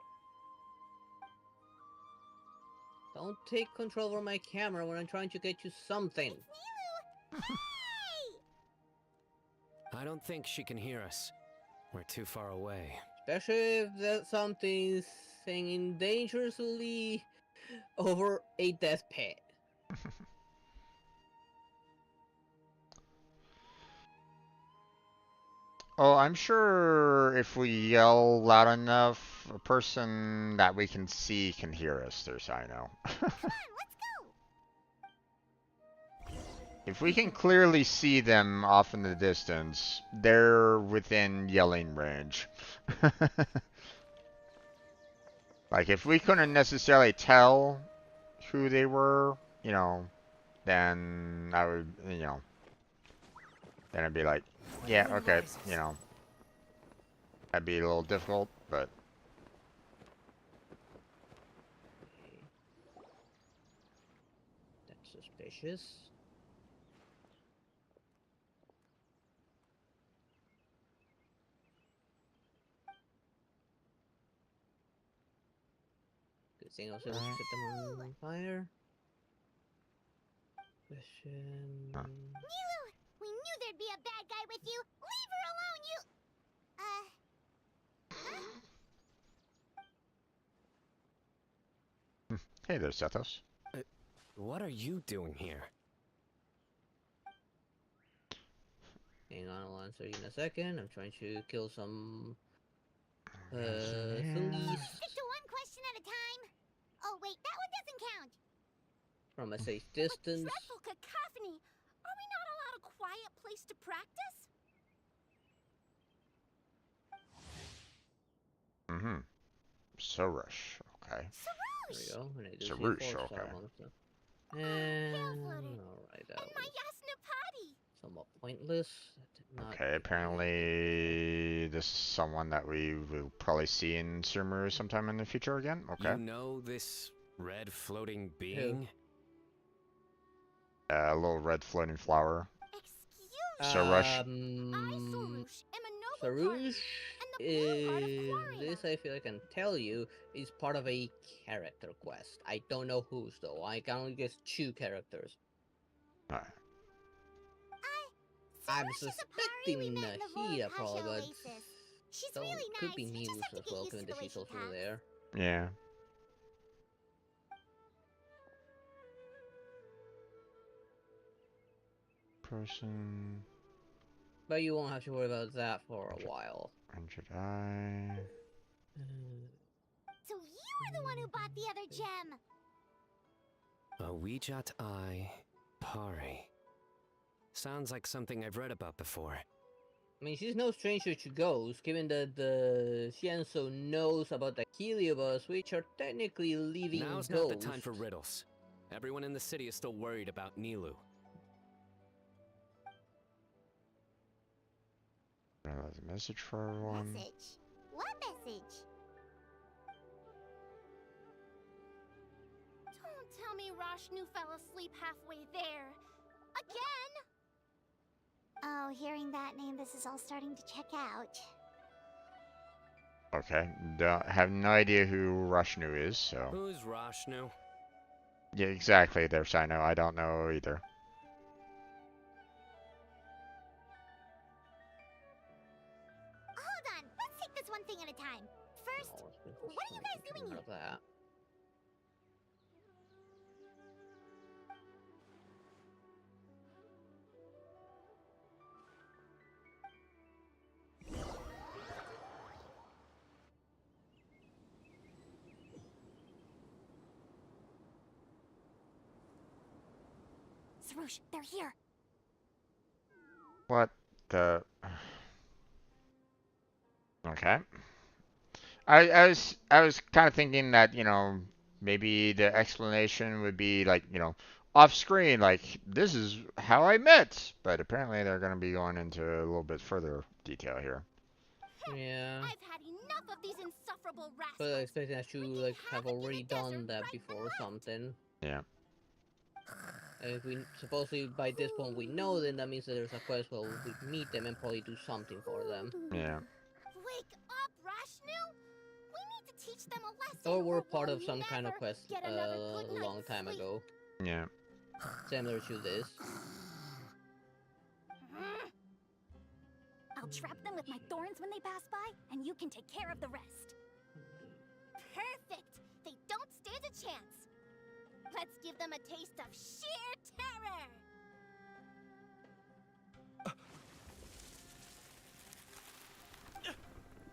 Speaker 10: Don't take control over my camera when I'm trying to get you something.
Speaker 2: It's Nilu. Hey!
Speaker 9: I don't think she can hear us. We're too far away.
Speaker 10: Especially if that something's singing dangerously over a death pit.
Speaker 1: Oh, I'm sure if we yell loud enough, a person that we can see can hear us. There's I know.
Speaker 2: Come on, let's go.
Speaker 1: If we can clearly see them off in the distance, they're within yelling range. Like, if we couldn't necessarily tell who they were, you know, then I would, you know, then I'd be like, yeah, okay, you know, that'd be a little difficult, but
Speaker 10: That's suspicious. Good thing I was able to set them on fire. Question.
Speaker 2: Nilu, we knew there'd be a bad guy with you. Leave her alone, you.
Speaker 1: hey there, Sethos.
Speaker 9: What are you doing here?
Speaker 10: Hang on, I'll answer you in a second. I'm trying to kill some
Speaker 1: Yeah.
Speaker 10: fleas
Speaker 2: Stick to one question at a time. Oh wait, that one doesn't count.
Speaker 10: from a safe distance.
Speaker 2: Dreadful cacophony. Are we not allowed a quiet place to practice?
Speaker 1: Mm-hmm. Sorush, okay.
Speaker 10: There we go. And I do see a
Speaker 1: Sarush,
Speaker 10: 4-star
Speaker 1: okay.
Speaker 10: monster. And
Speaker 2: floating.
Speaker 10: alright, that
Speaker 2: And my
Speaker 10: was
Speaker 2: Yasnapati.
Speaker 10: somewhat pointless. That did not
Speaker 1: Okay, apparently this is someone that we will probably see in Sumeru sometime in the future again. Okay.
Speaker 9: You know this red floating being?
Speaker 1: A little red floating flower.
Speaker 2: Excuse
Speaker 1: Sorush.
Speaker 2: I, Sorush, am a noble party,
Speaker 10: Sarush
Speaker 2: and the blue heart of
Speaker 10: is
Speaker 2: Quarian.
Speaker 10: this I feel I can tell you is part of a character quest. I don't know whose though. I can only guess 2 characters.
Speaker 1: Alright.
Speaker 10: I'm
Speaker 2: Sarush is a party we
Speaker 10: suspecting
Speaker 2: met in the
Speaker 10: Nahia
Speaker 2: Royal
Speaker 10: probably,
Speaker 2: Pasha
Speaker 10: but
Speaker 2: Oasis. She's
Speaker 10: don't,
Speaker 2: really
Speaker 10: could
Speaker 2: nice.
Speaker 10: be
Speaker 2: We just
Speaker 10: Nilus
Speaker 2: have to
Speaker 10: as
Speaker 2: get
Speaker 10: well,
Speaker 2: used
Speaker 10: given
Speaker 2: to
Speaker 10: that
Speaker 2: the way
Speaker 10: she's
Speaker 2: she
Speaker 10: also
Speaker 2: acts.
Speaker 10: there.
Speaker 1: Yeah. Person.
Speaker 10: But you won't have to worry about that for a while.
Speaker 1: 100 eye.
Speaker 2: So you were the one who bought the other gem.
Speaker 9: A Wijat Eye Pari. Sounds like something I've read about before.
Speaker 10: I mean, she's no stranger to ghosts, given that the Xianso knows about the Heliobus, which are technically living
Speaker 9: Now's
Speaker 10: ghosts.
Speaker 9: not the time for riddles. Everyone in the city is still worried about Nilu.
Speaker 1: There's a message for everyone.
Speaker 2: Message? What message?
Speaker 11: Don't tell me Rashnu fell asleep halfway there. Again?
Speaker 2: Oh, hearing that name, this is all starting to check out.
Speaker 1: Okay. Have no idea who Rashnu is, so.
Speaker 9: Who's Rashnu?
Speaker 1: Yeah, exactly there, Sino. I don't know either.
Speaker 2: Hold on, let's take this one thing at a time. First, what are you guys doing here?
Speaker 10: That.
Speaker 2: Sarush, they're here.
Speaker 1: What the? Okay. I was kind of thinking that, maybe the explanation would be like, off screen, like this is how I met. But apparently they're going to be going into a little bit further detail here.
Speaker 11: Yeah. I've had enough of these insufferable rascals.
Speaker 10: But I expect that you like have already done that before or something.
Speaker 1: Yeah.
Speaker 10: And if we supposedly by this point we know, then that means that there's a quest where we meet them and probably do something for them.
Speaker 1: Yeah.
Speaker 11: Wake up, Rashnu! We need to teach them a lesson.
Speaker 10: Or we're part of some kind of quest a long time ago.
Speaker 1: Yeah.
Speaker 10: Similar to this.
Speaker 2: I'll trap them with my thorns when they pass by, and you can take care of the rest.
Speaker 11: Perfect! They don't stand a chance. Let's give them a taste of sheer terror!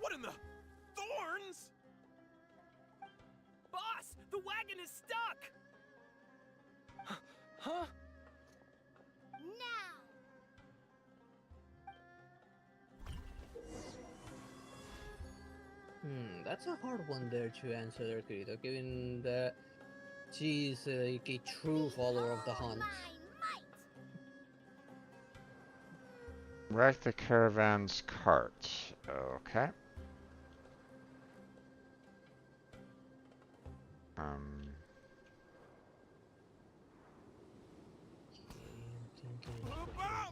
Speaker 4: What in the... Thorns? Boss! The wagon is stuck! Huh?
Speaker 11: Now!
Speaker 10: That's a hard one there to answer there, Kirito, given that she's like a true follower of the hunt.
Speaker 1: Wreck the caravan's cart. Okay.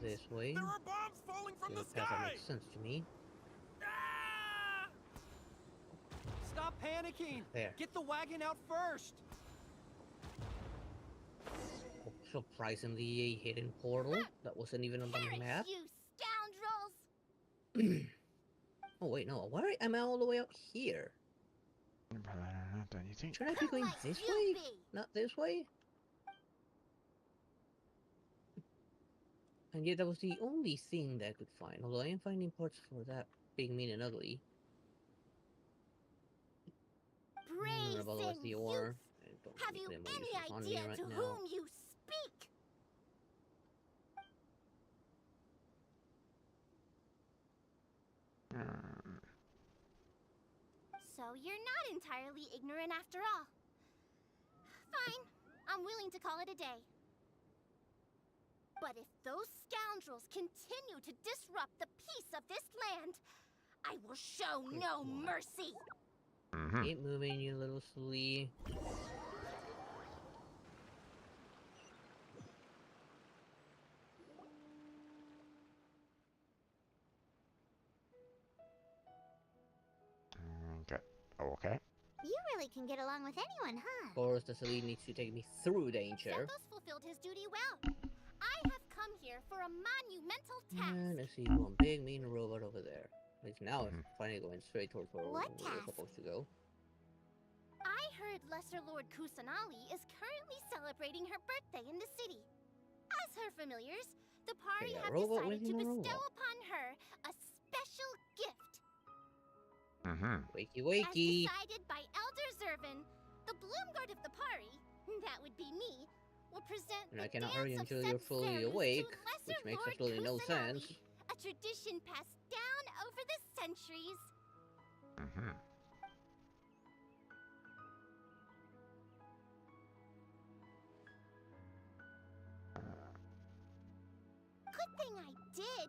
Speaker 10: This way.
Speaker 7: There are bombs falling from the
Speaker 10: That
Speaker 7: sky!
Speaker 10: makes sense to me.
Speaker 4: Ah! Stop panicking!
Speaker 10: There.
Speaker 4: Get the wagon out first!
Speaker 10: Oh, surprisingly, a hidden portal that wasn't even on the map.
Speaker 11: You scoundrels!
Speaker 10: Oh wait, no. Why am I all the way out here?
Speaker 1: Don't you think?
Speaker 10: Should I be going this way? Not this way? And yet that was the only thing that I could find. Although I am finding parts for that being mean and ugly.
Speaker 11: Brazen
Speaker 10: About the ore.
Speaker 11: Have you any idea to whom you speak? So you're not entirely ignorant after all. Fine, I'm willing to call it a day. But if those scoundrels continue to disrupt the peace of this land, I will show no mercy.
Speaker 10: Keep moving, you little flea.
Speaker 1: Okay. Okay.
Speaker 2: You really can get along with anyone, huh?
Speaker 10: Of course, the Celine needs to take me through danger.
Speaker 11: Santos fulfilled his duty well. I have come here for a monumental task.
Speaker 10: And I see one big mean robot over there. At least now it's finally going straight towards where we're supposed to go.
Speaker 11: I heard Lesser Lord Kusanali is currently celebrating her birthday in the city. As her familiars, the party have decided to bestow upon her a special gift.
Speaker 10: Wakey wakey.
Speaker 11: As decided by Elder Zervin, the Bloomguard of the party, that would be me, will present
Speaker 10: And
Speaker 11: the
Speaker 10: I cannot
Speaker 11: dance
Speaker 10: hurry
Speaker 11: of
Speaker 10: until you're fully
Speaker 11: Senserus
Speaker 10: awake,
Speaker 11: to Lesser
Speaker 10: which makes
Speaker 11: Lord
Speaker 10: absolutely no
Speaker 11: Kusanali,
Speaker 10: sense.
Speaker 11: a tradition passed down over the centuries. Good thing I did.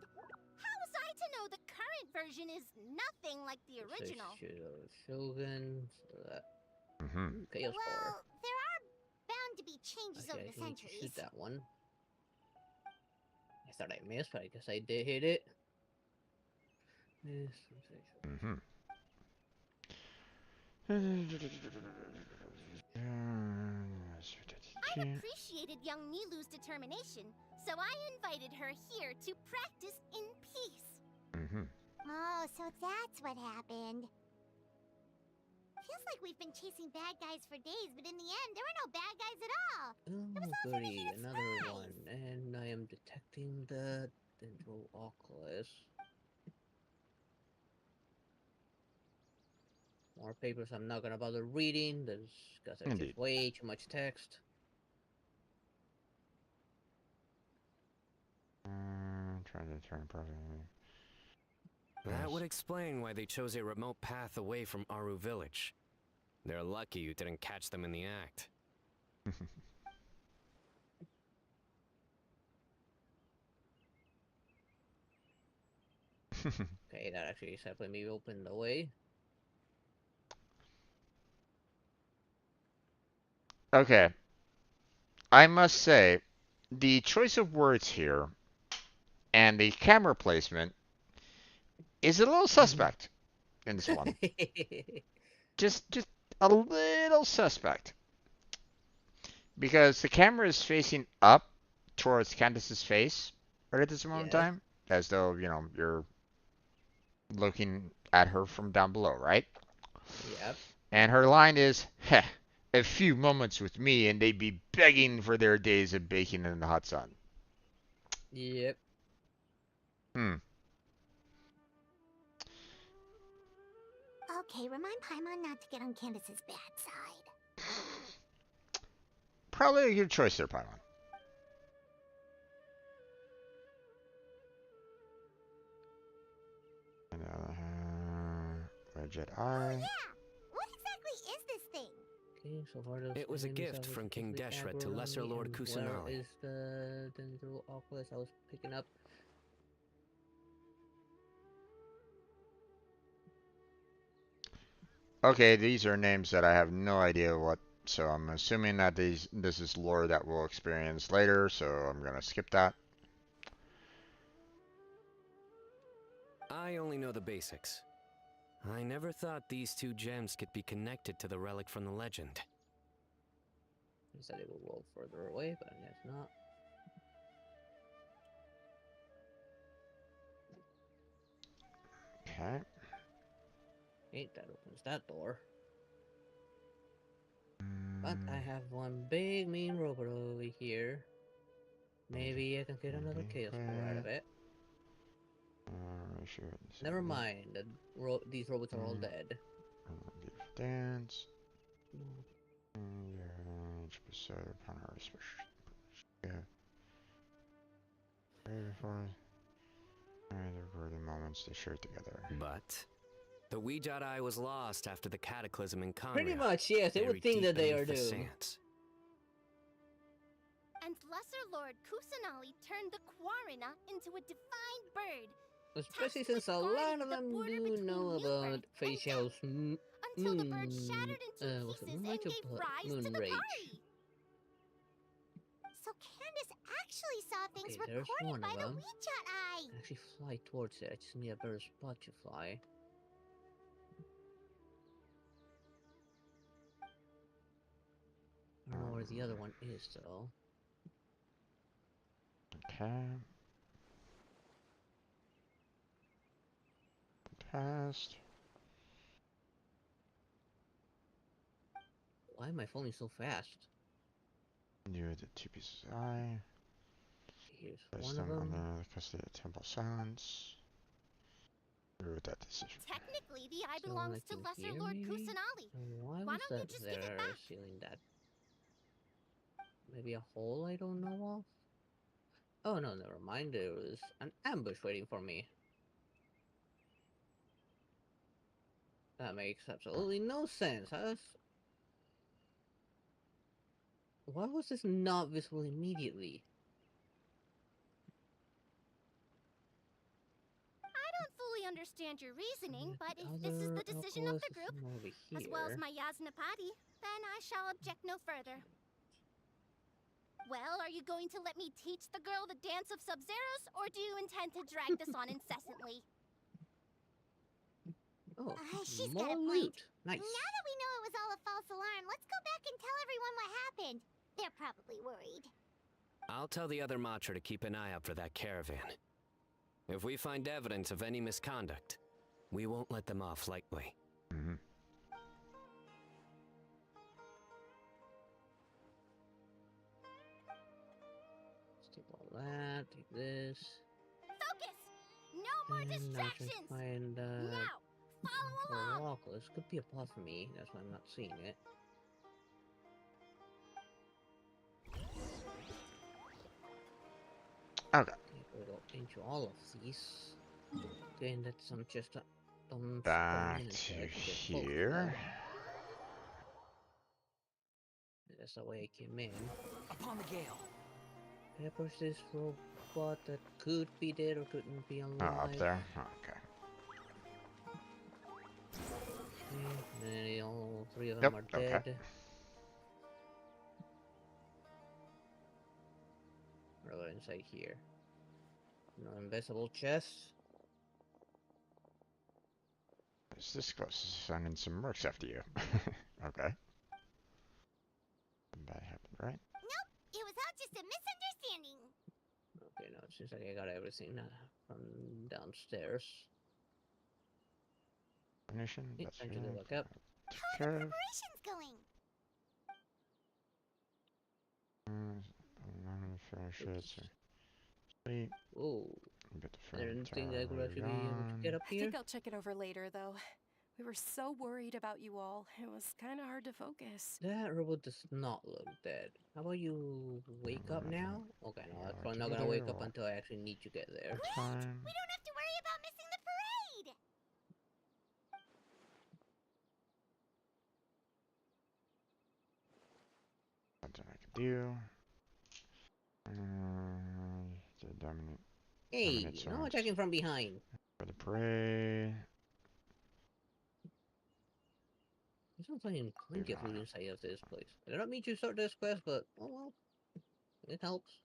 Speaker 11: How was I to know the current version is nothing like the original?
Speaker 10: Shogun. Chaos
Speaker 2: Well, there are bound to be changes over the
Speaker 10: I need to
Speaker 2: centuries.
Speaker 10: shoot that one. I thought I missed, but I guess I did hit it.
Speaker 11: I appreciated young Nilu's determination, so I invited her here to practice in peace.
Speaker 2: Oh, so that's what happened. Feels like we've been chasing bad guys for days, but in the end, there were no bad guys at all.
Speaker 10: Oh, goody, another one. And I am detecting the Dendro Oculus. More papers I'm not gonna bother reading, because there's just way too much text.
Speaker 1: Trying to turn perfect.
Speaker 9: That would explain why they chose a remote path away from Aru village. They're lucky you didn't catch them in the act.
Speaker 10: Okay, that actually definitely maybe opened the way.
Speaker 1: Okay. I must say, the choice of words here and the camera placement is a little suspect in this one. Just a little suspect. Because the camera is facing up towards Candace's face right at this moment in
Speaker 10: Yes.
Speaker 1: time. As though, you're looking at her from down below, right?
Speaker 10: Yep.
Speaker 1: And her line is, heh, a few moments with me and they'd be begging for their days of baking in the hot sun.
Speaker 10: Yep.
Speaker 2: Okay, remind Paimon not to get on Candace's bad side.
Speaker 1: Probably a good choice there, Paimon. Legit Eye.
Speaker 2: Yeah! What exactly is this thing?
Speaker 10: Okay, so far those
Speaker 9: It was a
Speaker 10: enemies
Speaker 9: gift
Speaker 10: are
Speaker 9: from King
Speaker 10: specifically
Speaker 9: Deshret to
Speaker 10: aggroing on
Speaker 9: Lesser
Speaker 10: me,
Speaker 9: Lord
Speaker 10: and
Speaker 9: Kusanali.
Speaker 10: Where is the Dendro Oculus I was picking up?
Speaker 1: Okay, these are names that I have no idea what, so I'm assuming that this is lore that we'll experience later, so I'm gonna skip that.
Speaker 9: I only know the basics. I never thought these two gems could be connected to the relic from the legend.
Speaker 10: He said it will roll further away, but I guess not.
Speaker 1: Okay.
Speaker 10: Hey, that opens that door. But I have one big mean robot over here. Maybe I can get another chaos core out of it. Never mind, these robots are all dead.
Speaker 1: Dance. The worthy moments they shared together.
Speaker 9: But the Ouija Eye was lost after the cataclysm in Conria.
Speaker 10: Pretty much, yes. They would think that they are doomed.
Speaker 11: And Lesser Lord Kusanali turned the Quarina into a divine bird.
Speaker 10: Especially since a lot of them do know about Facial's
Speaker 11: until the bird shattered into pieces and gave rise to the Pari.
Speaker 2: So Candace actually saw things
Speaker 10: Okay, there's one
Speaker 2: recorded by
Speaker 10: of
Speaker 2: the
Speaker 10: them.
Speaker 2: Ouija Eye.
Speaker 10: Actually fly towards it. I just need a better spot to fly. I don't know where the other one is though.
Speaker 1: Okay. Past.
Speaker 10: Why am I falling so fast?
Speaker 1: Near the two pieces of eye.
Speaker 10: Here's
Speaker 1: Place
Speaker 10: one
Speaker 1: them
Speaker 10: of them.
Speaker 1: under the custody of Temple Silence. Agree with that decision.
Speaker 11: Technically, the eye
Speaker 10: So,
Speaker 11: belongs
Speaker 10: like
Speaker 11: to
Speaker 10: in
Speaker 11: Lesser
Speaker 10: here,
Speaker 11: Lord
Speaker 10: maybe?
Speaker 11: Kusanali.
Speaker 10: Why
Speaker 11: Why
Speaker 10: was
Speaker 11: don't you
Speaker 10: that
Speaker 11: just give it
Speaker 10: there
Speaker 11: back?
Speaker 10: sealing that? Maybe a hole I don't know of? Oh no, never mind. There was an ambush waiting for me. That makes absolutely no sense. Why was this not visible immediately?
Speaker 11: I don't fully understand your reasoning,
Speaker 10: Yeah,
Speaker 11: but
Speaker 10: the
Speaker 11: if this is the
Speaker 10: other
Speaker 11: decision of
Speaker 10: Oculus
Speaker 11: the
Speaker 10: is
Speaker 11: group,
Speaker 10: somewhere over
Speaker 11: as well as
Speaker 10: here.
Speaker 11: my Yasnapati, then I shall object no further. Well, are you going to let me teach the girl the dance of Sub-Zeros, or do you intend to drag this on incessantly?
Speaker 10: Oh,
Speaker 2: She's
Speaker 10: more
Speaker 2: got a point.
Speaker 10: loot. Nice.
Speaker 2: Now that we know it was all a false alarm, let's go back and tell everyone what happened. They're probably worried.
Speaker 9: I'll tell the other Matra to keep an eye out for that caravan. If we find evidence of any misconduct, we won't let them off lightly.
Speaker 1: Mm-hmm.
Speaker 10: Let's take all that, take this.
Speaker 11: Focus! No more
Speaker 10: And
Speaker 11: distractions!
Speaker 10: find
Speaker 11: Now, follow along!
Speaker 10: Oculus. Could be a plot for me, that's why I'm not seeing it.
Speaker 1: Okay.
Speaker 10: Get rid into all of these. Okay, and that's just
Speaker 1: Back to here.
Speaker 10: That's the way I came in.
Speaker 3: Upon the gale.
Speaker 10: Peppers this robot that could be dead or couldn't be alive.
Speaker 1: Oh, up there? Oh, okay.
Speaker 10: Okay, and all three of them are dead.
Speaker 1: Okay.
Speaker 10: What about inside here? No invisible chest.
Speaker 1: Is this close to sending some mercs after you? Okay. That happened, right?
Speaker 2: Nope, it was all just a misunderstanding.
Speaker 10: Okay, no, it seems like I got everything from downstairs.
Speaker 1: Ignition.
Speaker 10: Yeah,
Speaker 1: That's
Speaker 10: time to go back up.
Speaker 2: How are the preparations going?
Speaker 1: Finish it. Sleep.
Speaker 10: Whoa.
Speaker 1: Get the
Speaker 10: Is there anything I could actually get up
Speaker 12: I
Speaker 10: here?
Speaker 12: think I'll check it over later, though. We were so worried about you all. It was kind of hard to focus.
Speaker 10: That robot does not look dead. How about you wake up now? Okay, no, that's probably not gonna wake up until I actually need to get there.
Speaker 2: Great! We don't have to worry about missing the parade!
Speaker 1: Something I can do. Dominate.
Speaker 10: Hey, no attacking from behind.
Speaker 1: For the parade.
Speaker 10: There's something plenty of loot inside of this place. I don't mean to start this quest, but oh well. It helps.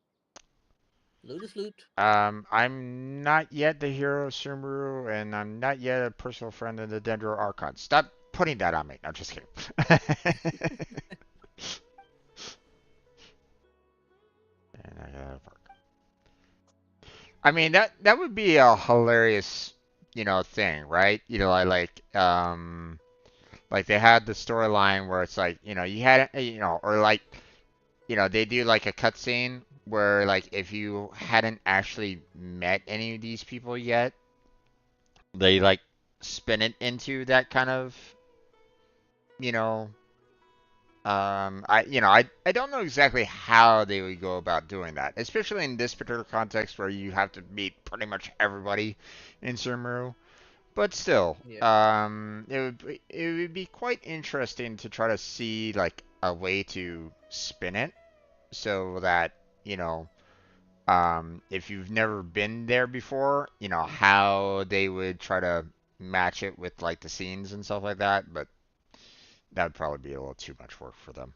Speaker 10: Loot is loot.
Speaker 1: I'm not yet the hero of Sumeru, and I'm not yet a personal friend of the Dendro Archon. Stop putting that on me. No, I'm just kidding. And I got a park. I mean, that would be a hilarious, thing, right? Like they had the storyline where it's like, you had, or like, they do like a cutscene where like if you hadn't actually met any of these people yet, they like spin it into that kind of, I don't know exactly how they would go about doing that, especially in this particular context where you have to meet pretty much everybody in Sumeru. But still, it would be quite interesting to try to see like a way to spin it so that, if you've never been there before, how they would try to match it with like the scenes and stuff like that, but that would probably be a little too much work for them.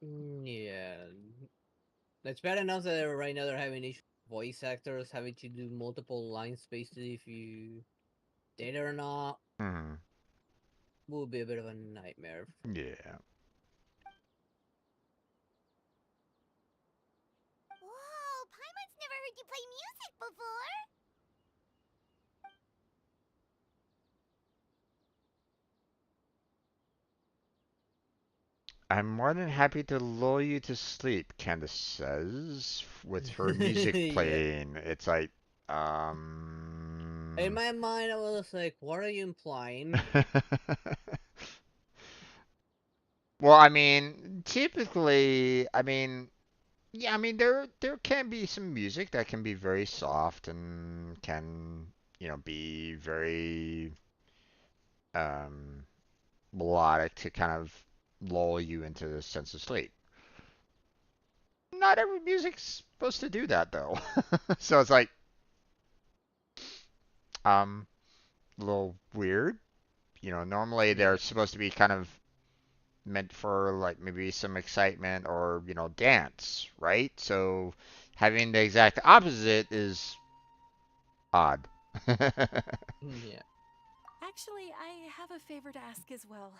Speaker 10: Yeah. It's bad enough that right now they're having issues with voice actors having to do multiple line spaces if you did it or not. Would be a bit of a nightmare.
Speaker 1: Yeah.
Speaker 2: Whoa, Paimon's never heard you play music before!
Speaker 1: I'm more than happy to lull you to sleep, Candace says, with her music playing. It's like,
Speaker 10: In my mind, I was like, what are you implying?
Speaker 1: Well, I mean, typically, yeah, there can be some music that can be very soft and can, be very melodic to kind of lull you into the sense of sleep. Not every music's supposed to do that though. So it's like a little weird. Normally they're supposed to be kind of meant for like maybe some excitement or, dance, right? So having the exact opposite is odd.
Speaker 10: Yeah.
Speaker 12: Actually, I have a favor to ask as well.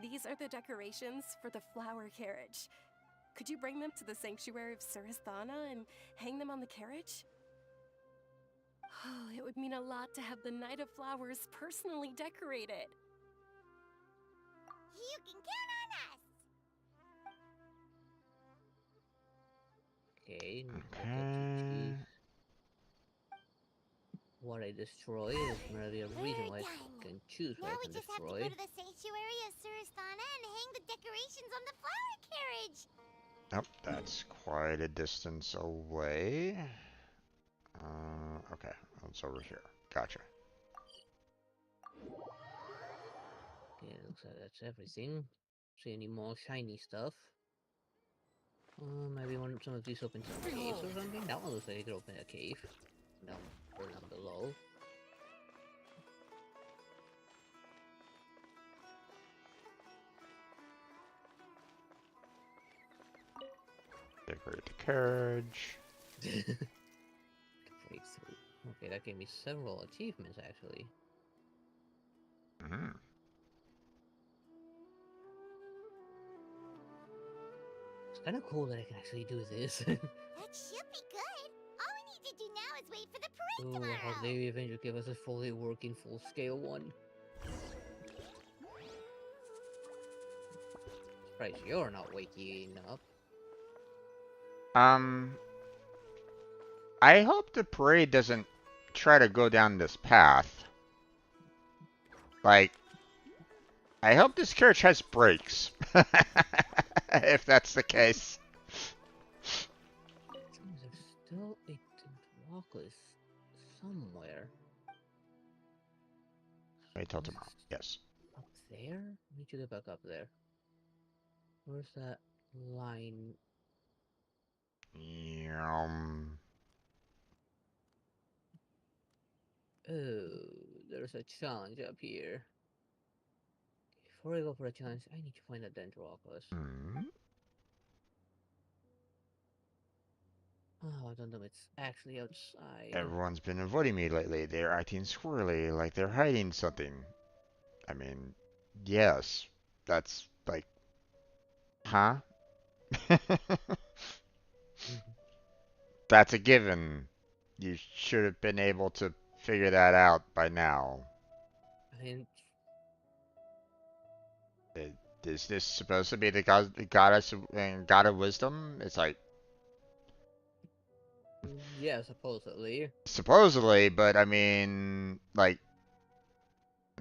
Speaker 12: These are the decorations for the flower carriage. Could you bring them to the sanctuary of Surasthana and hang them on the carriage? Oh, it would mean a lot to have the Knight of Flowers personally decorated.
Speaker 2: You can count on us!
Speaker 10: Okay. Okay. What I destroy is merely a reason why I can choose what
Speaker 2: Now
Speaker 10: I
Speaker 2: we
Speaker 10: can
Speaker 2: just
Speaker 10: destroy.
Speaker 2: have to go to the sanctuary of Surasthana and hang the decorations on the flower carriage!
Speaker 1: Nope, that's quite a distance away. Okay, it's over here. Gotcha.
Speaker 10: Okay, looks like that's everything. See any more shiny stuff? Maybe some of these open some caves or something? That one looks like it could open a cave. Down, or down below.
Speaker 1: Decorate the carriage.
Speaker 10: Breakthrough. Okay, that gave me several achievements actually.
Speaker 1: Mm-hmm.
Speaker 10: It's kind of cool that I can actually do this.
Speaker 2: That should be good. All we need to do now is wait for the parade
Speaker 10: Oh, I
Speaker 2: tomorrow.
Speaker 10: hope they eventually give us a fully working, full-scale one. Surprised you're not waking up.
Speaker 1: I hope the parade doesn't try to go down this path. Like, I hope this carriage has brakes. If that's the case.
Speaker 10: There's still a walkless somewhere.
Speaker 1: Wait till tomorrow. Yes.
Speaker 10: Up there? I need you to back up there. Where's that line? Oh, there's a challenge up here. Before I go for a challenge, I need to find a Dendrocus. Oh, I don't know if it's actually outside.
Speaker 1: Everyone's been avoiding me lately. They're acting squirrely, like they're hiding something. I mean, yes. That's like... Huh? That's a given. You should have been able to figure that out by now.
Speaker 10: I mean,
Speaker 1: Is this supposed to be the goddess and god of wisdom? It's like...
Speaker 10: yeah, supposedly.
Speaker 1: Supposedly, but I mean, like...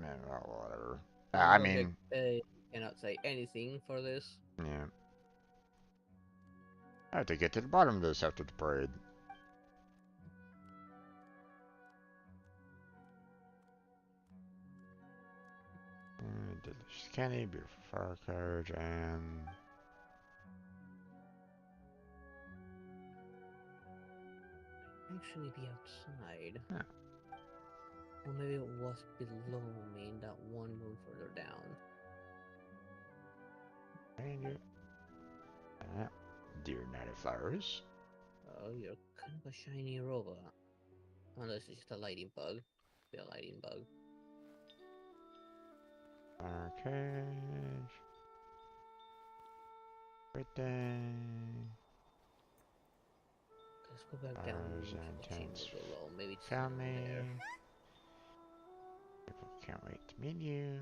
Speaker 1: well, whatever. I mean...
Speaker 10: I cannot say anything for this.
Speaker 1: Yeah. I have to get to the bottom of this after the parade. Delicious candy, beautiful fire carriage, and...
Speaker 10: Actually be outside.
Speaker 1: Yeah.
Speaker 10: Or maybe it was below me in that one room further down.
Speaker 1: Ranger. Dear Night Flowers.
Speaker 10: Oh, you're kind of a shiny robot. Unless it's just a lighting bug. Be a lighting bug.
Speaker 1: Fire carriage. Birthday.
Speaker 10: Let's go back down to the chamber below. Maybe it's
Speaker 1: Found me.
Speaker 10: there.
Speaker 1: Can't wait to meet you.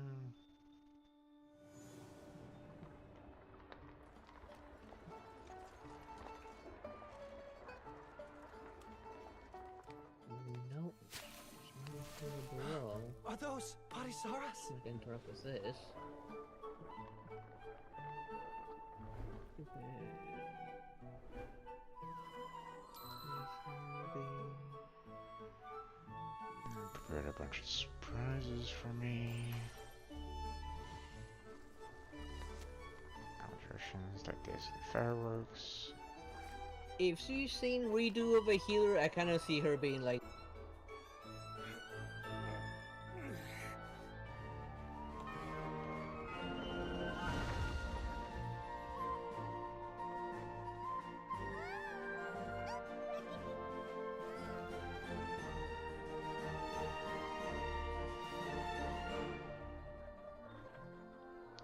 Speaker 10: Nope. Below.
Speaker 4: Are those Parisaras?
Speaker 10: We can interrupt with this.
Speaker 1: Prepared a bunch of surprises for me. Traditions like this and fireworks.
Speaker 10: If she's seen redo of a healer, I kind of see her being like.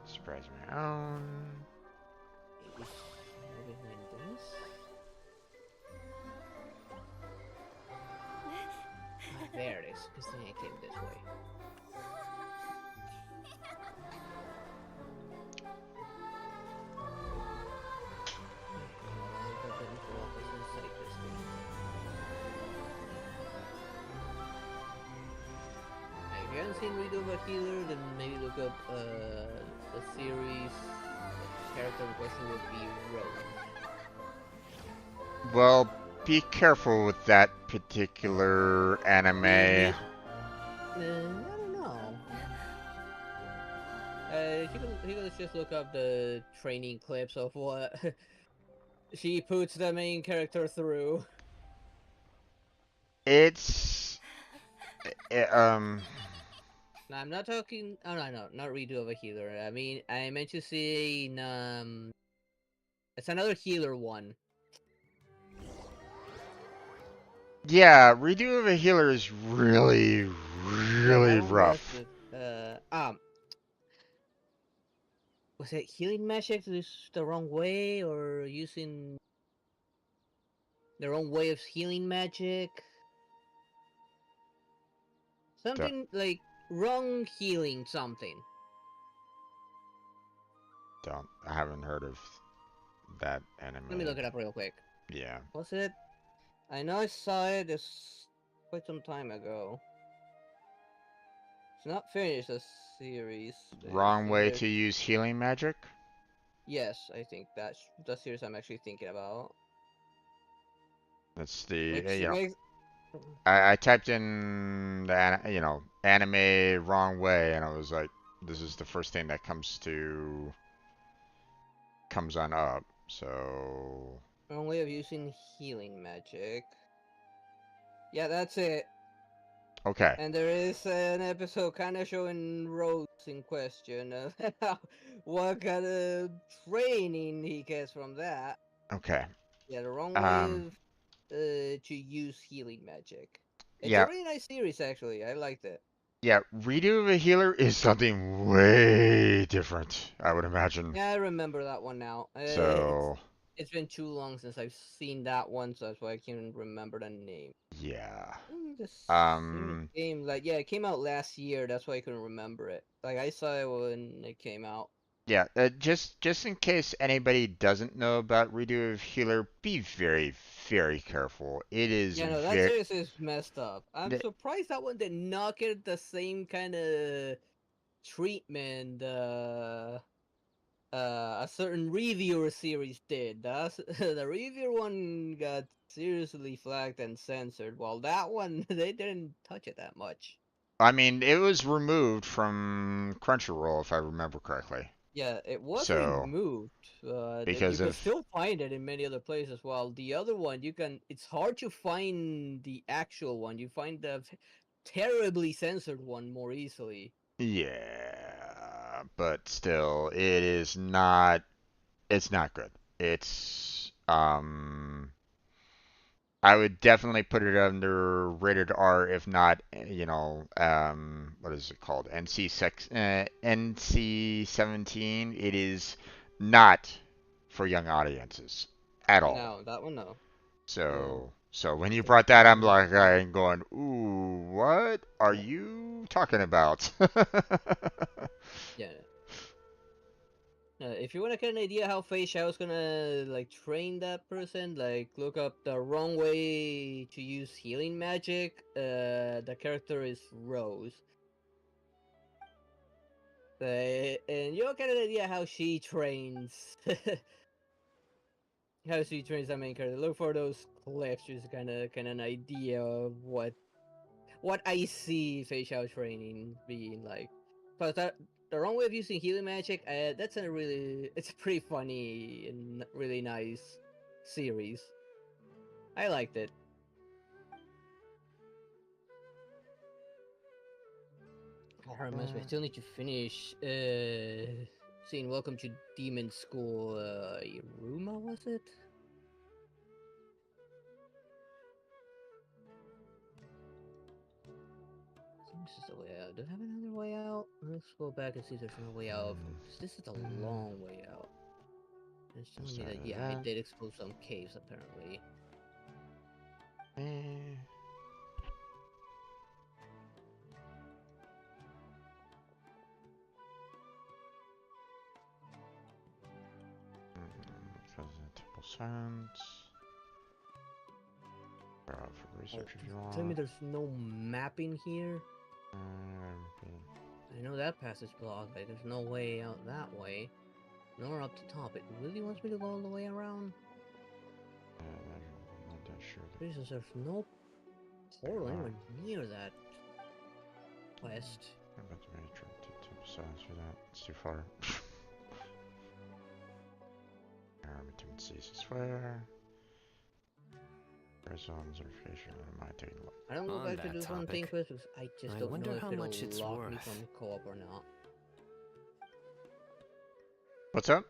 Speaker 1: Surprise my own.
Speaker 10: Behind this. There it is, because then I came this way. If you haven't seen Redo of a Healer, then maybe look up the series character in question would be Rose.
Speaker 1: Well, be careful with that particular anime.
Speaker 10: I don't know. You could just look up the training clips of what she puts the main character through.
Speaker 1: It's
Speaker 10: No, I'm not talking. Oh no, not redo of a healer. I mean, I meant to say it's another healer one.
Speaker 1: yeah, redo of a healer is really,
Speaker 10: Yeah,
Speaker 1: really
Speaker 10: that one was
Speaker 1: rough.
Speaker 10: was it healing magic is the wrong way or using the wrong way of healing magic? Something like wrong healing something.
Speaker 1: I haven't heard of that anime.
Speaker 10: Let me look it up real quick.
Speaker 1: Yeah.
Speaker 10: Was it? I know I saw it quite some time ago. It's not finished the series.
Speaker 1: Wrong way to use healing magic?
Speaker 10: Yes, I think that's the series I'm actually thinking about.
Speaker 1: That's the
Speaker 10: Makes,
Speaker 1: you know.
Speaker 10: makes...
Speaker 1: I typed in the anime wrong way, and I was like, this is the first thing that comes on up. So
Speaker 10: Wrong way of using healing magic. Yeah, that's it.
Speaker 1: okay.
Speaker 10: And there is an episode kind of showing Rose in question of what kind of training he gets from that.
Speaker 1: Okay.
Speaker 10: Yeah, the wrong way of to use healing magic. It's a
Speaker 1: Yeah.
Speaker 10: really nice series, actually. I liked it.
Speaker 1: Yeah, redo of a healer is something way different, I would imagine.
Speaker 10: Yeah, I remember that one now.
Speaker 1: So
Speaker 10: It's been too long since I've seen that one, so that's why I can't remember the name.
Speaker 1: yeah.
Speaker 10: Game, like, yeah, it came out last year. That's why I couldn't remember it. Like, I saw it when it came out.
Speaker 1: Yeah, just in case anybody doesn't know about redo of healer, be very, very careful. It is
Speaker 10: Yeah, no, that
Speaker 1: very
Speaker 10: series is messed up. I'm surprised that one did not get the same kind of treatment a certain reviewer series did. The reviewer one got seriously flagged and censored, while that one they didn't touch it that much.
Speaker 1: I mean, it was removed from Crunchyroll if I remember correctly.
Speaker 10: Yeah, it was
Speaker 1: So,
Speaker 10: removed. You
Speaker 1: because
Speaker 10: can
Speaker 1: of
Speaker 10: still find it in many other places. While the other one, it's hard to find the actual one. You find the terribly censored one more easily.
Speaker 1: yeah, but still, it's not good. It's I would definitely put it under rated R, if not, what is it called? NC-17. It is not for young audiences at all.
Speaker 10: No, that one no.
Speaker 1: So when you brought that, I'm like, I'm going, ooh, what are you talking about?
Speaker 10: Yeah. If you want to get an idea how Fei Xiao's gonna like train that person, like look up the wrong way to use healing magic. The character is Rose. And you'll get an idea how she trains. How she trains that main character. Look for those clips, just kind of an idea of what I see Fei Xiao training being like. But the wrong way of using healing magic, it's a pretty funny and really nice series. I liked it. Oh, reminds me, I still need to finish seeing Welcome to Demon School. Iruma, was it? This is the way out. Do I have another way out? Let's go back and see if there's another way out. This is a long way out. It's telling me that, yeah, I did explore some caves, apparently.
Speaker 1: Temple Sands. For research if you want.
Speaker 10: Tell me there's no mapping here? I know that passage blocked, like there's no way out that way. Nor up the top. It really wants me to go all the way around?
Speaker 1: I'm not that sure.
Speaker 10: Jesus, there's no portal anywhere near that quest.
Speaker 1: I'm about to make sure to size for that. It's too far. Between seas as where? Horizon certification. Am I taking a look?
Speaker 10: I don't go back to do something because I just don't know if it'll lock me from co-op or not.
Speaker 1: What's up?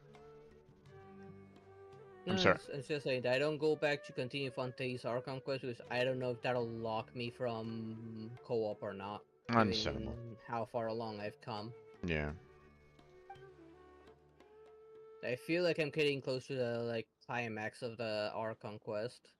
Speaker 10: No,
Speaker 1: I'm sorry.
Speaker 10: It's just saying that I don't go back to continue Fantasy's Archon quest because I don't know if that'll lock me from co-op or not.
Speaker 1: Understandable.
Speaker 10: How far along I've come.
Speaker 1: Yeah.
Speaker 10: I feel like I'm getting close to the climax of the Archon quest.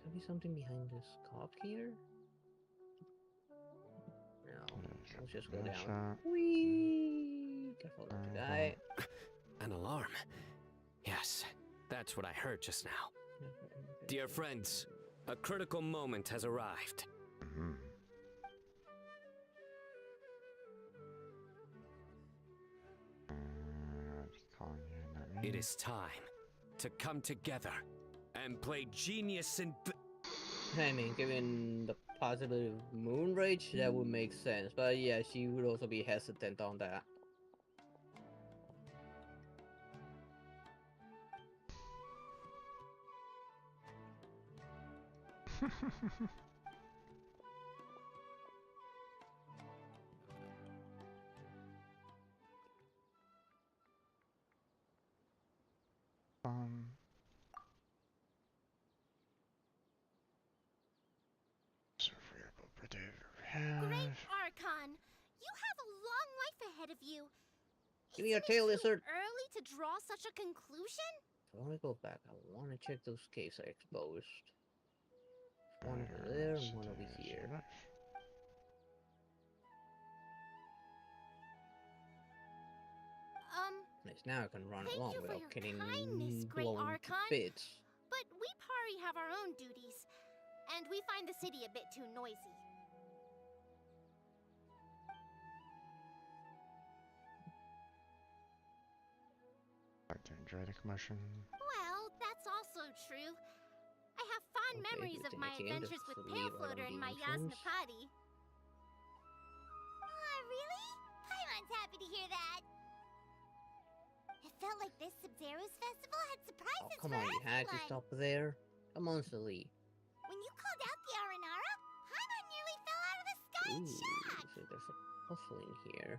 Speaker 10: Could be something behind this cop here? No. Let's just go down. Whee! Careful not to die.
Speaker 9: An alarm. Yes, that's what I heard just now. Dear friends, a critical moment has arrived. It is time to come together and play genius and...
Speaker 10: I mean, given the possibility of moon rage, that would make sense. But yeah, she would also be hesitant on that.
Speaker 11: Great Archon! You have a long life ahead of you.
Speaker 10: Give me your tail, lizard.
Speaker 11: Early to draw such a conclusion?
Speaker 10: So let me go back. I want to check those caves I exposed. One over there and one over here. Nice, now I can run along without getting blown to bits.
Speaker 11: But we Pari have our own duties, and we find the city a bit too noisy.
Speaker 1: Like to enjoy the commotion.
Speaker 11: Well, that's also true. I have fond memories of my adventures with Pale Floater and my Yasnapati.
Speaker 2: Aw, really? Paimon's happy to hear that. It felt like this Sub-Zero's festival had surprises
Speaker 10: Come on, you had to stop there? Come on, Celie.
Speaker 2: When you called out the Aranara, Paimon nearly fell out of the sky in shock.
Speaker 10: So there's a puzzle in here.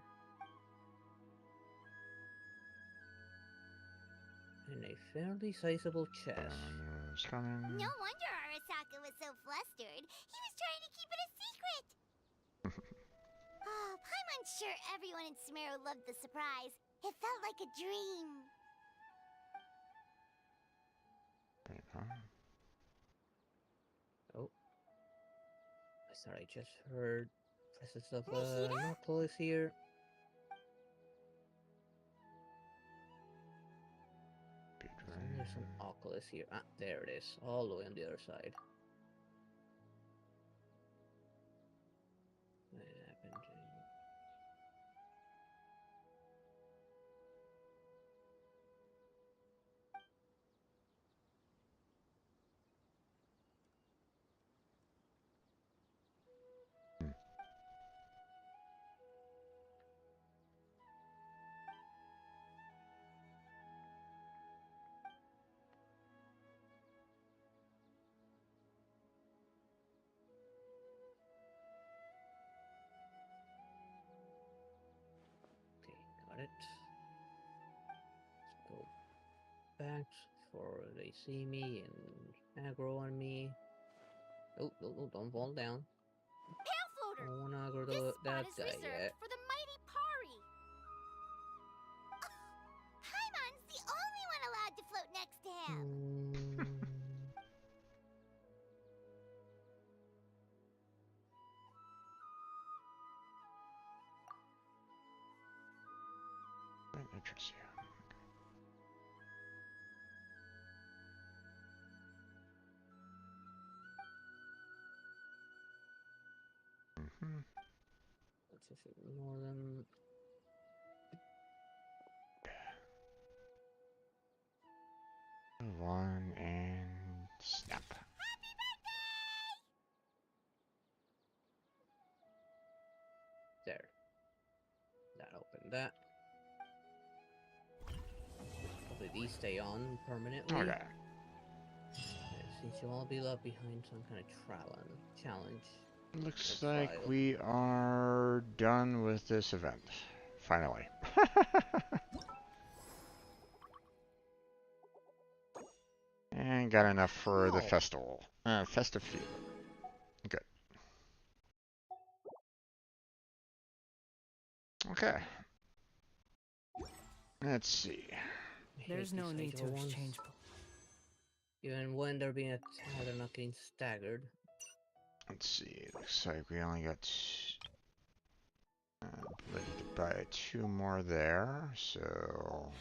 Speaker 10: And a fairly sizable chest.
Speaker 2: No wonder Arasaka was so flustered. He was trying to keep it a secret. Oh, Paimon's sure everyone in Sumeru loved the surprise. It felt like a dream.
Speaker 10: Oh. I thought I just heard presence of Nautilus here. There's some Oculus here. Ah, there it is. All the way on the other side. What happened to... Got it. Let's go back before they see me and aggro on me. Oh, don't fall down.
Speaker 11: Pale Floater!
Speaker 10: Don't wanna aggro
Speaker 11: This
Speaker 10: that
Speaker 11: spot is
Speaker 10: guy
Speaker 11: reserved
Speaker 10: yet.
Speaker 11: for the mighty Pari.
Speaker 2: Paimon's the only one allowed to float next to him.
Speaker 1: Interesting.
Speaker 10: Let's just ignore them.
Speaker 1: One and snap.
Speaker 10: There. That opened that. Hopefully these stay on permanently.
Speaker 1: Okay.
Speaker 10: Since you all be left behind some kind of challenge.
Speaker 1: Looks like we are done with this event. Finally. And got enough for the festival. Festive fever. Good. Okay. Let's see.
Speaker 3: There's no need to exchange.
Speaker 10: Even when they're being attacked, they're not getting staggered.
Speaker 1: Let's see. Looks like we only got ability to buy 2 more there. So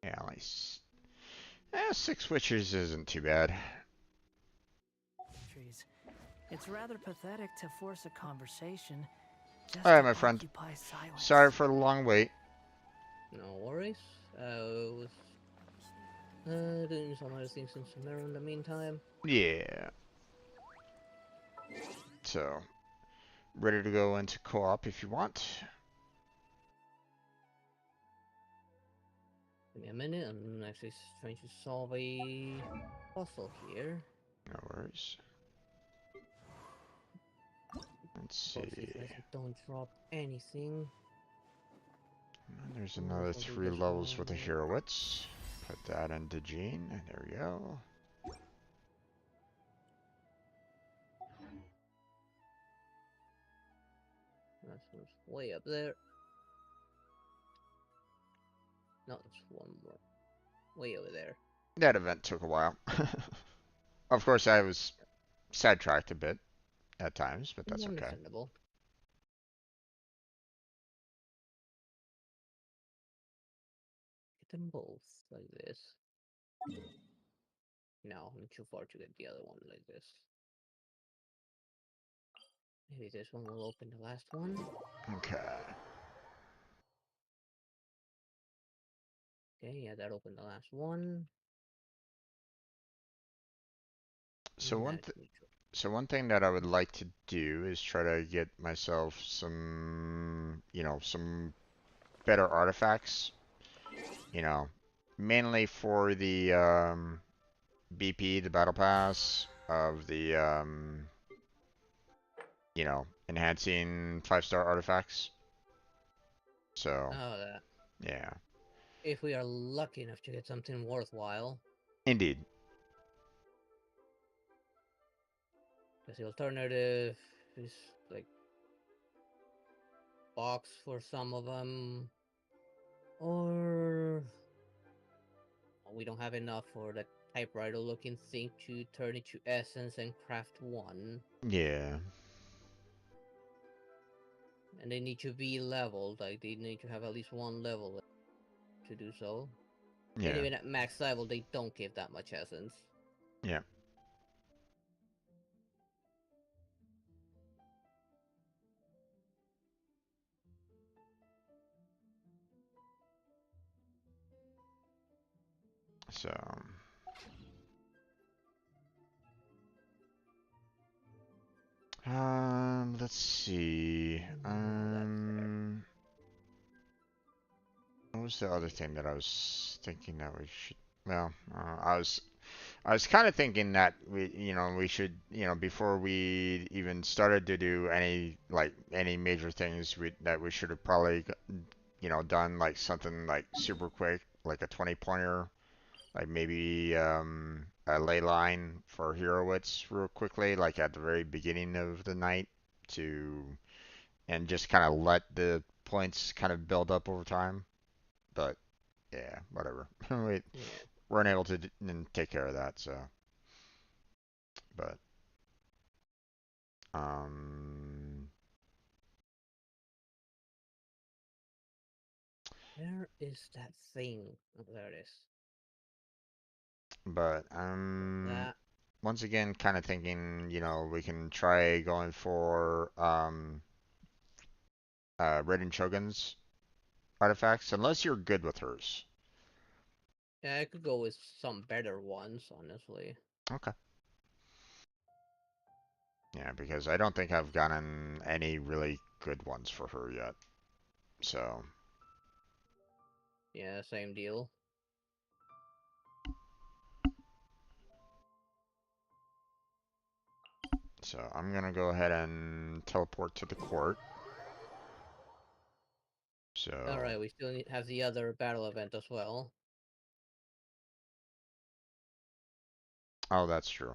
Speaker 1: yeah, like 6 witches isn't too bad.
Speaker 3: It's rather pathetic to force a conversation. Just
Speaker 1: Alright, my friend. Sorry for the long wait.
Speaker 10: No worries. I was doing some other things in Samara in the meantime.
Speaker 1: Yeah. So, ready to go into co-op if you want.
Speaker 10: Give me a minute. I'm actually trying to solve a puzzle here.
Speaker 1: No worries. Let's see.
Speaker 10: Don't drop anything.
Speaker 1: And there's another 3 levels with the heroics. Put that into Gene, and there we go.
Speaker 10: That's way up there. No, it's one more. Way over there.
Speaker 1: That event took a while. Of course, I was sidetracked a bit at times, but that's okay.
Speaker 10: Understandable. Get them both like this. No, I'm too far to get the other one like this. Maybe this one will open the last one.
Speaker 1: Okay.
Speaker 10: Okay, yeah, that opened the last one.
Speaker 1: So one thing that I would like to do is try to get myself some, some better artifacts. Mainly for the BP, the battle pass of the enhancing 5-star artifacts. So,
Speaker 10: that.
Speaker 1: yeah.
Speaker 10: If we are lucky enough to get something worthwhile.
Speaker 1: Indeed.
Speaker 10: Because the alternative is like box for some of them, or we don't have enough for the typewriter looking thing to turn into essence and craft one.
Speaker 1: Yeah.
Speaker 10: And they need to be leveled, like they need to have at least 1 level to do so.
Speaker 1: Yeah.
Speaker 10: And even at max level, they don't give that much essence.
Speaker 1: Yeah. So, let's see. What was the other thing that I was thinking that we should? Well, I was kind of thinking that we should, before we even started to do any major things, that we should have probably, done like something like super quick, like a 20-pointer, like maybe a ley line for Heroics real quickly, like at the very beginning of the night, and just kind of let the points kind of build up over time. But yeah, whatever. We weren't able to take care of that, so. But
Speaker 10: where is that thing? Oh, there it is.
Speaker 1: But
Speaker 10: That.
Speaker 1: once again, kind of thinking, you know, we can try going for Raiden Shogun's artifacts, unless you're good with hers.
Speaker 10: Yeah, I could go with some better ones, honestly.
Speaker 1: Okay. Yeah, because I don't think I've gotten any really good ones for her yet. So.
Speaker 10: Yeah, same deal.
Speaker 1: So I'm gonna go ahead and teleport to the court. So.
Speaker 10: Alright, we still have the other battle event as well.
Speaker 1: Oh, that's true.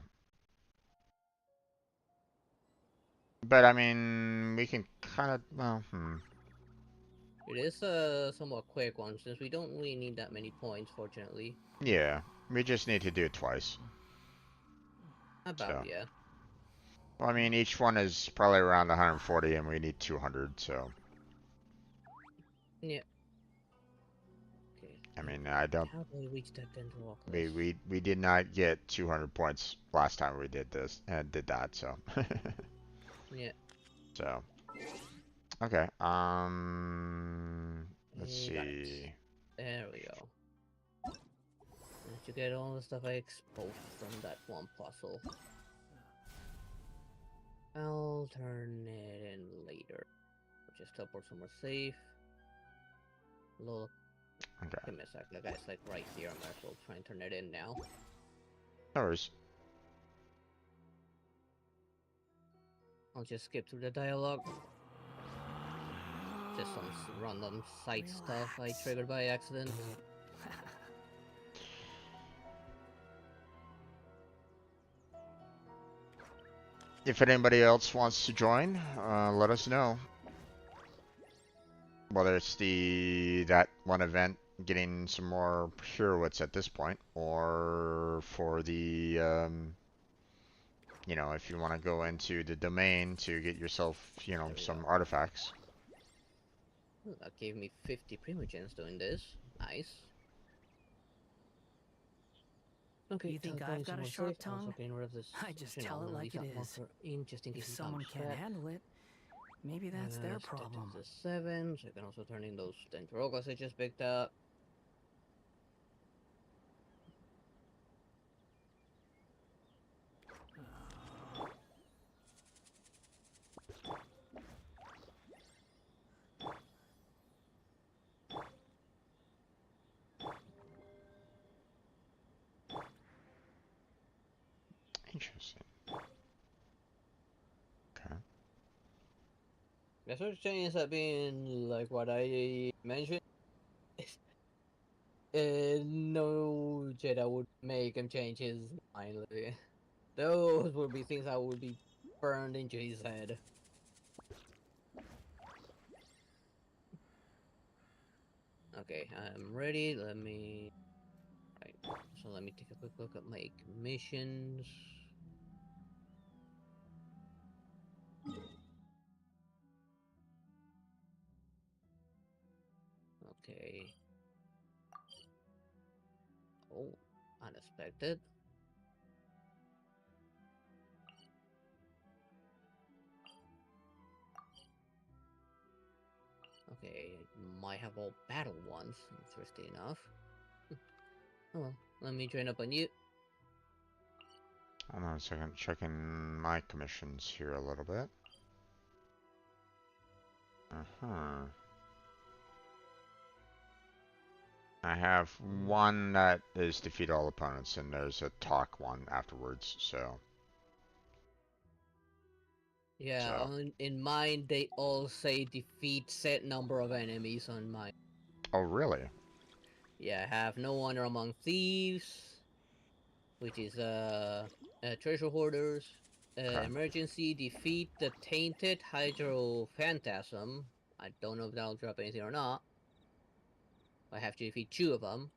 Speaker 1: But I mean, we can kind of, well,
Speaker 10: It is a somewhat quick one, since we don't really need that many points, fortunately.
Speaker 1: Yeah, we just need to do it twice.
Speaker 10: About,
Speaker 1: So.
Speaker 10: yeah.
Speaker 1: Well, I mean, each one is probably around 140, and we need 200, so.
Speaker 10: Yeah. Okay.
Speaker 1: I mean, I don't.
Speaker 10: How do we reach that dental
Speaker 1: We did not get 200 points last time we did this and did that, so.
Speaker 10: Yeah.
Speaker 1: So. Okay. Let's see.
Speaker 10: There we go. Did you get all the stuff I exposed from that one puzzle? I'll turn it in later. Just teleport somewhere safe. Look.
Speaker 1: Okay.
Speaker 10: Give me a sec. The guy's like right here. I might as well try and turn it in now.
Speaker 1: No worries.
Speaker 10: I'll just skip through the dialogue. Just some random side stuff I triggered by accident.
Speaker 1: If anybody else wants to join, let us know. Whether it's that one event getting some more heroics at this point, or for the you know, if you want to go into the domain to get yourself, you know, some artifacts.
Speaker 10: Ooh, that gave me 50 primogens doing this. Nice. Okay,
Speaker 3: You think I've got a sharp tongue? I just tell it like it is. If someone can't handle it, maybe that's their problem.
Speaker 10: The 7, so you can also turn in those Dendrogas I just picked up.
Speaker 1: Interesting. Okay.
Speaker 10: The search ends up being like what I mentioned. No Jedi would make him change his mind. Those would be things that would be burned into his head. Okay, I'm ready. Let me... Right, so let me take a quick look at my missions. Okay. Oh, unexpected. Okay, might have all battle ones, interesting enough. Oh well, let me join up on you.
Speaker 1: Hold on a second, checking my commissions here a little bit. I have one that is defeat all opponents, and there's a talk one afterwards, so.
Speaker 10: Yeah, in mine they all say defeat set number of enemies on mine.
Speaker 1: Oh, really?
Speaker 10: Yeah, I have no honor among thieves, which is treasure hoarders.
Speaker 1: Okay.
Speaker 10: Emergency defeat the tainted hydro phantasm. I don't know if that'll drop anything or not. I have to defeat 2 of them.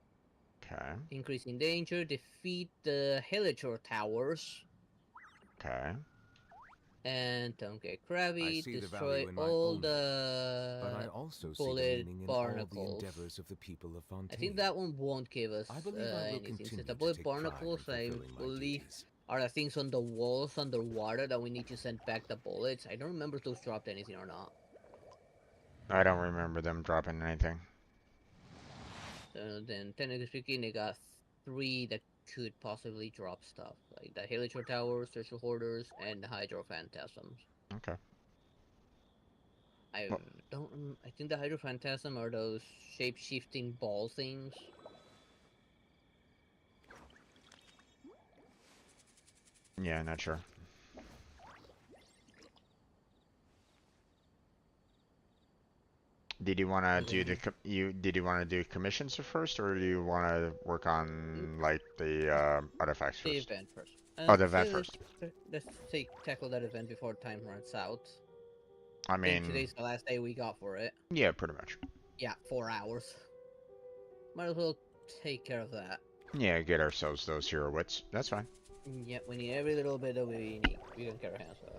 Speaker 1: Okay.
Speaker 10: Increasing danger, defeat the Helichor towers.
Speaker 1: Okay.
Speaker 10: And don't get crabby, destroy all the bullet barnacles. I think that one won't give us anything, since the bullet barnacles, I believe, Are the things on the walls underwater that we need to send back the bullets? I don't remember if those dropped anything or not.
Speaker 1: I don't remember them dropping anything.
Speaker 10: So then, technically speaking, they got 3 that could possibly drop stuff, like the Heliotrope Towers, Treasure Hoarders, and the Hydro Phantasms.
Speaker 1: Okay.
Speaker 10: I don't. I think the Hydro Phantasm are those shape-shifting ball things.
Speaker 1: Yeah, not sure. Did you want to do the did you want to do commissions first, or do you want to work on like the artifacts
Speaker 10: The
Speaker 1: first?
Speaker 10: event first.
Speaker 1: Oh, the event first.
Speaker 10: Let's tackle that event before time runs out.
Speaker 1: I
Speaker 10: I think
Speaker 1: mean,
Speaker 10: today's the last day we got for it.
Speaker 1: yeah, pretty much.
Speaker 10: Yeah, 4 hours. Might as well take care of that.
Speaker 1: Yeah, get ourselves those hero wits. That's fine.
Speaker 10: Yeah, we need every little bit that we need. We can carry hands with.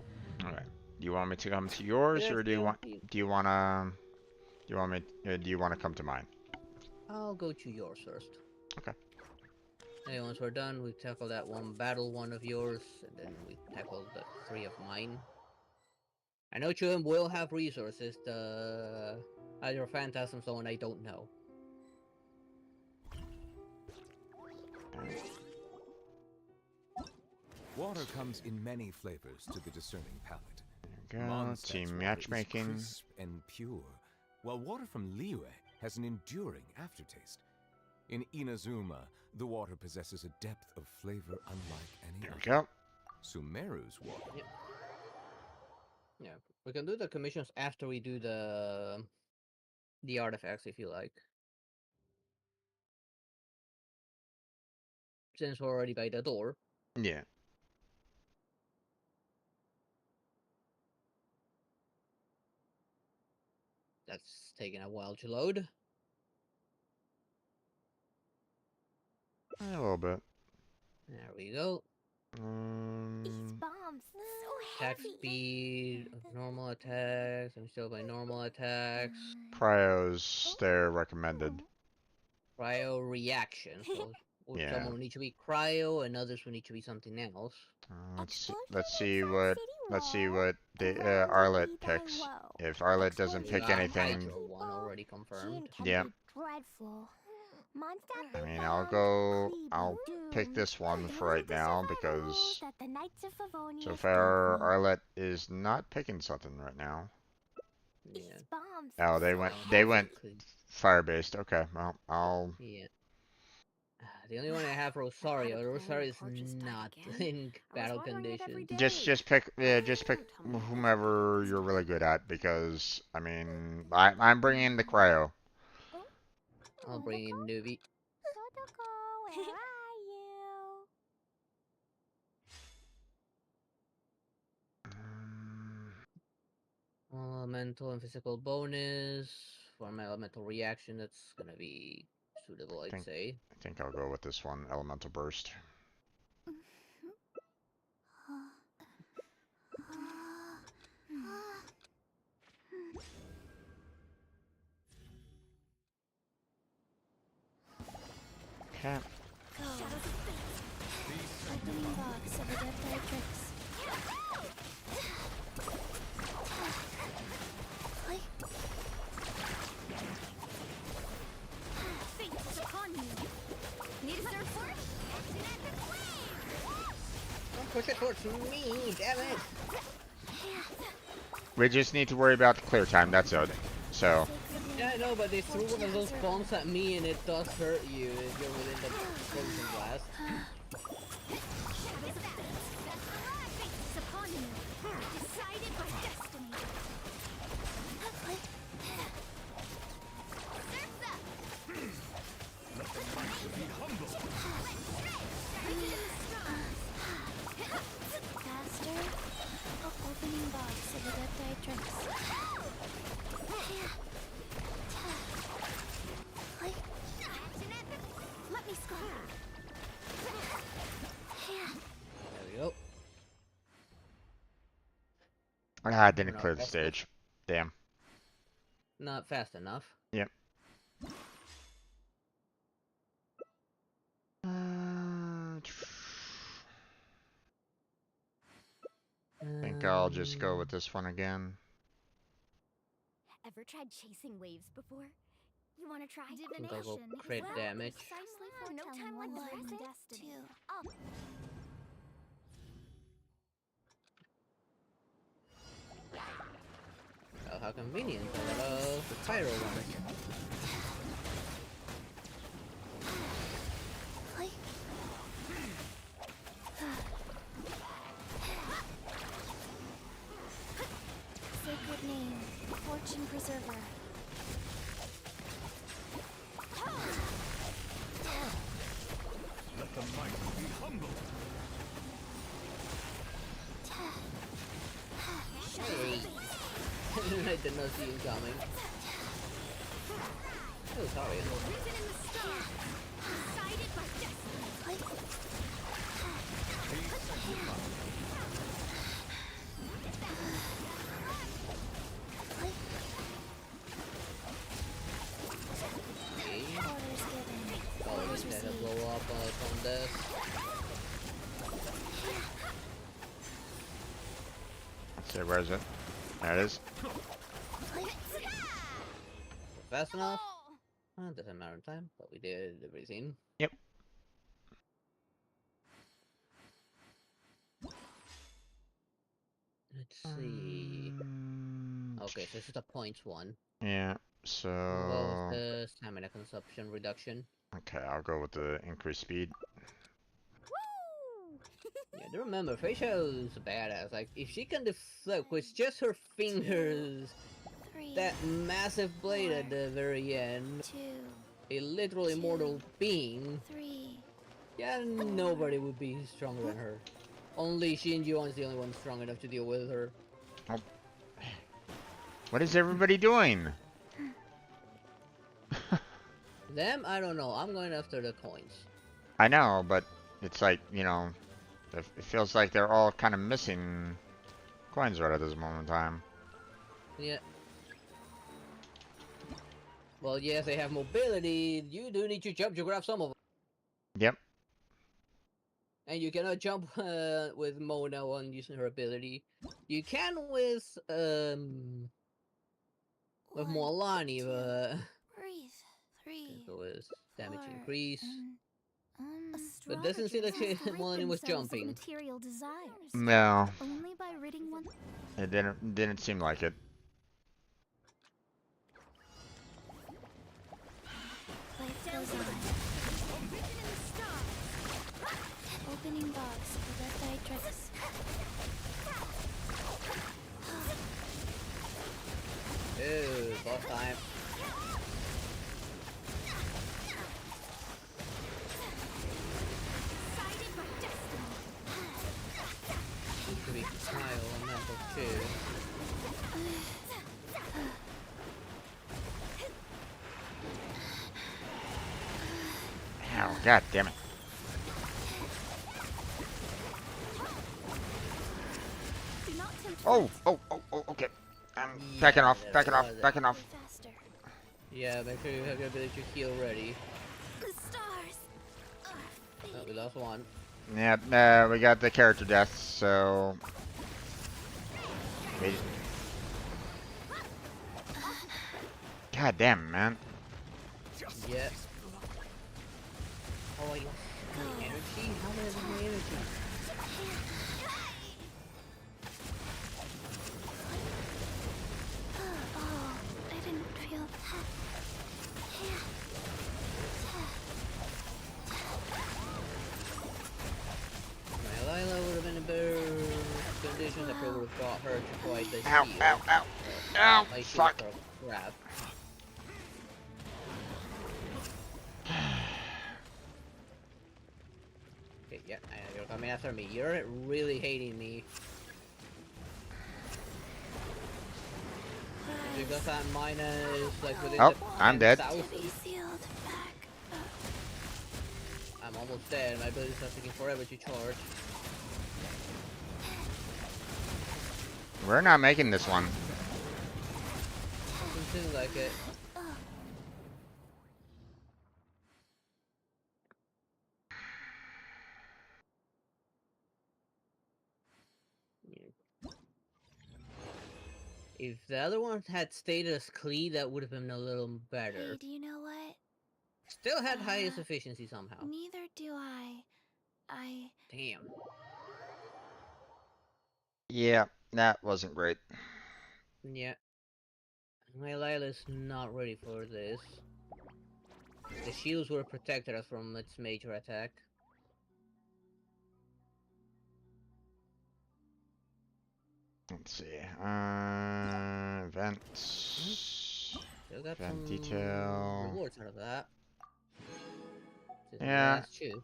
Speaker 1: All right. Do you want me to come to yours, or do you want me do you want to come to mine?
Speaker 10: I'll go to yours first.
Speaker 1: Okay.
Speaker 10: And once we're done, we tackle that one of yours, and then we tackle the 3 of mine. I know 2 of them will have resources. The Hydro Phantasm's the one I don't know.
Speaker 13: Water comes in many flavors to the discerning palate.
Speaker 1: There we go.
Speaker 13: Mondstadt's
Speaker 1: Team
Speaker 13: water is
Speaker 1: matchmaking.
Speaker 13: crisp and pure, while water from Liyue has an enduring aftertaste. In Inazuma, the water possesses a depth of flavor unlike any
Speaker 1: There
Speaker 13: other.
Speaker 1: we go.
Speaker 13: Sumeru's water.
Speaker 10: Yep. Yeah, we can do the commissions after we do the artifacts if you like. Since we're already by the door.
Speaker 1: Yeah.
Speaker 10: That's taking a while to load.
Speaker 1: A little bit.
Speaker 10: There we go.
Speaker 2: Bombs so
Speaker 10: Attack
Speaker 2: heavy.
Speaker 10: speed of normal attacks. I'm still by normal attacks.
Speaker 1: Cryos, they're recommended.
Speaker 10: Cryo reaction. So
Speaker 1: Yeah.
Speaker 10: some will need to be cryo, and others will need to be something else.
Speaker 1: Let's see what the Arlet picks. If Arlet doesn't pick anything,
Speaker 10: Hydro one already confirmed.
Speaker 1: yeah.
Speaker 2: Dreadful.
Speaker 1: I mean, I'll pick this one for right now because so far Arlet is not picking something right now.
Speaker 10: Yeah.
Speaker 1: Oh, they went fire-based. Okay, well, I'll.
Speaker 10: Yeah. The only one I have Rosario. Rosario is not in battle condition.
Speaker 1: Just pick whomever you're really good at because I mean I'm bringing the cryo.
Speaker 10: I'll bring in Nubi.
Speaker 2: Where are you?
Speaker 10: Elemental and physical bonus. For my elemental reaction, that's gonna be suitable, I'd say.
Speaker 1: I think I'll go with this one, Elemental Burst. Okay.
Speaker 2: Opening box of Adepti
Speaker 11: Fates upon you. Need a surfboard?
Speaker 10: Don't push it towards me, damn it!
Speaker 1: We just need to worry about the clear time. That's it. So.
Speaker 10: Yeah, I know, but they threw one of those bombs at me, and it does hurt you if you're within the frozen blast.
Speaker 11: Fates upon you. Decided by destiny. Surf's up.
Speaker 2: Faster. Opening box of Adepti Tricks.
Speaker 11: Let me score.
Speaker 10: There we go.
Speaker 1: I didn't clear the stage. Damn.
Speaker 10: Not fast enough.
Speaker 1: Yep. think I'll just go with this one again.
Speaker 2: Ever tried chasing waves before? You want to try
Speaker 10: think I'll go
Speaker 2: divination?
Speaker 10: crit damage.
Speaker 2: Precisely for no time like the present. Destiny. Oh.
Speaker 10: Oh, how convenient. The pyro one.
Speaker 2: Sacred name, fortune preserver.
Speaker 14: Let the mighty be humble.
Speaker 10: Hey. I did not see you coming. Oh, sorry.
Speaker 2: Written in the stars, decided by destiny.
Speaker 10: Orders given. Orders blow up on this.
Speaker 1: Let's see, where is it? There it is.
Speaker 10: Fast enough? Doesn't matter in time, but we did everything.
Speaker 1: Yep.
Speaker 10: Let's see. Okay, so this is a points one.
Speaker 1: Yeah,
Speaker 10: We'll go
Speaker 1: so...
Speaker 10: with the stamina consumption reduction.
Speaker 1: Okay, I'll go with the increased speed.
Speaker 10: Yeah, do remember, Facia's badass. Like, if she can deflect with just her fingers, that massive blade at the very end, a literal immortal being, yeah, nobody would be stronger than her. Only Shinjuan's the only one strong enough to deal with her.
Speaker 1: Oh. What is everybody doing?
Speaker 10: Them? I don't know. I'm going after the coins.
Speaker 1: I know, but it's like, you know, it feels like they're all kind of missing coins right at this moment in time.
Speaker 10: Yeah. Well, yes, they have mobility. You do need to jump to grab some of them.
Speaker 1: Yep.
Speaker 10: And you cannot jump with Mona on using her ability. You can with Moalani, but so is damage increase. But it doesn't seem like Moalani was jumping.
Speaker 2: Material desires.
Speaker 1: No.
Speaker 2: Only by ridding one.
Speaker 1: It didn't seem like it.
Speaker 2: Life goes on. Opening box for Red Eye Tricks.
Speaker 10: Ooh, boss time. Should be Kyle on number 2.
Speaker 1: Oh, god damn it. Oh, okay. I'm backing off.
Speaker 10: Yeah, make sure you have your ability to heal ready.
Speaker 2: The stars.
Speaker 10: Oh, we lost one.
Speaker 1: Yeah, we got the character death, so... God damn, man.
Speaker 10: Yeah. Oh, wait. Energy? How many energy?
Speaker 2: Oh, I didn't feel that.
Speaker 10: My Lila would have been in better conditions. I probably would have got her to fight the
Speaker 1: Ow,
Speaker 10: shield.
Speaker 1: ow, ow. Ow,
Speaker 10: My
Speaker 1: fuck.
Speaker 10: shield for crap. Okay, yeah, you're coming after me. You're really hating me. Because I'm minus, like, within
Speaker 1: Oh,
Speaker 10: the
Speaker 1: I'm dead.
Speaker 10: 10,000. I'm almost dead. My ability's not taking forever to charge.
Speaker 1: We're not making this one.
Speaker 10: Doesn't seem like it. If the other one had stayed as Klee, that would have been a little better.
Speaker 2: Hey, do you know what?
Speaker 10: Still had highest efficiency somehow.
Speaker 2: Neither do I.
Speaker 10: Damn.
Speaker 1: Yeah, that wasn't great.
Speaker 10: Yeah. My Lila's not ready for this. The shields will protect us from its major attack.
Speaker 1: Let's see. Events.
Speaker 10: Still got
Speaker 1: Event
Speaker 10: some
Speaker 1: detail.
Speaker 10: rewards out of that.
Speaker 1: Yeah.
Speaker 10: That's true.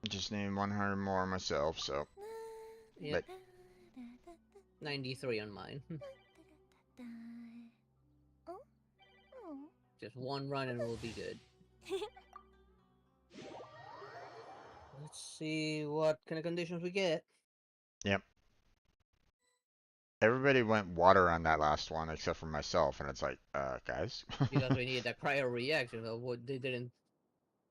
Speaker 1: Just need 100 more myself, so.
Speaker 10: Yep. 93 on mine. Just one run and we'll be good. Let's see what kind of conditions we get.
Speaker 1: Yep. Everybody went water on that last one except for myself, and it's like, guys.
Speaker 10: Because we needed that cryo reaction. What they didn't.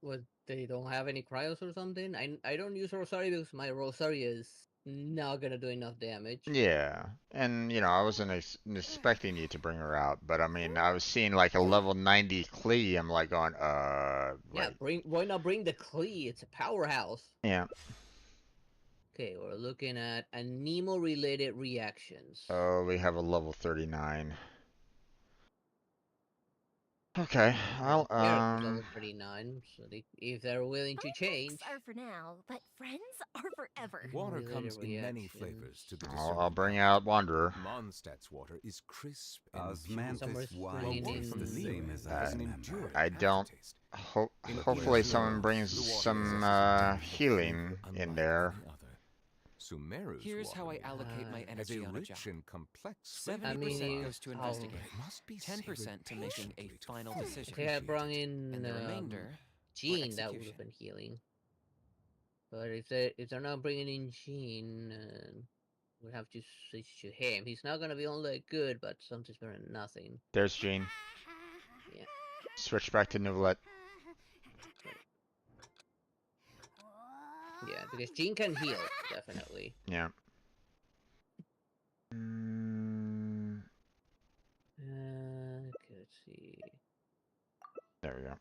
Speaker 10: What they don't have any cryos or something. I don't use Rosario because my Rosario is not gonna do enough damage.
Speaker 1: Yeah, and you know, I wasn't expecting you to bring her out, but I mean, I was seeing like a level 90 Klee. I'm like going,
Speaker 10: Yeah, why not bring the Klee? It's a powerhouse.
Speaker 1: Yeah.
Speaker 10: Okay, we're looking at Anemo-related reactions.
Speaker 1: Oh, we have a level 39. Okay, well,
Speaker 10: level 39, so if they're willing to change.
Speaker 12: Are for now, but friends are forever.
Speaker 13: Water comes in many flavors to the
Speaker 1: I'll bring out Wanderer.
Speaker 13: Mondstadt's water is crisp and
Speaker 14: Osmanthus wine is the same as
Speaker 1: I don't. Hopefully, someone brings some healing in there.
Speaker 13: Sumeru's
Speaker 14: Here's how I allocate my energy on a job.
Speaker 13: And complex
Speaker 14: 70% goes to investigate, 10% to making a final decision,
Speaker 10: If they had brought in
Speaker 14: and the remainder
Speaker 10: Jean, that would have been healing. But if they're not bringing in Jean, we'll have to switch to him. He's not gonna be all that good, but something's better than nothing.
Speaker 1: There's Jean.
Speaker 10: Yeah.
Speaker 1: Switch back to Novelette.
Speaker 10: Yeah, because Jean can heal, definitely.
Speaker 1: Yeah.
Speaker 10: Okay, let's see.
Speaker 1: There we go.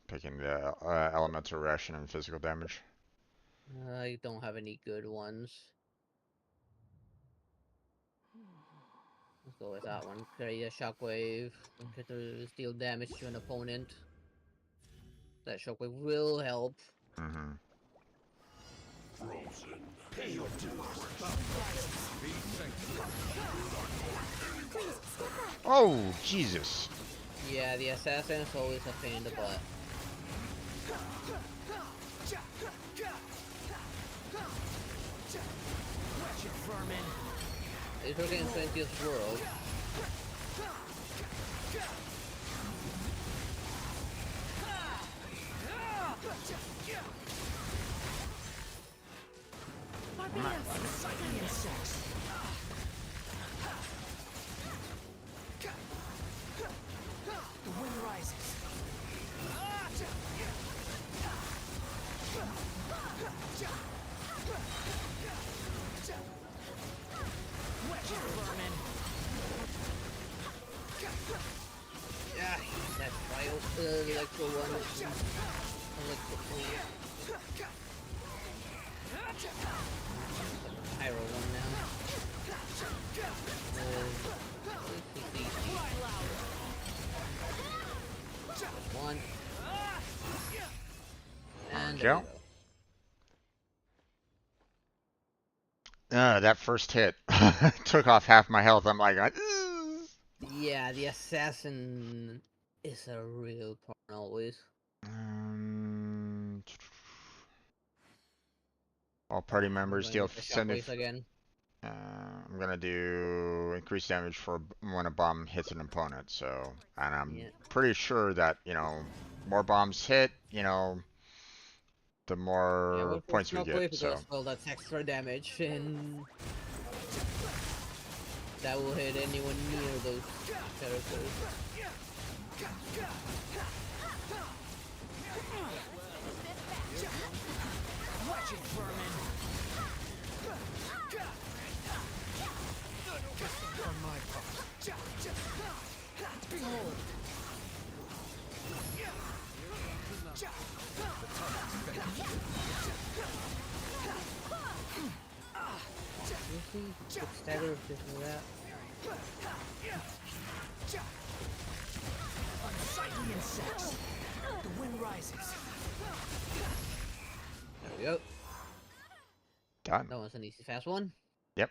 Speaker 1: Picking the elemental reaction and physical damage.
Speaker 10: I don't have any good ones. Let's go with that one. Create a shockwave. Get to deal damage to an opponent. That shockwave will help.
Speaker 1: Mm-hmm.
Speaker 15: Pay your dues.
Speaker 1: Oh, Jesus.
Speaker 10: Yeah, the assassin is always a pain in the butt. It's okay in 20th world.
Speaker 3: The wind rises.
Speaker 10: Yeah, that electro one. Pyro one now. One. And there we go.
Speaker 1: That first hit took off half my health. I'm like,
Speaker 10: yeah, the assassin is a real problem always.
Speaker 1: All party members deal 70.
Speaker 10: Again.
Speaker 1: I'm gonna do increased damage for when a bomb hits an opponent. So, and I'm pretty sure that more bombs hit, the more points we get. So,
Speaker 10: well, that's extra damage, and that will hit anyone near those characters.
Speaker 3: Watch it, vermin. For my
Speaker 10: quick stagger, just do that.
Speaker 3: Unsightly insects. The wind rises.
Speaker 10: There we go.
Speaker 1: Done.
Speaker 10: That one's an easy, fast one.
Speaker 1: Yep.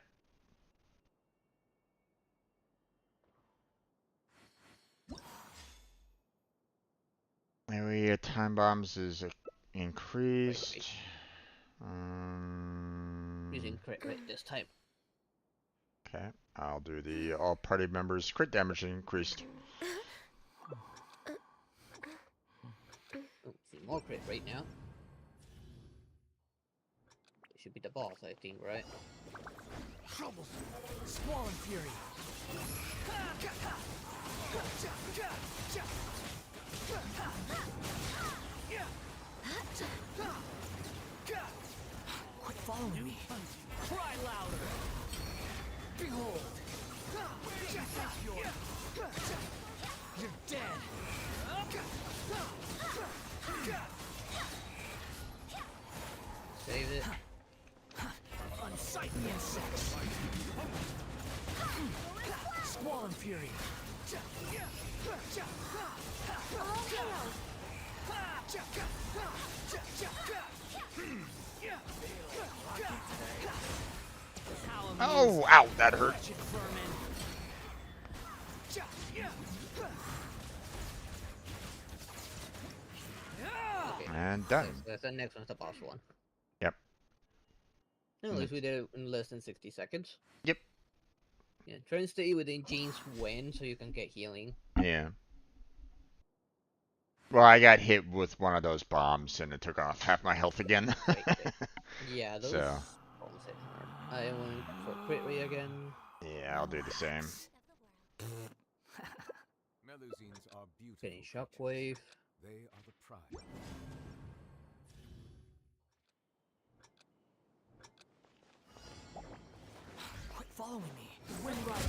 Speaker 1: Area time bombs is increased.
Speaker 10: Using crit rate this time.
Speaker 1: Okay, I'll do the all party members crit damage increased.
Speaker 10: Oh, see more crit rate now. It should be the boss, I think, right?
Speaker 3: Trouble. Squall and fury. Quit following me. Cry louder. Behold. Where do you think you're dead.
Speaker 10: Save it.
Speaker 3: Unsightly insects. Squall and fury.
Speaker 1: Oh, ow, that hurt.
Speaker 10: Okay.
Speaker 1: And done.
Speaker 10: That's the next one's the boss one.
Speaker 1: Yep.
Speaker 10: At least we did it in less than 60 seconds.
Speaker 1: Yep.
Speaker 10: Yeah, try and stay within Jean's win so you can get healing.
Speaker 1: Yeah. Well, I got hit with one of those bombs and it took off half my health again.
Speaker 10: Yeah, those
Speaker 1: So.
Speaker 10: bombs hit hard. I went for crit rate again.
Speaker 1: Yeah, I'll do the same.
Speaker 13: Melusines are beautiful.
Speaker 10: Getting shockwave.
Speaker 13: They are the pride.
Speaker 3: Quit following me. The wind rises.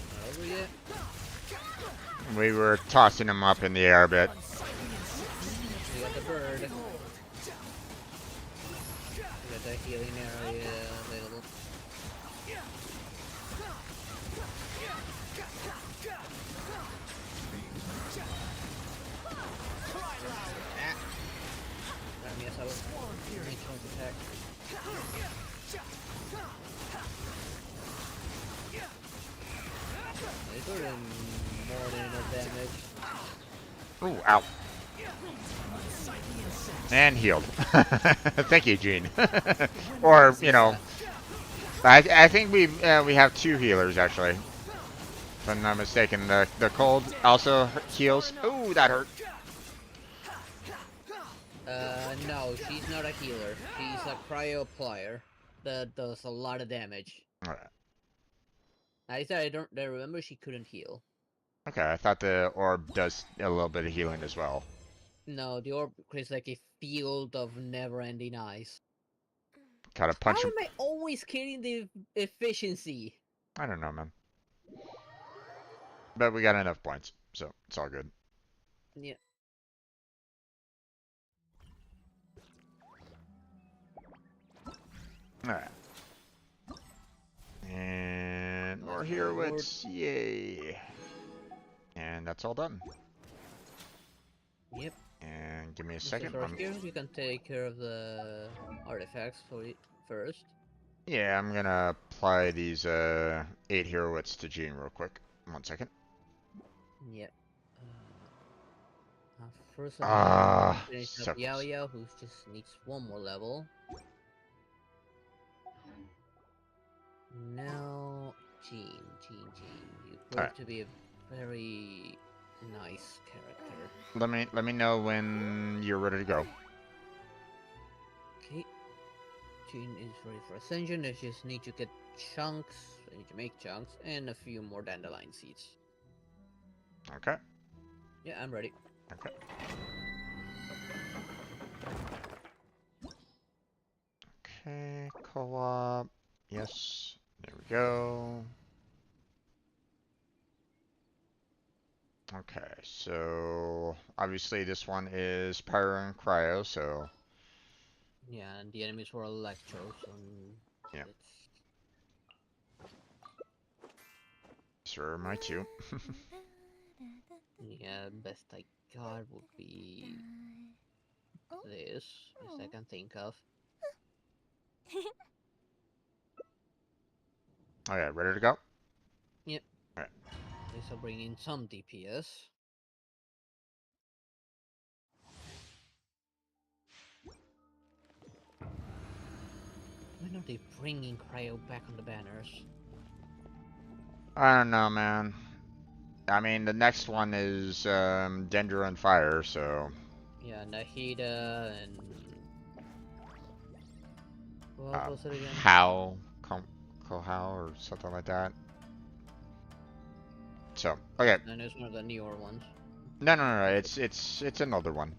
Speaker 10: Not over yet.
Speaker 1: We were tossing him up in the air a bit.
Speaker 10: You got the bird. You got the healing area available. Yes, I was range attack. They put in more than enough damage.
Speaker 1: Ooh, ow. And healed. Thank you, Gene. Or, you know, I think we have two healers actually. If I'm not mistaken, the cold also heals. Ooh, that hurt.
Speaker 10: No, she's not a healer. She's a cryo applier that does a lot of damage.
Speaker 1: Alright.
Speaker 10: I said I don't remember she couldn't heal.
Speaker 1: Okay, I thought the orb does a little bit of healing as well.
Speaker 10: No, the orb creates like a field of never-ending ice.
Speaker 1: Gotta punch
Speaker 10: How
Speaker 1: him.
Speaker 10: am I always killing the efficiency?
Speaker 1: I don't know, man. But we got enough points, so it's all good.
Speaker 10: Yeah.
Speaker 1: Alright. And more heroics, yay. And that's all done.
Speaker 10: Yep.
Speaker 1: And give me a second.
Speaker 10: Here, you can take care of the artifacts for it first.
Speaker 1: Yeah, I'm gonna apply these 8 heroics to Gene real quick. 1 second.
Speaker 10: Yep. First, finish up Yao Yao, who just needs one more level. Now, Gene. You prove to be a very nice character.
Speaker 1: Let me know when you're ready to go.
Speaker 10: Okay. Gene is ready for ascension. I just need to get chunks. I need to make chunks and a few more dandelion seeds.
Speaker 1: Okay.
Speaker 10: Yeah, I'm ready.
Speaker 1: Okay. Okay, co-op. Yes. There we go. Okay, so obviously this one is Pyro and Cryo, so
Speaker 10: Yeah, and the enemies were Electro, so
Speaker 1: yeah.
Speaker 10: it's...
Speaker 1: Sure, my two.
Speaker 10: Yeah, best I got would be this, best I can think of.
Speaker 1: Okay, ready to go?
Speaker 10: Yep.
Speaker 1: Alright.
Speaker 10: This will bring in some DPS. When are they bringing Cryo back on the banners?
Speaker 1: I don't know, man. I mean, the next one is Dendro and Fire, so...
Speaker 10: Yeah, Nahida and... What was it again?
Speaker 1: How, Kohao or something like that. So, okay.
Speaker 10: And it's one of the newer ones.
Speaker 1: No. It's another one.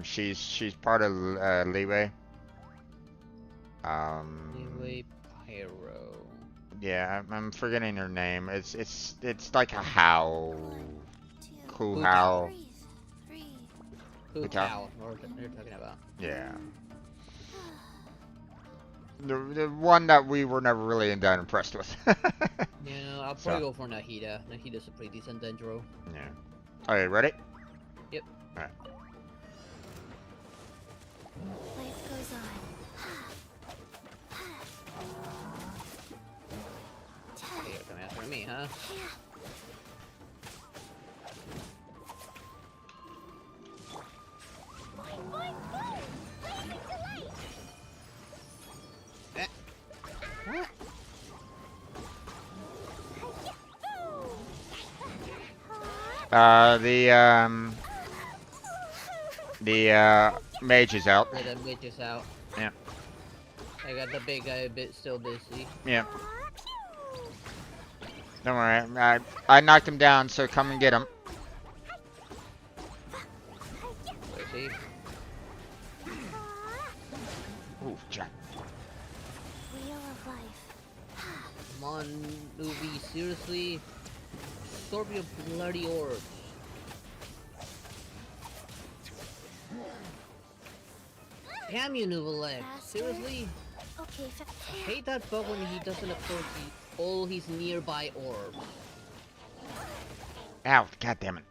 Speaker 1: She's part of Leeway.
Speaker 10: Leeway Pyro.
Speaker 1: Yeah, I'm forgetting her name. It's like a How.
Speaker 10: Kuhao.
Speaker 1: Kuhao.
Speaker 10: Kuhao, what you're talking about.
Speaker 1: Yeah. The one that we were never really that impressed with.
Speaker 10: Yeah, I'll probably go for Nahida. Nahida's a pretty decent Dendro.
Speaker 1: Yeah. Okay, ready?
Speaker 10: Yep.
Speaker 1: Alright.
Speaker 2: Life goes on.
Speaker 10: You're coming after me, huh?
Speaker 1: The mage is out.
Speaker 10: Yeah, the mage is out.
Speaker 1: Yeah.
Speaker 10: I got the big guy a bit still busy.
Speaker 1: Yeah. Don't worry, I knocked him down, so come and get him.
Speaker 10: Where is he?
Speaker 1: Ooh, Jack.
Speaker 2: Wheel of life.
Speaker 10: Come on, movie, seriously? Absorb your bloody orbs. Damn you, Nouvelle. Seriously?
Speaker 2: Okay,
Speaker 10: I hate that bug when he doesn't absorb all his nearby orbs.
Speaker 1: Ow, god damn it.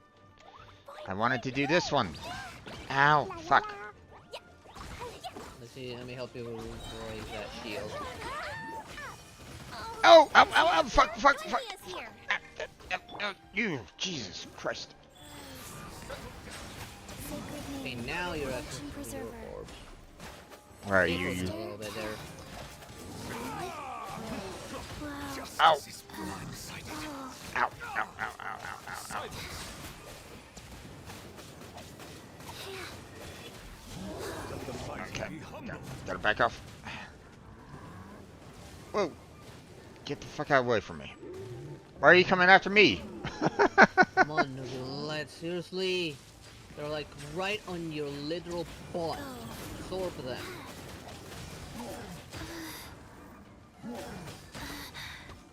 Speaker 1: I wanted to do this one. Ow, fuck.
Speaker 10: Let's see, let me help you raise that shield.
Speaker 1: Oh, fuck. You, Jesus Christ.
Speaker 10: Okay, now you're actually your orbs.
Speaker 1: Where are
Speaker 10: Just
Speaker 1: you?
Speaker 10: a little bit there.
Speaker 1: Ow. Ow. Okay, gotta back off. Whoa. Get the fuck out away from me. Why are you coming after me?
Speaker 10: Come on, Nouvelle, seriously? They're like right on your literal butt. Absorb them.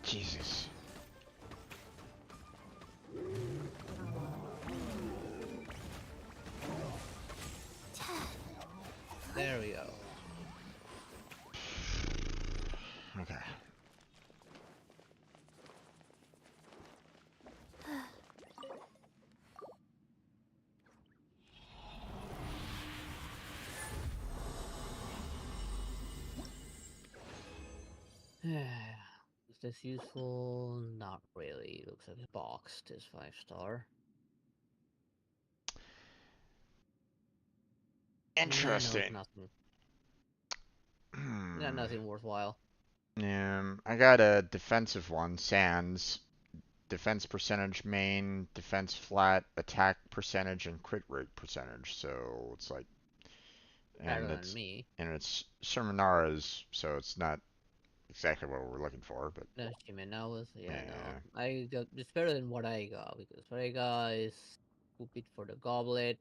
Speaker 1: Jesus.
Speaker 10: There we go.
Speaker 1: Okay.
Speaker 10: Is this useful? Not really. Looks like a box. This 5-star.
Speaker 1: Interesting.
Speaker 10: Yeah, no, nothing. Got nothing worthwhile.
Speaker 1: I got a defensive one, Sans. Defense percentage main, defense flat, attack percentage, and crit rate percentage. So it's like,
Speaker 10: Better than me.
Speaker 1: And it's Sermonara's, so it's not exactly what we're looking for, but
Speaker 10: No, Shimenawa's, no. I got it's better than what I got because what I got is stupid for the goblet,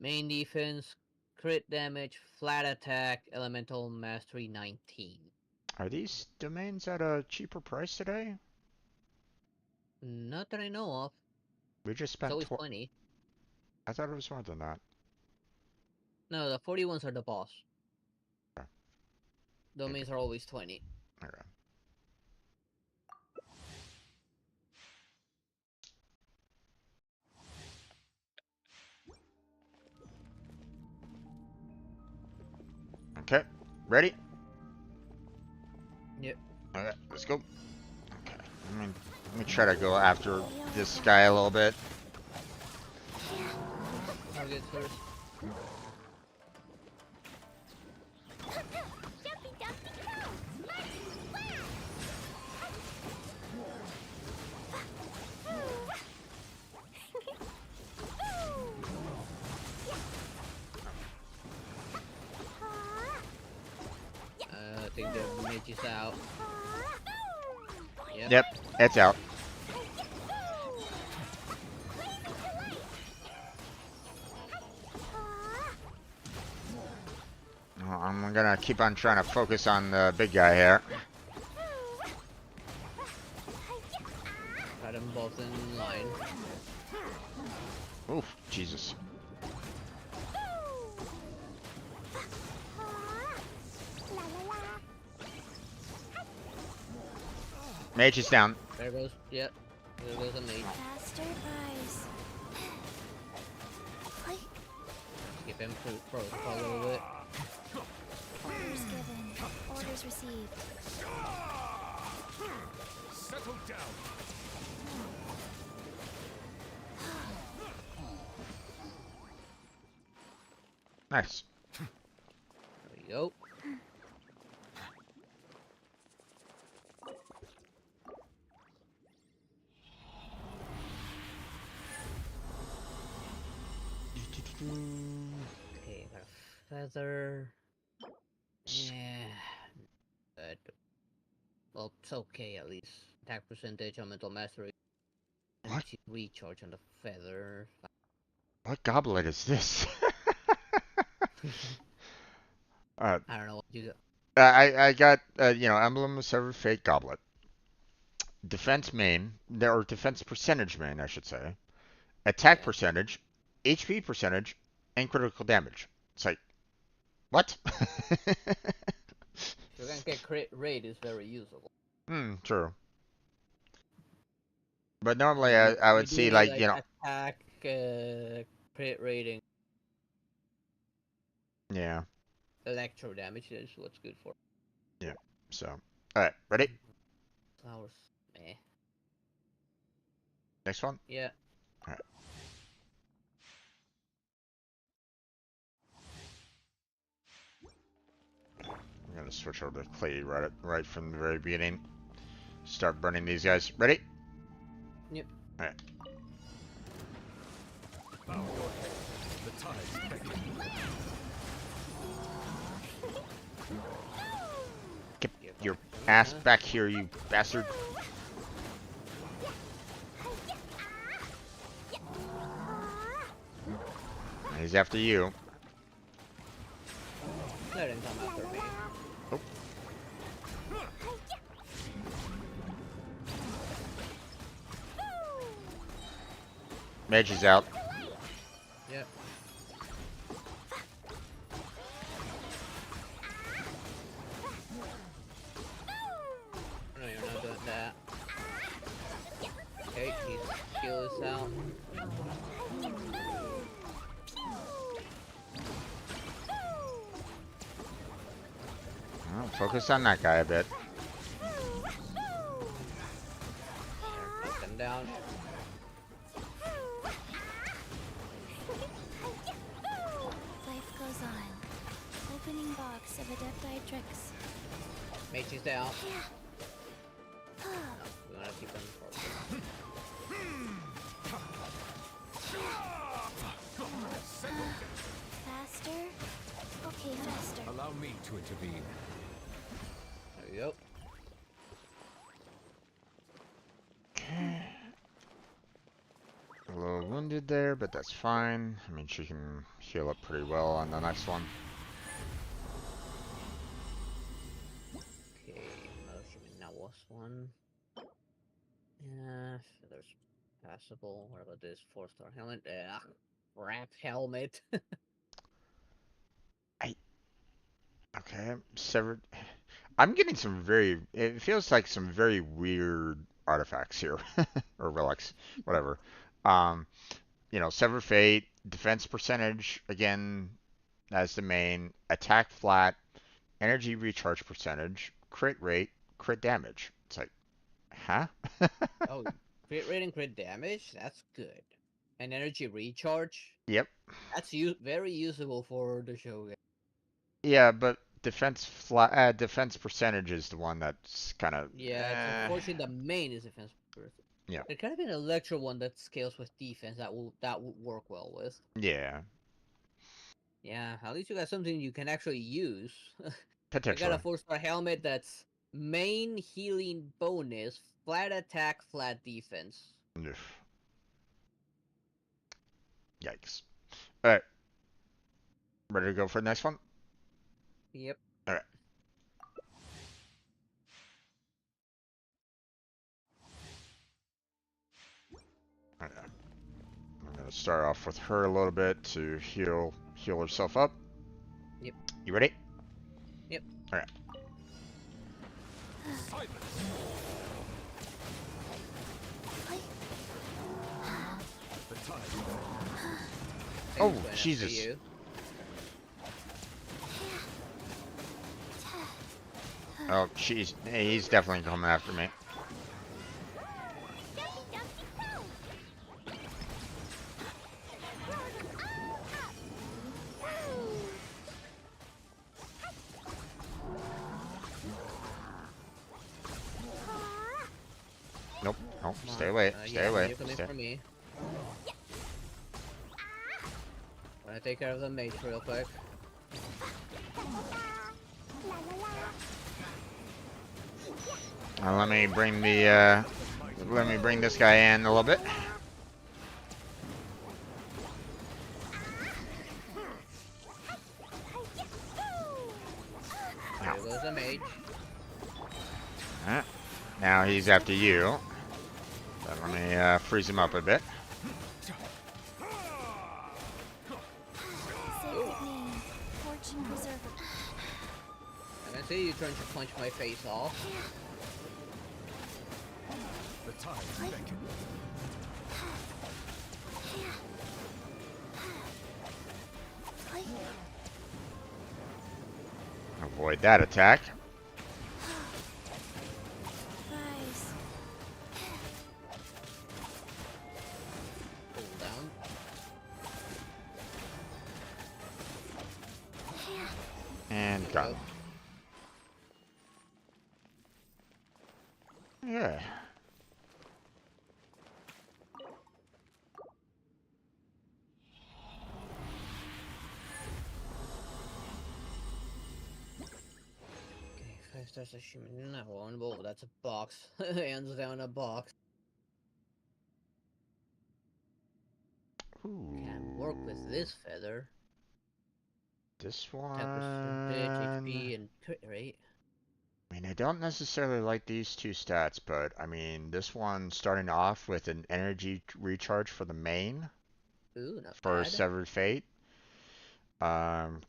Speaker 10: main defense, crit damage, flat attack, elemental mastery 19.
Speaker 1: Are these domains at a cheaper price today?
Speaker 10: Not that I know of.
Speaker 1: We just
Speaker 10: It's
Speaker 1: spent
Speaker 10: always 20.
Speaker 1: I thought it was more than that.
Speaker 10: No, the 41s are the boss.
Speaker 1: Okay.
Speaker 10: Domains are always 20.
Speaker 1: Okay. Okay, ready?
Speaker 10: Yep.
Speaker 1: Okay, let's go. Okay, let me try to go after this guy a little bit.
Speaker 10: Target first. I think the mage is out.
Speaker 1: Yep, it's out. I'm gonna keep on trying to focus on the big guy here.
Speaker 10: Got them both in line.
Speaker 1: Oof, Jesus. Mage is down.
Speaker 10: There goes, yep. There goes a mage.
Speaker 2: Faster, guys.
Speaker 10: Skip him protocol a little bit.
Speaker 2: Orders given. Orders received.
Speaker 13: Settle down.
Speaker 1: Nice.
Speaker 10: There we go. Okay, got a feather. Yeah. But, well, it's okay at least. Attack percentage on mental mastery.
Speaker 1: What?
Speaker 10: Recharge on the feather.
Speaker 1: What goblet is this?
Speaker 10: I don't know what you got.
Speaker 1: I got you know, Emblem of Severed Fate goblet. Defense main, or defense percentage main, I should say. Attack percentage, HP percentage, and critical damage. It's like, what?
Speaker 10: If you can get crit rate is very usable.
Speaker 1: True. But normally I would see like, you know.
Speaker 10: Attack, crit rating.
Speaker 1: Yeah.
Speaker 10: Electro damage is what's good for.
Speaker 1: Yeah. So, alright, ready?
Speaker 10: Flowers, meh.
Speaker 1: Next one?
Speaker 10: Yeah.
Speaker 1: Alright. I'm gonna switch over to Clay right from the very beginning. Start burning these guys. Ready?
Speaker 10: Yep.
Speaker 1: Alright.
Speaker 13: The tide beckons.
Speaker 1: Get your ass back here, you bastard. He's after you.
Speaker 10: Let him come after me.
Speaker 1: Oh. Mage is out.
Speaker 10: Yep. No, you're not doing that. Okay, his skill is out.
Speaker 1: Oh, focus on that guy a bit.
Speaker 10: Knock him down.
Speaker 2: Life goes on. Opening box of Adepti tricks.
Speaker 10: Mage is down.
Speaker 2: Yeah.
Speaker 10: No, we wanna keep him for
Speaker 2: Faster? Okay, faster.
Speaker 13: Allow me to intervene.
Speaker 10: There we go.
Speaker 1: A little wounded expected there, but that's fine. I mean, she can heal up pretty well on the next one.
Speaker 10: Okay, another Shimina was one. Yeah, there's passable. What about this 4-star helmet? Wrap helmet.
Speaker 1: Okay, severed. I'm getting some very. It feels like some very weird artifacts here, or relics, whatever. Um, severed fate, defense percentage again as the main, attack flat, energy recharge percentage, crit rate, crit damage. It's like, huh?
Speaker 10: Oh, crit rate and crit damage? That's good. And energy recharge?
Speaker 1: Yep.
Speaker 10: That's very usable for the Shogun.
Speaker 1: Yeah, but defense percentage is the one that's kind of.
Speaker 10: Yeah, it's unfortunate the main is defense.
Speaker 1: Yeah.
Speaker 10: There could have been an Electro one that scales with defense that would work well with.
Speaker 1: Yeah.
Speaker 10: Yeah, at least you got something you can actually use. I got
Speaker 1: Potentially.
Speaker 10: a 4-star helmet that's main healing bonus, flat attack, flat defense.
Speaker 1: Oof. Yikes. All right. Ready to go for the next one?
Speaker 10: Yep.
Speaker 1: All right. All right. I'm gonna start off with her a little bit to heal herself up.
Speaker 10: Yep.
Speaker 1: You ready?
Speaker 10: Yep.
Speaker 1: All right. Oh, Jesus. Oh, jeez. He's definitely coming after me. Nope. Nope. Stay away. Stay away.
Speaker 10: You're coming
Speaker 1: Stay.
Speaker 10: for me. I'm gonna take care of the mage real quick.
Speaker 1: Let me bring this guy in a little bit.
Speaker 10: There goes the mage.
Speaker 1: Now he's after you. So let me freeze him up a bit.
Speaker 10: I can see you trying to punch my face off.
Speaker 5: The tide beckon.
Speaker 1: Avoid that attack.
Speaker 10: Pull down.
Speaker 1: And got him. Yeah.
Speaker 10: Okay, 5 stars achievement. Not one, but that's a box. Hands down a box.
Speaker 1: Ooh.
Speaker 10: Can work with this feather.
Speaker 1: This
Speaker 10: 10%
Speaker 1: one.
Speaker 10: HP and crit rate.
Speaker 1: I mean, I don't necessarily like these two stats, but I mean, this one starting off with an energy recharge for the main.
Speaker 10: Ooh, not
Speaker 1: for
Speaker 10: bad.
Speaker 1: Severed Fate.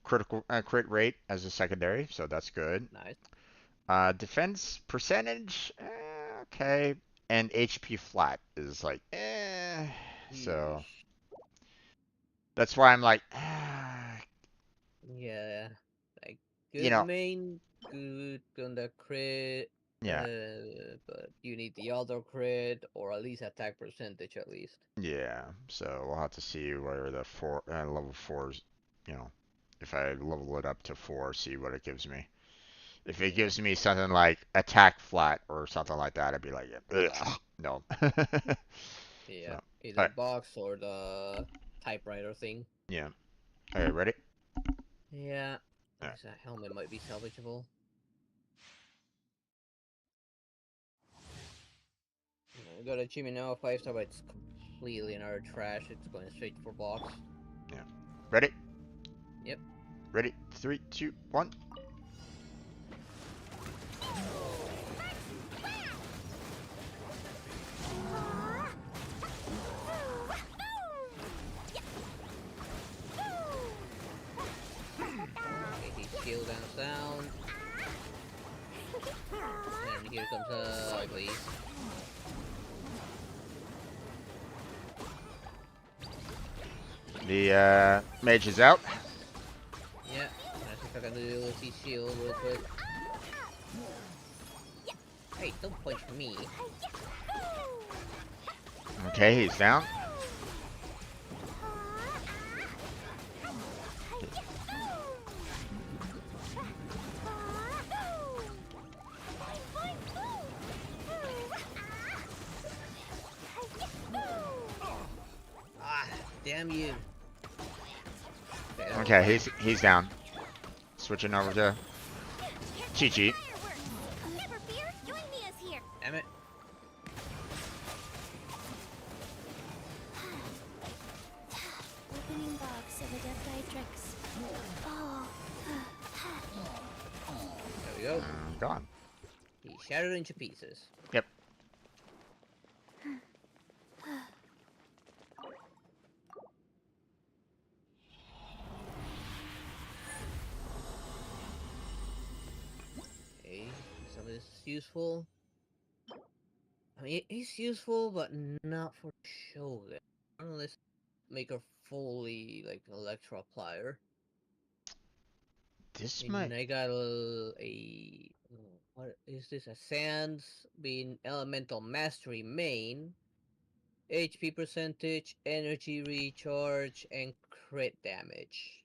Speaker 1: Crit rate as a secondary, so that's good.
Speaker 10: Nice.
Speaker 1: Defense percentage, okay. And HP flat is like, So that's why I'm like,
Speaker 10: Yeah, like good main, good on the crit.
Speaker 1: Yeah.
Speaker 10: But you need the other crit or at least attack percentage at least.
Speaker 1: Yeah. So we'll have to see where the level 4s, if I level it up to 4, see what it gives me. If it gives me something like attack flat or something like that, I'd be like, ugh, no.
Speaker 10: Yeah,
Speaker 1: So,
Speaker 10: either box or the typewriter thing.
Speaker 1: Yeah. All right, ready?
Speaker 10: Yeah. That helmet might be salvageable. We got achievement now, 5-star, but it's completely in our trash. It's going straight for box.
Speaker 1: Yeah. Ready?
Speaker 10: Yep.
Speaker 1: Ready? 3, 2, 1.
Speaker 10: Okay, he's shield down. And here comes Ugly.
Speaker 1: The mage is out.
Speaker 10: Yeah, let's see if I can do his shield real quick. Hey, don't punch me.
Speaker 1: Okay, he's down.
Speaker 10: Ah, damn you.
Speaker 1: Okay, he's down. Switching over to Chi-Chi.
Speaker 2: Never fear, join me as here.
Speaker 10: Damn it.
Speaker 2: Opening box of the Death Eye Tricks. Oh.
Speaker 10: There we go.
Speaker 1: Gone.
Speaker 10: He shattered into pieces.
Speaker 1: Yep.
Speaker 10: Okay, some of this is useful. I mean, it's useful, but not for Shogun. Let's make her fully like an Electro applier.
Speaker 1: This
Speaker 10: And
Speaker 1: might.
Speaker 10: I got a what is this? A Sands being Elemental Mastery main, HP percentage, energy recharge, and crit damage.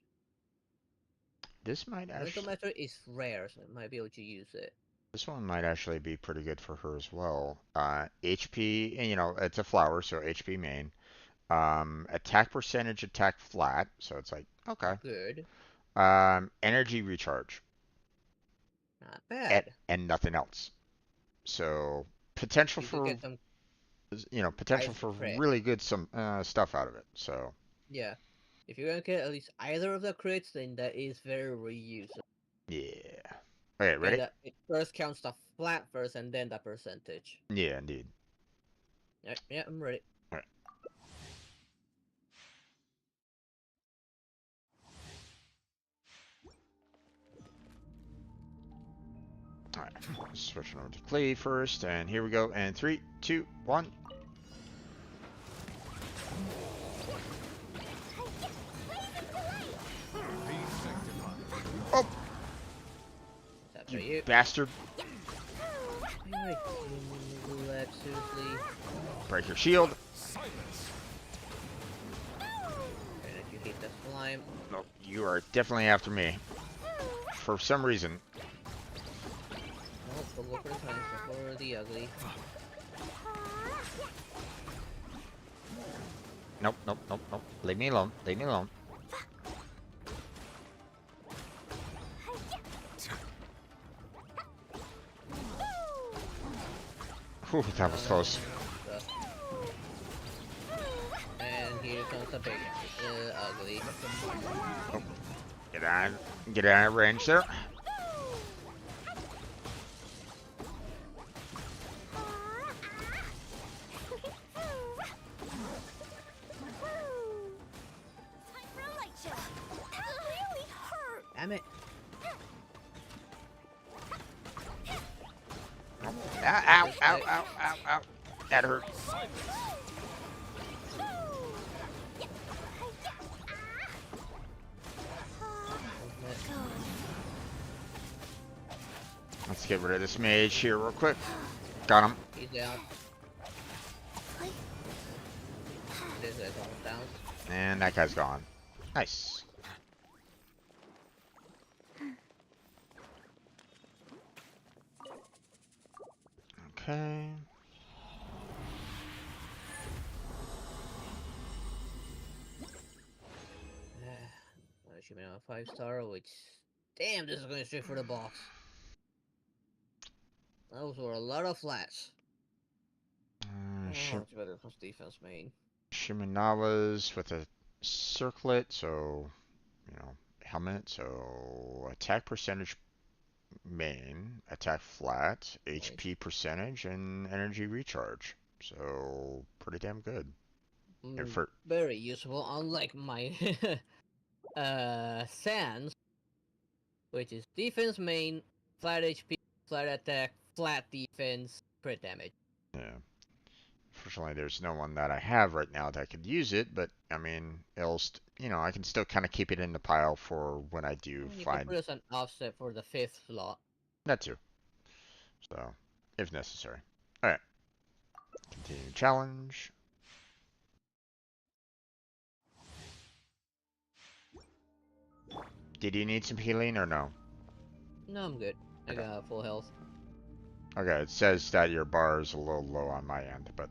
Speaker 1: This might
Speaker 10: Elemental
Speaker 1: actually.
Speaker 10: Mastery is rare, so I might be able to use it.
Speaker 1: This one might actually be pretty good for her as well. HP, and it's a flower, so HP main. Attack percentage, attack flat, so it's like okay.
Speaker 10: Good.
Speaker 1: Energy recharge.
Speaker 10: Not bad.
Speaker 1: And nothing else. So potential
Speaker 10: You could
Speaker 1: for
Speaker 10: get some
Speaker 1: potential
Speaker 10: either
Speaker 1: for
Speaker 10: crit.
Speaker 1: really good stuff out of it. So
Speaker 10: Yeah. If you're gonna get at least either of the crits, then that is very reusable.
Speaker 1: yeah. Okay, ready?
Speaker 10: And it first counts the flat first and then the percentage.
Speaker 1: Yeah, indeed.
Speaker 10: Yeah, I'm ready.
Speaker 1: All right. All right. Switching over to Clay first, and here we go. And 3, 2, 1. Oh!
Speaker 10: That's for you.
Speaker 1: Bastard.
Speaker 10: Relax, seriously.
Speaker 1: Break your shield.
Speaker 10: And if you hit the slime.
Speaker 1: No, you are definitely after me. For some reason.
Speaker 10: Oh, don't go for the slime, go for the ugly.
Speaker 1: Nope, nope, nope, nope. Leave me alone. Leave me alone. Whew, that was close.
Speaker 10: And here comes the big ugly.
Speaker 1: Oh, get out of range there.
Speaker 10: Damn it.
Speaker 1: Ow, ow, ow, ow, ow. That hurt. Let's get rid of this mage here real quick. Got him.
Speaker 10: He's down. This guy's almost down.
Speaker 1: And that guy's gone. Nice. Okay.
Speaker 10: Achievement on a 5-star, which... Damn, this is going straight for the box. Those were a lot of flats.
Speaker 1: Shit.
Speaker 10: It's better for defense main.
Speaker 1: Shimenawas with a circlet, so, helmet, so attack percentage main, attack flat, HP percentage, and energy recharge. So, pretty damn good.
Speaker 10: Very useful, unlike my Sans, which is defense main, flat HP, flat attack, flat defense, crit damage.
Speaker 1: Yeah. Fortunately, there's no one that I have right now that could use it, but I mean, I can still kind of keep it in the pile for when I do
Speaker 10: You
Speaker 1: find.
Speaker 10: can put as an offset for the 5th slot.
Speaker 1: That too. So, if necessary. All right. Continue challenge. Did you need some healing or no?
Speaker 10: No, I'm good. I got full health.
Speaker 1: Okay, it says that your bar is a little low on my end, but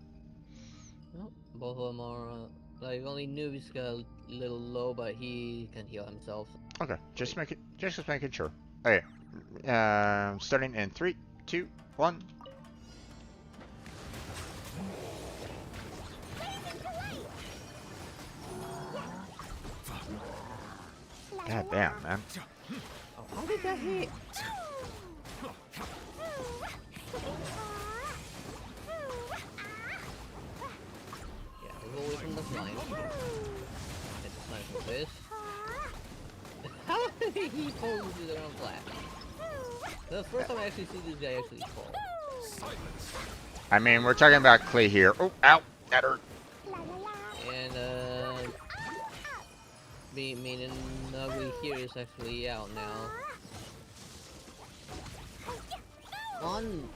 Speaker 10: Nope, both of them are like only Noob's got a little low, but he can heal himself.
Speaker 1: okay, just making sure. Okay, starting in 3, 2, 1. God damn, man.
Speaker 10: Oh, how did that hit? Yeah, go away from the slime. Get the slime from this. How did he fall into the ground flat? The first time I actually see this guy actually fall.
Speaker 1: I mean, we're talking about Clay here. Oh, ow, that hurt.
Speaker 10: And meaning Ugly here is actually out now. On.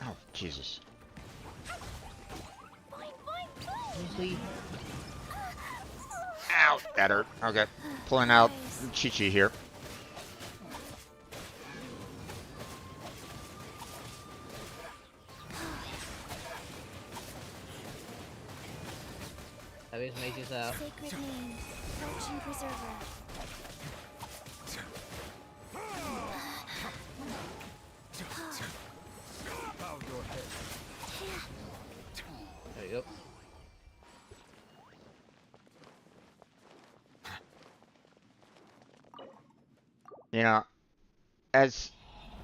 Speaker 1: Oh, Jesus.
Speaker 10: Honestly.
Speaker 1: Ow, that hurt. Okay, pulling out Chi-Chi here.
Speaker 10: Have his mages out.
Speaker 2: Sacred name, Fortune Preserver.
Speaker 10: There you go.
Speaker 1: You know, as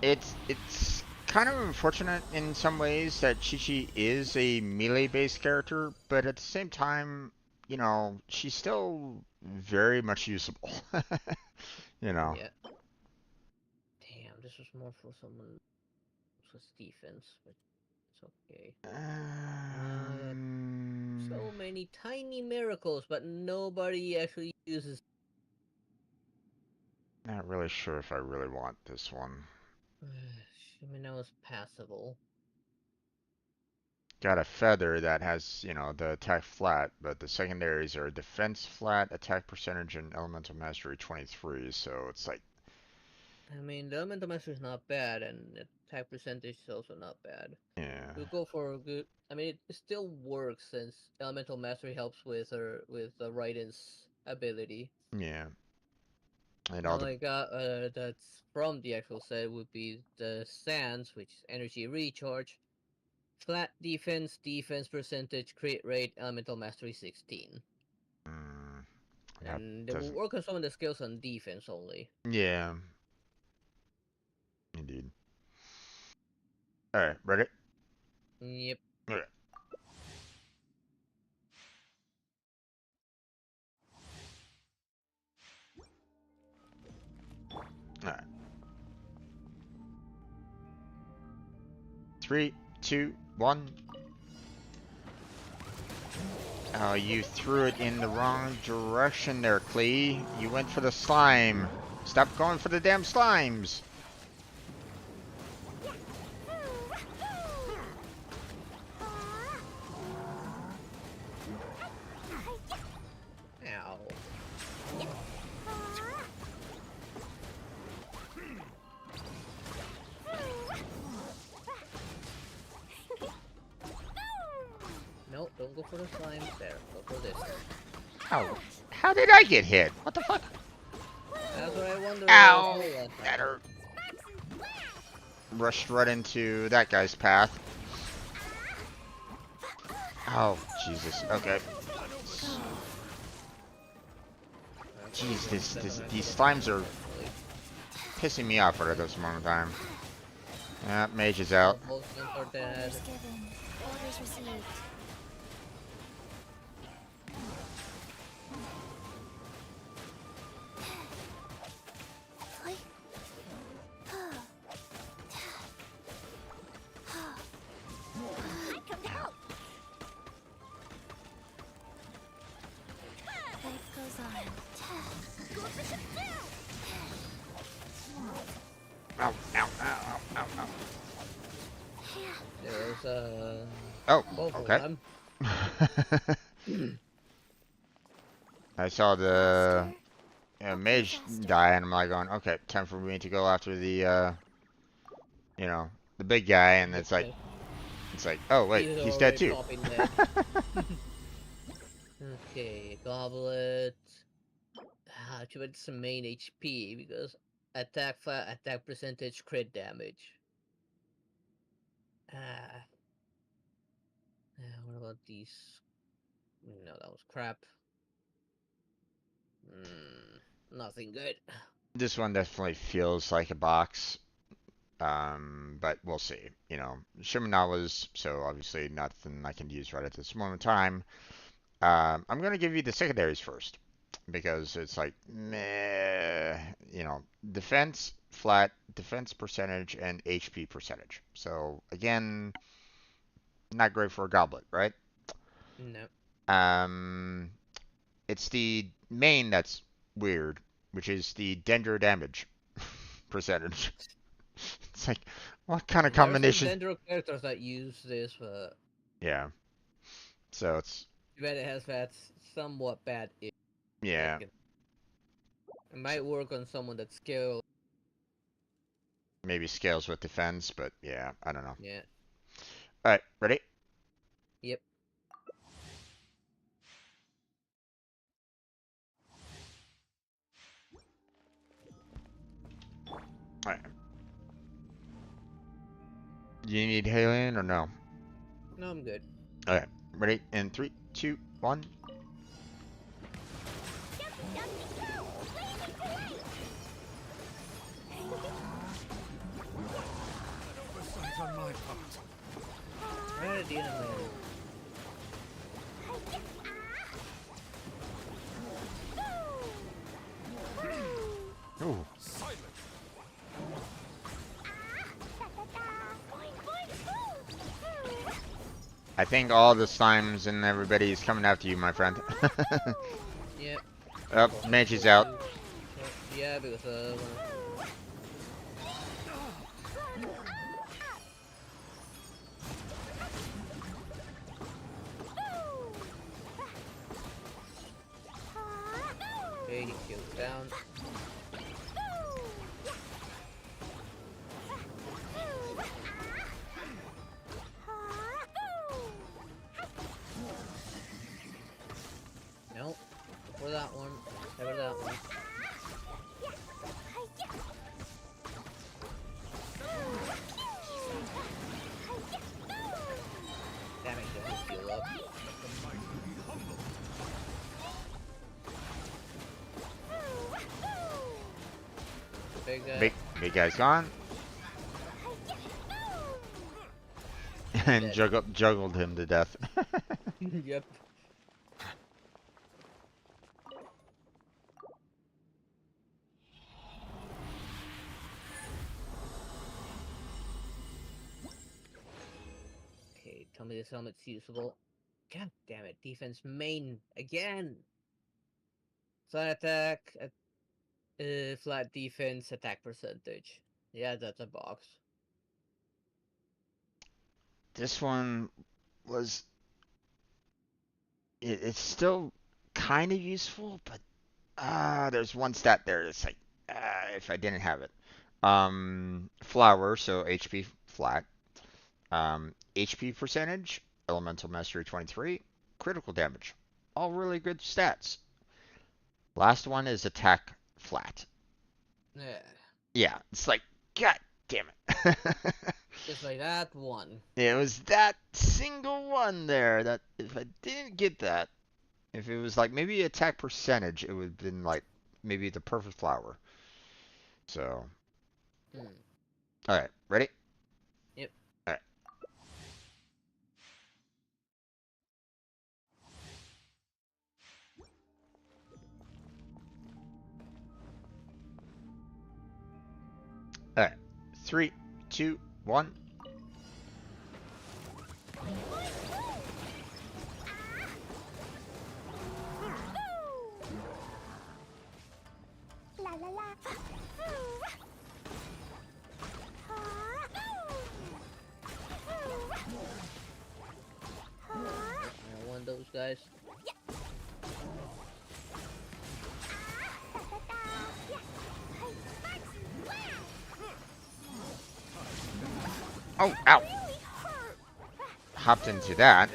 Speaker 1: it's kind of unfortunate in some ways that Chi-Chi is a melee-based character, but at the same time, she's still very much usable.
Speaker 10: Yeah. Damn, this was more for someone who's defense, but it's okay. So many tiny miracles, but nobody actually uses.
Speaker 1: Not really sure if I really want this one.
Speaker 10: Shimeno is passable.
Speaker 1: Got a feather that has, the attack flat, but the secondaries are defense flat, attack percentage, and elemental mastery 23, so it's like...
Speaker 10: I mean, the elemental mastery is not bad, and attack percentage is also not bad.
Speaker 1: Yeah.
Speaker 10: We'll go for a good... I mean, it still works since elemental mastery helps with Raiden's ability.
Speaker 1: Yeah. And
Speaker 10: all I got that's from the actual set would be the Sans, which is energy recharge, flat defense, defense percentage, crit rate, elemental mastery 16. And they will work on some of the skills on defense only.
Speaker 1: Yeah. Indeed. Alright, ready?
Speaker 10: Yep.
Speaker 1: Okay. Alright. 3, 2, 1. Oh, you threw it in the wrong direction there, Klee. You went for the slime. Stop going for the damn slimes.
Speaker 10: Ow. No, don't go for the slime there. Go for this.
Speaker 1: Ow. How did I get hit? What the fuck?
Speaker 10: That's what I wonder.
Speaker 1: Ow! That hurt. Rushed right into that guy's path. Oh, Jesus. Okay. Jeez, these slimes are pissing me off at this moment in time. Yeah, mage is out.
Speaker 10: Both are dead.
Speaker 2: Orders given. Orders received.
Speaker 11: I come to help.
Speaker 2: Life goes on.
Speaker 11: Go for some down.
Speaker 1: Ow, ow, ow, ow, ow,
Speaker 10: There's
Speaker 1: Oh,
Speaker 10: both of
Speaker 1: okay.
Speaker 10: them.
Speaker 1: I saw the mage die, and I'm like going, okay, time for me to go after the, you know, the big guy, and it's like, oh wait, he's dead too.
Speaker 10: Okay, goblet. Too bad it's some main HP because attack flat, attack percentage, crit damage. What about these? No, that was crap. Nothing good.
Speaker 1: This one definitely feels like a box, but we'll see. You know, Shiminawa's, so obviously nothing I can use right at this moment in time. I'm gonna give you the secondaries first, because it's like, meh, you know, defense, flat, defense percentage, and HP percentage. So, again, not great for a goblet, right?
Speaker 10: No.
Speaker 1: It's the main that's weird, which is the Dendro damage percentage. It's like, what kind of combination?
Speaker 10: There are some Dendro characters that use this, but...
Speaker 1: Yeah. So it's...
Speaker 10: Too bad it has that somewhat bad...
Speaker 1: Yeah.
Speaker 10: Like it might work on someone that's skilled.
Speaker 1: Maybe scales with defense, but yeah, I don't know.
Speaker 10: Yeah.
Speaker 1: Alright, ready?
Speaker 10: Yep.
Speaker 1: Alright. You need Halion or no?
Speaker 10: No, I'm good.
Speaker 1: Okay, ready? In 3, 2, 1.
Speaker 5: On my part.
Speaker 10: Right at the end of
Speaker 1: Ooh. I think all the slimes and everybody is coming after you, my friend.
Speaker 10: Yep.
Speaker 1: Oh, mage is out.
Speaker 10: Yeah, because okay, he kills down. Nope. For that one. Never that one. Damn it, don't heal up.
Speaker 1: Big guy's gone. And juggled him to death.
Speaker 10: Yep. Okay, tell me this helmet's usable. God damn it, defense main again. Flat attack, flat defense, attack percentage. Yeah, that's a box.
Speaker 1: This one was... It's still kind of useful, but there's one stat there that's like, if I didn't have it. Flower, so HP flat. HP percentage, elemental mastery 23, critical damage. All really good stats. Last one is attack flat.
Speaker 10: Yeah.
Speaker 1: Yeah, it's like, god damn it.
Speaker 10: Just like that one.
Speaker 1: Yeah, it was that single one there that if I didn't get that, if it was like maybe attack percentage, it would have been like maybe the perfect flower. So, all right, ready?
Speaker 10: Yep.
Speaker 1: All right. All right. 3, 2, 1.
Speaker 2: La la la.
Speaker 10: I want those guys.
Speaker 1: Oh, ow. Hopped into that.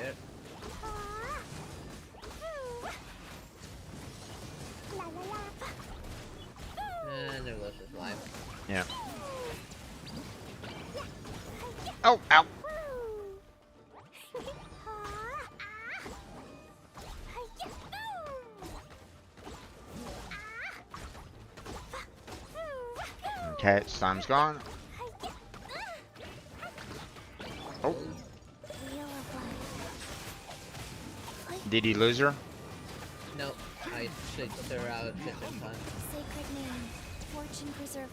Speaker 10: And there goes his life.
Speaker 1: Yeah. Oh, ow. Okay, slime's gone. Oh. Did he lose her?
Speaker 10: No, I switched her out just in time.
Speaker 2: Sacred name, fortune preserver.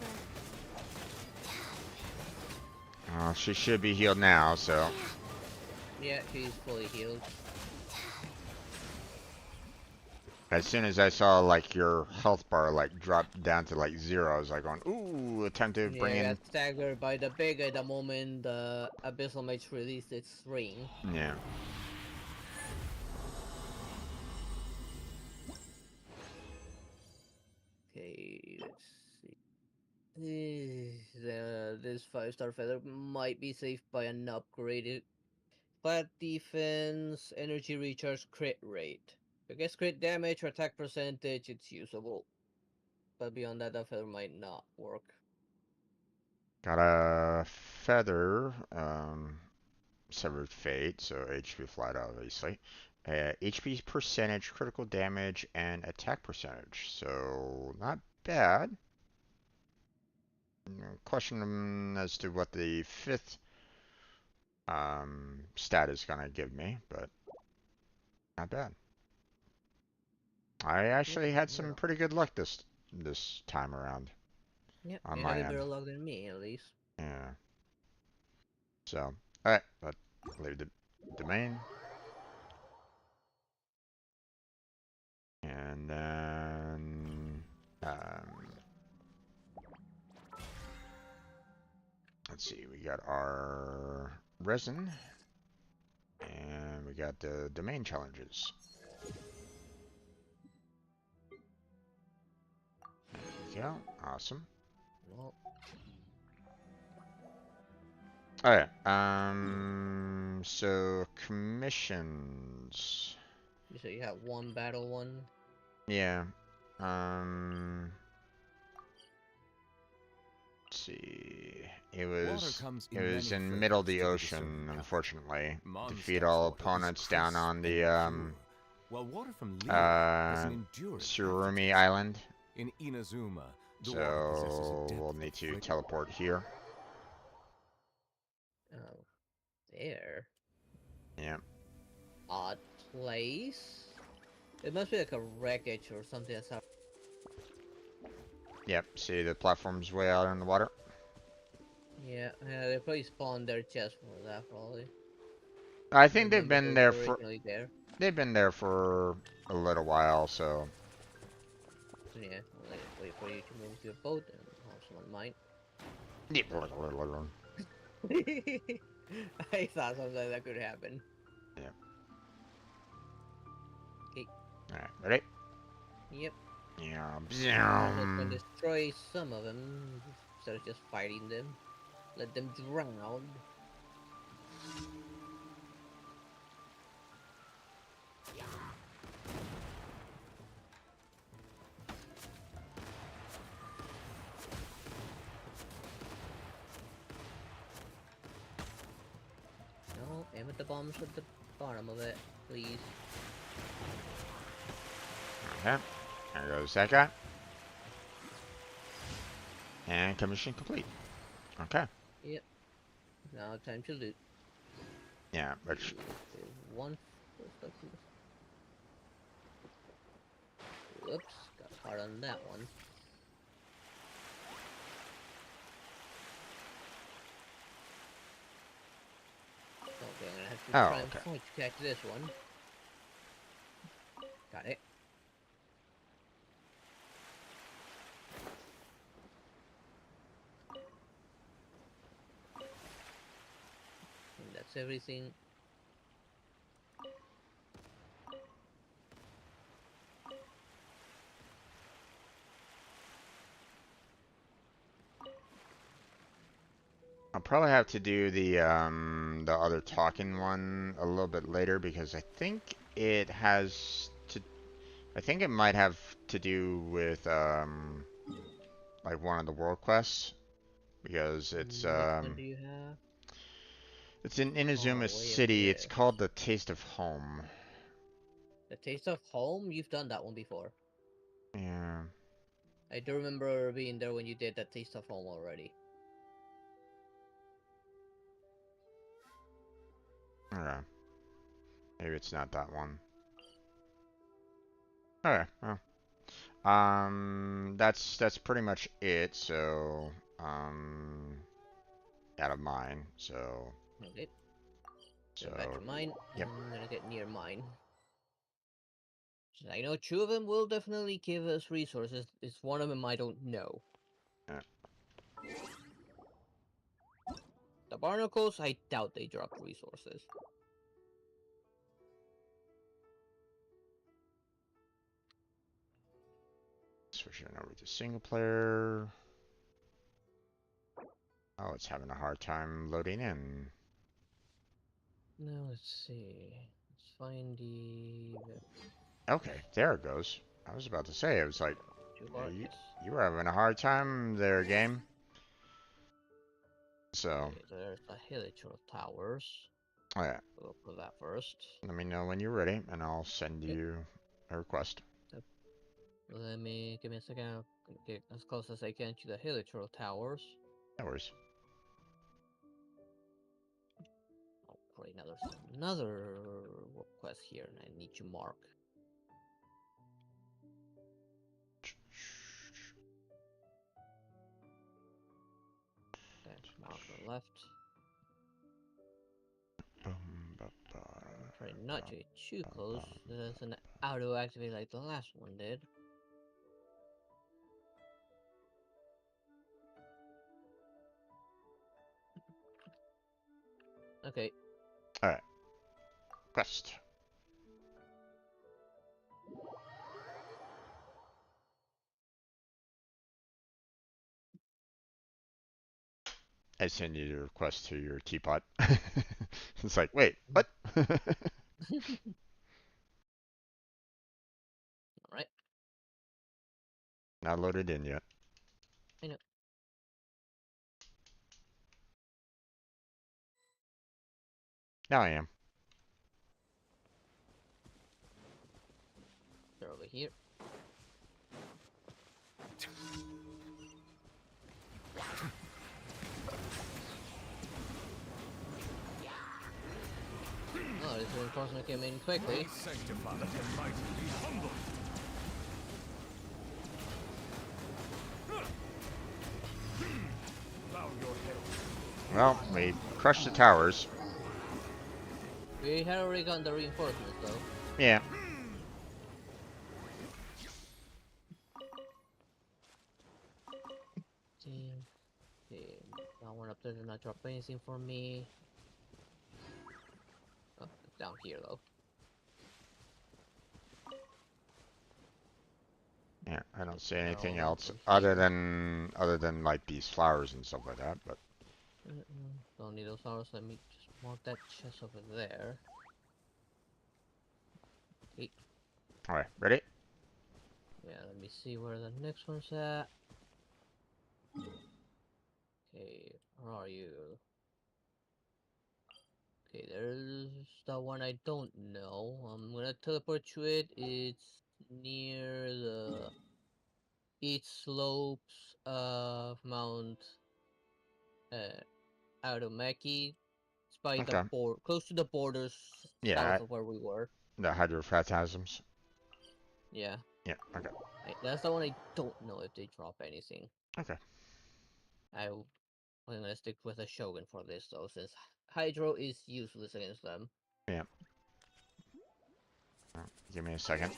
Speaker 1: She should be healed now, so.
Speaker 10: Yeah, she's fully healed.
Speaker 1: As soon as I saw like your health bar like drop down to like 0, I was like going, ooh, attempt to bring
Speaker 10: I
Speaker 1: in.
Speaker 10: got staggered by the Pega the moment the Abyssal Mage released its ring.
Speaker 1: Yeah.
Speaker 10: Okay, let's see. This 5-star feather might be saved by an upgraded flat defense, energy recharge, crit rate. I guess crit damage or attack percentage, it's usable. But beyond that, the feather might not work.
Speaker 1: Got a feather, severed fate, so HP flat obviously. HP percentage, critical damage, and attack percentage. So not bad. Question as to what the 5th stat is gonna give me, but not bad. I actually had some pretty good luck this time around.
Speaker 10: Yep,
Speaker 1: On
Speaker 10: you
Speaker 1: my
Speaker 10: had a
Speaker 1: end.
Speaker 10: better luck than me, at least.
Speaker 1: Yeah. So, alright, let's leave the domain. And then, let's see, we got our resin, and we got the domain challenges. There we go, awesome.
Speaker 10: Well,
Speaker 1: Alright, so commissions.
Speaker 10: so you have one battle one?
Speaker 1: Yeah, let's see. It was in middle of the ocean, unfortunately. Defeat all opponents down on the Surumi Island.
Speaker 13: In Inazuma,
Speaker 1: So we'll need to teleport here.
Speaker 10: Oh, there.
Speaker 1: Yeah.
Speaker 10: Odd place. It must be like a wreckage or something that's up.
Speaker 1: Yep, see the platform's way out in the water?
Speaker 10: Yeah, they probably spawned there just for that, probably.
Speaker 1: I think they've been there for...
Speaker 10: There.
Speaker 1: They've been there for a little while, so...
Speaker 10: Yeah, wait for you to move your boat and have someone mine.
Speaker 1: Yep.
Speaker 10: I thought something like that could happen.
Speaker 1: Yep.
Speaker 10: Okay.
Speaker 1: Alright, ready?
Speaker 10: Yep.
Speaker 1: Yeah.
Speaker 10: Just gonna destroy some of them instead of just fighting them. Let them drown. with the bombs at the bottom of it, please.
Speaker 1: Okay. There goes that guy. And commission complete. Okay.
Speaker 10: Yep. Now time to loot.
Speaker 1: Yeah, but
Speaker 10: One. Whoops, got caught on that one. Okay, I'm gonna have to try and fight to catch this one. Got it. And that's everything.
Speaker 1: I'll probably have to do the other talking one a little bit later because I think it has to. I think it might have to do with like one of the world quests because it's
Speaker 10: Which one do you have?
Speaker 1: it's in Inazuma City. It's called the Taste of Home.
Speaker 10: The Taste of Home? You've done that one before.
Speaker 1: Yeah.
Speaker 10: I do remember being there when you did that Taste of Home already.
Speaker 1: Okay. Maybe it's not that one. Okay. Well. That's pretty much it. So out of mine. So.
Speaker 10: Okay.
Speaker 1: So.
Speaker 10: Back to mine.
Speaker 1: Yep.
Speaker 10: I'm gonna get near mine. I know two of them will definitely give us resources. It's one of them I don't know.
Speaker 1: Yeah.
Speaker 10: The barnacles, I doubt they drop resources.
Speaker 1: Switching over to single player. Oh, it's having a hard time loading in.
Speaker 10: Now let's see. Let's find the.
Speaker 1: Okay, there it goes. I was about to say, it was like, you were having a hard time there, game. So.
Speaker 10: Okay, there's the Heliotrope Towers.
Speaker 1: Oh yeah.
Speaker 10: We'll put that first.
Speaker 1: Let me know when you're ready, and I'll send you a request.
Speaker 10: Yep. Give me a second. I'm gonna get as close as I can to the Heliotrope Towers.
Speaker 1: No worries.
Speaker 10: Oh, great! Now there's another quest here, and I need to mark. Okay, mark on the left. Try not to get too close. There's an auto activate like the last one did. Okay.
Speaker 1: Alright. Quest. I send you the request to your teapot. It's like, wait, what?
Speaker 10: Alright.
Speaker 1: Not loaded in yet.
Speaker 10: I know.
Speaker 1: Now I am.
Speaker 10: They're over here. Oh, this reinforcement came in quickly.
Speaker 1: Well, we crushed the towers.
Speaker 10: We had already gotten the reinforcements though.
Speaker 1: Yeah.
Speaker 10: Okay, that one up there did not drop anything for me. Oh, it's down here though.
Speaker 1: Yeah, I don't see anything else other than like these flowers and stuff like that, but
Speaker 10: Don't need those flowers. Let me just mark that chest over there. Okay.
Speaker 1: Alright, ready?
Speaker 10: Yeah, let me see where the next one's at. Okay, where are you? Okay, there's the one I don't know. I'm gonna teleport to it. It's near the east slopes of Mount uh, Automaki. It's by the
Speaker 1: Okay.
Speaker 10: close to the borders
Speaker 1: Yeah,
Speaker 10: south of where we were.
Speaker 1: the hydrophantasms.
Speaker 10: Yeah.
Speaker 1: Yeah, okay.
Speaker 10: That's the one I don't know if they drop anything.
Speaker 1: Okay.
Speaker 10: I'm gonna stick with a Shogun for this though, since Hydro is useless against them.
Speaker 1: Yeah. Give me a second.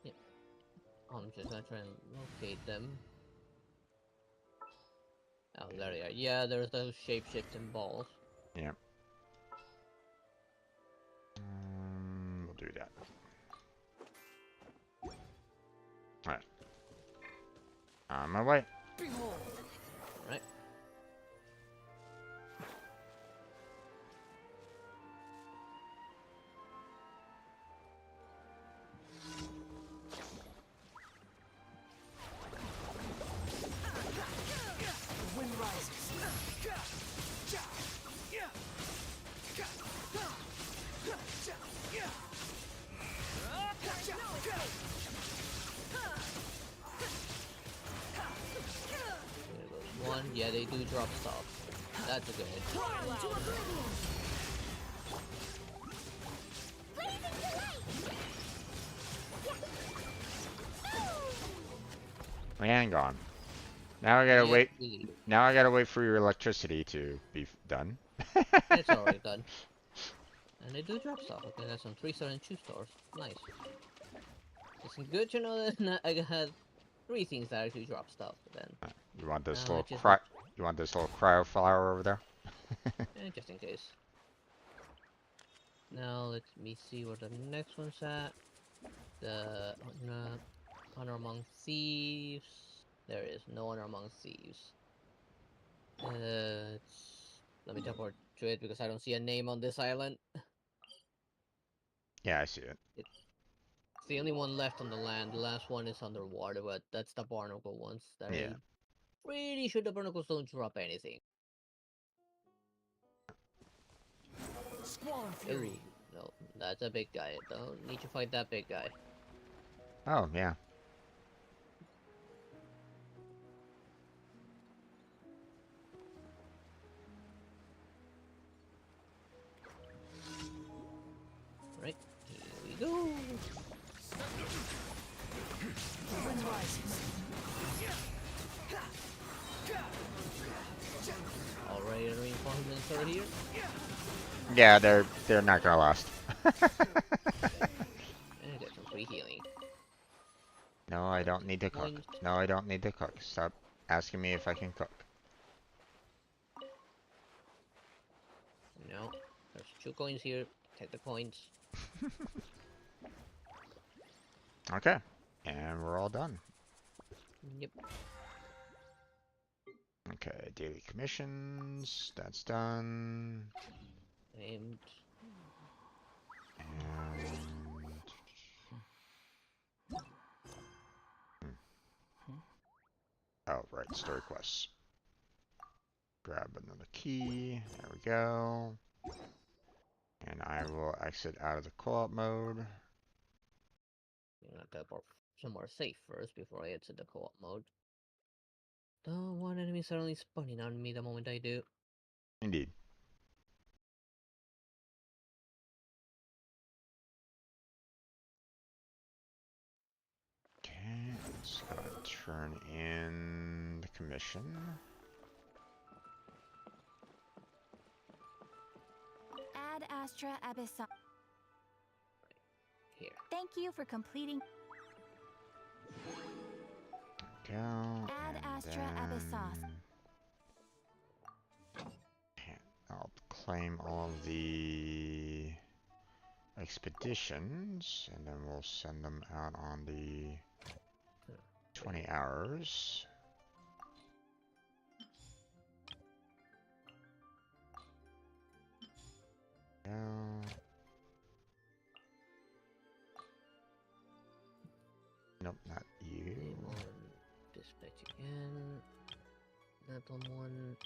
Speaker 10: Yeah. I'm just gonna try and locate them. Oh, there they are. Yeah, there's those shape-shifting balls.
Speaker 1: Yeah. We'll do that. Alright. On my way.
Speaker 10: Right.
Speaker 3: The wind rises.
Speaker 10: There goes one. Yeah, they do drop stuff. That's a good hit.
Speaker 1: And gone. Now I gotta wait.
Speaker 10: Easy.
Speaker 1: Now I gotta wait for your electricity to be done.
Speaker 10: It's already done. And they do drop stuff. Okay, that's some 3-star and 2-stars. Nice. It's good to know that I had 3 things that actually drop stuff. But then
Speaker 1: You want this
Speaker 10: now
Speaker 1: little
Speaker 10: it just
Speaker 1: You want this little cryo flower over there?
Speaker 10: just in case. Now let me see where the next one's at. The Honor Among Thieves. There is no Honor Among Thieves. Let me teleport to it because I don't see a name on this island.
Speaker 1: Yeah, I see it.
Speaker 10: It's the only one left on the land. The last one is underwater, but that's the barnacle ones. That
Speaker 1: Yeah.
Speaker 10: I'm pretty sure the barnacles don't drop anything.
Speaker 3: Squall and Fury.
Speaker 10: Ooh, no, that's a big guy. Don't need to fight that big guy.
Speaker 1: Oh, yeah.
Speaker 10: Right, here we go.
Speaker 3: The wind rises.
Speaker 10: Already reinforcements are here.
Speaker 1: Yeah, they're not gonna last.
Speaker 10: And get some free healing.
Speaker 1: No, I don't need to cook. No, I don't need to cook. Stop asking me if I can cook.
Speaker 10: No, there's 2 coins here. Take the coins.
Speaker 1: Okay. And we're all done.
Speaker 10: Yep.
Speaker 1: Okay, daily commissions. That's done.
Speaker 10: And
Speaker 1: Oh, right, story quests. Grab another key. There we go. And I will exit out of the co-op mode.
Speaker 10: I'm gonna teleport somewhere safe first before I exit the co-op mode. Don't want enemies suddenly spawning on me the moment I do.
Speaker 1: Indeed. Okay, let's go ahead and turn in the commission.
Speaker 15: Ad Astra Abyssal.
Speaker 10: Here.
Speaker 15: Thank you for completing.
Speaker 1: Go.
Speaker 15: Ad Astra Abyssal.
Speaker 1: I'll claim all of the expeditions, and then we'll send them out on the 20 hours. Go. Nope, not you.
Speaker 10: Dispatch again. That one.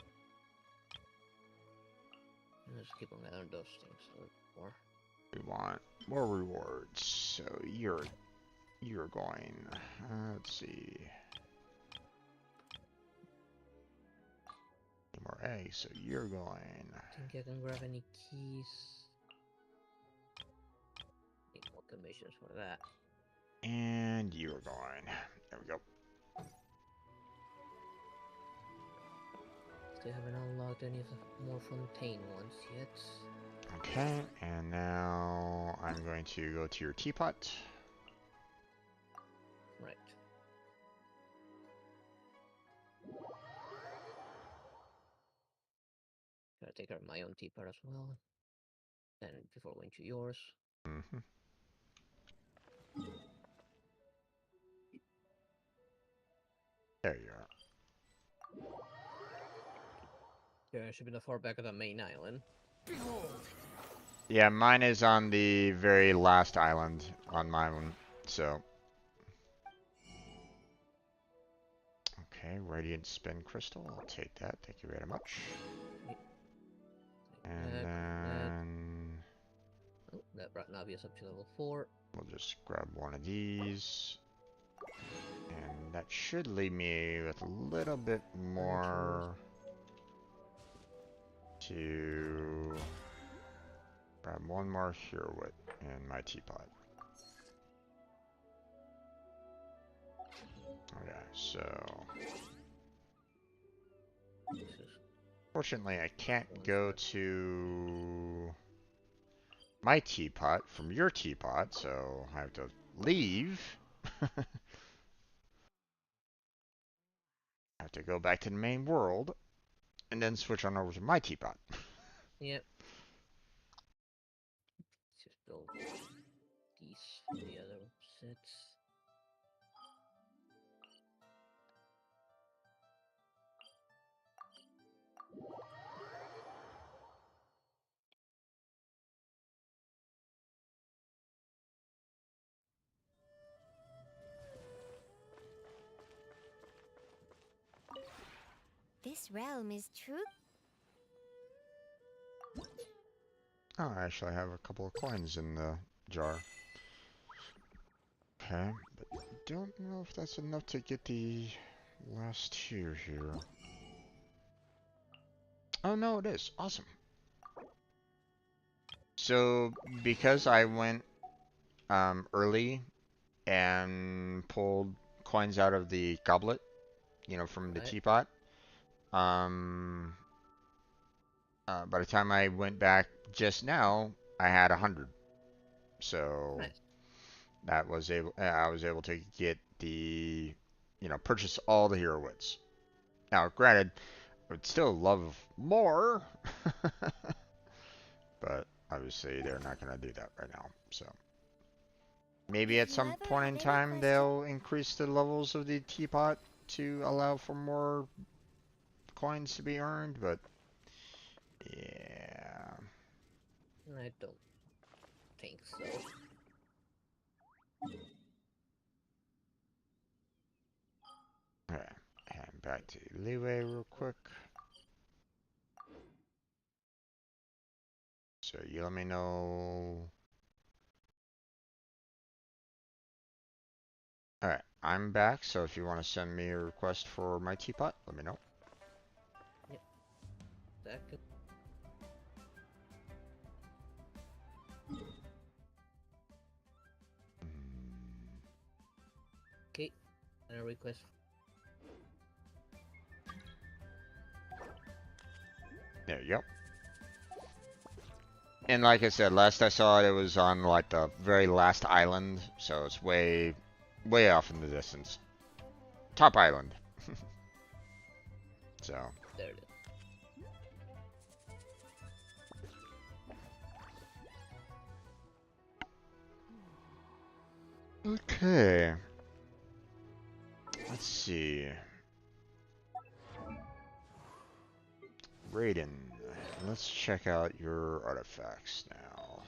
Speaker 10: Let's keep on gathering those things a little more.
Speaker 1: We want more rewards. So you're going. Let's see. More eggs. So you're going.
Speaker 10: Think I can grab any keys. Need more commissions for that.
Speaker 1: And you're going. There we go.
Speaker 10: Still haven't unlocked any of the more Fontaine ones yet.
Speaker 1: Okay, and now I'm going to go to your teapot.
Speaker 10: Right. Gotta take care of my own teapot as well. Then before going to yours.
Speaker 1: Mm-hmm. There you are.
Speaker 10: Yeah, it should be the far back of the main island.
Speaker 1: Yeah, mine is on the very last island on my one, so. Okay, Radiant Spin Crystal, I'll take that, thank you very much. And then...
Speaker 10: Oh, that brought Navius up to level 4.
Speaker 1: We'll just grab one of these. And that should leave me with a little bit more to grab one more Herewit in my teapot. Okay, so... Fortunately, I can't go to my teapot from your teapot, so I have to leave. I have to go back to the main world, and then switch on over to my teapot.
Speaker 10: Yep. Let's just build these for the other sets.
Speaker 2: This realm is true.
Speaker 1: Oh, I actually have a couple of coins in the jar. Okay, but don't know if that's enough to get the last tier here. Oh no, it is. Awesome. So, because I went early and pulled coins out of the goblet, you know, from the teapot, by the time I went back just now, I had 100. So that was I was able to get the, you know, purchase all the hero wits. Now, granted, I would still love more, but obviously they're not going to do that right now. So maybe at some point in time they'll increase the levels of the teapot to allow for more coins to be earned, but yeah.
Speaker 10: I don't think so.
Speaker 1: Alright, and back to Leeway real quick. So you let me know. Alright, I'm back, so if you want to send me a request for my teapot, let me know.
Speaker 10: Yep. Second. Okay, and a request.
Speaker 1: There you go. And like I said, last I saw it, it was on like the very last island, so it's way off in the distance. Top island. So.
Speaker 10: There it is.
Speaker 1: Okay. Let's see. Raiden, let's check out your artifacts now.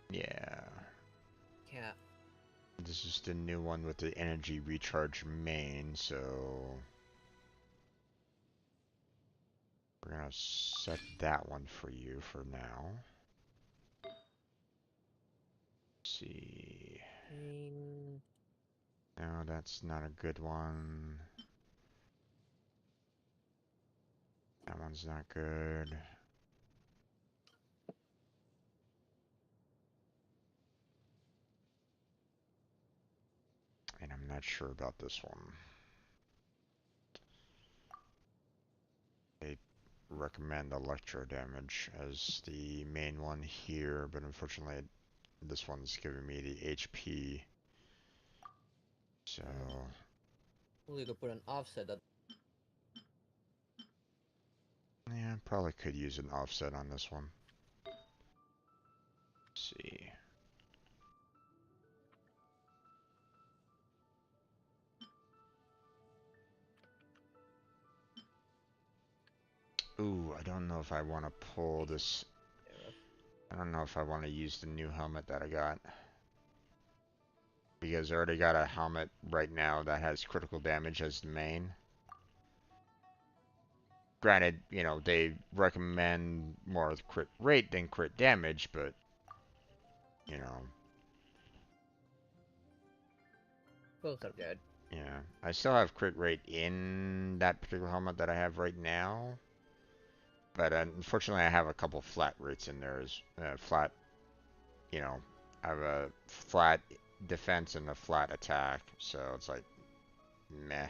Speaker 1: Yeah.
Speaker 10: Yeah.
Speaker 1: This is the new one with the energy recharge main, so We're gonna set that one for you for now. Let's see. No, that's not a good one. That one's not good. And I'm not sure about this one. They recommend electro damage as the main one here, but unfortunately this one's giving me the HP. So
Speaker 10: we could put an offset at.
Speaker 1: yeah, probably could use an offset on this one. Let's see. Ooh, I don't know if I want to pull this. I don't know if I want to use the new helmet that I got. Because I already got a helmet right now that has critical damage as the main. Granted, you know, they recommend more crit rate than crit damage, but, you know.
Speaker 10: Both are good.
Speaker 1: Yeah, I still have crit rate in that particular helmet that I have right now. But unfortunately, I have a couple flat rates in there. Flat, you know, I have a flat defense and a flat attack. So it's like, meh.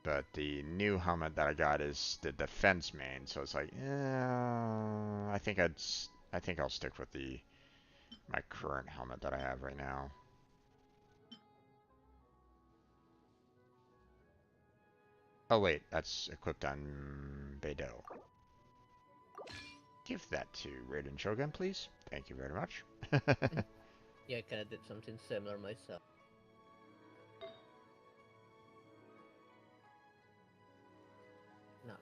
Speaker 1: But the new helmet that I got is the defense main, so it's like, I think I'll stick with my current helmet that I have right now. Oh wait, that's equipped on Beidou. Give that to Raiden Shogun, please. Thank you very much.
Speaker 10: Yeah, I kinda did something similar myself. Not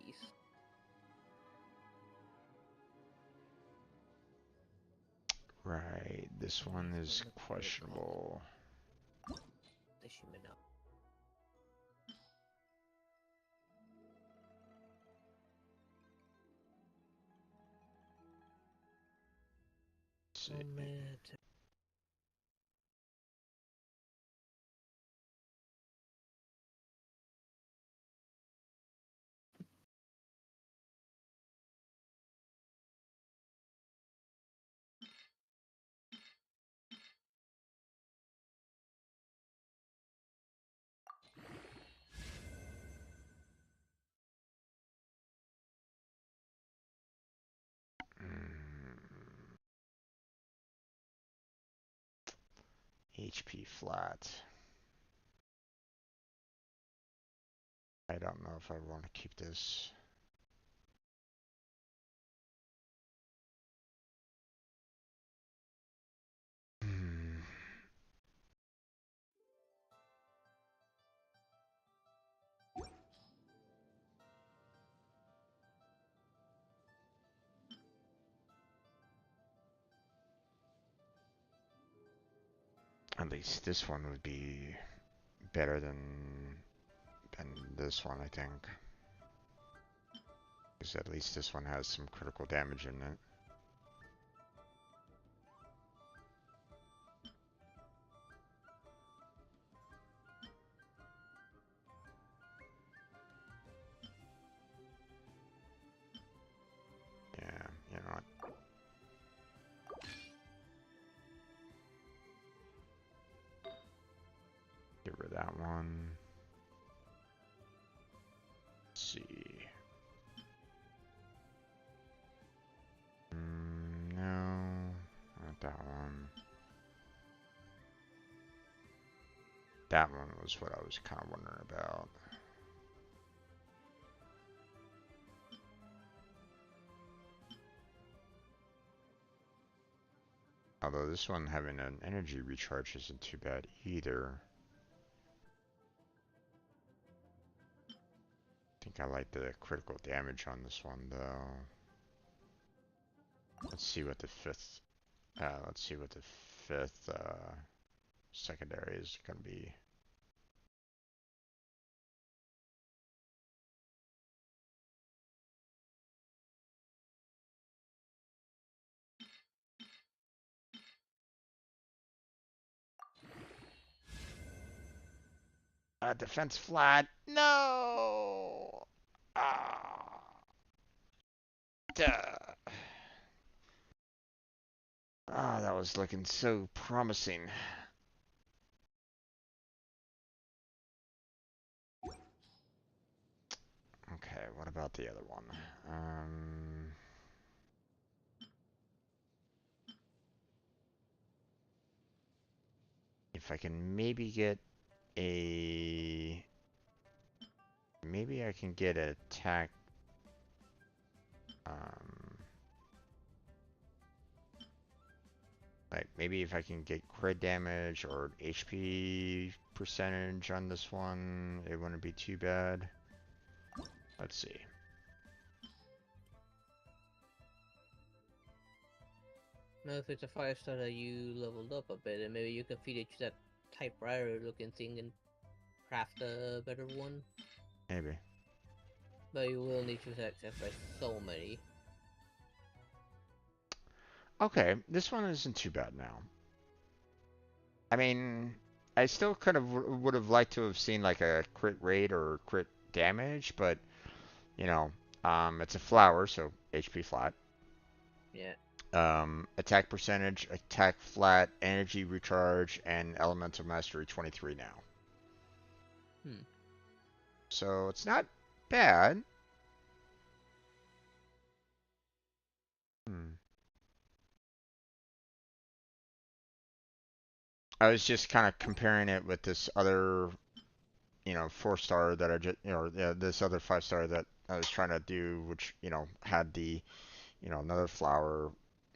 Speaker 10: peace.
Speaker 1: Right, this one is questionable. Let's see. HP flat. I don't know if I want to keep this. At least this one would be better than this one, I think. Because at least this one has some critical damage in it. Yeah, you know what? Get rid of that one. Let's see. No, not that one. That one was what I was kind of wondering about. Although this one having an energy recharge isn't too bad either. I think I like the critical damage on this one though. Let's see what the fifth secondary is gonna be. Defense flat. No. Ah. Duh. Ah, that was looking so promising. Okay, what about the other one? If I can maybe get a... Maybe I can get an attack... like, maybe if I can get crit damage or HP percentage on this one, it wouldn't be too bad. Let's see.
Speaker 10: Now, if it's a 5-star that you leveled up a bit, and maybe you can feed it to that typewriter looking thing and craft a better one.
Speaker 1: Maybe.
Speaker 10: But you will need to sacrifice so many.
Speaker 1: Okay, this one isn't too bad now. I mean, I still kind of would have liked to have seen like a crit rate or crit damage, but you know, it's a flower, so HP flat.
Speaker 10: Yeah.
Speaker 1: Attack percentage, attack flat, energy recharge, and elemental mastery 23 now. So it's not bad. I was just kind of comparing it with this other, 4-star that I just, this other 5-star that I was trying to do, which, had the, another flower,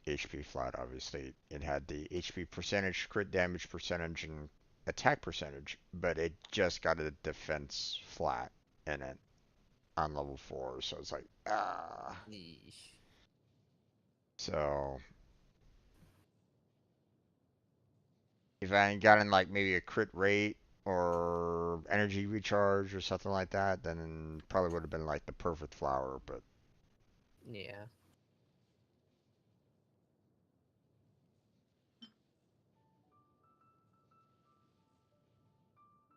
Speaker 1: HP flat, obviously. It had the HP percentage, crit damage percentage, and attack percentage, but it just got a defense flat in it on level 4, so it's like, ah.
Speaker 10: Yeesh.
Speaker 1: So, if I had gotten like maybe a crit rate or energy recharge or something like that, then probably would have been like the perfect flower, but
Speaker 10: yeah.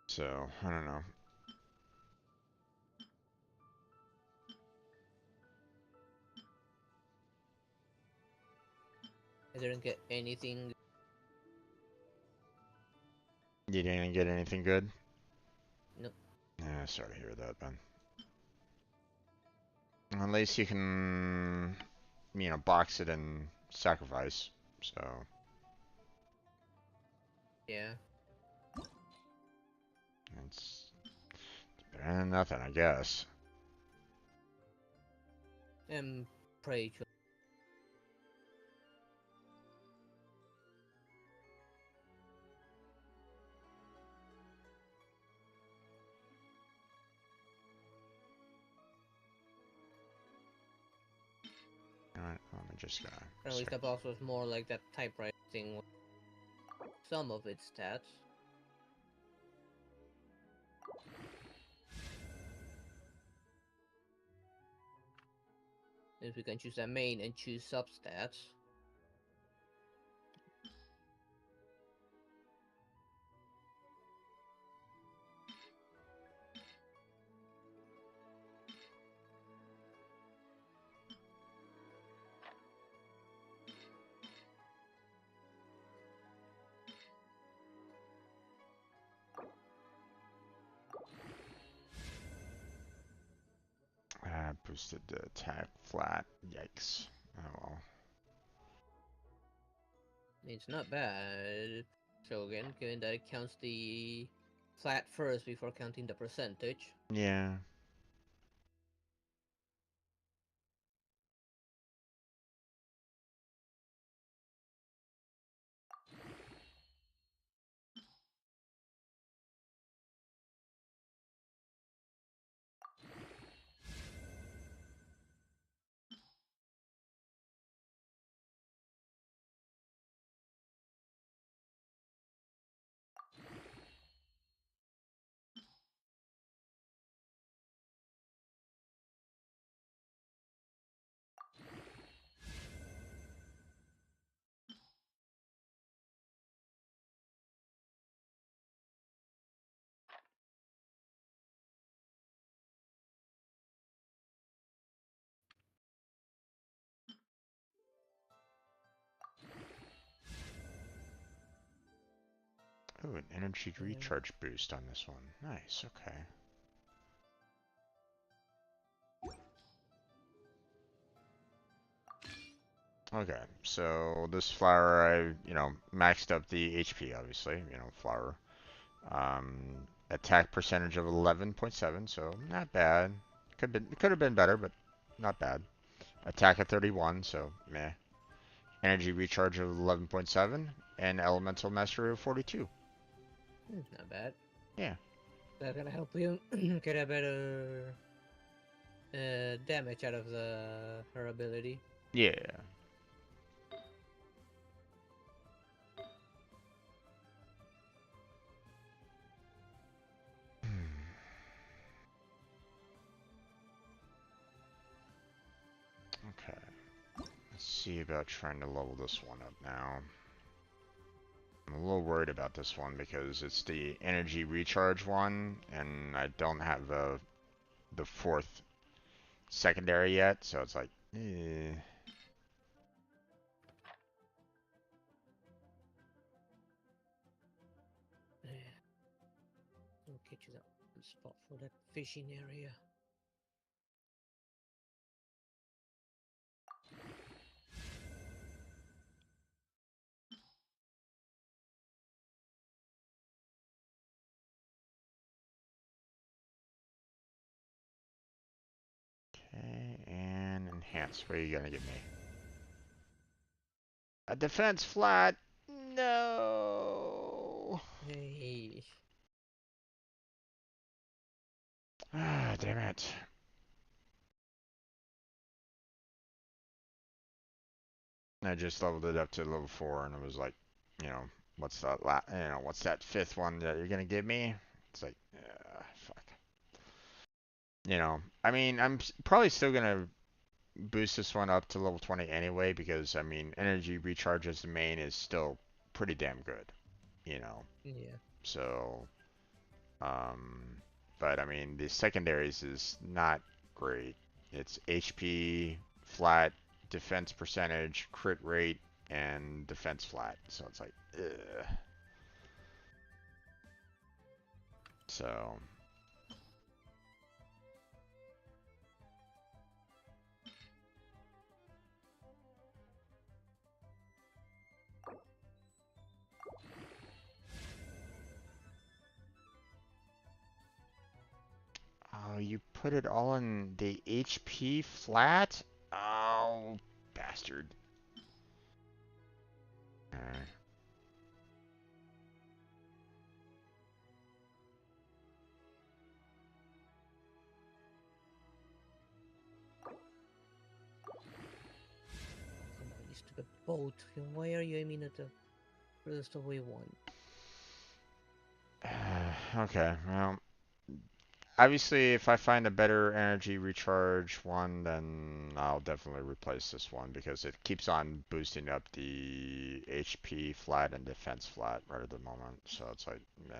Speaker 1: So, I don't know.
Speaker 10: I didn't get anything.
Speaker 1: You didn't get anything good?
Speaker 10: Nope.
Speaker 1: Yeah, sorry to hear that, man. At least you can, box it and sacrifice, so.
Speaker 10: Yeah.
Speaker 1: It's better than nothing, I guess.
Speaker 10: And pray to.
Speaker 1: Alright, I'm just gonna...
Speaker 10: At least the boss was more like that typewriter thing with some of its stats. If we can choose a main and choose substats.
Speaker 1: Boosted the attack flat. Yikes. Oh well.
Speaker 10: It's not bad. So again, given that it counts the flat first before counting the percentage.
Speaker 1: Yeah. Oh, an energy recharge boost on this one. Nice, okay. Okay, so this flower, I, maxed up the HP, obviously, flower. Attack percentage of 11.7, so not bad. Could have been better, but not bad. Attack at 31, so meh. Energy recharge of 11.7, and elemental mastery of 42.
Speaker 10: Not bad.
Speaker 1: Yeah.
Speaker 10: That's gonna help you get a better damage out of her ability.
Speaker 1: Yeah. Okay. Let's see about trying to level this one up now. I'm a little worried about this one because it's the energy recharge one, and I don't have the fourth secondary yet, so it's like, eh.
Speaker 10: I'll get you that spot for that fishing area.
Speaker 1: Okay, and enhance. What are you gonna give me? A defense flat? No.
Speaker 10: Hey.
Speaker 1: Ah, damn it. I just leveled it up to level 4, and it was like, what's that? What's that fifth one that you're gonna give me? It's like, fuck. I mean, I'm probably still gonna boost this one up to level 20 anyway, because I mean, energy recharge as the main is still pretty damn good,
Speaker 10: Yeah.
Speaker 1: So, but I mean, the secondaries is not great. It's HP flat, defense percentage, crit rate, and defense flat. So it's like, ugh. So. Oh, you put it all in the HP flat? Oh, bastard. Alright.
Speaker 10: Come on, used to the boat. Why are you aiming at the furthest away one?
Speaker 1: Okay, well, obviously, if I find a better energy recharge one, then I'll definitely replace this one because it keeps on boosting up the HP flat and defense flat right at the moment. So it's like, meh.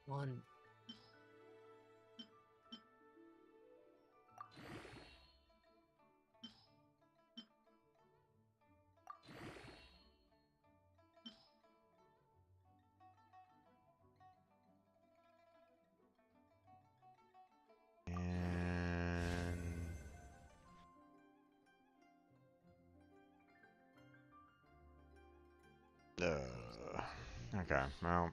Speaker 10: One.
Speaker 1: And okay, well,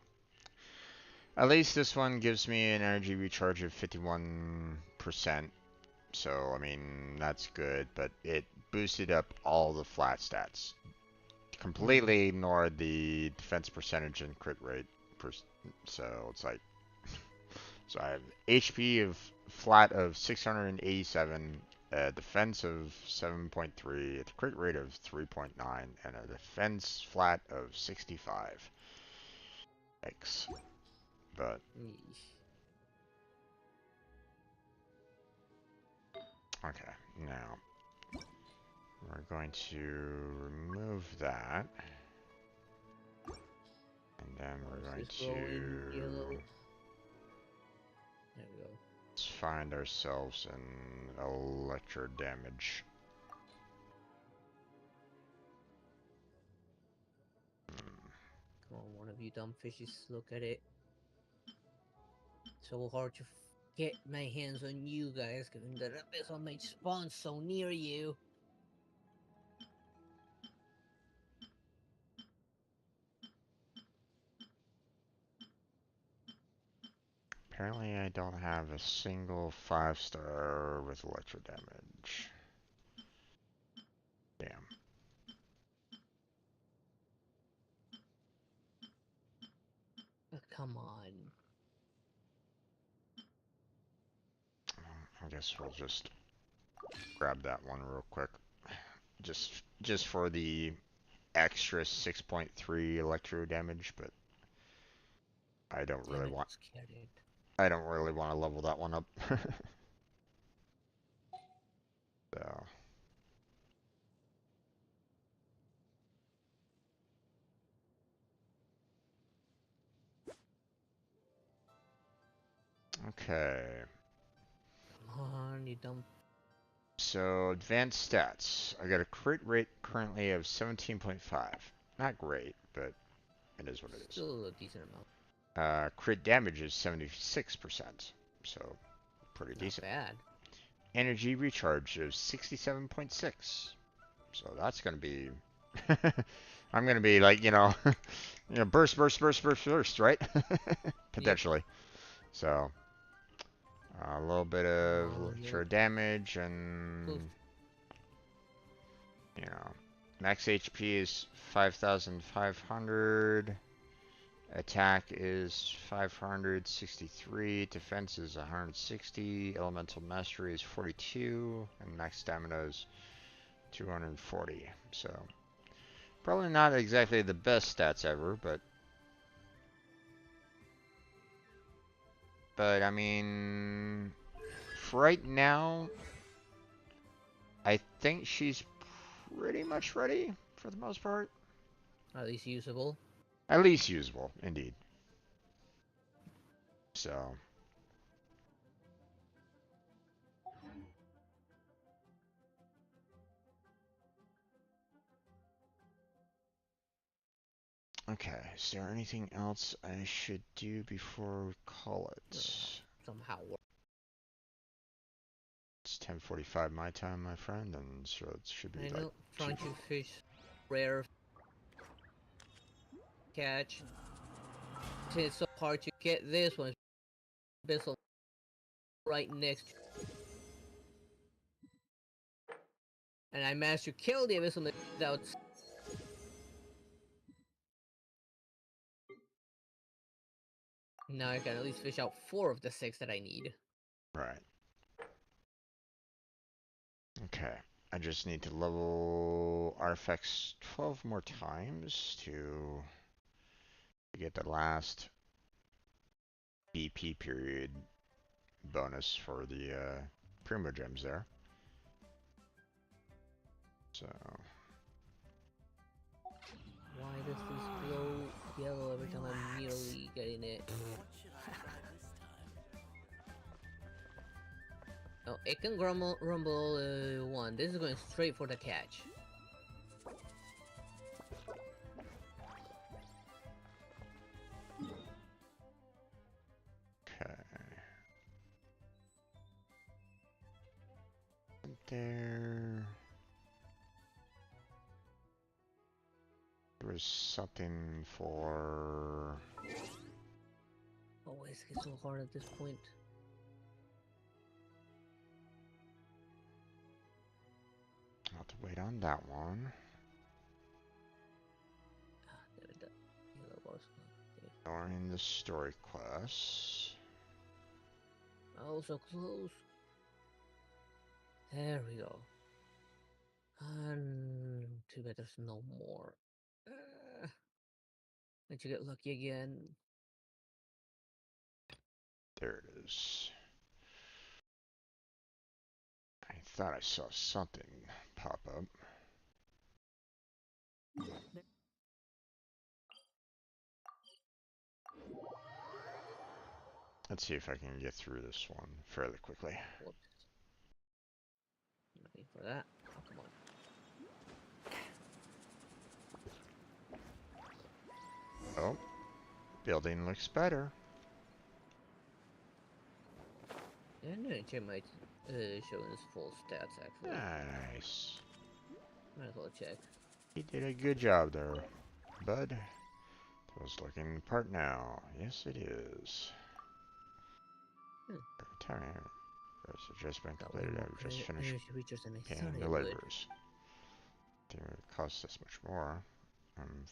Speaker 1: at least this one gives me an energy recharge of 51%. So, I mean, that's good, but it boosted up all the flat stats completely ignored the defense percentage and crit rate. So it's like, so I have HP of flat of 687, a defense of 7.3, a crit rate of 3.9, and a defense flat of 65. X. But okay, now we're going to remove that, and then we're going to find ourselves in electro damage.
Speaker 10: Come on, one of you dumb fishes, look at it. So hard to get my hands on you guys, given that Abyssal might spawn so near you.
Speaker 1: Apparently I don't have a single 5-star with electro damage. Damn.
Speaker 10: Come on.
Speaker 1: I guess we'll just grab that one real quick. Just for the extra 6.3 electro damage, but I don't really want to level that one up. So okay.
Speaker 10: Come on, you dumb.
Speaker 1: So advanced stats. I got a crit rate currently of 17.5. Not great, but it is what it is.
Speaker 10: Still a decent amount.
Speaker 1: Crit damage is 76%, so pretty decent.
Speaker 10: Not bad.
Speaker 1: Energy recharge is 67.6, so that's gonna be. I'm gonna be like, burst, right? Potentially. Yep. So a little bit of electro damage, and max HP is 5,500. Attack is 563, defense is 160, elemental mastery is 42, and max stamina is 240. So, probably not exactly the best stats ever, but I mean, for right now, I think she's pretty much ready for the most part.
Speaker 10: At least usable.
Speaker 1: At least usable, indeed. So. Okay, is there anything else I should do before we call it?
Speaker 10: Somehow.
Speaker 1: It's 10:45 my time, my friend, and so it should be like.
Speaker 10: Trying to fish rare catch. Since it's so hard to get this one, Abyssal right next to, and I managed to kill the Abyssal without. Now I can at least fish out 4 of the 6 that I need.
Speaker 1: Right. Okay. I just need to level artifacts 12 more times to get the last BP period bonus for the Primo Gems there. So.
Speaker 10: Why does this glow yellow every time I'm nearly getting it? Oh, it can rumble 1. This is going straight for the catch.
Speaker 1: Okay. There was something for.
Speaker 10: Always gets so hard at this point.
Speaker 1: I'll have to wait on that one. Join the story quest.
Speaker 10: Oh, so close. There we go. Too bad there's no more. Did you get lucky again?
Speaker 1: There it is. I thought I saw something pop up. Let's see if I can get through this one fairly quickly.
Speaker 10: Whoops. Nothing for that. Oh, come on.
Speaker 1: Oh, building looks better.
Speaker 10: Yeah, I'm gonna check my showing his full stats actually.
Speaker 1: Nice.
Speaker 10: Might as well check.
Speaker 1: He did a good job there, bud. Those looking the part now. Yes, it is. Time. There's a just been completed. I've just finished paying the laborers. It would cost this much more. I'm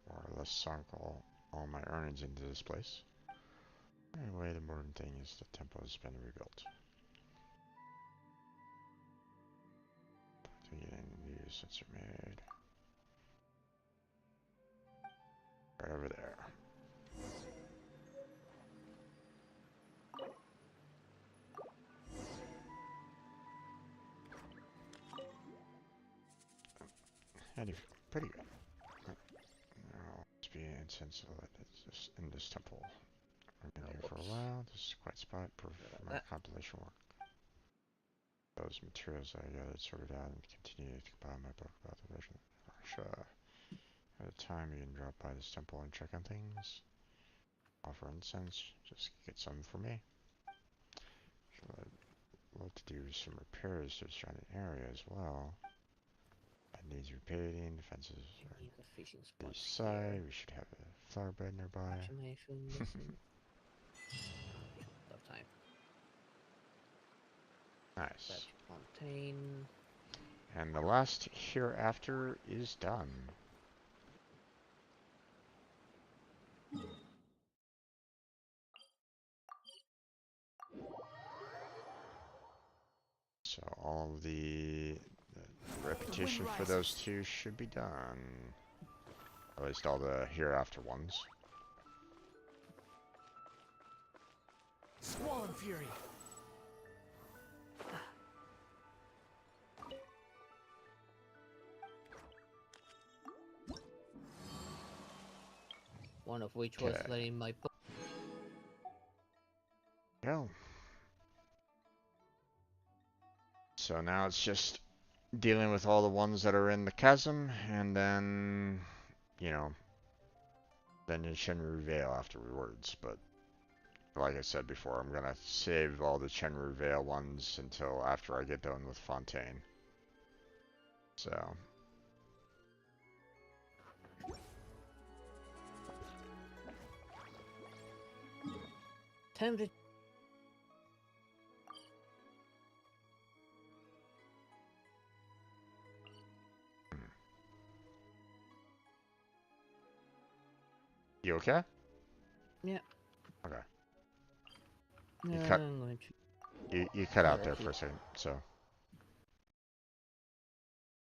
Speaker 1: more or less sunk all my earnings into this place. Anyway, the important thing is the temple has been rebuilt. New sets are made. Right over there. Pretty good. Now, let's be insensible in this temple. I've been here for a while. This is quite a spot. Perfect for my compilation work. Those materials I gathered, sorted out, and continue to compile my book about the legend of Russia. At a time, you can drop by this temple and check on things. Offer incense. Just get some for me. I'd love to do some repairs to the surrounding area as well. It needs repainting. The fences are on the east side. We should have a flower bed nearby.
Speaker 10: Time.
Speaker 1: Nice.
Speaker 10: Fontaine.
Speaker 1: And the last hereafter is done. So all of the repetition for those two should be done. At least all the hereafter ones.
Speaker 3: Squall and Fury.
Speaker 10: One of which was letting my book.
Speaker 1: Go. So now it's just dealing with all the ones that are in the chasm, and then, you know, then you Shenru Vale afterwards. But like I said before, I'm gonna save all the Shenru Vale ones until after I get done with Fontaine. So.
Speaker 10: Time to.
Speaker 1: You okay?
Speaker 10: Yeah.
Speaker 1: Okay.
Speaker 10: No,
Speaker 1: You cut.
Speaker 10: I'm going to...
Speaker 1: You cut out there for a second, so.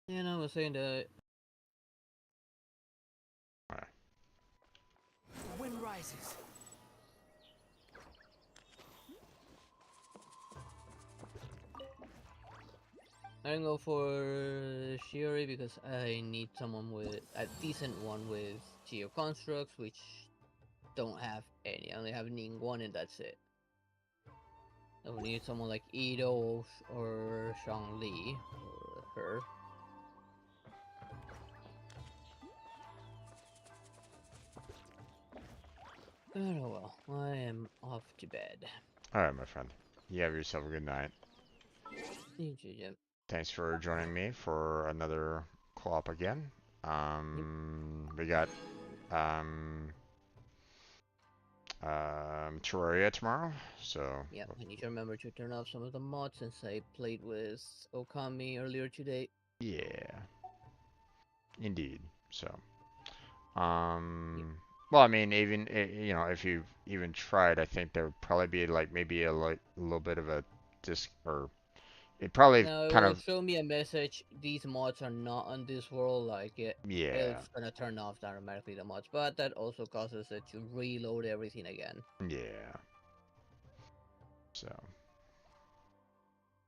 Speaker 10: Yeah, no, I was saying that.
Speaker 1: Alright.
Speaker 3: The wind rises.
Speaker 10: I'm gonna go for Shiori because I need someone with a decent one with Geo Constructs, which don't have any. I only have Ning 1 and that's it. I would need someone like Ito or Shang Li or her. Oh well, I am off to bed.
Speaker 1: Alright, my friend. You have yourself a good night.
Speaker 10: You too, Jim.
Speaker 1: Thanks for joining me for another co-op again. We got Terraria tomorrow, so
Speaker 10: yeah, I need to remember to turn off some of the mods since I played with Okami earlier today.
Speaker 1: Yeah, indeed. So, Well, I mean, even if you even tried, I think there would probably be like maybe a little bit of a disc, or it probably
Speaker 10: No, it
Speaker 1: kind
Speaker 10: will
Speaker 1: of,
Speaker 10: show me a message. These mods are not on this world. Like
Speaker 1: yeah,
Speaker 10: it's gonna turn off automatically the mods, but that also causes it to reload everything again.
Speaker 1: yeah. So,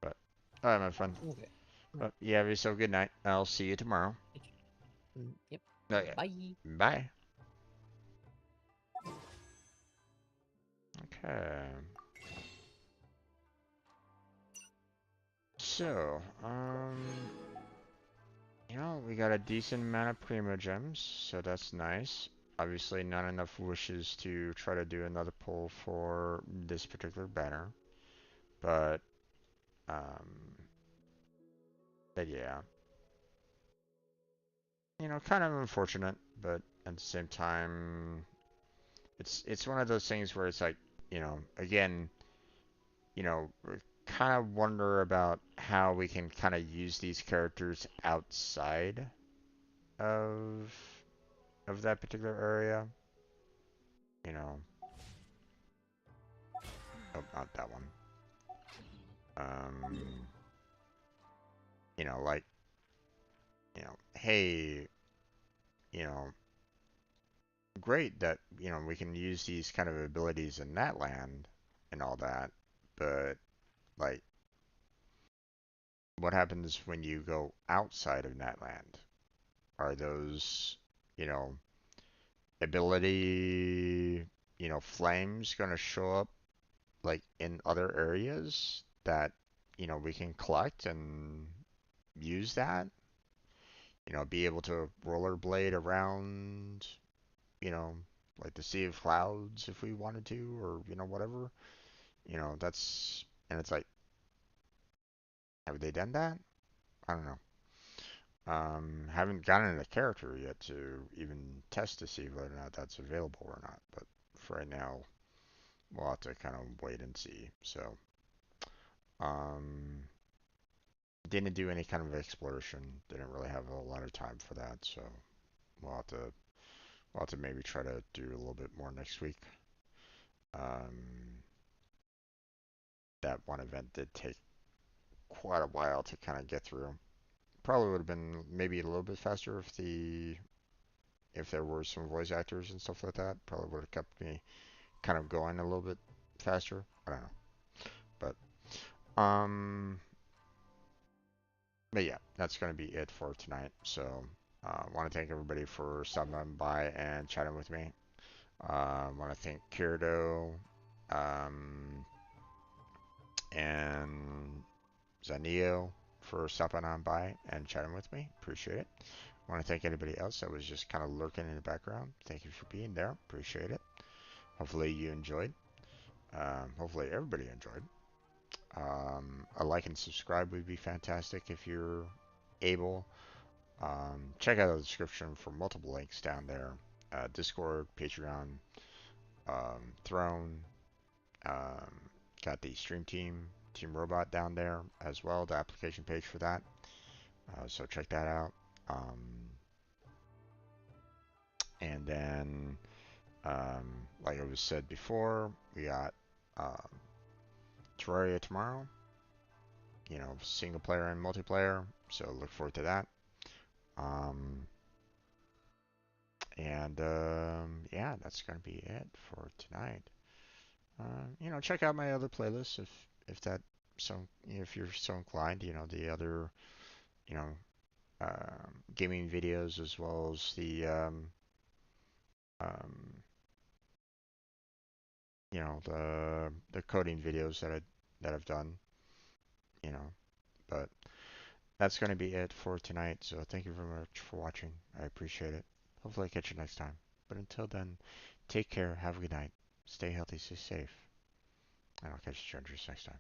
Speaker 1: but all right, my friend.
Speaker 10: Okay.
Speaker 1: But yeah, have yourself a good night. I'll see you tomorrow.
Speaker 10: Yep.
Speaker 1: Okay.
Speaker 10: Bye.
Speaker 1: Bye. Okay. So, we got a decent amount of Primo Gems, so that's nice. Obviously, not enough wishes to try to do another pull for this particular banner, but, um, but yeah. Kind of unfortunate, but at the same time, it's one of those things where it's like, again, we kind of wonder about how we can kind of use these characters outside of that particular area. You know, oh, not that one. Um, like, hey, you know, great that, we can use these kind of abilities in that land and all that, but like, what happens when you go outside of that land? Are those, you know, ability, flames gonna show up like in other areas that, we can collect and use that? Be able to rollerblade around, you know, like the Sea of Clouds if we wanted to, or, whatever. That's, and it's like, have they done that? I don't know. Haven't gotten a character yet to even test to see whether or not that's available or not. But for right now, we'll have to kind of wait and see. So, um, didn't do any kind of exploration. Didn't really have a lot of time for that. So we'll have to maybe try to do a little bit more next week. That one event did take quite a while to kind of get through. Probably would have been maybe a little bit faster if there were some voice actors and stuff like that. Probably would have kept me kind of going a little bit faster. I don't know. Um, but yeah, that's going to be it for tonight. So, want to thank everybody for stopping by and chatting with me. Want to thank Kirito, and Zanio for stopping on by and chatting with me. Appreciate it. Want to thank anybody else that was just kind of lurking in the background. Thank you for being there. Appreciate it. Hopefully you enjoyed. Hopefully everybody enjoyed. A like and subscribe would be fantastic if you're able. Check out the description for multiple links down there. Discord, Patreon, Throne. Got the Stream Team Robot down there as well, the application page for that. So check that out. And then, like I was said before, we got Terraria tomorrow. Single player and multiplayer. So look forward to that. Yeah, that's gonna be it for tonight. Check out my other playlists if that if you're so inclined. The other you know gaming videos as well as um, the coding videos that I've done. You know, but that's gonna be it for tonight. So thank you very much for watching. I appreciate it. Hopefully I catch you next time. But until then, take care. Have a good night. Stay healthy. Stay safe. And I'll catch you strangers next time.